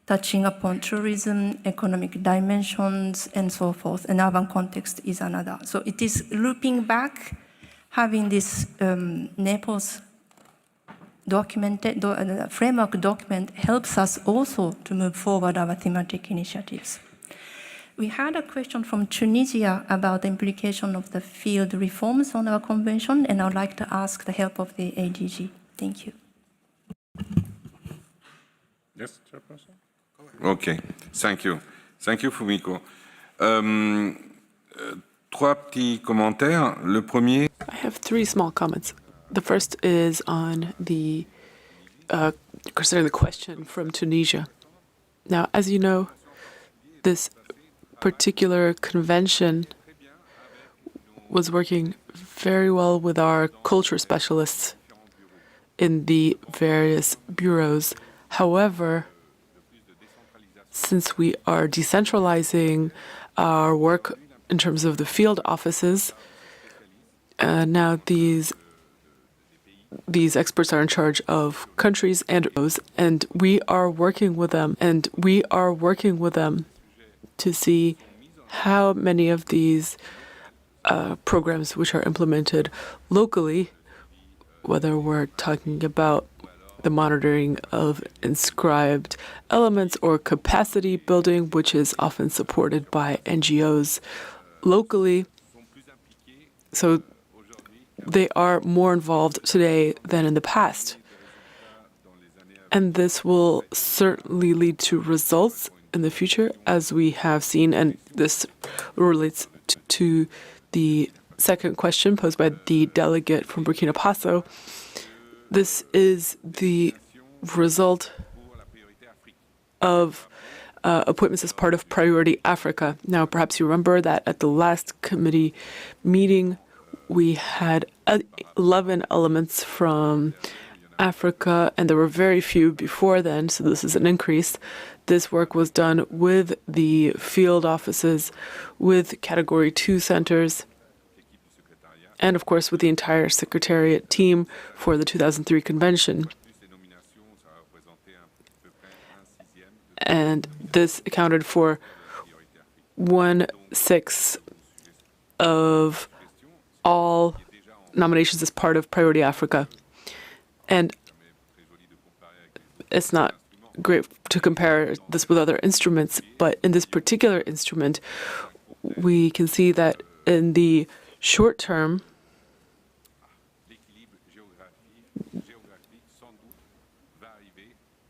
touching upon tourism, economic dimensions, and so forth. And urban context is another. So it is looping back, having this Naples framework document helps us also to move forward our thematic initiatives. We had a question from Tunisia about the implication of the field reforms on our convention, and I would like to ask the help of the ADG. Thank you. Yes, Chairperson? Okay, thank you. Thank you, Fumiko. Trois petits commentaires. Le premier. I have three small comments. The first is on the concerning the question from Tunisia. Now, as you know, this particular convention was working very well with our culture specialists in the various bureaus. However, since we are decentralizing our work in terms of the field offices, now these experts are in charge of countries and we are working with them, to see how many of these programs which are implemented locally, whether we're talking about the monitoring of inscribed elements or capacity building, which is often supported by NGOs locally. So they are more involved today than in the past. And this will certainly lead to results in the future, as we have seen, and this relates to the second question posed by the delegate from Burkina Faso. This is the result of appointments as part of Priority Africa. Now, perhaps you remember that at the last committee meeting, we had 11 elements from Africa, and there were very few before then, so this is an increase. This work was done with the field offices, with Category 2 centers, and of course with the entire Secretariat team for the 2003 convention. And this accounted for 1/6 of all nominations as part of Priority Africa. And it's not great to compare this with other instruments, but in this particular instrument, we can see that in the short term,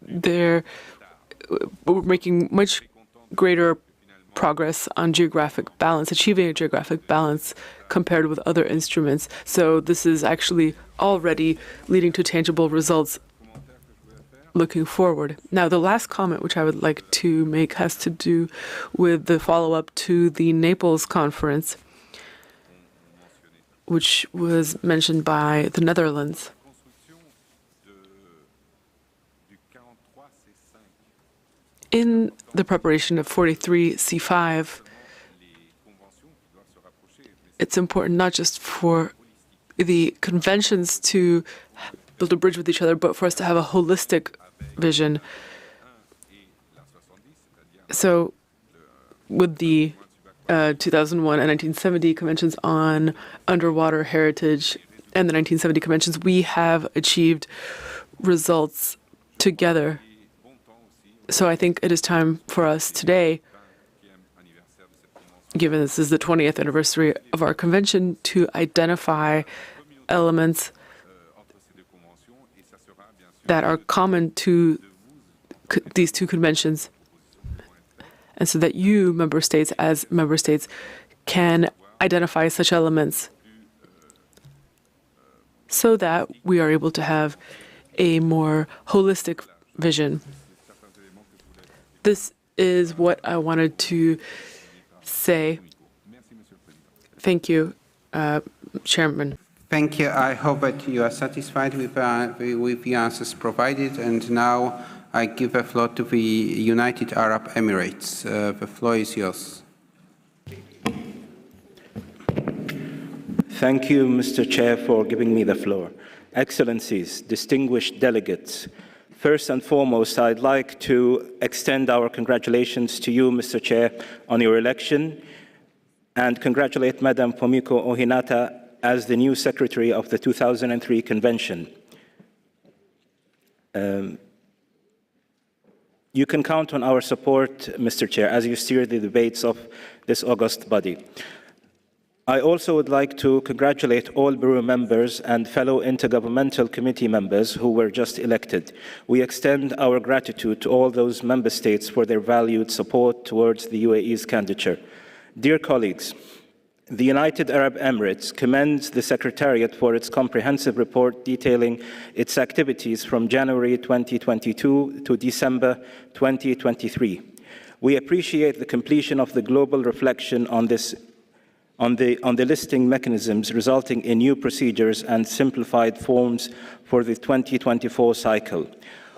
we're making much greater progress on geographic balance, achieving a geographic balance compared with other instruments. So this is actually already leading to tangible results looking forward. Now, the last comment which I would like to make has to do with the follow-up to the Naples conference, which was mentioned by the Netherlands. In the preparation of 43C5, it's important not just for the conventions to build a bridge with each other, but for us to have a holistic vision. So with the 2001 and 1970 conventions on underwater heritage and the 1970 conventions, we have achieved results together. So I think it is time for us today, given this is the 20th anniversary of our convention, to identify elements that are common to these two conventions, and so that you, member states, as member states, can identify such elements so that we are able to have a more holistic vision. This is what I wanted to say. Thank you, Chairman. Thank you. I hope that you are satisfied with the answers provided. And now I give the floor to the United Arab Emirates. The floor is yours. Thank you, Mr. Chair, for giving me the floor. Excellencies, distinguished delegates, first and foremost, I'd like to extend our congratulations to you, Mr. Chair, on your election, and congratulate Madam Fumiko Ohinata as the new Secretary of the 2003 Convention. You can count on our support, Mr. Chair, as you steer the debates of this august body. I also would like to congratulate all Bureau members and fellow intergovernmental committee members who were just elected. We extend our gratitude to all those member states for their valued support towards the UAE's candidature. Dear colleagues, the United Arab Emirates commends the Secretariat for its comprehensive report detailing its activities from January 2022 to December 2023. We appreciate the completion of the global reflection on the listing mechanisms, resulting in new procedures and simplified forms for the 2024 cycle.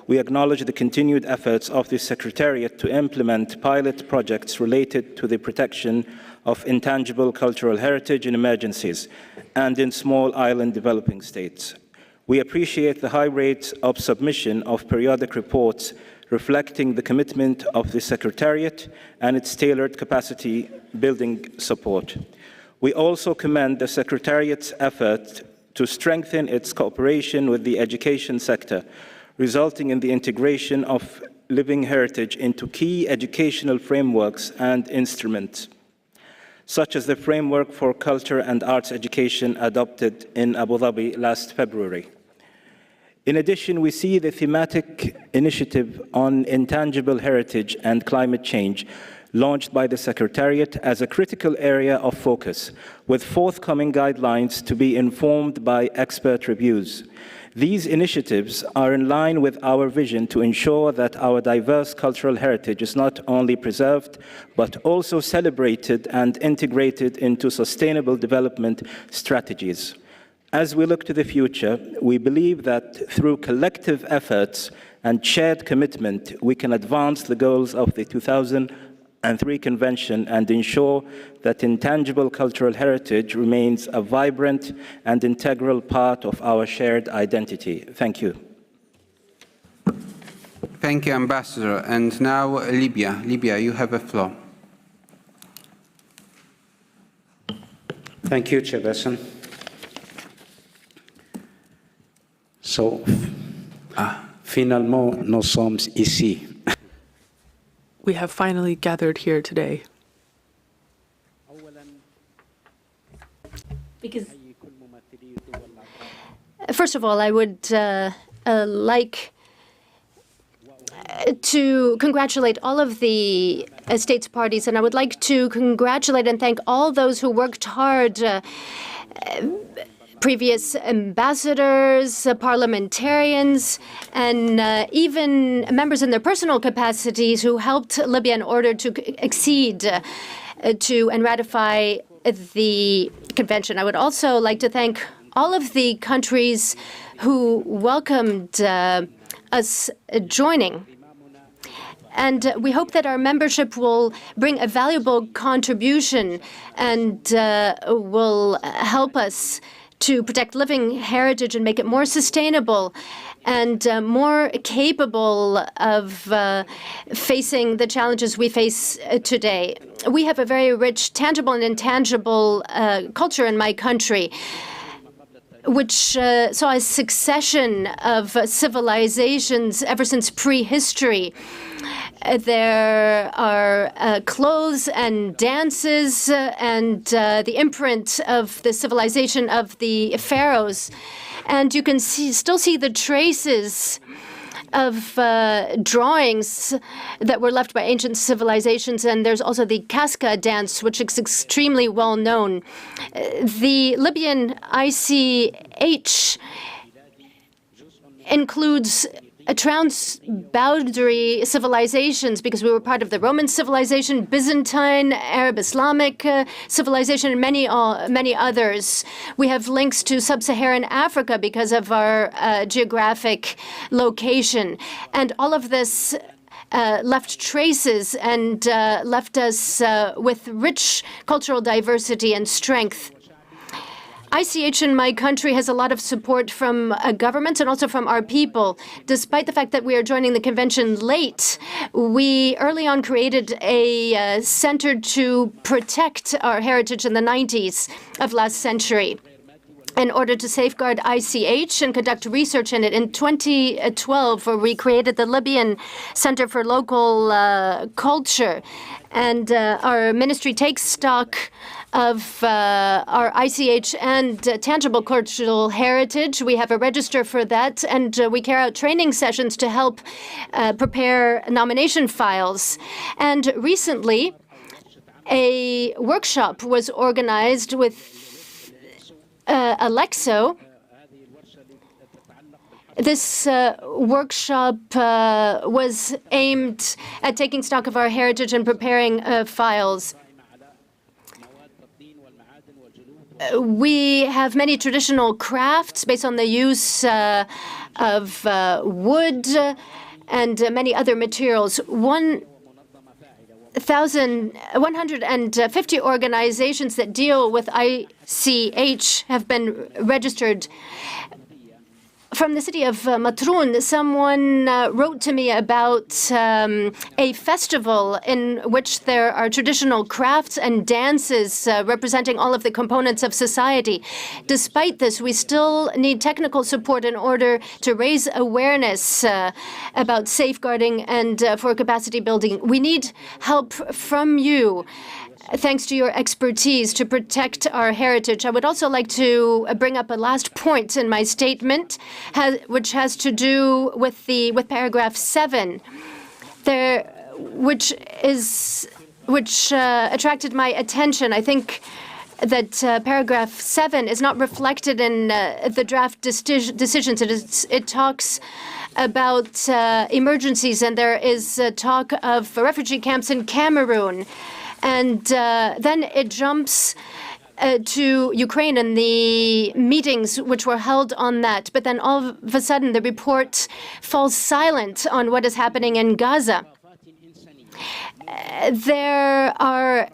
We acknowledge the continued efforts of the Secretariat to implement pilot projects related to the protection of intangible cultural heritage in emergencies and in small island developing states. We appreciate the high rates of submission of periodic reports reflecting the commitment of the Secretariat and its tailored capacity building support. We also commend the Secretariat's effort to strengthen its cooperation with the education sector, resulting in the integration of living heritage into key educational frameworks and instruments, such as the Framework for Culture and Arts Education adopted in Abu Dhabi last February. In addition, we see the thematic initiative on intangible heritage and climate change launched by the Secretariat as a critical area of focus, with forthcoming guidelines to be informed by expert reviews. These initiatives are in line with our vision to ensure that our diverse cultural heritage is not only preserved, but also celebrated and integrated into sustainable development strategies. As we look to the future, we believe that through collective efforts and shared commitment, we can advance the goals of the 2003 Convention and ensure that intangible cultural heritage remains a vibrant and integral part of our shared identity. Thank you. Thank you, Ambassador. And now, Libya. Libya, you have the floor. Thank you, Chairperson. Finalement, nous sommes ici. We have finally gathered here today. Because, first of all, I would like to congratulate all of the states parties, and I would like to congratulate and thank all those who worked hard, previous ambassadors, parliamentarians, and even members in their personal capacities who helped Libya in order to accede to and ratify the convention. I would also like to thank all of the countries who welcomed us joining. And we hope that our membership will bring a valuable contribution and will help us to protect living heritage and make it more sustainable and more capable of facing the challenges we face today. We have a very rich, tangible and intangible culture in my country, which saw a succession of civilizations ever since prehistory. There are clothes and dances and the imprint of the civilization of the pharaohs. And you can still see the traces of drawings that were left by ancient civilizations. And there's also the Casca dance, which is extremely well known. The Libyan ICH includes trans-boundary civilizations because we were part of the Roman civilization, Byzantine, Arab Islamic civilization, and many others. We have links to sub-Saharan Africa because of our geographic location. And all of this left traces and left us with rich cultural diversity and strength. ICH in my country has a lot of support from governments and also from our people. Despite the fact that we are joining the convention late, we early on created a center to protect our heritage in the 90s of last century. in order to safeguard ICH and conduct research in it. In 2012, we created the Libyan Center for Local Culture, and our ministry takes stock of our ICH and tangible cultural heritage. We have a register for that, and we carry out training sessions to help prepare nomination files. And recently, a workshop was organized with Alexo. This workshop was aimed at taking stock of our heritage and preparing files. We have many traditional crafts based on the use of wood and many other materials. 150 organizations that deal with ICH have been registered. From the city of Matroun, someone wrote to me about a festival in which there are traditional crafts and dances representing all of the components of society. Despite this, we still need technical support in order to raise awareness about safeguarding and for capacity building. We need help from you, thanks to your expertise, to protect our heritage. I would also like to bring up a last point in my statement, which has to do with paragraph 7, which attracted my attention. I think that paragraph 7 is not reflected in the draft decisions. It talks about emergencies, and there is talk of refugee camps in Cameroon. And then it jumps to Ukraine and the meetings which were held on that. But then all of a sudden, the report falls silent on what is happening in Gaza. There are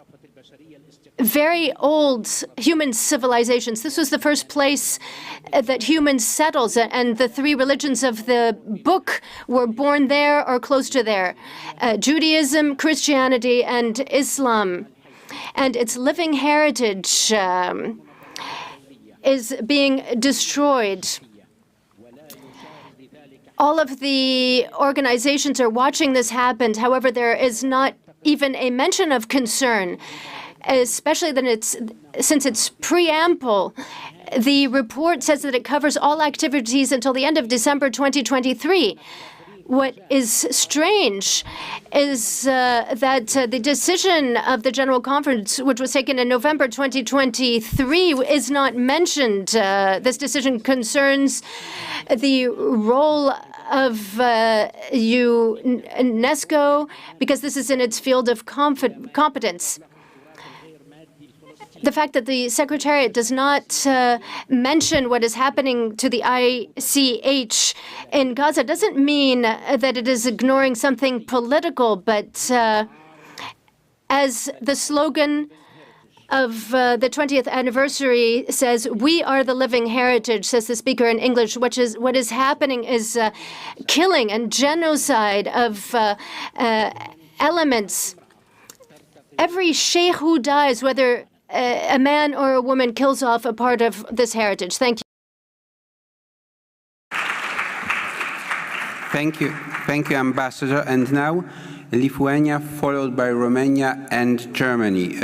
very old human civilizations. This was the first place that humans settled, and the three religions of the book were born there or close to there: Judaism, Christianity, and Islam. And its living heritage is being destroyed. All of the organizations are watching this happen. However, there is not even a mention of concern, especially since its preamble. The report says that it covers all activities until the end of December 2023. What is strange is that the decision of the General Conference, which was taken in November 2023, is not mentioned. This decision concerns the role of UNESCO, because this is in its field of competence. The fact that the Secretariat does not mention what is happening to the ICH in Gaza doesn't mean that it is ignoring something political, but as the slogan of the 20th anniversary says, "We are the living heritage," says the speaker in English, which is what is happening is killing and genocide of elements. Every sheikh who dies, whether a man or a woman, kills off a part of this heritage. Thank you. Thank you, Ambassador. And now, Lithuania, followed by Romania and Germany.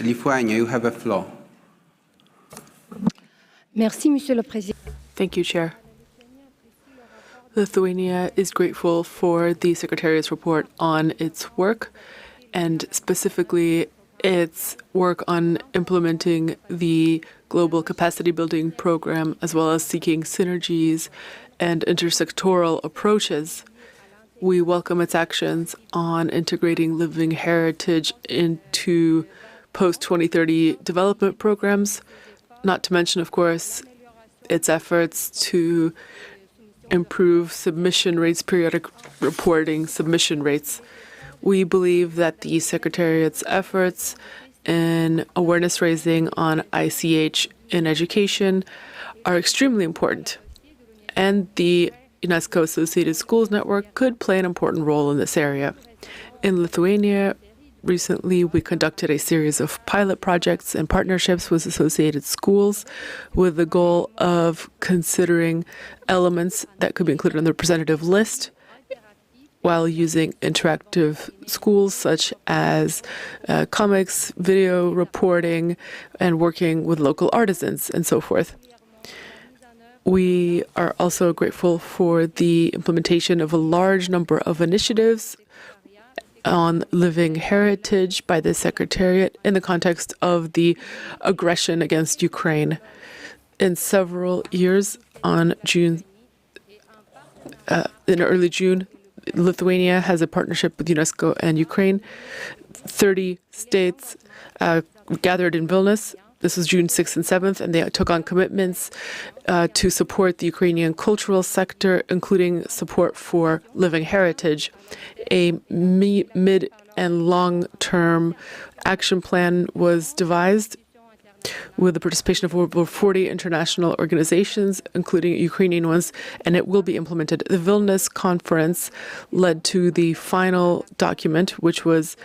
Lithuania, you have the floor. Merci, Monsieur le Président. Thank you, Chair. Lithuania is grateful for the Secretariat's report on its work, and specifically its work on implementing the global capacity building program, as well as seeking synergies and intersectoral approaches. We welcome its actions on integrating living heritage into post-2030 development programs, not to mention, of course, its efforts to improve submission rates, periodic reporting submission rates. We believe that the Secretariat's efforts in awareness raising on ICH in education are extremely important, and the UNESCO Associated Schools Network could play an important role in this area. In Lithuania, recently we conducted a series of pilot projects and partnerships with associated schools with the goal of considering elements that could be included on the representative list while using interactive schools such as comics, video reporting, and working with local artisans and so forth. We are also grateful for the implementation of a large number of initiatives on living heritage by the Secretariat in the context of the aggression against Ukraine. In several years, in early June, Lithuania has a partnership with UNESCO and Ukraine. 30 states gathered in Vilnius. This was June 6th and 7th, and they took on commitments to support the Ukrainian cultural sector, including support for living heritage. A mid and long-term action plan was devised with the participation of over 40 international organizations, including Ukrainian ones, and it will be implemented. The Vilnius conference led to the final document, which was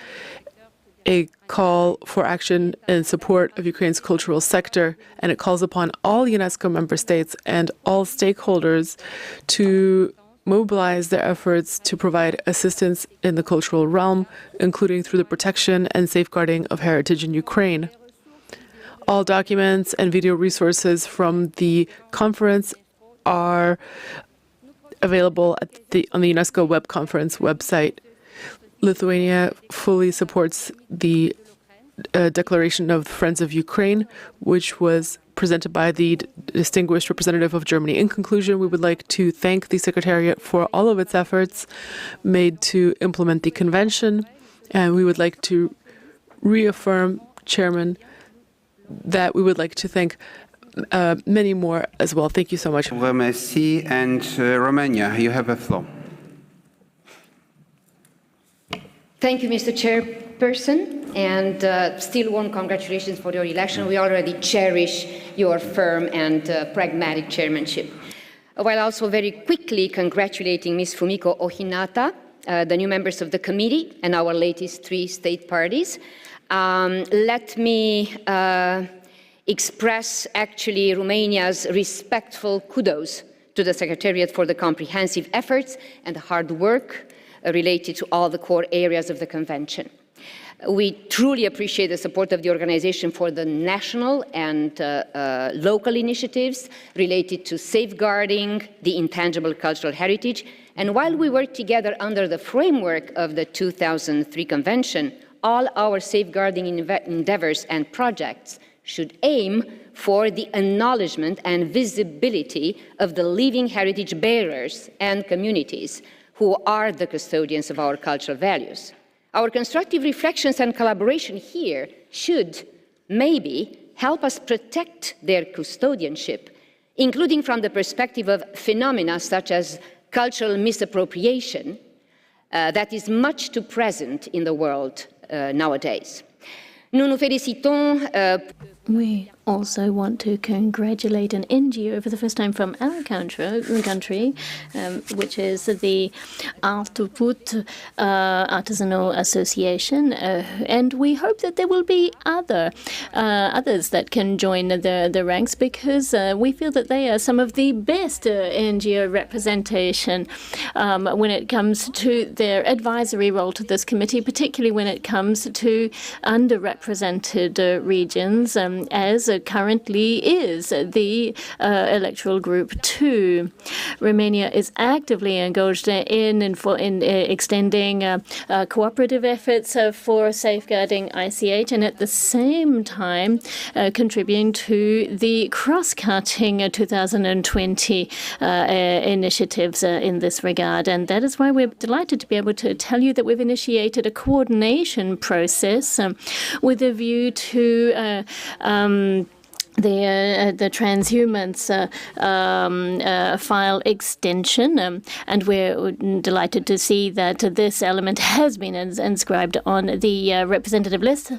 a call for action in support of Ukraine's cultural sector, and it calls upon all UNESCO member states and all stakeholders to mobilize their efforts to provide assistance in the cultural realm, including through the protection and safeguarding of heritage in Ukraine. All documents and video resources from the conference are available on the UNESCO web conference website. Lithuania fully supports the declaration of Friends of Ukraine, which was presented by the distinguished representative of Germany. In conclusion, we would like to thank the Secretariat for all of its efforts made to implement the convention, and we would like to reaffirm, Chairman, that we would like to thank many more as well. Thank you so much. Well, merci. And Romania, you have the floor. Thank you, Mr. Chairperson, and still warm congratulations for your election. We already cherish your firm and pragmatic chairmanship. While also very quickly congratulating Ms. Fumiko Ohinata, the new members of the committee, and our latest 3 state parties. Let me express actually Romania's respectful kudos to the Secretariat for the comprehensive efforts and the hard work related to all the core areas of the Convention. We truly appreciate the support of the organization for the national and local initiatives related to safeguarding the intangible cultural heritage. And while we work together under the framework of the 2003 Convention, all our safeguarding endeavors and projects should aim for the acknowledgement and visibility of the living heritage bearers and communities who are the custodians of our cultural values. Our constructive reflections and collaboration here should maybe help us protect their custodianship, including from the perspective of phenomena such as cultural misappropriation that is much too present in the world nowadays. Nous nous félicitons. We also want to congratulate an NGO for the first time from our country, which is the Artuput Artisanal Association, and we hope that there will be others that can join the ranks, because we feel that they are some of the best NGO representation when it comes to their advisory role to this committee, particularly when it comes to underrepresented regions, as currently is the electoral group 2. Romania is actively engaged in extending cooperative efforts for safeguarding ICH, and at the same time contributing to the cross-cutting 2020 initiatives in this regard. And that is why we're delighted to be able to tell you that we've initiated a coordination process with a view to the transhumance file extension, and we're delighted to see that this element has been inscribed on the representative list.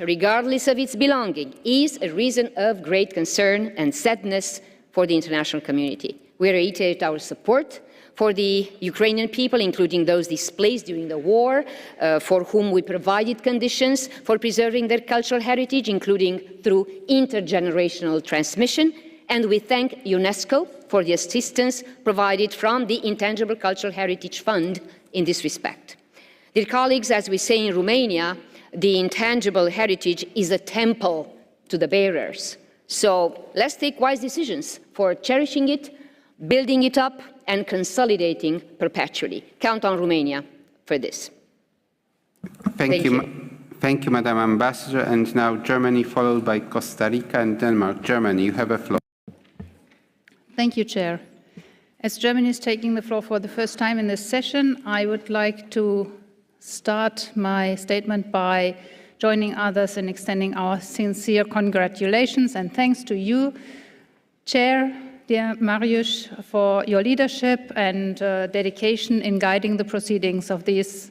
Regardless of its belonging, is a reason of great concern and sadness for the international community. We reiterate our support for the Ukrainian people, including those displaced during the war, for whom we provided conditions for preserving their cultural heritage, including through intergenerational transmission. And we thank UNESCO for the assistance provided from the Intangible Cultural Heritage Fund in this respect. Dear colleagues, as we say in Romania, the intangible heritage is a temple to the bearers. So let's take wise decisions for cherishing it, building it up, and consolidating perpetually. Count on Romania for this. Thank you, Madam Ambassador. And now Germany, followed by Costa Rica and Denmark. Germany, you have a floor. Thank you, Chair. As Germany is taking the floor for the first time in this session, I would like to start my statement by joining others in extending our sincere congratulations and thanks to you, Chair, dear Mariusz, for your leadership and dedication in guiding the proceedings of this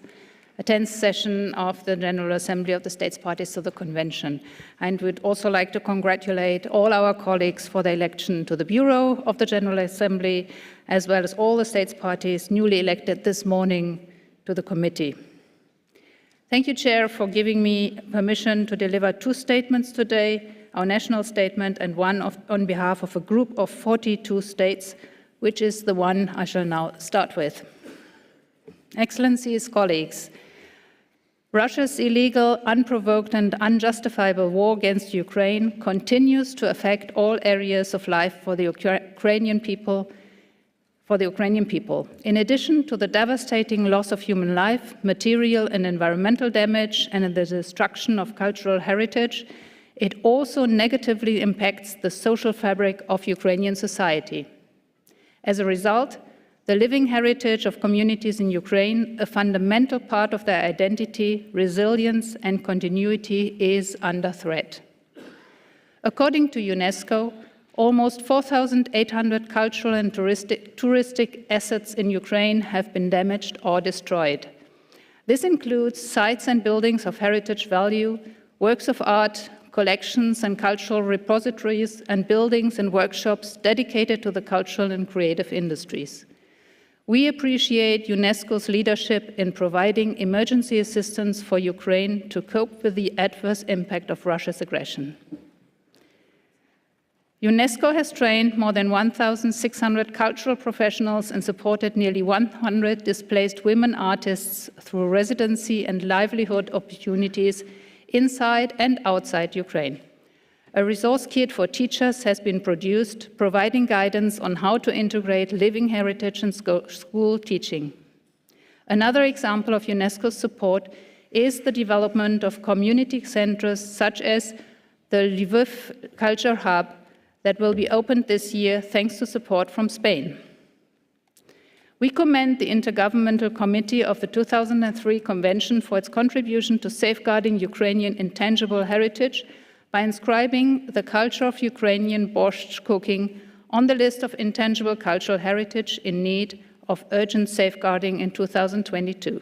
10th session of the General Assembly of the States Parties to the Convention. And we'd also like to congratulate all our colleagues for the election to the Bureau of the General Assembly, as well as all the States Parties newly elected this morning to the committee. Thank you, Chair, for giving me permission to deliver 2 statements today, our national statement and one on behalf of a group of 42 states, which is the one I shall now start with. Excellencies, colleagues, Russia's illegal, unprovoked and unjustifiable war against Ukraine continues to affect all areas of life for the Ukrainian people. In addition to the devastating loss of human life, material and environmental damage, and the destruction of cultural heritage, it also negatively impacts the social fabric of Ukrainian society. As a result, the living heritage of communities in Ukraine, a fundamental part of their identity, resilience, and continuity, is under threat. According to UNESCO, almost 4,800 cultural and touristic assets in Ukraine have been damaged or destroyed. This includes sites and buildings of heritage value, works of art, collections and cultural repositories, and buildings and workshops dedicated to the cultural and creative industries. We appreciate UNESCO's leadership in providing emergency assistance for Ukraine to cope with the adverse impact of Russia's aggression. UNESCO has trained more than 1,600 cultural professionals and supported nearly 100 displaced women artists through residency and livelihood opportunities inside and outside Ukraine. A resource kit for teachers has been produced, providing guidance on how to integrate living heritage in school teaching. Another example of UNESCO's support is the development of community centers such as the Lviv Culture Hub that will be opened this year thanks to support from Spain. We commend the Intergovernmental Committee of the 2003 Convention for its contribution to safeguarding Ukrainian intangible heritage by inscribing the culture of Ukrainian borscht cooking on the list of intangible cultural heritage in need of urgent safeguarding in 2022.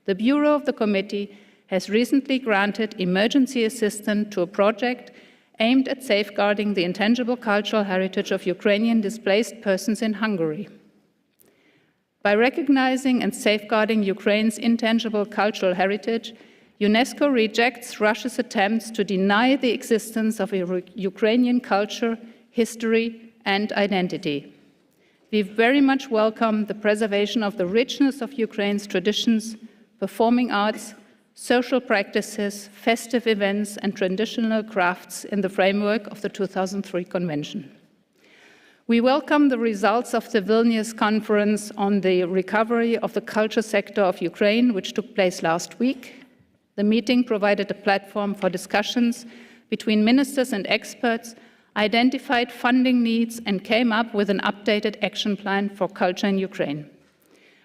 The Bureau of the Committee has recently granted emergency assistance to a project aimed at safeguarding the intangible cultural heritage of Ukrainian displaced persons in Hungary. By recognizing and safeguarding Ukraine's intangible cultural heritage, UNESCO rejects Russia's attempts to deny the existence of Ukrainian culture, history, and identity. We very much welcome the preservation of the richness of Ukraine's traditions, performing arts, social practices, festive events, and traditional crafts in the framework of the 2003 Convention. We welcome the results of the Vilnius Conference on the recovery of the culture sector of Ukraine, which took place last week. The meeting provided a platform for discussions between ministers and experts, identified funding needs, and came up with an updated action plan for culture in Ukraine.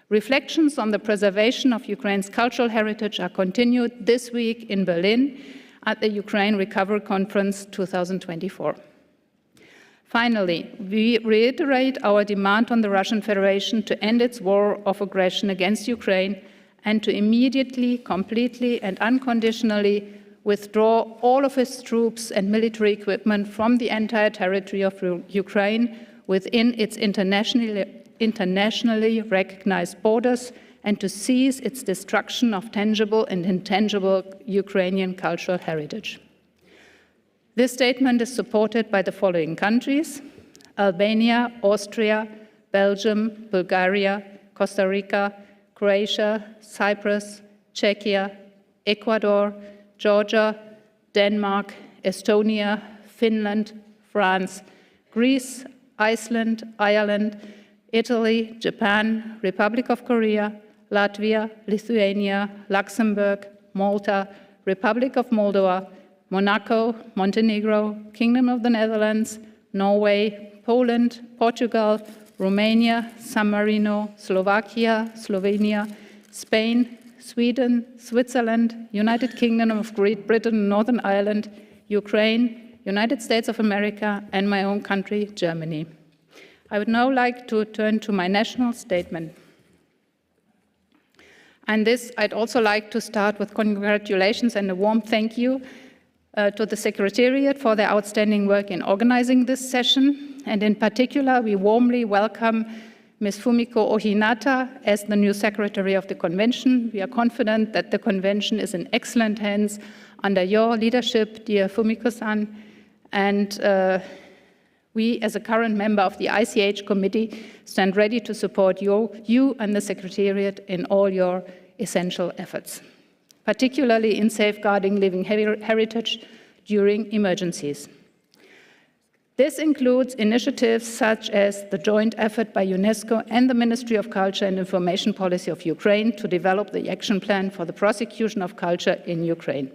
Reflections on the preservation of Ukraine's cultural heritage are continued this week in Berlin at the Ukraine Recovery Conference 2024. Finally, we reiterate our demand on the Russian Federation to end its war of aggression against Ukraine and to immediately, completely, and unconditionally withdraw all of its troops and military equipment from the entire territory of Ukraine within its internationally recognized borders and to cease its destruction of tangible and intangible Ukrainian cultural heritage. This statement is supported by the following countries: Albania, Austria, Belgium, Bulgaria, Costa Rica, Croatia, Cyprus, Czechia, Ecuador, Georgia, Denmark, Estonia, Finland, France, Greece, Iceland, Ireland, Italy, Japan, Republic of Korea, Latvia, Lithuania, Luxembourg, Malta, Republic of Moldova, Monaco, Montenegro, Kingdom of the Netherlands, Norway, Poland, Portugal, Romania, San Marino, Slovakia, Slovenia, Spain, Sweden, Switzerland, United Kingdom of Great Britain, Northern Ireland, Ukraine, United States of America, and my own country, Germany. I would now like to turn to my national statement. And this, I'd also like to start with congratulations and a warm thank you to the Secretariat for their outstanding work in organizing this session. And in particular, we warmly welcome Ms. Fumiko Ohinata as the new Secretary of the Convention. We are confident that the Convention is in excellent hands under your leadership, dear Fumiko-san. And we, as a current member of the ICH Committee, stand ready to support you and the Secretariat in all your essential efforts, particularly in safeguarding living heritage during emergencies. This includes initiatives such as the joint effort by UNESCO and the Ministry of Culture and Information Policy of Ukraine to develop the action plan for the prosecution of culture in Ukraine.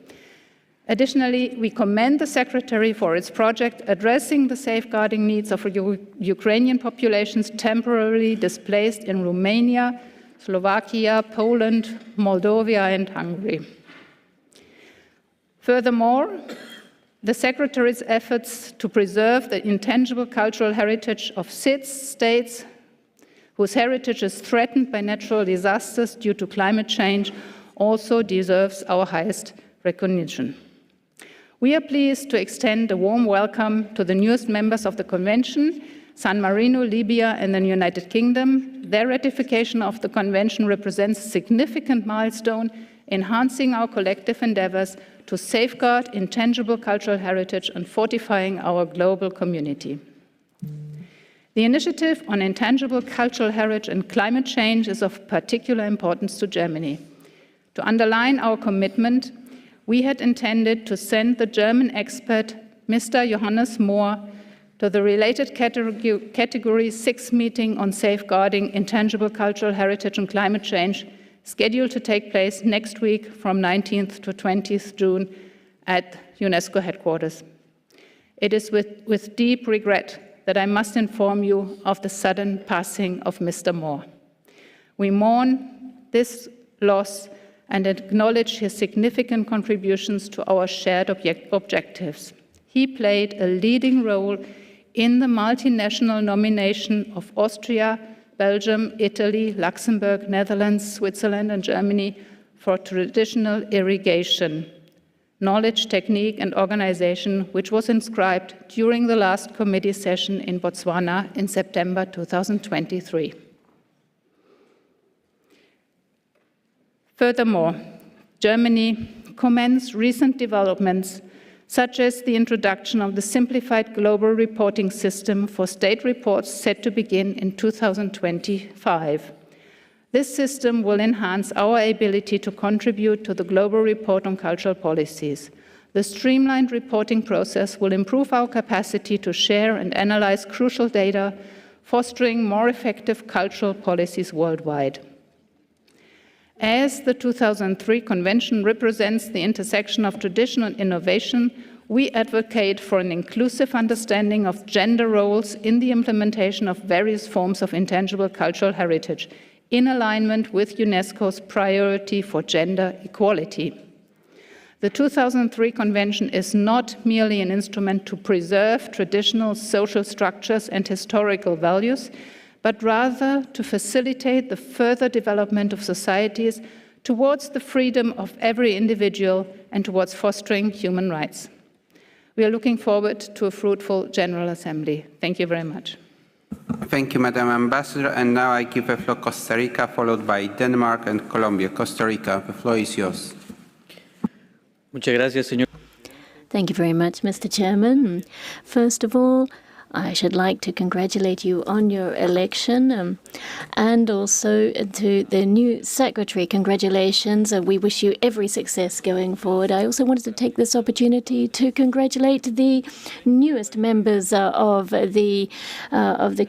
Additionally, we commend the Secretary for its project addressing the safeguarding needs of Ukrainian populations temporarily displaced in Romania, Slovakia, Poland, Moldova, and Hungary. Furthermore, the Secretary's efforts to preserve the intangible cultural heritage of states whose heritage is threatened by natural disasters due to climate change also deserves our highest recognition. We are pleased to extend a warm welcome to the newest members of the Convention, San Marino, Libya, and the United Kingdom. Their ratification of the Convention represents a significant milestone, enhancing our collective endeavors to safeguard intangible cultural heritage and fortifying our global community. The initiative on intangible cultural heritage and climate change is of particular importance to Germany. To underline our commitment, we had intended to send the German expert, Mr. Johannes Mohr, to the related Category 6 meeting on safeguarding intangible cultural heritage and climate change, scheduled to take place next week from 19th to 20th June at UNESCO headquarters. It is with deep regret that I must inform you of the sudden passing of Mr. Mohr. We mourn this loss and acknowledge his significant contributions to our shared objectives. He played a leading role in the multinational nomination of Austria, Belgium, Italy, Luxembourg, Netherlands, Switzerland, and Germany for traditional irrigation, knowledge, technique, and organization, which was inscribed during the last committee session in Botswana in September 2023. Furthermore, Germany commends recent developments such as the introduction of the simplified global reporting system for state reports set to begin in 2025. This system will enhance our ability to contribute to the global report on cultural policies. The streamlined reporting process will improve our capacity to share and analyze crucial data, fostering more effective cultural policies worldwide. As the 2003 Convention represents the intersection of tradition and innovation, we advocate for an inclusive understanding of gender roles in the implementation of various forms of intangible cultural heritage, in alignment with UNESCO's priority for gender equality. The 2003 Convention is not merely an instrument to preserve traditional social structures and historical values, but rather to facilitate the further development of societies towards the freedom of every individual and towards fostering human rights. We are looking forward to a fruitful General Assembly. Thank you very much. Thank you, Madam Ambassador. And now I give the floor Costa Rica, followed by Denmark and Colombia. Costa Rica, the floor is yours. Muchas gracias, señor. Thank you very much, Mr. Chairman. First of all, I should like to congratulate you on your election and also to the new secretary. Congratulations. We wish you every success going forward. I also wanted to take this opportunity to congratulate the newest members of the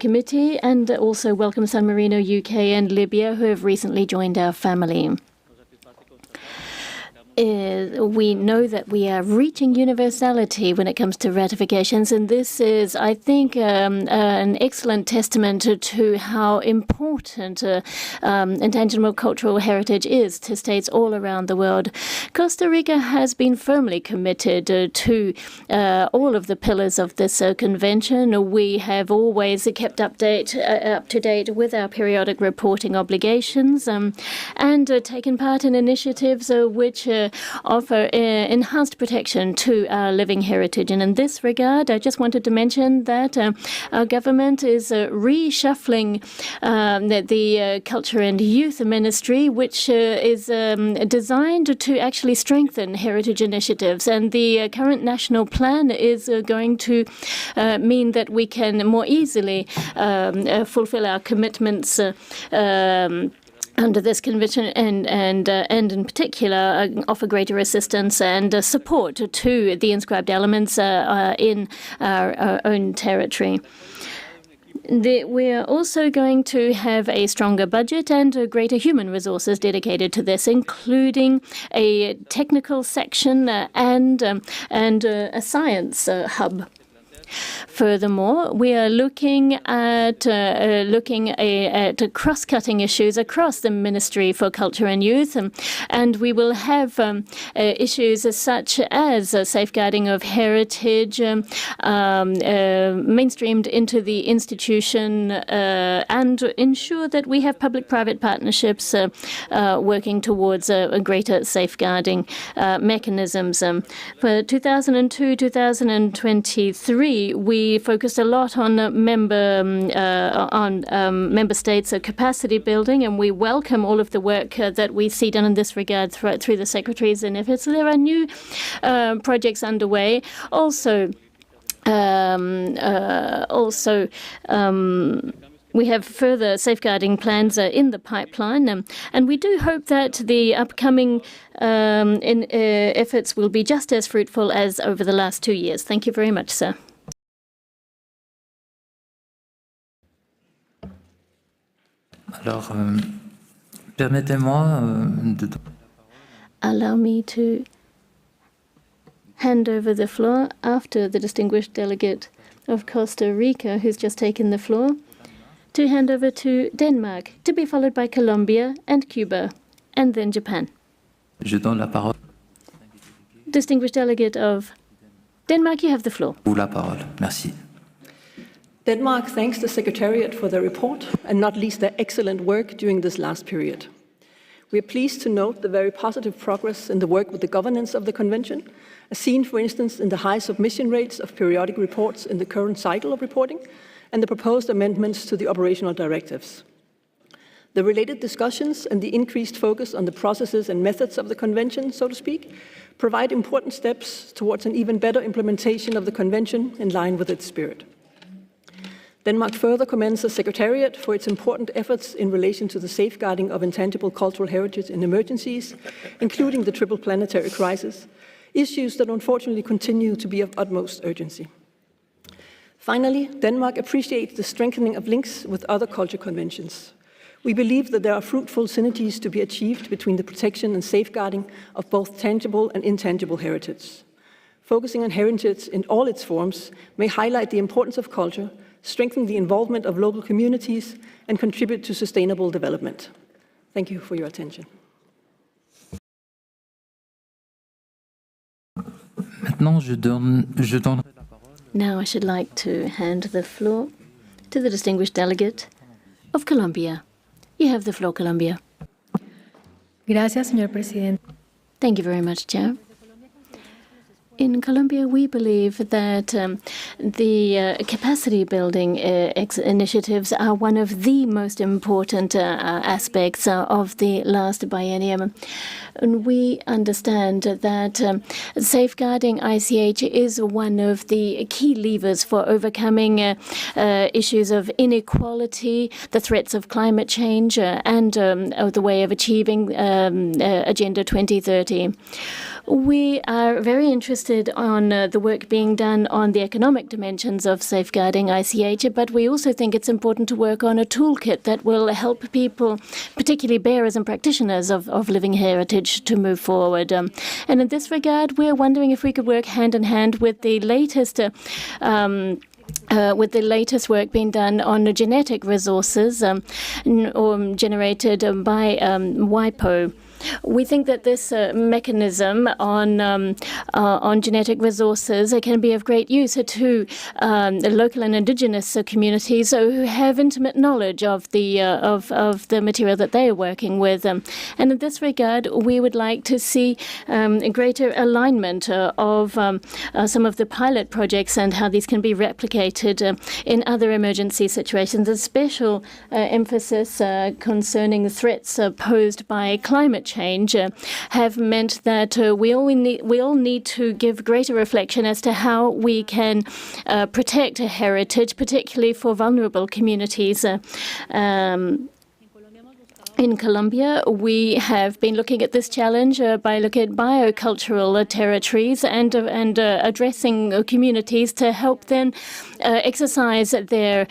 committee and also welcome San Marino, UK and Libya, who have recently joined our family. We know that we are reaching universality when it comes to ratifications, and this is, I think, an excellent testament to how important intangible cultural heritage is to states all around the world. Costa Rica has been firmly committed to all of the pillars of this convention. We have always kept up to date with our periodic reporting obligations and taken part in initiatives which offer enhanced protection to our living heritage. And in this regard, I just wanted to mention that our government is reshuffling the Culture and Youth Ministry, which is designed to actually strengthen heritage initiatives. And the current national plan is going to mean that we can more easily fulfill our commitments under this convention and in particular offer greater assistance and support to the inscribed elements in our own territory. We are also going to have a stronger budget and greater human resources dedicated to this, including a technical section and a science hub. Furthermore, we are looking at cross-cutting issues across the Ministry for Culture and Youth, and we will have issues such as safeguarding of heritage mainstreamed into the institution and ensure that we have public-private partnerships working towards a greater safeguarding mechanisms. For 2002-2023, we focused a lot on member states' capacity building, and we welcome all of the work that we see done in this regard through the secretaries and efforts. So there are new projects underway. We have further safeguarding plans in the pipeline, and we do hope that the upcoming efforts will be just as fruitful as over the last 2 years. Thank you very much, sir. Alors, permettez-moi de... Allow me to hand over the floor after the distinguished delegate of Costa Rica, who's just taken the floor, to hand over to Denmark, to be followed by Colombia and Cuba, and then Japan. Je donne la parole. Distinguished delegate of Denmark, you have the floor. Vous la parole. Merci. Denmark thanks the Secretariat for their report, and not least their excellent work during this last period. We are pleased to note the very positive progress in the work with the governance of the Convention, as seen, for instance, in the high submission rates of periodic reports in the current cycle of reporting, and the proposed amendments to the operational directives. The related discussions and the increased focus on the processes and methods of the Convention, so to speak, provide important steps towards an even better implementation of the Convention in line with its spirit. Denmark further commends the Secretariat for its important efforts in relation to the safeguarding of intangible cultural heritage in emergencies, including the triple planetary crisis, issues that unfortunately continue to be of utmost urgency. Finally, Denmark appreciates the strengthening of links with other culture conventions. We believe that there are fruitful synergies to be achieved between the protection and safeguarding of both tangible and intangible heritage. Focusing on heritage in all its forms may highlight the importance of culture, strengthen the involvement of local communities, and contribute to sustainable development. Thank you for your attention. Now I should like to hand the floor to the distinguished delegate of Colombia. You have the floor, Colombia. Gracias, señor presidente. Thank you very much, Chair. In Colombia, we believe that the capacity building initiatives are one of the most important aspects of the last biennium. And we understand that safeguarding ICH is one of the key levers for overcoming issues of inequality, the threats of climate change, and the way of achieving Agenda 2030. We are very interested on the work being done on the economic dimensions of safeguarding ICH, but we also think it's important to work on a toolkit that will help people, particularly bearers and practitioners of living heritage, to move forward. And in this regard, we're wondering if we could work hand in hand with the latest work being done on genetic resources generated by WIPO. We think that this mechanism on genetic resources can be of great use to local and indigenous communities who have intimate knowledge of the material that they are working with. And in this regard, we would like to see a greater alignment of some of the pilot projects and how these can be replicated in other emergency situations. A special emphasis concerning the threats posed by climate change have meant that we all need to give greater reflection as to how we can protect heritage, particularly for vulnerable communities. In Colombia, we have been looking at this challenge by looking at biocultural territories and addressing communities to help them exercise their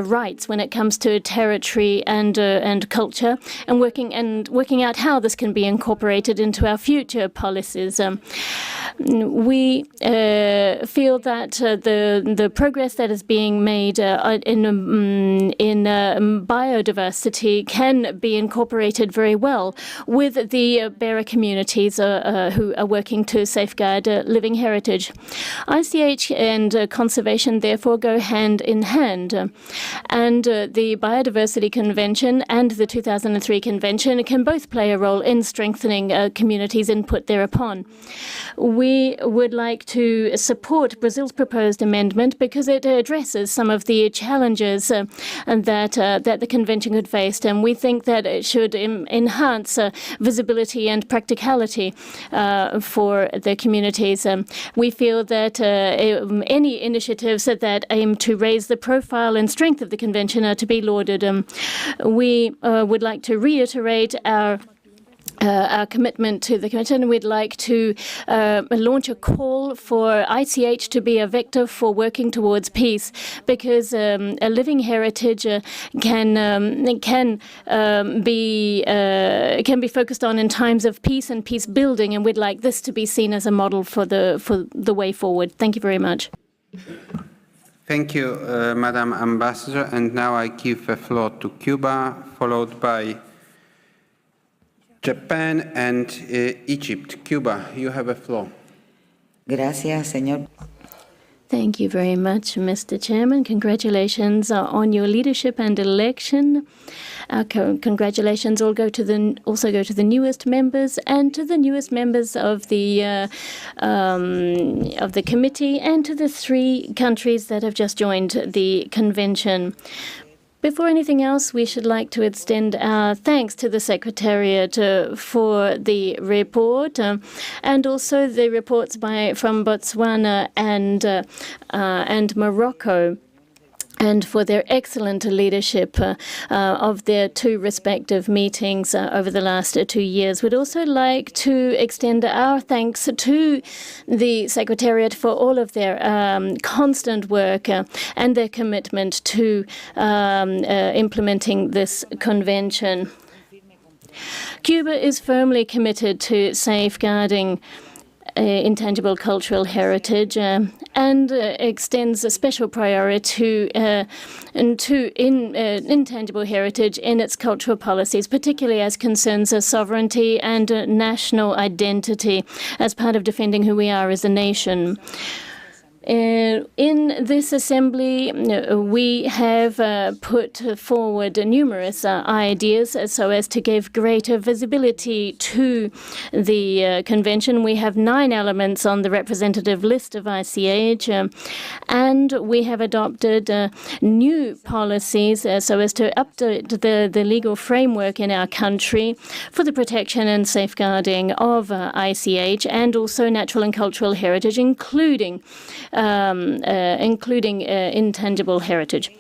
rights when it comes to territory and culture, and working out how this can be incorporated into our future policies. We feel that the progress that is being made in biodiversity can be incorporated very well with the bearer communities who are working to safeguard living heritage. ICH and conservation therefore go hand in hand, and the Biodiversity Convention and the 2003 Convention can both play a role in strengthening communities' input thereupon. We would like to support Brazil's proposed amendment because it addresses some of the challenges that the convention could face, and we think that it should enhance visibility and practicality for the communities. We feel that any initiatives that aim to raise the profile and strength of the convention are to be lauded. We would like to reiterate our commitment to the convention. We'd like to launch a call for ICH to be a vector for working towards peace, because a living heritage can be focused on in times of peace and peace building, and we'd like this to be seen as a model for the way forward. Thank you very much. Thank you, Madam Ambassador. And now I give the floor to Cuba, followed by Japan and Egypt. Cuba, you have a floor. Gracias, señor. Thank you very much, Mr. Chairman. Congratulations on your leadership and election. Congratulations also go to the newest members and to the newest members of the committee, and to the 3 countries that have just joined the convention. Before anything else, we should like to extend our thanks to the Secretariat for the report, and also the reports from Botswana and Morocco, and for their excellent leadership of their 2 respective meetings over the last 2 years. We'd also like to extend our thanks to the Secretariat for all of their constant work and their commitment to implementing this convention. Cuba is firmly committed to safeguarding intangible cultural heritage and extends a special priority to intangible heritage in its cultural policies, particularly as concerns sovereignty and national identity as part of defending who we are as a nation. In this assembly, we have put forward numerous ideas so as to give greater visibility to the convention. We have 9 elements on the representative list of ICH, and we have adopted new policies so as to update the legal framework in our country for the protection and safeguarding of ICH and also natural and cultural heritage, including intangible heritage.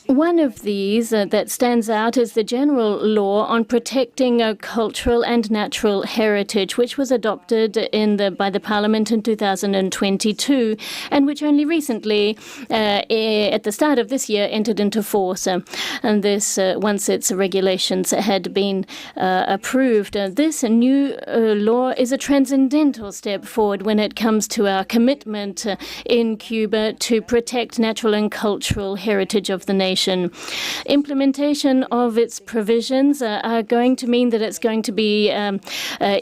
One of these that stands out is the general law on protecting cultural and natural heritage, which was adopted by the Parliament in 2022, and which only recently, at the start of this year, entered into force. And this, once its regulations had been approved, this new law is a transcendental step forward when it comes to our commitment in Cuba to protect natural and cultural heritage of the nation. Implementation of its provisions are going to mean that it's going to be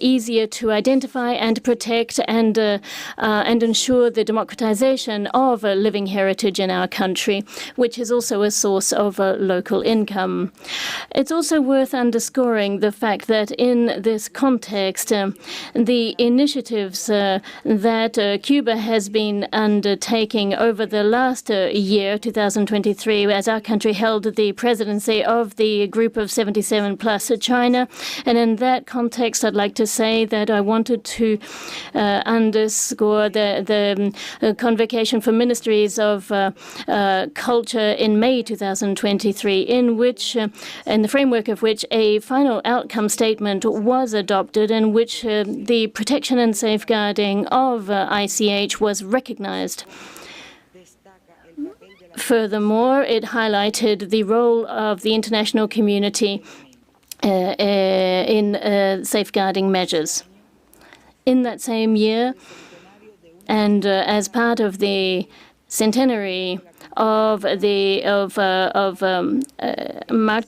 easier to identify and protect and ensure the democratization of living heritage in our country, which is also a source of local income. It's also worth underscoring the fact that in this context, the initiatives that Cuba has been undertaking over the last year, 2023, as our country held the presidency of the Group of 77 plus China. And in that context, I'd like to say that I wanted to underscore the convocation for ministries of culture in May 2023, in the framework of which a final outcome statement was adopted, in which the protection and safeguarding of ICH was recognized. Furthermore, it highlighted the role of the international community in safeguarding measures. In that same year, and as part of the centenary of Marta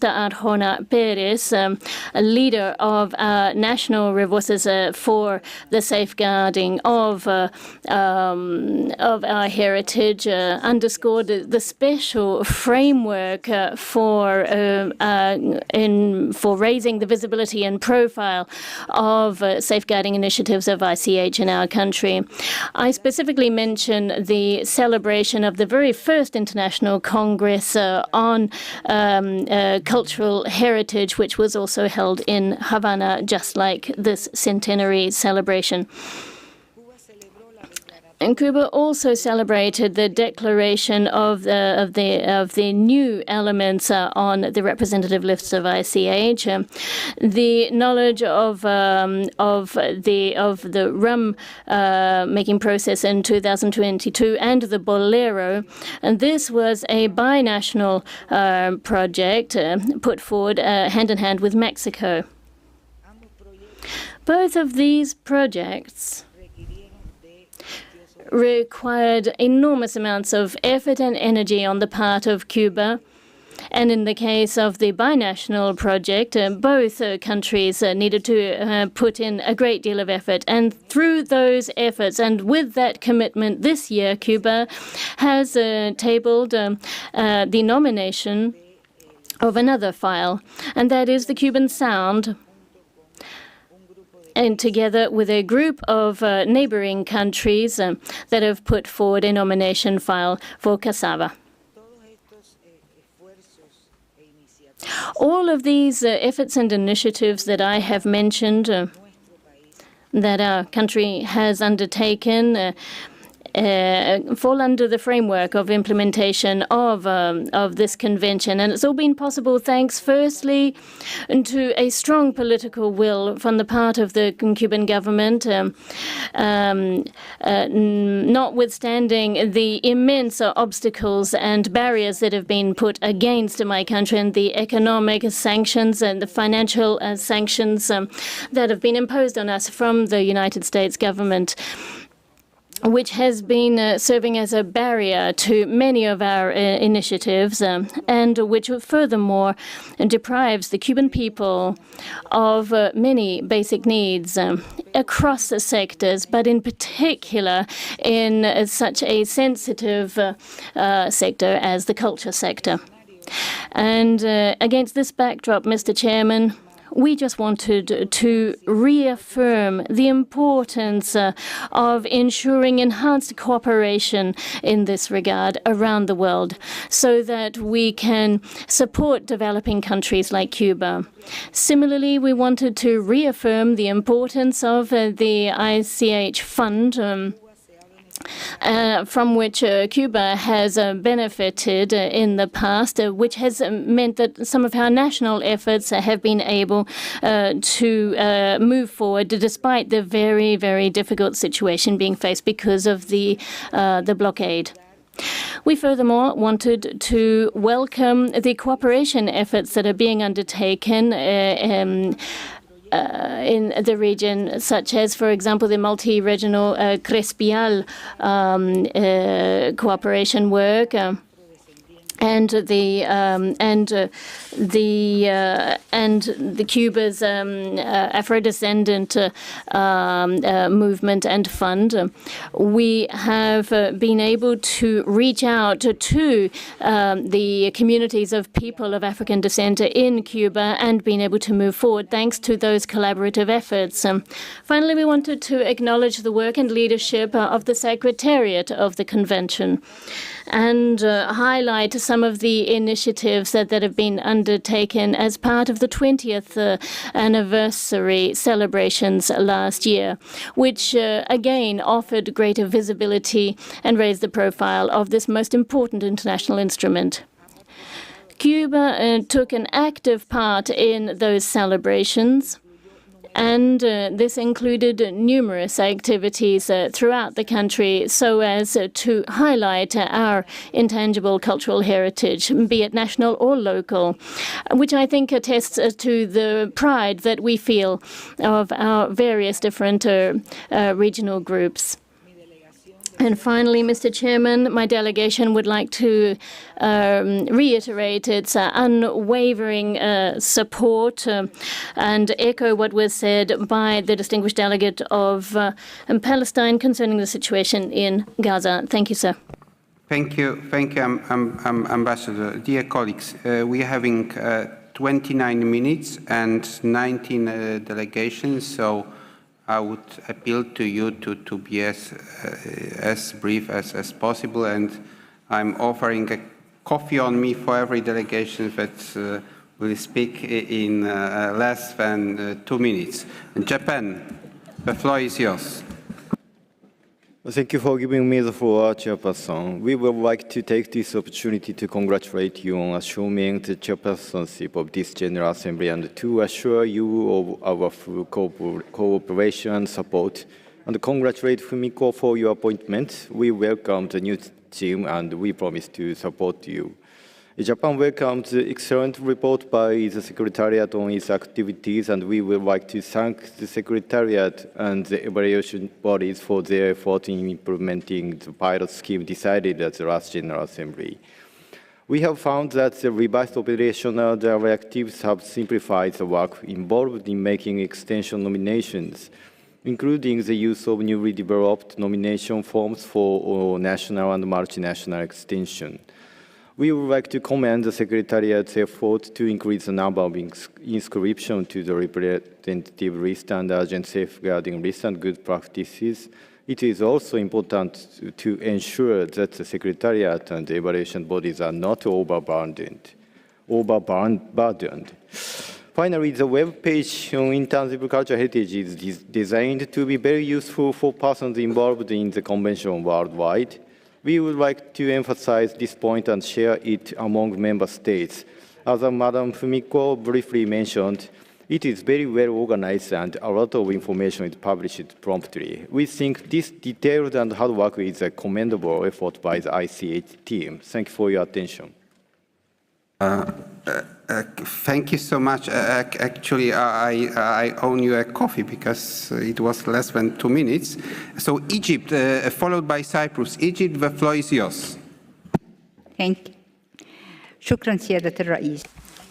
Arjona Perez, a leader of national resources for the safeguarding of our heritage, underscored the special framework for raising the visibility and profile of safeguarding initiatives of ICH in our country. I specifically mention the celebration of the very first International Congress on Cultural Heritage, which was also held in Havana, just like this centenary celebration. And Cuba also celebrated the declaration of the new elements on the representative lists of ICH, the knowledge of the rum making process in 2022, and the Bolero. And this was a binational project put forward hand in hand with Mexico. Both of these projects required enormous amounts of effort and energy on the part of Cuba. And in the case of the binational project, both countries needed to put in a great deal of effort. And through those efforts and with that commitment, this year Cuba has tabled the nomination of another file, and that is the Cuban Sound. And together with a group of neighboring countries that have put forward a nomination file for cassava. All of these efforts and initiatives that I have mentioned that our country has undertaken fall under the framework of implementation of this convention. And it's all been possible thanks, firstly, to a strong political will from the part of the Cuban government, notwithstanding the immense obstacles and barriers that have been put against my country, and the economic sanctions and the financial sanctions that have been imposed on us from the United States government. which has been serving as a barrier to many of our initiatives, and which furthermore deprives the Cuban people of many basic needs across the sectors, but in particular in such a sensitive sector as the culture sector. And against this backdrop, Mr. Chairman, we just wanted to reaffirm the importance of ensuring enhanced cooperation in this regard around the world so that we can support developing countries like Cuba. Similarly, we wanted to reaffirm the importance of the ICH fund, from which Cuba has benefited in the past, which has meant that some of our national efforts have been able to move forward despite the very, very difficult situation being faced because of the blockade. We furthermore wanted to welcome the cooperation efforts that are being undertaken in the region, such as, for example, the multi-regional Crespial cooperation work, and the Cuba's Afro-descendant movement and fund. We have been able to reach out to the communities of people of African descent in Cuba and been able to move forward thanks to those collaborative efforts. Finally, we wanted to acknowledge the work and leadership of the Secretariat of the Convention and highlight some of the initiatives that have been undertaken as part of the 20th anniversary celebrations last year, which again offered greater visibility and raised the profile of this most important international instrument. Cuba took an active part in those celebrations, and this included numerous activities throughout the country so as to highlight our intangible cultural heritage, be it national or local, which I think attests to the pride that we feel of our various different regional groups. And finally, Mr. Chairman, my delegation would like to reiterate its unwavering support and echo what was said by the distinguished delegate of Palestine concerning the situation in Gaza. Thank you, sir. Thank you, Ambassador. Dear colleagues, we are having 29 minutes and 19 delegations, so I would appeal to you to be as brief as possible, and I'm offering a coffee on me for every delegation that will speak in less than 2 minutes. And Japan, the floor is yours. Thank you for giving me the floor, Chairperson. We would like to take this opportunity to congratulate you on assuming the chairpersonship of this General Assembly and to assure you of our full cooperation and support, and congratulate Fumiko for your appointment. We welcome the new team and we promise to support you. Japan welcomes the excellent report by the Secretariat on its activities, and we would like to thank the Secretariat and the evaluation bodies for their effort in implementing the pilot scheme decided at the last General Assembly. We have found that the revised operational directives have simplified the work involved in making extension nominations, including the use of newly developed nomination forms for national and multinational extension. We would like to commend the Secretariat's effort to increase the number of inscriptions to the representative list and urgent safeguarding list and good practices. It is also important to ensure that the Secretariat and the evaluation bodies are not overburdened. Finally, the web page on intangible cultural heritage is designed to be very useful for persons involved in the convention worldwide. We would like to emphasize this point and share it among member states. As Madam Fumiko briefly mentioned, it is very well organized and a lot of information is published promptly. We think this detailed and hard work is a commendable effort by the ICH team. Thank you for your attention. Thank you so much. Actually, I owe you a coffee because it was less than 2 minutes. So Egypt, followed by Cyprus. Egypt, the floor is yours. Thank you. شكرا سيادة الرئيس.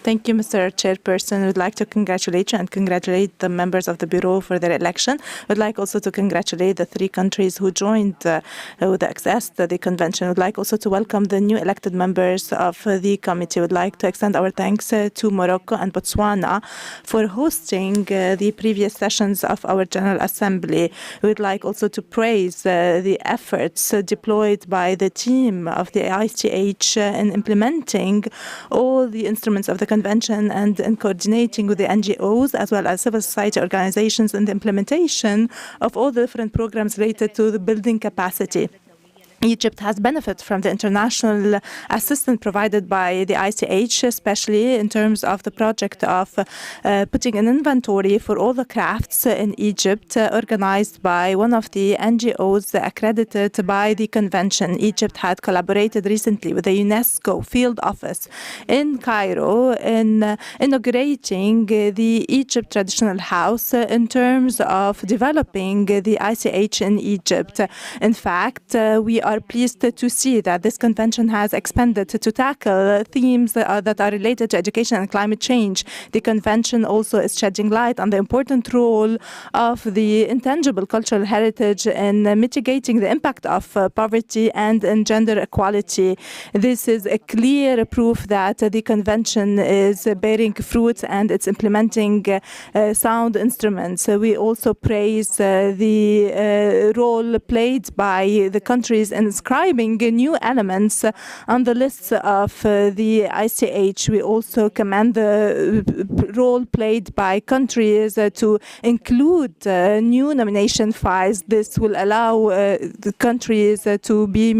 Thank you, Mr. Chairperson. We'd like to congratulate you and congratulate the members of the Bureau for their election. We'd like also to congratulate the 3 countries who joined with access to the convention. We'd like also to welcome the new elected members of the committee. We'd like to extend our thanks to Morocco and Botswana for hosting the previous sessions of our General Assembly. We'd like also to praise the efforts deployed by the team of the ICH in implementing all the instruments of the convention and in coordinating with the NGOs as well as civil society organizations in the implementation of all the different programs related to the building capacity. Egypt has benefited from the international assistance provided by the ICH, especially in terms of the project of putting an inventory for all the crafts in Egypt, organized by one of the NGOs accredited by the convention. Egypt had collaborated recently with the UNESCO field office in Cairo in inaugurating the Egypt Traditional House in terms of developing the ICH in Egypt. In fact, we are pleased to see that this convention has expanded to tackle themes that are related to education and climate change. The convention also is shedding light on the important role of the intangible cultural heritage in mitigating the impact of poverty and in gender equality. This is a clear proof that the convention is bearing fruit and it's implementing sound instruments. We also praise the role played by the countries in inscribing new elements on the lists of the ICH. We also commend the role played by countries to include new nomination files. This will allow the countries to be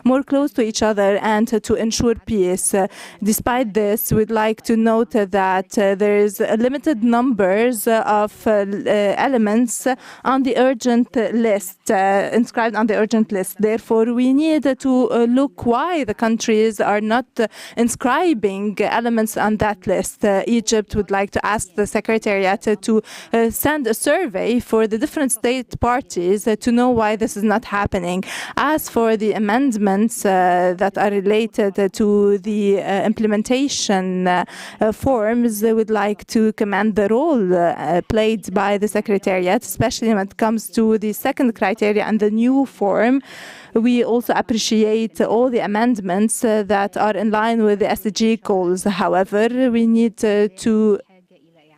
more close to each other and to ensure peace. Despite this, we'd like to note that there is a limited numbers of elements on the urgent list, inscribed on the urgent list. Therefore, we need to look why the countries are not inscribing elements on that list. Egypt would like to ask the Secretariat to send a survey for the different state parties to know why this is not happening. As for the amendments that are related to the implementation forms, they would like to commend the role played by the Secretariat, especially when it comes to the second criteria and the new form. We also appreciate all the amendments that are in line with the SDG goals. However, we need to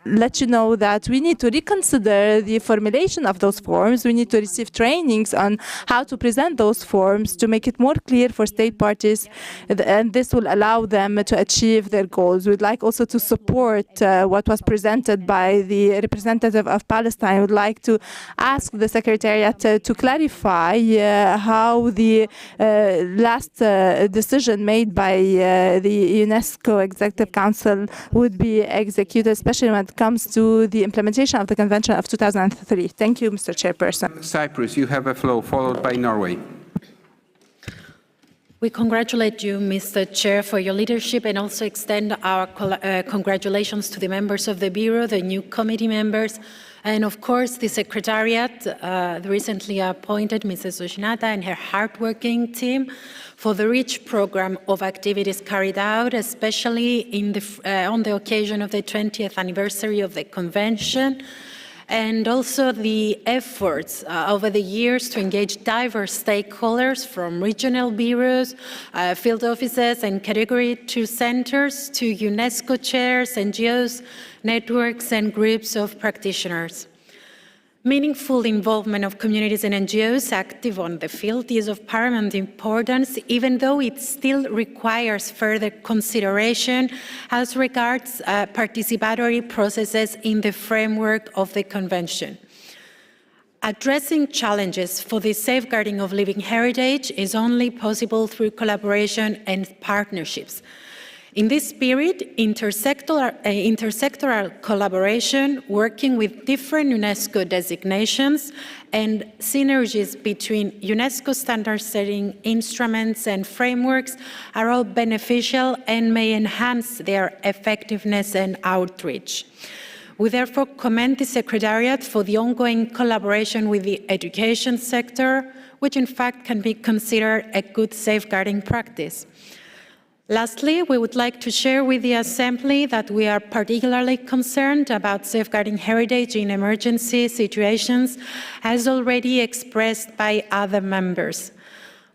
let you know that we need to reconsider the formulation of those forms. We need to receive trainings on how to present those forms to make it more clear for state parties, and this will allow them to achieve their goals. We'd like also to support what was presented by the representative of Palestine. We'd like to ask the Secretariat to clarify how the last decision made by the UNESCO Executive Council would be executed, especially when it comes to the implementation of the Convention of 2003. Thank you, Mr. Chairperson. Cyprus, you have a floor, followed by Norway. We congratulate you, Mr. Chair, for your leadership and also extend our congratulations to the members of the Bureau, the new committee members, and of course the Secretariat, the recently appointed Mrs. Oshinata and her hardworking team for the rich program of activities carried out, especially on the occasion of the 20th anniversary of the Convention, and also the efforts over the years to engage diverse stakeholders from regional bureaus, field offices, and Category 2 centers to UNESCO chairs, NGOs, networks, and groups of practitioners. Meaningful involvement of communities and NGOs active on the field is of paramount importance, even though it still requires further consideration as regards participatory processes in the framework of the Convention. Addressing challenges for the safeguarding of living heritage is only possible through collaboration and partnerships. In this spirit, intersectoral collaboration, working with different UNESCO designations and synergies between UNESCO standard-setting instruments and frameworks are all beneficial and may enhance their effectiveness and outreach. We therefore commend the Secretariat for the ongoing collaboration with the education sector, which in fact can be considered a good safeguarding practice. Lastly, we would like to share with the Assembly that we are particularly concerned about safeguarding heritage in emergency situations, as already expressed by other members.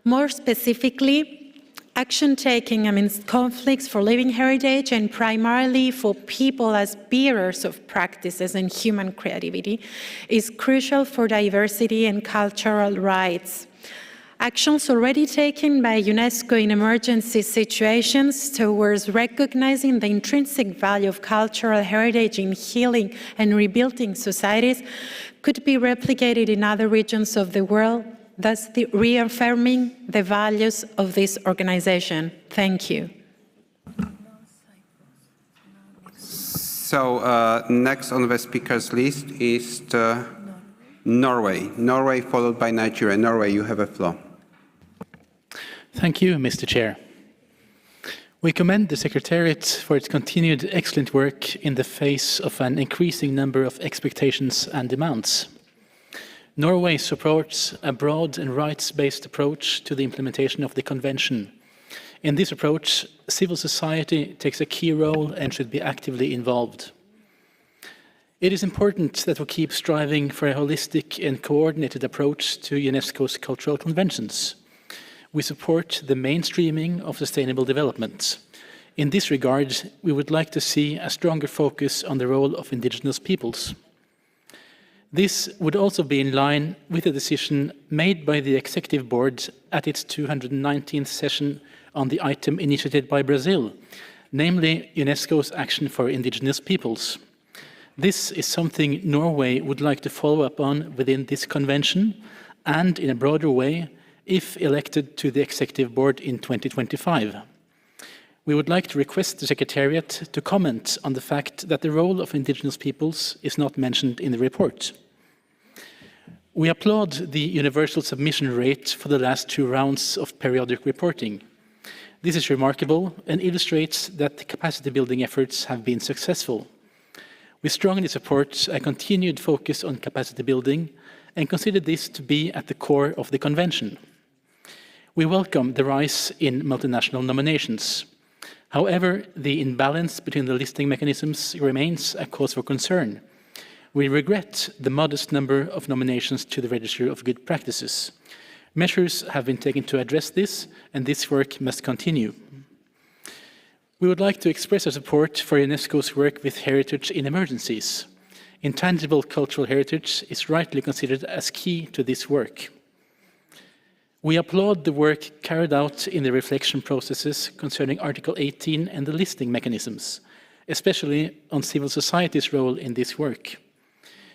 More specifically, action taking amidst conflicts for living heritage and primarily for people as bearers of practices and human creativity is crucial for diversity and cultural rights. Actions already taken by UNESCO in emergency situations towards recognizing the intrinsic value of cultural heritage in healing and rebuilding societies could be replicated in other regions of the world, thus reaffirming the values of this organization. Thank you. So next on the speakers list is Norway. Norway followed by Nigeria. Norway, you have a floor. Thank you, Mr. Chair. We commend the Secretariat for its continued excellent work in the face of an increasing number of expectations and demands. Norway supports a broad and rights-based approach to the implementation of the Convention. In this approach, civil society takes a key role and should be actively involved. It is important that we keep striving for a holistic and coordinated approach to UNESCO's cultural conventions. We support the mainstreaming of sustainable development. In this regard, we would like to see a stronger focus on the role of indigenous peoples. This would also be in line with the decision made by the Executive Board at its 219th session on the item initiated by Brazil, namely UNESCO's action for indigenous peoples. This is something Norway would like to follow up on within this convention and in a broader way if elected to the Executive Board in 2025. We would like to request the Secretariat to comment on the fact that the role of indigenous peoples is not mentioned in the report. We applaud the universal submission rate for the last 2 rounds of periodic reporting. This is remarkable and illustrates that the capacity building efforts have been successful. We strongly support a continued focus on capacity building and consider this to be at the core of the Convention. We welcome the rise in multinational nominations. However, the imbalance between the listing mechanisms remains a cause for concern. We regret the modest number of nominations to the Register of Good Practices. Measures have been taken to address this, and this work must continue. We would like to express our support for UNESCO's work with heritage in emergencies. Intangible cultural heritage is rightly considered as key to this work. We applaud the work carried out in the reflection processes concerning Article 18 and the listing mechanisms, especially on civil society's role in this work.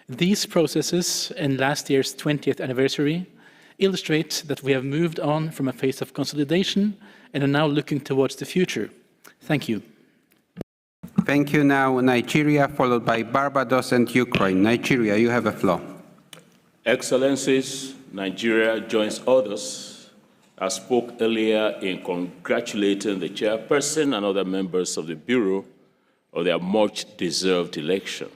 These processes and last year's 20th anniversary illustrate that we have moved on from a phase of consolidation and are now looking towards the future. Thank you. Thank you. Now Nigeria, followed by Barbados and Ukraine. Nigeria, you have a floor. Excellencies, Nigeria joins others as spoke earlier in congratulating the chairperson and other members of the Bureau of their much-deserved election.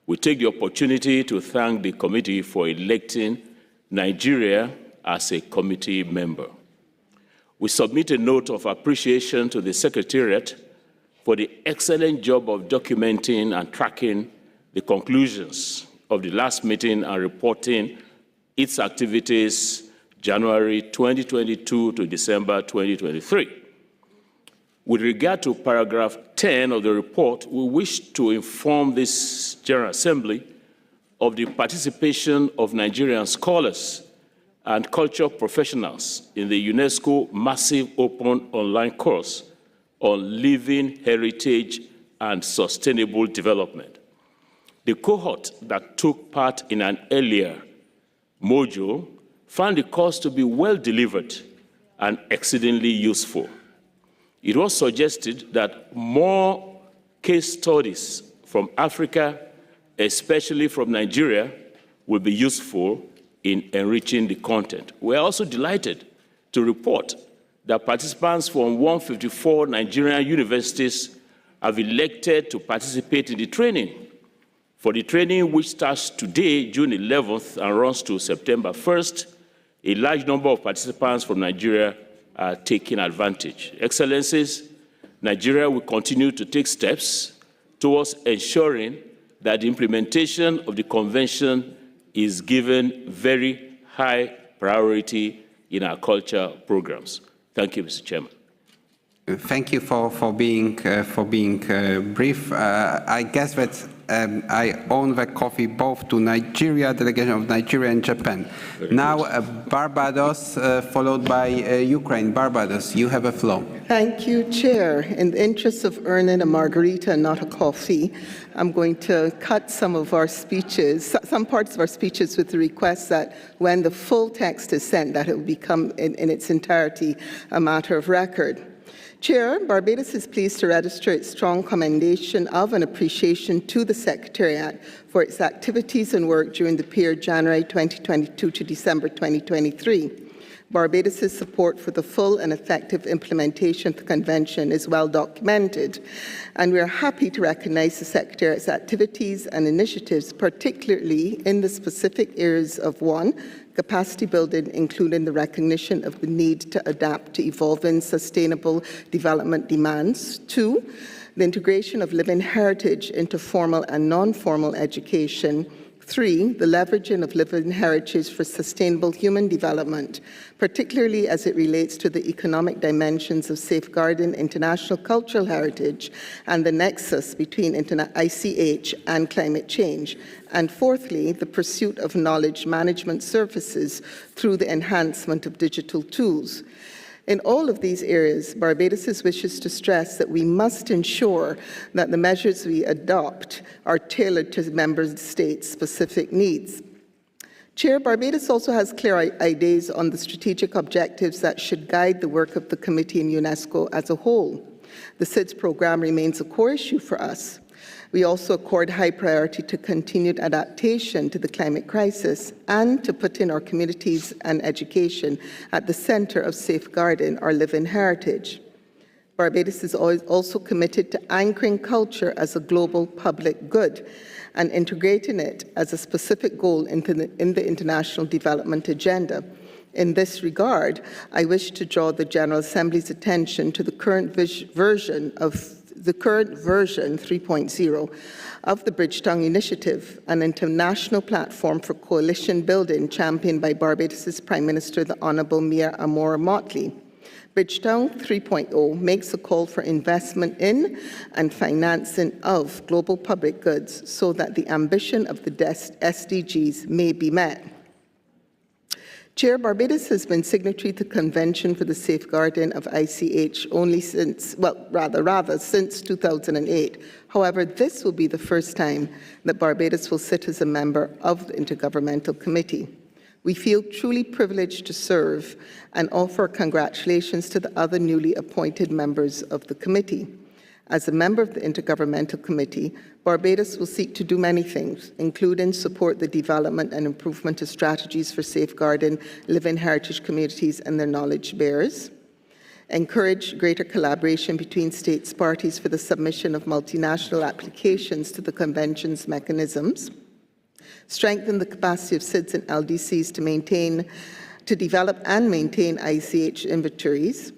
We take the opportunity to thank the committee for electing Nigeria as a committee member. We submit a note of appreciation to the Secretariat for the excellent job of documenting and tracking the conclusions of the last meeting and reporting its activities January 2022 to December 2023. With regard to paragraph 10 of the report, we wish to inform this General Assembly of the participation of Nigerian scholars and cultural professionals in the UNESCO Massive Open Online course on Living Heritage and Sustainable Development. The cohort that took part in an earlier module found the course to be well delivered and exceedingly useful. it was suggested that more case studies from Africa, especially from Nigeria, will be useful in enriching the content. We are also delighted to report that participants from 154 Nigerian universities have elected to participate in the training. For the training, which starts today, June 11th, and runs to September 1st, a large number of participants from Nigeria are taking advantage. Excellencies, Nigeria will continue to take steps towards ensuring that the implementation of the convention is given very high priority in our culture programs. Thank you, Mr. Chairman. Thank you for being brief. I guess that I own the coffee both to Nigeria, delegation of Nigeria and Japan. Now Barbados, followed by Ukraine. Barbados, you have a floor. Thank you, Chair. In the interest of earning a margarita and not a coffee, I'm going to cut some of our speeches, some parts of our speeches, with the request that when the full text is sent, that it will become in its entirety a matter of record. Chair, Barbados is pleased to register its strong commendation of and appreciation to the Secretariat for its activities and work during the period January 2022 to December 2023. Barbados's support for the full and effective implementation of the Convention is well documented, and we are happy to recognize the Secretariat's activities and initiatives, particularly in the specific areas of 1, capacity building, including the recognition of the need to adapt to evolving sustainable development demands. 2, the integration of living heritage into formal and non-formal education. 3, the leveraging of living heritage for sustainable human development, particularly as it relates to the economic dimensions of safeguarding international cultural heritage and the nexus between ICH and climate change. And fourthly, the pursuit of knowledge management services through the enhancement of digital tools. In all of these areas, Barbados wishes to stress that we must ensure that the measures we adopt are tailored to member states' specific needs. Chair, Barbados also has clear ideas on the strategic objectives that should guide the work of the committee and UNESCO as a whole. The SIDS program remains a core issue for us. We also accord high priority to continued adaptation to the climate crisis and to putting our communities and education at the center of safeguarding our living heritage. Barbados is also committed to anchoring culture as a global public good and integrating it as a specific goal in the international development agenda. In this regard, I wish to draw the General Assembly's attention to the current version 3.0 of the Bridgetown Initiative, an international platform for coalition building championed by Barbados's Prime Minister, the Honourable Mia Amor Motley. Bridgetown 3.0 makes a call for investment in and financing of global public goods so that the ambition of the SDGs may be met. Chair, Barbados has been signatory to the Convention for the Safeguarding of ICH only since, since 2008. However, this will be the first time that Barbados will sit as a member of the Intergovernmental Committee. We feel truly privileged to serve and offer congratulations to the other newly appointed members of the committee. As a member of the Intergovernmental Committee, Barbados will seek to do many things, including support the development and improvement of strategies for safeguarding living heritage communities and their knowledge bearers, encourage greater collaboration between states parties for the submission of multinational applications to the Convention's mechanisms, strengthen the capacity of SIDS and LDCs to develop and maintain ICH inventories,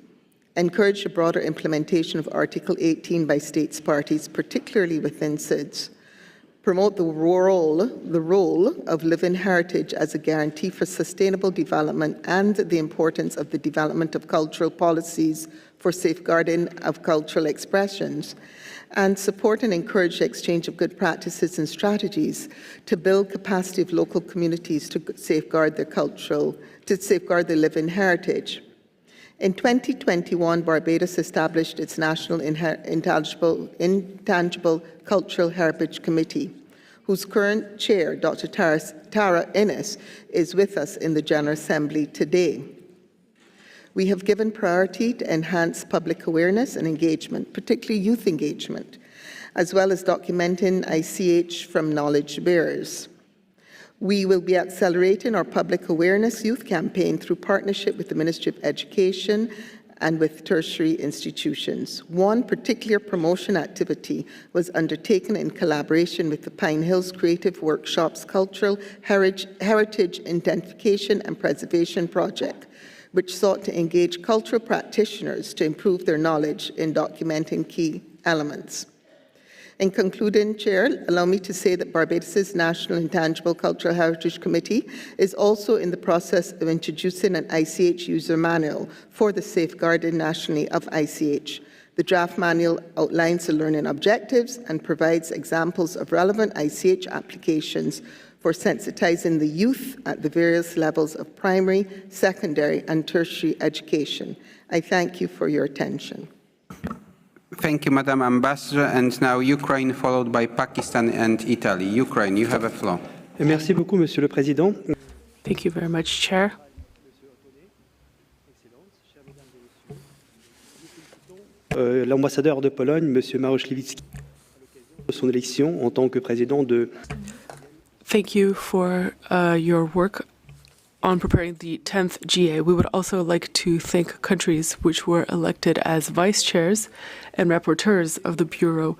encourage a broader implementation of Article 18 by states parties, particularly within SIDS, promote the role of living heritage as a guarantee for sustainable development and the importance of the development of cultural policies for safeguarding of cultural expressions, and support and encourage the exchange of good practices and strategies to build capacity of local communities to safeguard their their living heritage. In 2021, Barbados established its National Intangible Cultural Heritage Committee, whose current chair, Dr. Tara Innes, is with us in the General Assembly today. We have given priority to enhance public awareness and engagement, particularly youth engagement, as well as documenting ICH from knowledge bearers. We will be accelerating our public awareness youth campaign through partnership with the Ministry of Education and with tertiary institutions. One particular promotion activity was undertaken in collaboration with the Pine Hills Creative Workshops Cultural Heritage Identification and Preservation Project, which sought to engage cultural practitioners to improve their knowledge in documenting key elements. In concluding, Chair, allow me to say that Barbados' National Intangible Cultural Heritage Committee is also in the process of introducing an ICH user manual for the safeguarding nationally of ICH. The draft manual outlines the learning objectives and provides examples of relevant ICH applications for sensitizing the youth at the various levels of primary, secondary, and tertiary education. I thank you for your attention. Thank you, Madam Ambassador. And now Ukraine, followed by Pakistan and Italy. Ukraine, you have a floor. Merci beaucoup, Monsieur le Président. Thank you very much, Chair. L'ambassadeur de Pologne, Monsieur Maroszewicz, son élection en tant que président de. Thank you for your work on preparing the 10th GA. We would also like to thank countries which were elected as vice chairs and rapporteurs of the Bureau.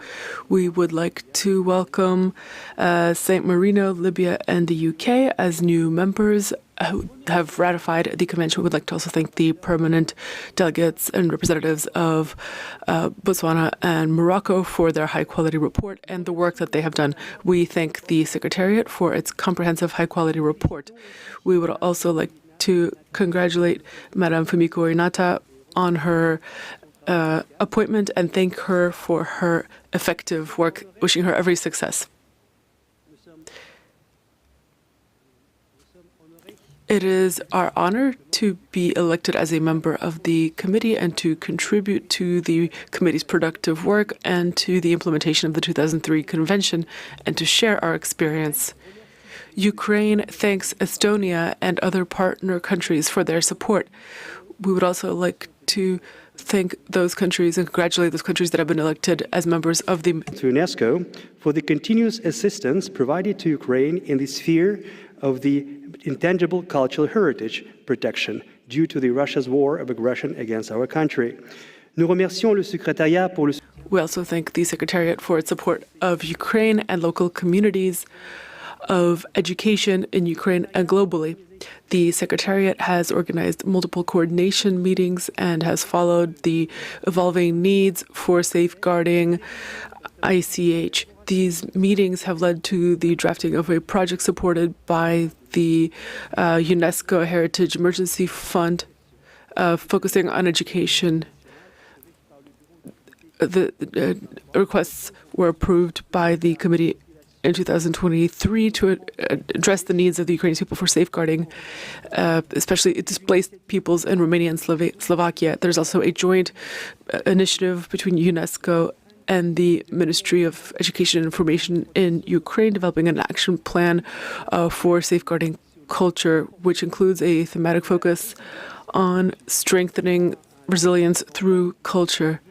We would like to welcome St. Marino, Libya, and the UK as new members who have ratified the convention. We would like to also thank the permanent delegates and representatives of Botswana and Morocco for their high-quality report and the work that they have done. We thank the Secretariat for its comprehensive high-quality report. We would also like to congratulate Madame Fumiko Inata on her appointment and thank her for her effective work, wishing her every success. It is our honor to be elected as a member of the committee and to contribute to the committee's productive work and to the implementation of the 2003 convention and to share our experience. Ukraine thanks Estonia and other partner countries for their support. We would also like to thank those countries and congratulate those countries that have been elected as members of the to UNESCO for the continuous assistance provided to Ukraine in the sphere of the intangible cultural heritage protection due to Russia's war of aggression against our country. Nous remercions le secrétariat pour le. We also thank the Secretariat for its support of Ukraine and local communities of education in Ukraine and globally. The Secretariat has organized multiple coordination meetings and has followed the evolving needs for safeguarding ICH. These meetings have led to the drafting of a project supported by the UNESCO Heritage Emergency Fund, focusing on education. The requests were approved by the committee in 2023 to address the needs of the Ukrainian people for safeguarding, especially displaced peoples in Romania and Slovakia. There's also a joint initiative between UNESCO and the Ministry of Education and Information in Ukraine, developing an action plan for safeguarding culture, which includes a thematic focus on strengthening resilience through culture,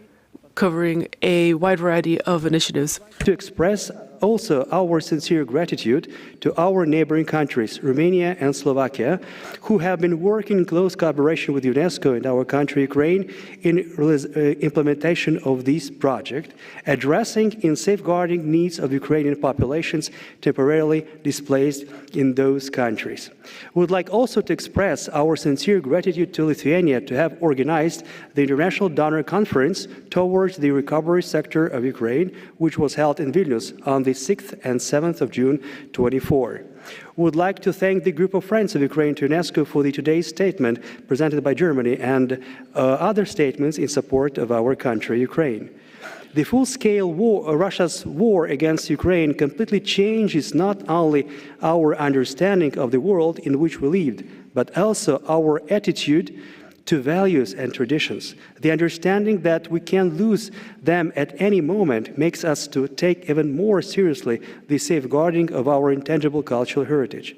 covering a wide variety of initiatives. To express also our sincere gratitude to our neighboring countries, Romania and Slovakia, who have been working in close collaboration with UNESCO and our country, Ukraine, in implementation of this project, addressing and safeguarding needs of Ukrainian populations temporarily displaced in those countries. We would like also to express our sincere gratitude to Lithuania to have organized the International Donor Conference towards the recovery sector of Ukraine, which was held in Vilnius on the 6th and 7th of June 24. We would like to thank the group of friends of Ukraine to UNESCO for today's statement presented by Germany and other statements in support of our country, Ukraine. The full-scale war, Russia's war against Ukraine completely changes not only our understanding of the world in which we lived, but also our attitude to values and traditions. The understanding that we can lose them at any moment makes us to take even more seriously the safeguarding of our intangible cultural heritage.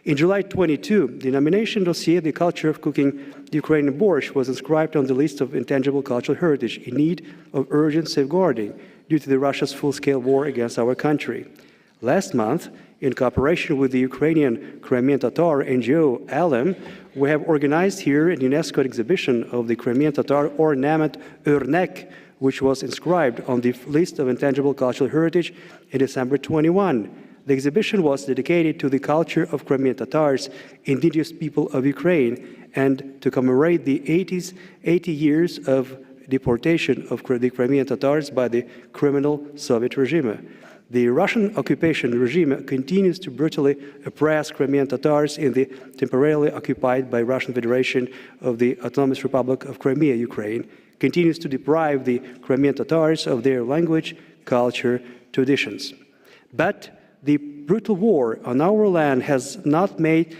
In July 22, the nomination dossier, The Culture of Cooking Ukrainian Borscht, was inscribed on the list of intangible cultural heritage in need of urgent safeguarding due to Russia's full-scale war against our country. Last month, in cooperation with the Ukrainian Crimean Tatar NGO ALEM, we have organized here an UNESCO exhibition of the Crimean Tatar ornament Örnek, which was inscribed on the list of intangible cultural heritage in December 21. The exhibition was dedicated to the culture of Crimean Tatars, indigenous people of Ukraine, and to commemorate the 80 years of deportation of the Crimean Tatars by the criminal Soviet regime. The Russian occupation regime continues to brutally oppress Crimean Tatars in the temporarily occupied by Russian Federation of the Autonomous Republic of Crimea, Ukraine, continues to deprive the Crimean Tatars of their language, culture, traditions. But the brutal war on our land has not made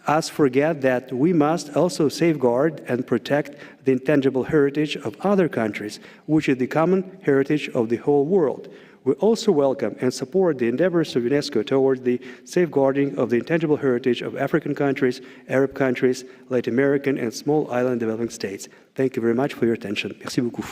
us forget that we must also safeguard and protect the intangible heritage of other countries, which is the common heritage of the whole world. We also welcome and support the endeavors of UNESCO toward the safeguarding of the intangible heritage of African countries, Arab countries, Latin American and small island developing states. Thank you very much for your attention. Merci beaucoup.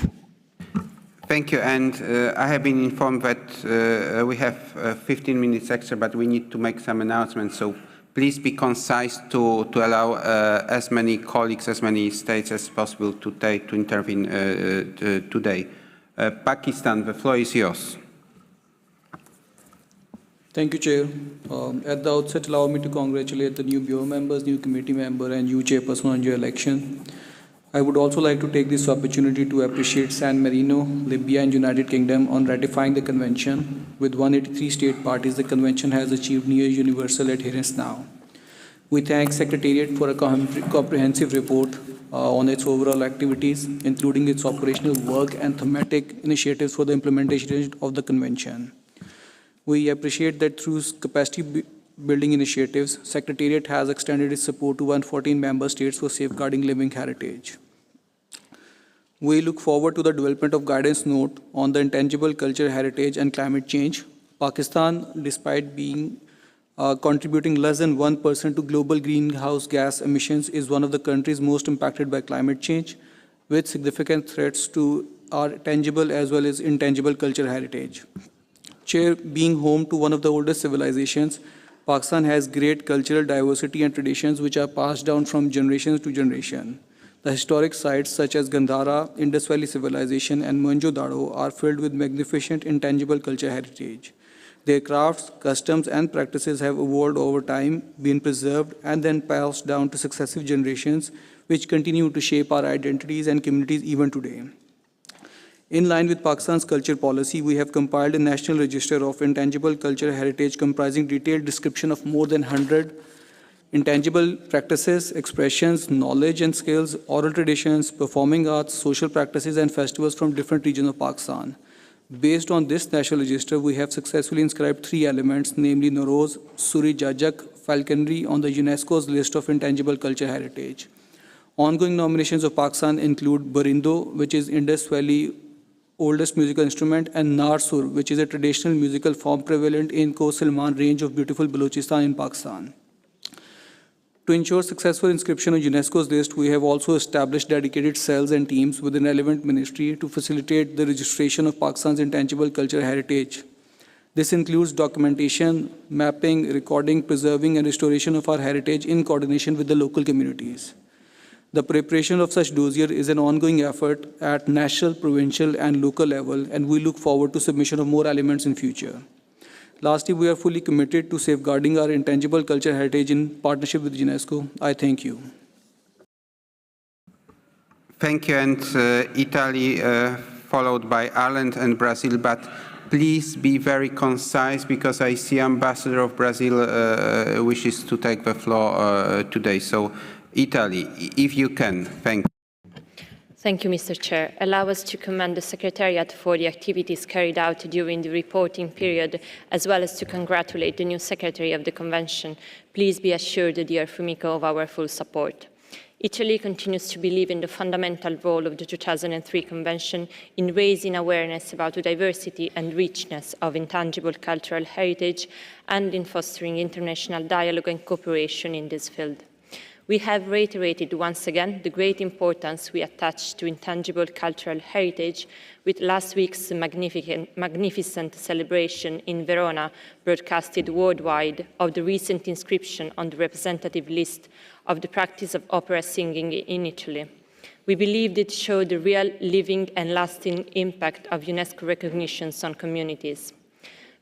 Thank you, and I have been informed that we have 15 minutes extra, but we need to make some announcements, so please be concise to allow as many colleagues, as many states as possible to intervene today. Pakistan, the floor is yours. Thank you, Chair. At the outset, allow me to congratulate the new Bureau members, new committee member, and you, Chairperson, on your election. I would also like to take this opportunity to appreciate San Marino, Libya, and United Kingdom on ratifying the convention. With 183 state parties, the convention has achieved near universal adherence now. We thank Secretariat for a comprehensive report on its overall activities, including its operational work and thematic initiatives for the implementation of the convention. We appreciate that through capacity building initiatives, Secretariat has extended its support to 114 member states for safeguarding living heritage. We look forward to the development of guidance note on the intangible cultural heritage and climate change. Pakistan, despite being contributing less than 1% to global greenhouse gas emissions, is one of the countries most impacted by climate change, with significant threats to our tangible as well as intangible cultural heritage. Chair, being home to one of the oldest civilizations, Pakistan has great cultural diversity and traditions which are passed down from generation to generation. The historic sites such as Gandhara, Indus Valley Civilization, and Mohenjo-daro are filled with magnificent intangible cultural heritage. Their crafts, customs, and practices have evolved over time, been preserved, and then passed down to successive generations, which continue to shape our identities and communities even today. In line with Pakistan's culture policy, we have compiled a national register of intangible cultural heritage comprising detailed description of more than 100 intangible practices, expressions, knowledge and skills, oral traditions, performing arts, social practices, and festivals from different regions of Pakistan. Based on this national register, we have successfully inscribed 3 elements, namely Nowroz, Suri Jajak, falconry on the UNESCO's list of intangible cultural heritage. Ongoing nominations of Pakistan include Barindo, which is Indus Valley oldest musical instrument, and Narsur, which is a traditional musical form prevalent in Ko Silman range of beautiful Balochistan in Pakistan. To ensure successful inscription on UNESCO's list, we have also established dedicated cells and teams within relevant ministry to facilitate the registration of Pakistan's intangible cultural heritage. This includes documentation, mapping, recording, preserving, and restoration of our heritage in coordination with the local communities. The preparation of such dossier is an ongoing effort at national, provincial, and local level, and we look forward to submission of more elements in future. Lastly, we are fully committed to safeguarding our intangible cultural heritage in partnership with UNESCO. I thank you. Thank you, and Italy followed by Ireland and Brazil, but please be very concise because I see Ambassador of Brazil wishes to take the floor today. So, Italy, if you can, thank you. Thank you, Mr. Chair. Allow us to commend the Secretariat for the activities carried out during the reporting period, as well as to congratulate the new Secretary of the Convention. Please be assured, dear Fumiko, of our full support. Italy continues to believe in the fundamental role of the 2003 Convention in raising awareness about the diversity and richness of intangible cultural heritage and in fostering international dialogue and cooperation in this field. We have reiterated once again the great importance we attach to intangible cultural heritage with last week's magnificent celebration in Verona, broadcasted worldwide, of the recent inscription on the representative list of the practice of opera singing in Italy. We believed it showed the real, living and lasting impact of UNESCO recognitions on communities.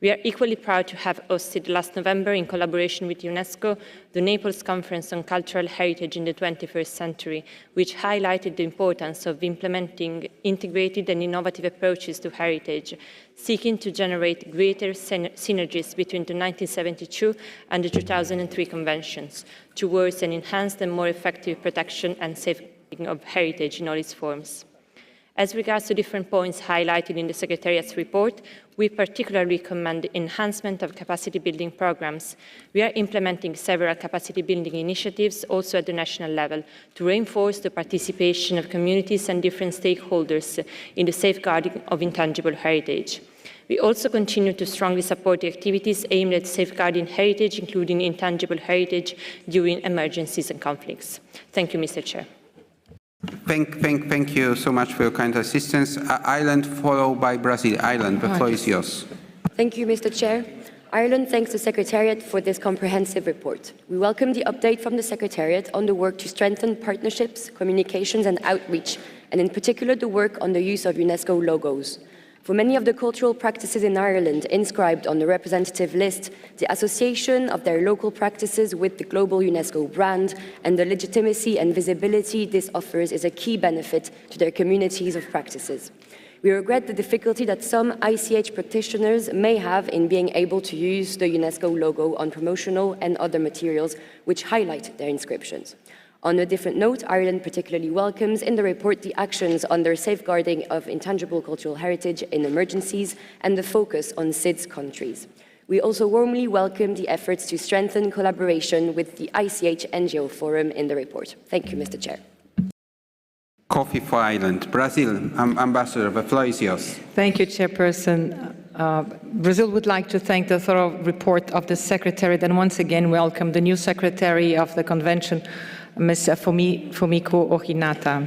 We are equally proud to have hosted last November, in collaboration with UNESCO, the Naples Conference on Cultural Heritage in the 21st Century, which highlighted the importance of implementing integrated and innovative approaches to heritage, seeking to generate greater synergies between the 1972 and the 2003 conventions, towards an enhanced and more effective protection and safeguarding of heritage in all its forms. As regards to different points highlighted in the Secretariat's report, we particularly commend the enhancement of capacity building programs. We are implementing several capacity building initiatives also at the national level to reinforce the participation of communities and different stakeholders in the safeguarding of intangible heritage. We also continue to strongly support the activities aimed at safeguarding heritage, including intangible heritage during emergencies and conflicts. Thank you, Mr. Chair. Thank you so much for your kind assistance. Ireland, followed by Brazil. Ireland, the floor is yours. Thank you, Mr. Chair. Ireland thanks the Secretariat for this comprehensive report. We welcome the update from the Secretariat on the work to strengthen partnerships, communications and outreach, and in particular the work on the use of UNESCO logos. For many of the cultural practices in Ireland inscribed on the representative list, the association of their local practices with the global UNESCO brand and the legitimacy and visibility this offers is a key benefit to their communities of practices. We regret the difficulty that some ICH practitioners may have in being able to use the UNESCO logo on promotional and other materials which highlight their inscriptions. On a different note, Ireland particularly welcomes in the report the actions on their safeguarding of intangible cultural heritage in emergencies and the focus on SIDS countries. We also warmly welcome the efforts to strengthen collaboration with the ICH NGO Forum in the report. Thank you, Mr. Chair. Coffee for Ireland. Brazil, Ambassador, the floor is yours. Thank you, Chairperson. Brazil would like to thank the thorough report of the Secretariat and once again welcome the new Secretary of the Convention, Ms. Fumiko Ohinata.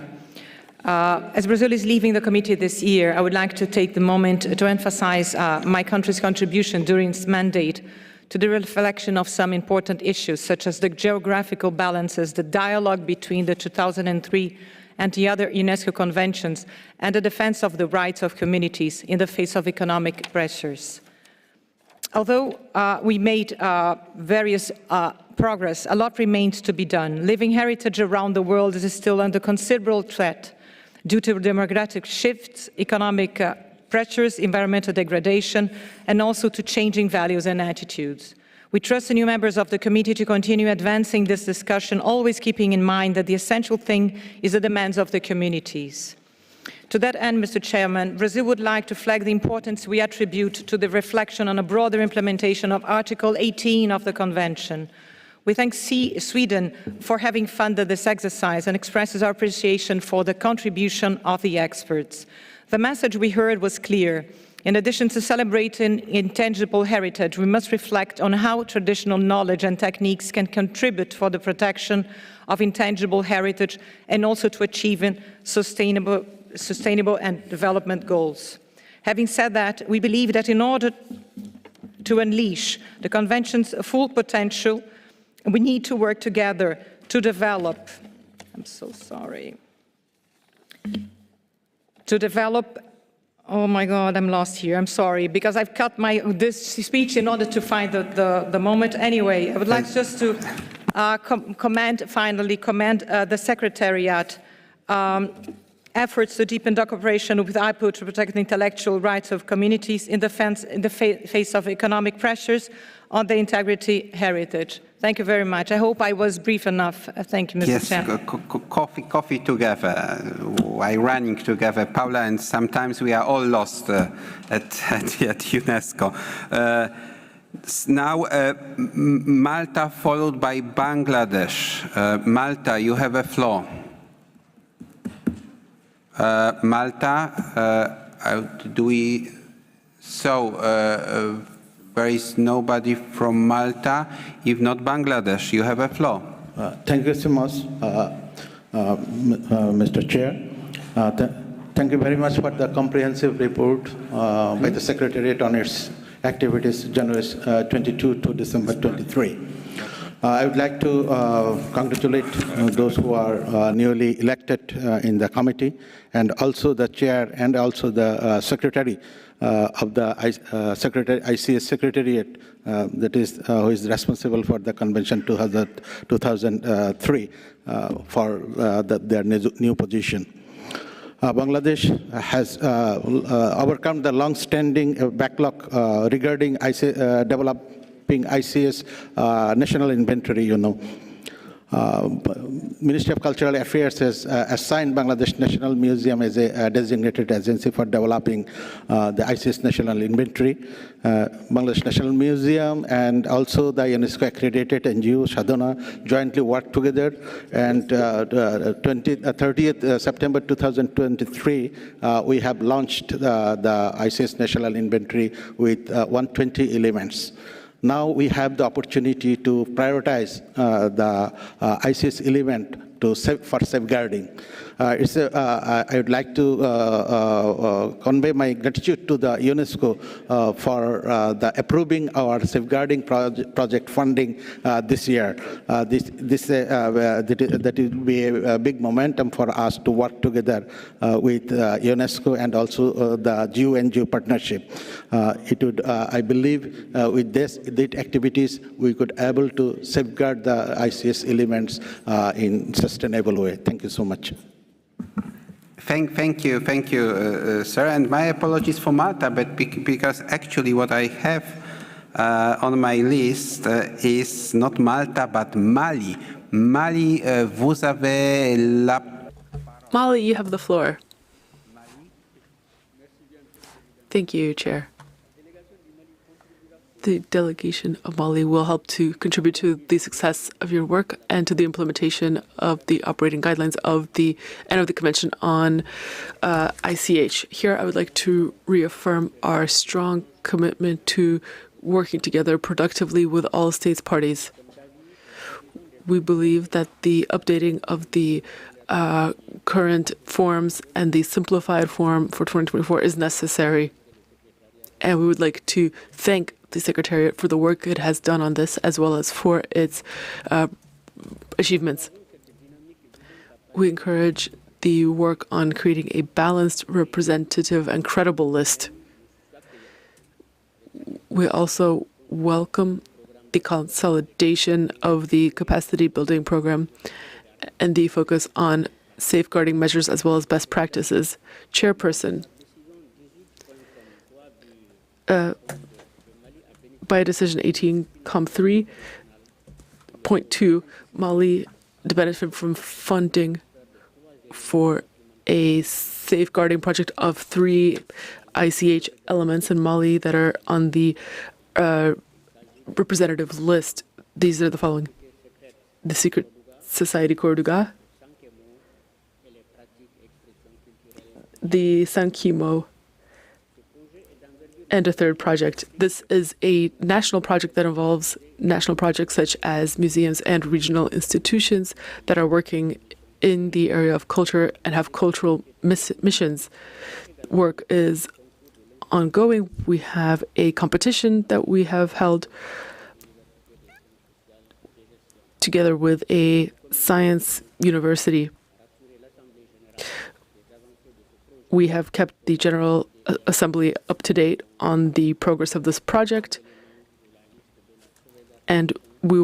As Brazil is leaving the committee this year, I would like to take the moment to emphasize my country's contribution during its mandate to the reflection of some important issues, such as the geographical balances, the dialogue between the 2003 and the other UNESCO conventions, and the defense of the rights of communities in the face of economic pressures. Although we made various progress, a lot remains to be done. Living heritage around the world is still under considerable threat due to demographic shifts, economic pressures, environmental degradation, and also to changing values and attitudes. We trust the new members of the committee to continue advancing this discussion, always keeping in mind that the essential thing is the demands of the communities. To that end, Mr. Chairman, Brazil would like to flag the importance we attribute to the reflection on a broader implementation of Article 18 of the Convention. We thank Sweden for having funded this exercise and expresses our appreciation for the contribution of the experts. The message we heard was clear. In addition to celebrating intangible heritage, we must reflect on how traditional knowledge and techniques can contribute for the protection of intangible heritage and also to achieving sustainable and development goals. Having said that, we believe that in order to unleash the Convention's full potential, we need to work together to develop, oh my God, I'm lost here, I'm sorry, because I've cut this speech in order to find the moment. Anyway, I would like just to commend the Secretariat efforts to deepen the cooperation with IPU to protect the intellectual rights of communities in the face of economic pressures on the integrity heritage. Thank you very much. I hope I was brief enough. Thank you, Mr. Chairman. Yes, coffee together, while running together, Paula, and sometimes we are all lost at UNESCO. Now, Malta followed by Bangladesh. Malta, you have a floor. Malta, do we? So, there is nobody from Malta. If not Bangladesh, you have a floor. Thank you so much, Mr. Chair. Thank you very much for the comprehensive report by the Secretariat on its activities January 22 to December 23. I would like to congratulate those who are newly elected in the committee, and also the chair and also the secretary of the ICS Secretariat, that is who is responsible for the Convention 2003 for their new position. Bangladesh has overcome the long-standing backlog regarding developing ICS national inventory, Ministry of Cultural Affairs has assigned Bangladesh National Museum as a designated agency for developing the ICS national inventory. Bangladesh National Museum and also the UNESCO accredited NGO Sadhana jointly work together, and 30th September 2023 we have launched the ICS national inventory with 120 elements. Now we have the opportunity to prioritize the ICS element for safeguarding. I would like to convey my gratitude to the UNESCO for the approving our safeguarding project funding this year. That will be a big momentum for us to work together with UNESCO and also the GU-NGO partnership. It would, I believe, with these activities, we could able to safeguard the ICS elements in sustainable way. Thank you so much. Thank you, sir. And my apologies for Malta, but because actually what I have on my list is not Malta, but Mali. Mali, vous avez la... Mali, you have the floor. Thank you, Chair. The delegation of Mali will help to contribute to the success of your work and to the implementation of the operating guidelines of the Convention on ICH. Here, I would like to reaffirm our strong commitment to working together productively with all states parties. We believe that the updating of the current forms and the simplified form for 2024 is necessary. And we would like to thank the Secretariat for the work it has done on this, as well as for its achievements. We encourage the work on creating a balanced, representative, and credible list. We also welcome the consolidation of the capacity building program and the focus on safeguarding measures as well as best practices. Chairperson, by decision 18-3.2, Mali to benefit from funding for a safeguarding project of 3 ICH elements in Mali that are on the representative list. These are the following: the Secret Society Corduga, the Sankimo, and a third project. This is a national project that involves national projects such as museums and regional institutions that are working in the area of culture and have cultural missions. Work is ongoing. We have a competition that we have held together with a science university. We have kept the General Assembly up to date on the progress of this project, and we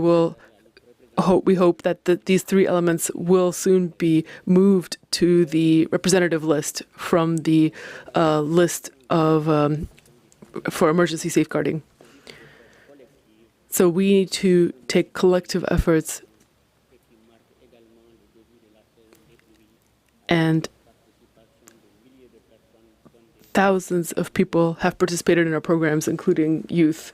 hope that these 3 elements will soon be moved to the representative list from the list of for emergency safeguarding. So we need to take collective efforts, and thousands of people have participated in our programs, including youth.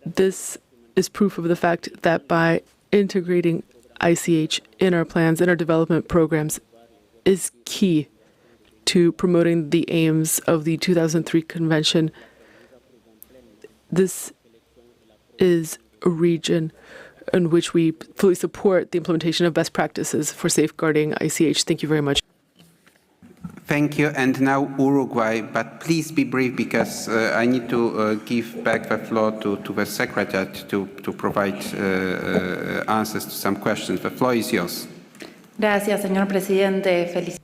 This is proof of the fact that by integrating ICH in our plans, in our development programs, is key to promoting the aims of the 2003 Convention. This is a region in which we fully support the implementation of best practices for safeguarding ICH. Thank you very much. Thank you. And now Uruguay, but please be brief because I need to give back the floor to the Secretariat to provide answers to some questions. The floor is yours. Gracias, señor presidente.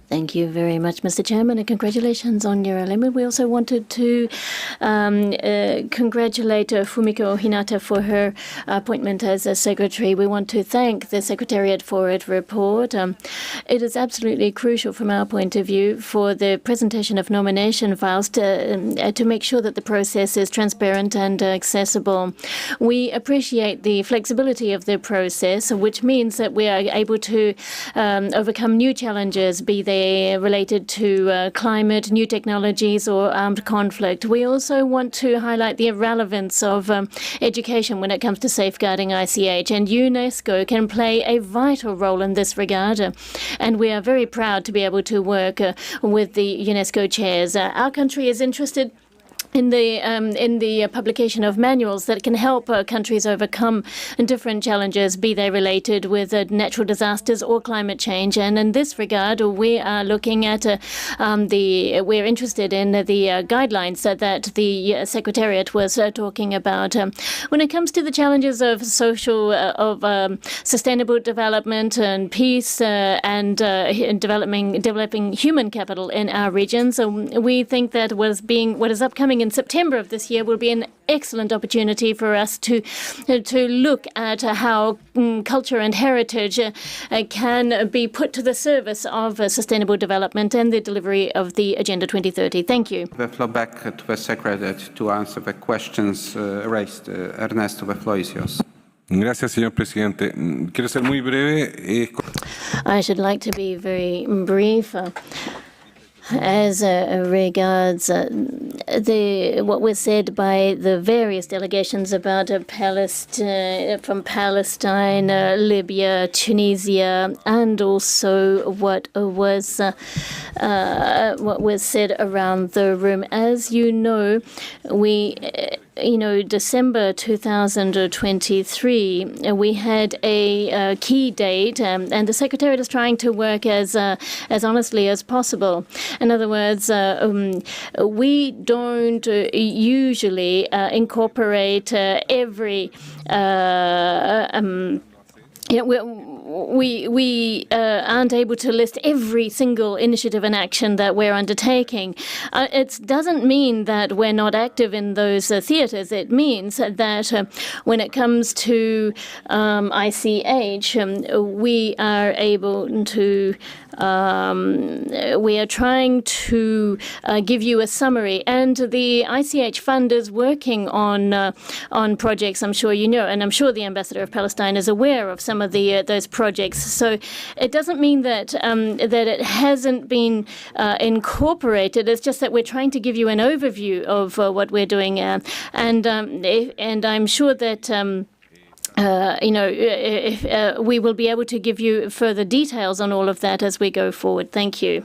Thank you very much, Mr. Chairman, and congratulations on your element. We also wanted to congratulate Fumiko Hinata for her appointment as a secretary. We want to thank the Secretariat for its report. It is absolutely crucial from our point of view for the presentation of nomination files to make sure that the process is transparent and accessible. We appreciate the flexibility of the process, which means that we are able to overcome new challenges, be they related to climate, new technologies, or armed conflict. We also want to highlight the relevance of education when it comes to safeguarding ICH, and UNESCO can play a vital role in this regard. And we are very proud to be able to work with the UNESCO chairs. Our country is interested in the publication of manuals that can help countries overcome different challenges, be they related with natural disasters or climate change. And in this regard, we are looking at we're interested in the guidelines that the Secretariat was talking about. When it comes to the challenges of sustainable development and peace and developing human capital in our regions, we think that what is upcoming in September of this year will be an excellent opportunity for us to look at how culture and heritage can be put to the service of sustainable development and the delivery of the Agenda 2030. Thank you. The floor back to the Secretariat to answer the questions raised. Ernesto, the floor is yours. Gracias, señor presidente. Quiero ser muy breve. I should like to be very brief. As regards what was said by the various delegations about from Palestine, Libya, Tunisia, and also what was said around the room. As you know, December 2023, we had a key date, and the Secretariat is trying to work as honestly as possible. In other words, we don't usually incorporate every we aren't able to list every single initiative and action that we're undertaking. It doesn't mean that we're not active in those theatres. It means that when it comes to ICH, we are able to we are trying to give you a summary, and the ICH Fund is working on projects. I'm sure you know, and I'm sure the Ambassador of Palestine is aware of some of those projects. So it doesn't mean that that it hasn't been incorporated. It's just that we're trying to give you an overview of what we're doing, and I'm sure that. We will be able to give you further details on all of that as we go forward. Thank you.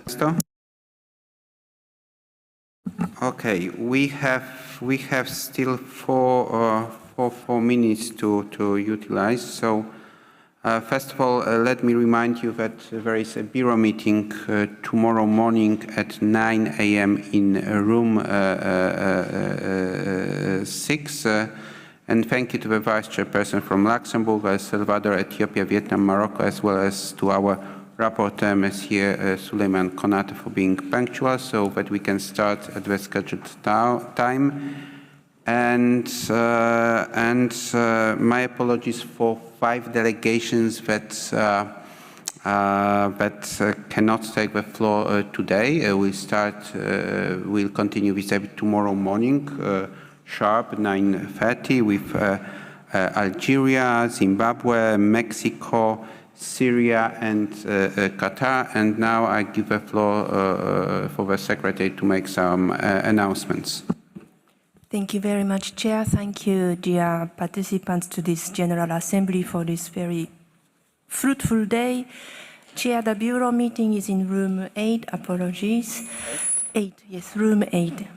Okay, we have still four minutes to utilize. So, first of all, let me remind you that there is a Bureau meeting tomorrow morning at 9 a.m. in room 6. And thank you to the Vice Chairperson from Luxembourg, El Salvador, Ethiopia, Vietnam, Morocco, as well as to our Rapporteur, Monsieur Suleiman Konate, for being punctual so that we can start at the scheduled time. And my apologies for 5 delegations that cannot take the floor today. We'll continue with it tomorrow morning. Sharp 9:30 with Algeria, Zimbabwe, Mexico, Syria, and Qatar. And now I give the floor for the Secretary to make some announcements. Thank you very much, Chair. Thank you, dear participants to this General Assembly for this very fruitful day. Chair, the Bureau meeting is in room 8. Apologies. 8, yes, room 8.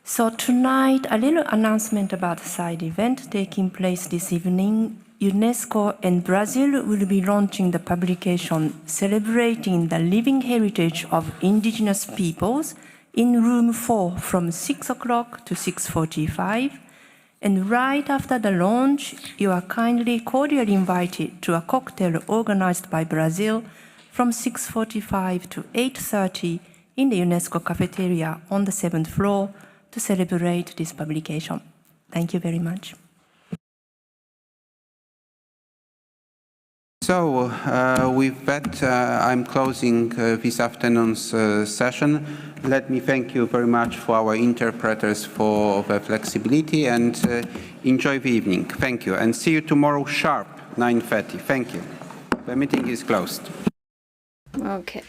So tonight, a little announcement about the side event taking place this evening. UNESCO and Brazil will be launching the publication celebrating the living heritage of indigenous peoples in room 4 from 6 o'clock to 6:45. And right after the launch, you are kindly cordially invited to a cocktail organized by Brazil from 6:45 to 8:30 in the UNESCO cafeteria on the 7th floor to celebrate this publication. Thank you very much. So, with that, I'm closing this afternoon's session. Let me thank you very much for our interpreters for the flexibility, and enjoy the evening. Thank you, and see you tomorrow sharp, 9:30. Thank you. The meeting is closed. Okay.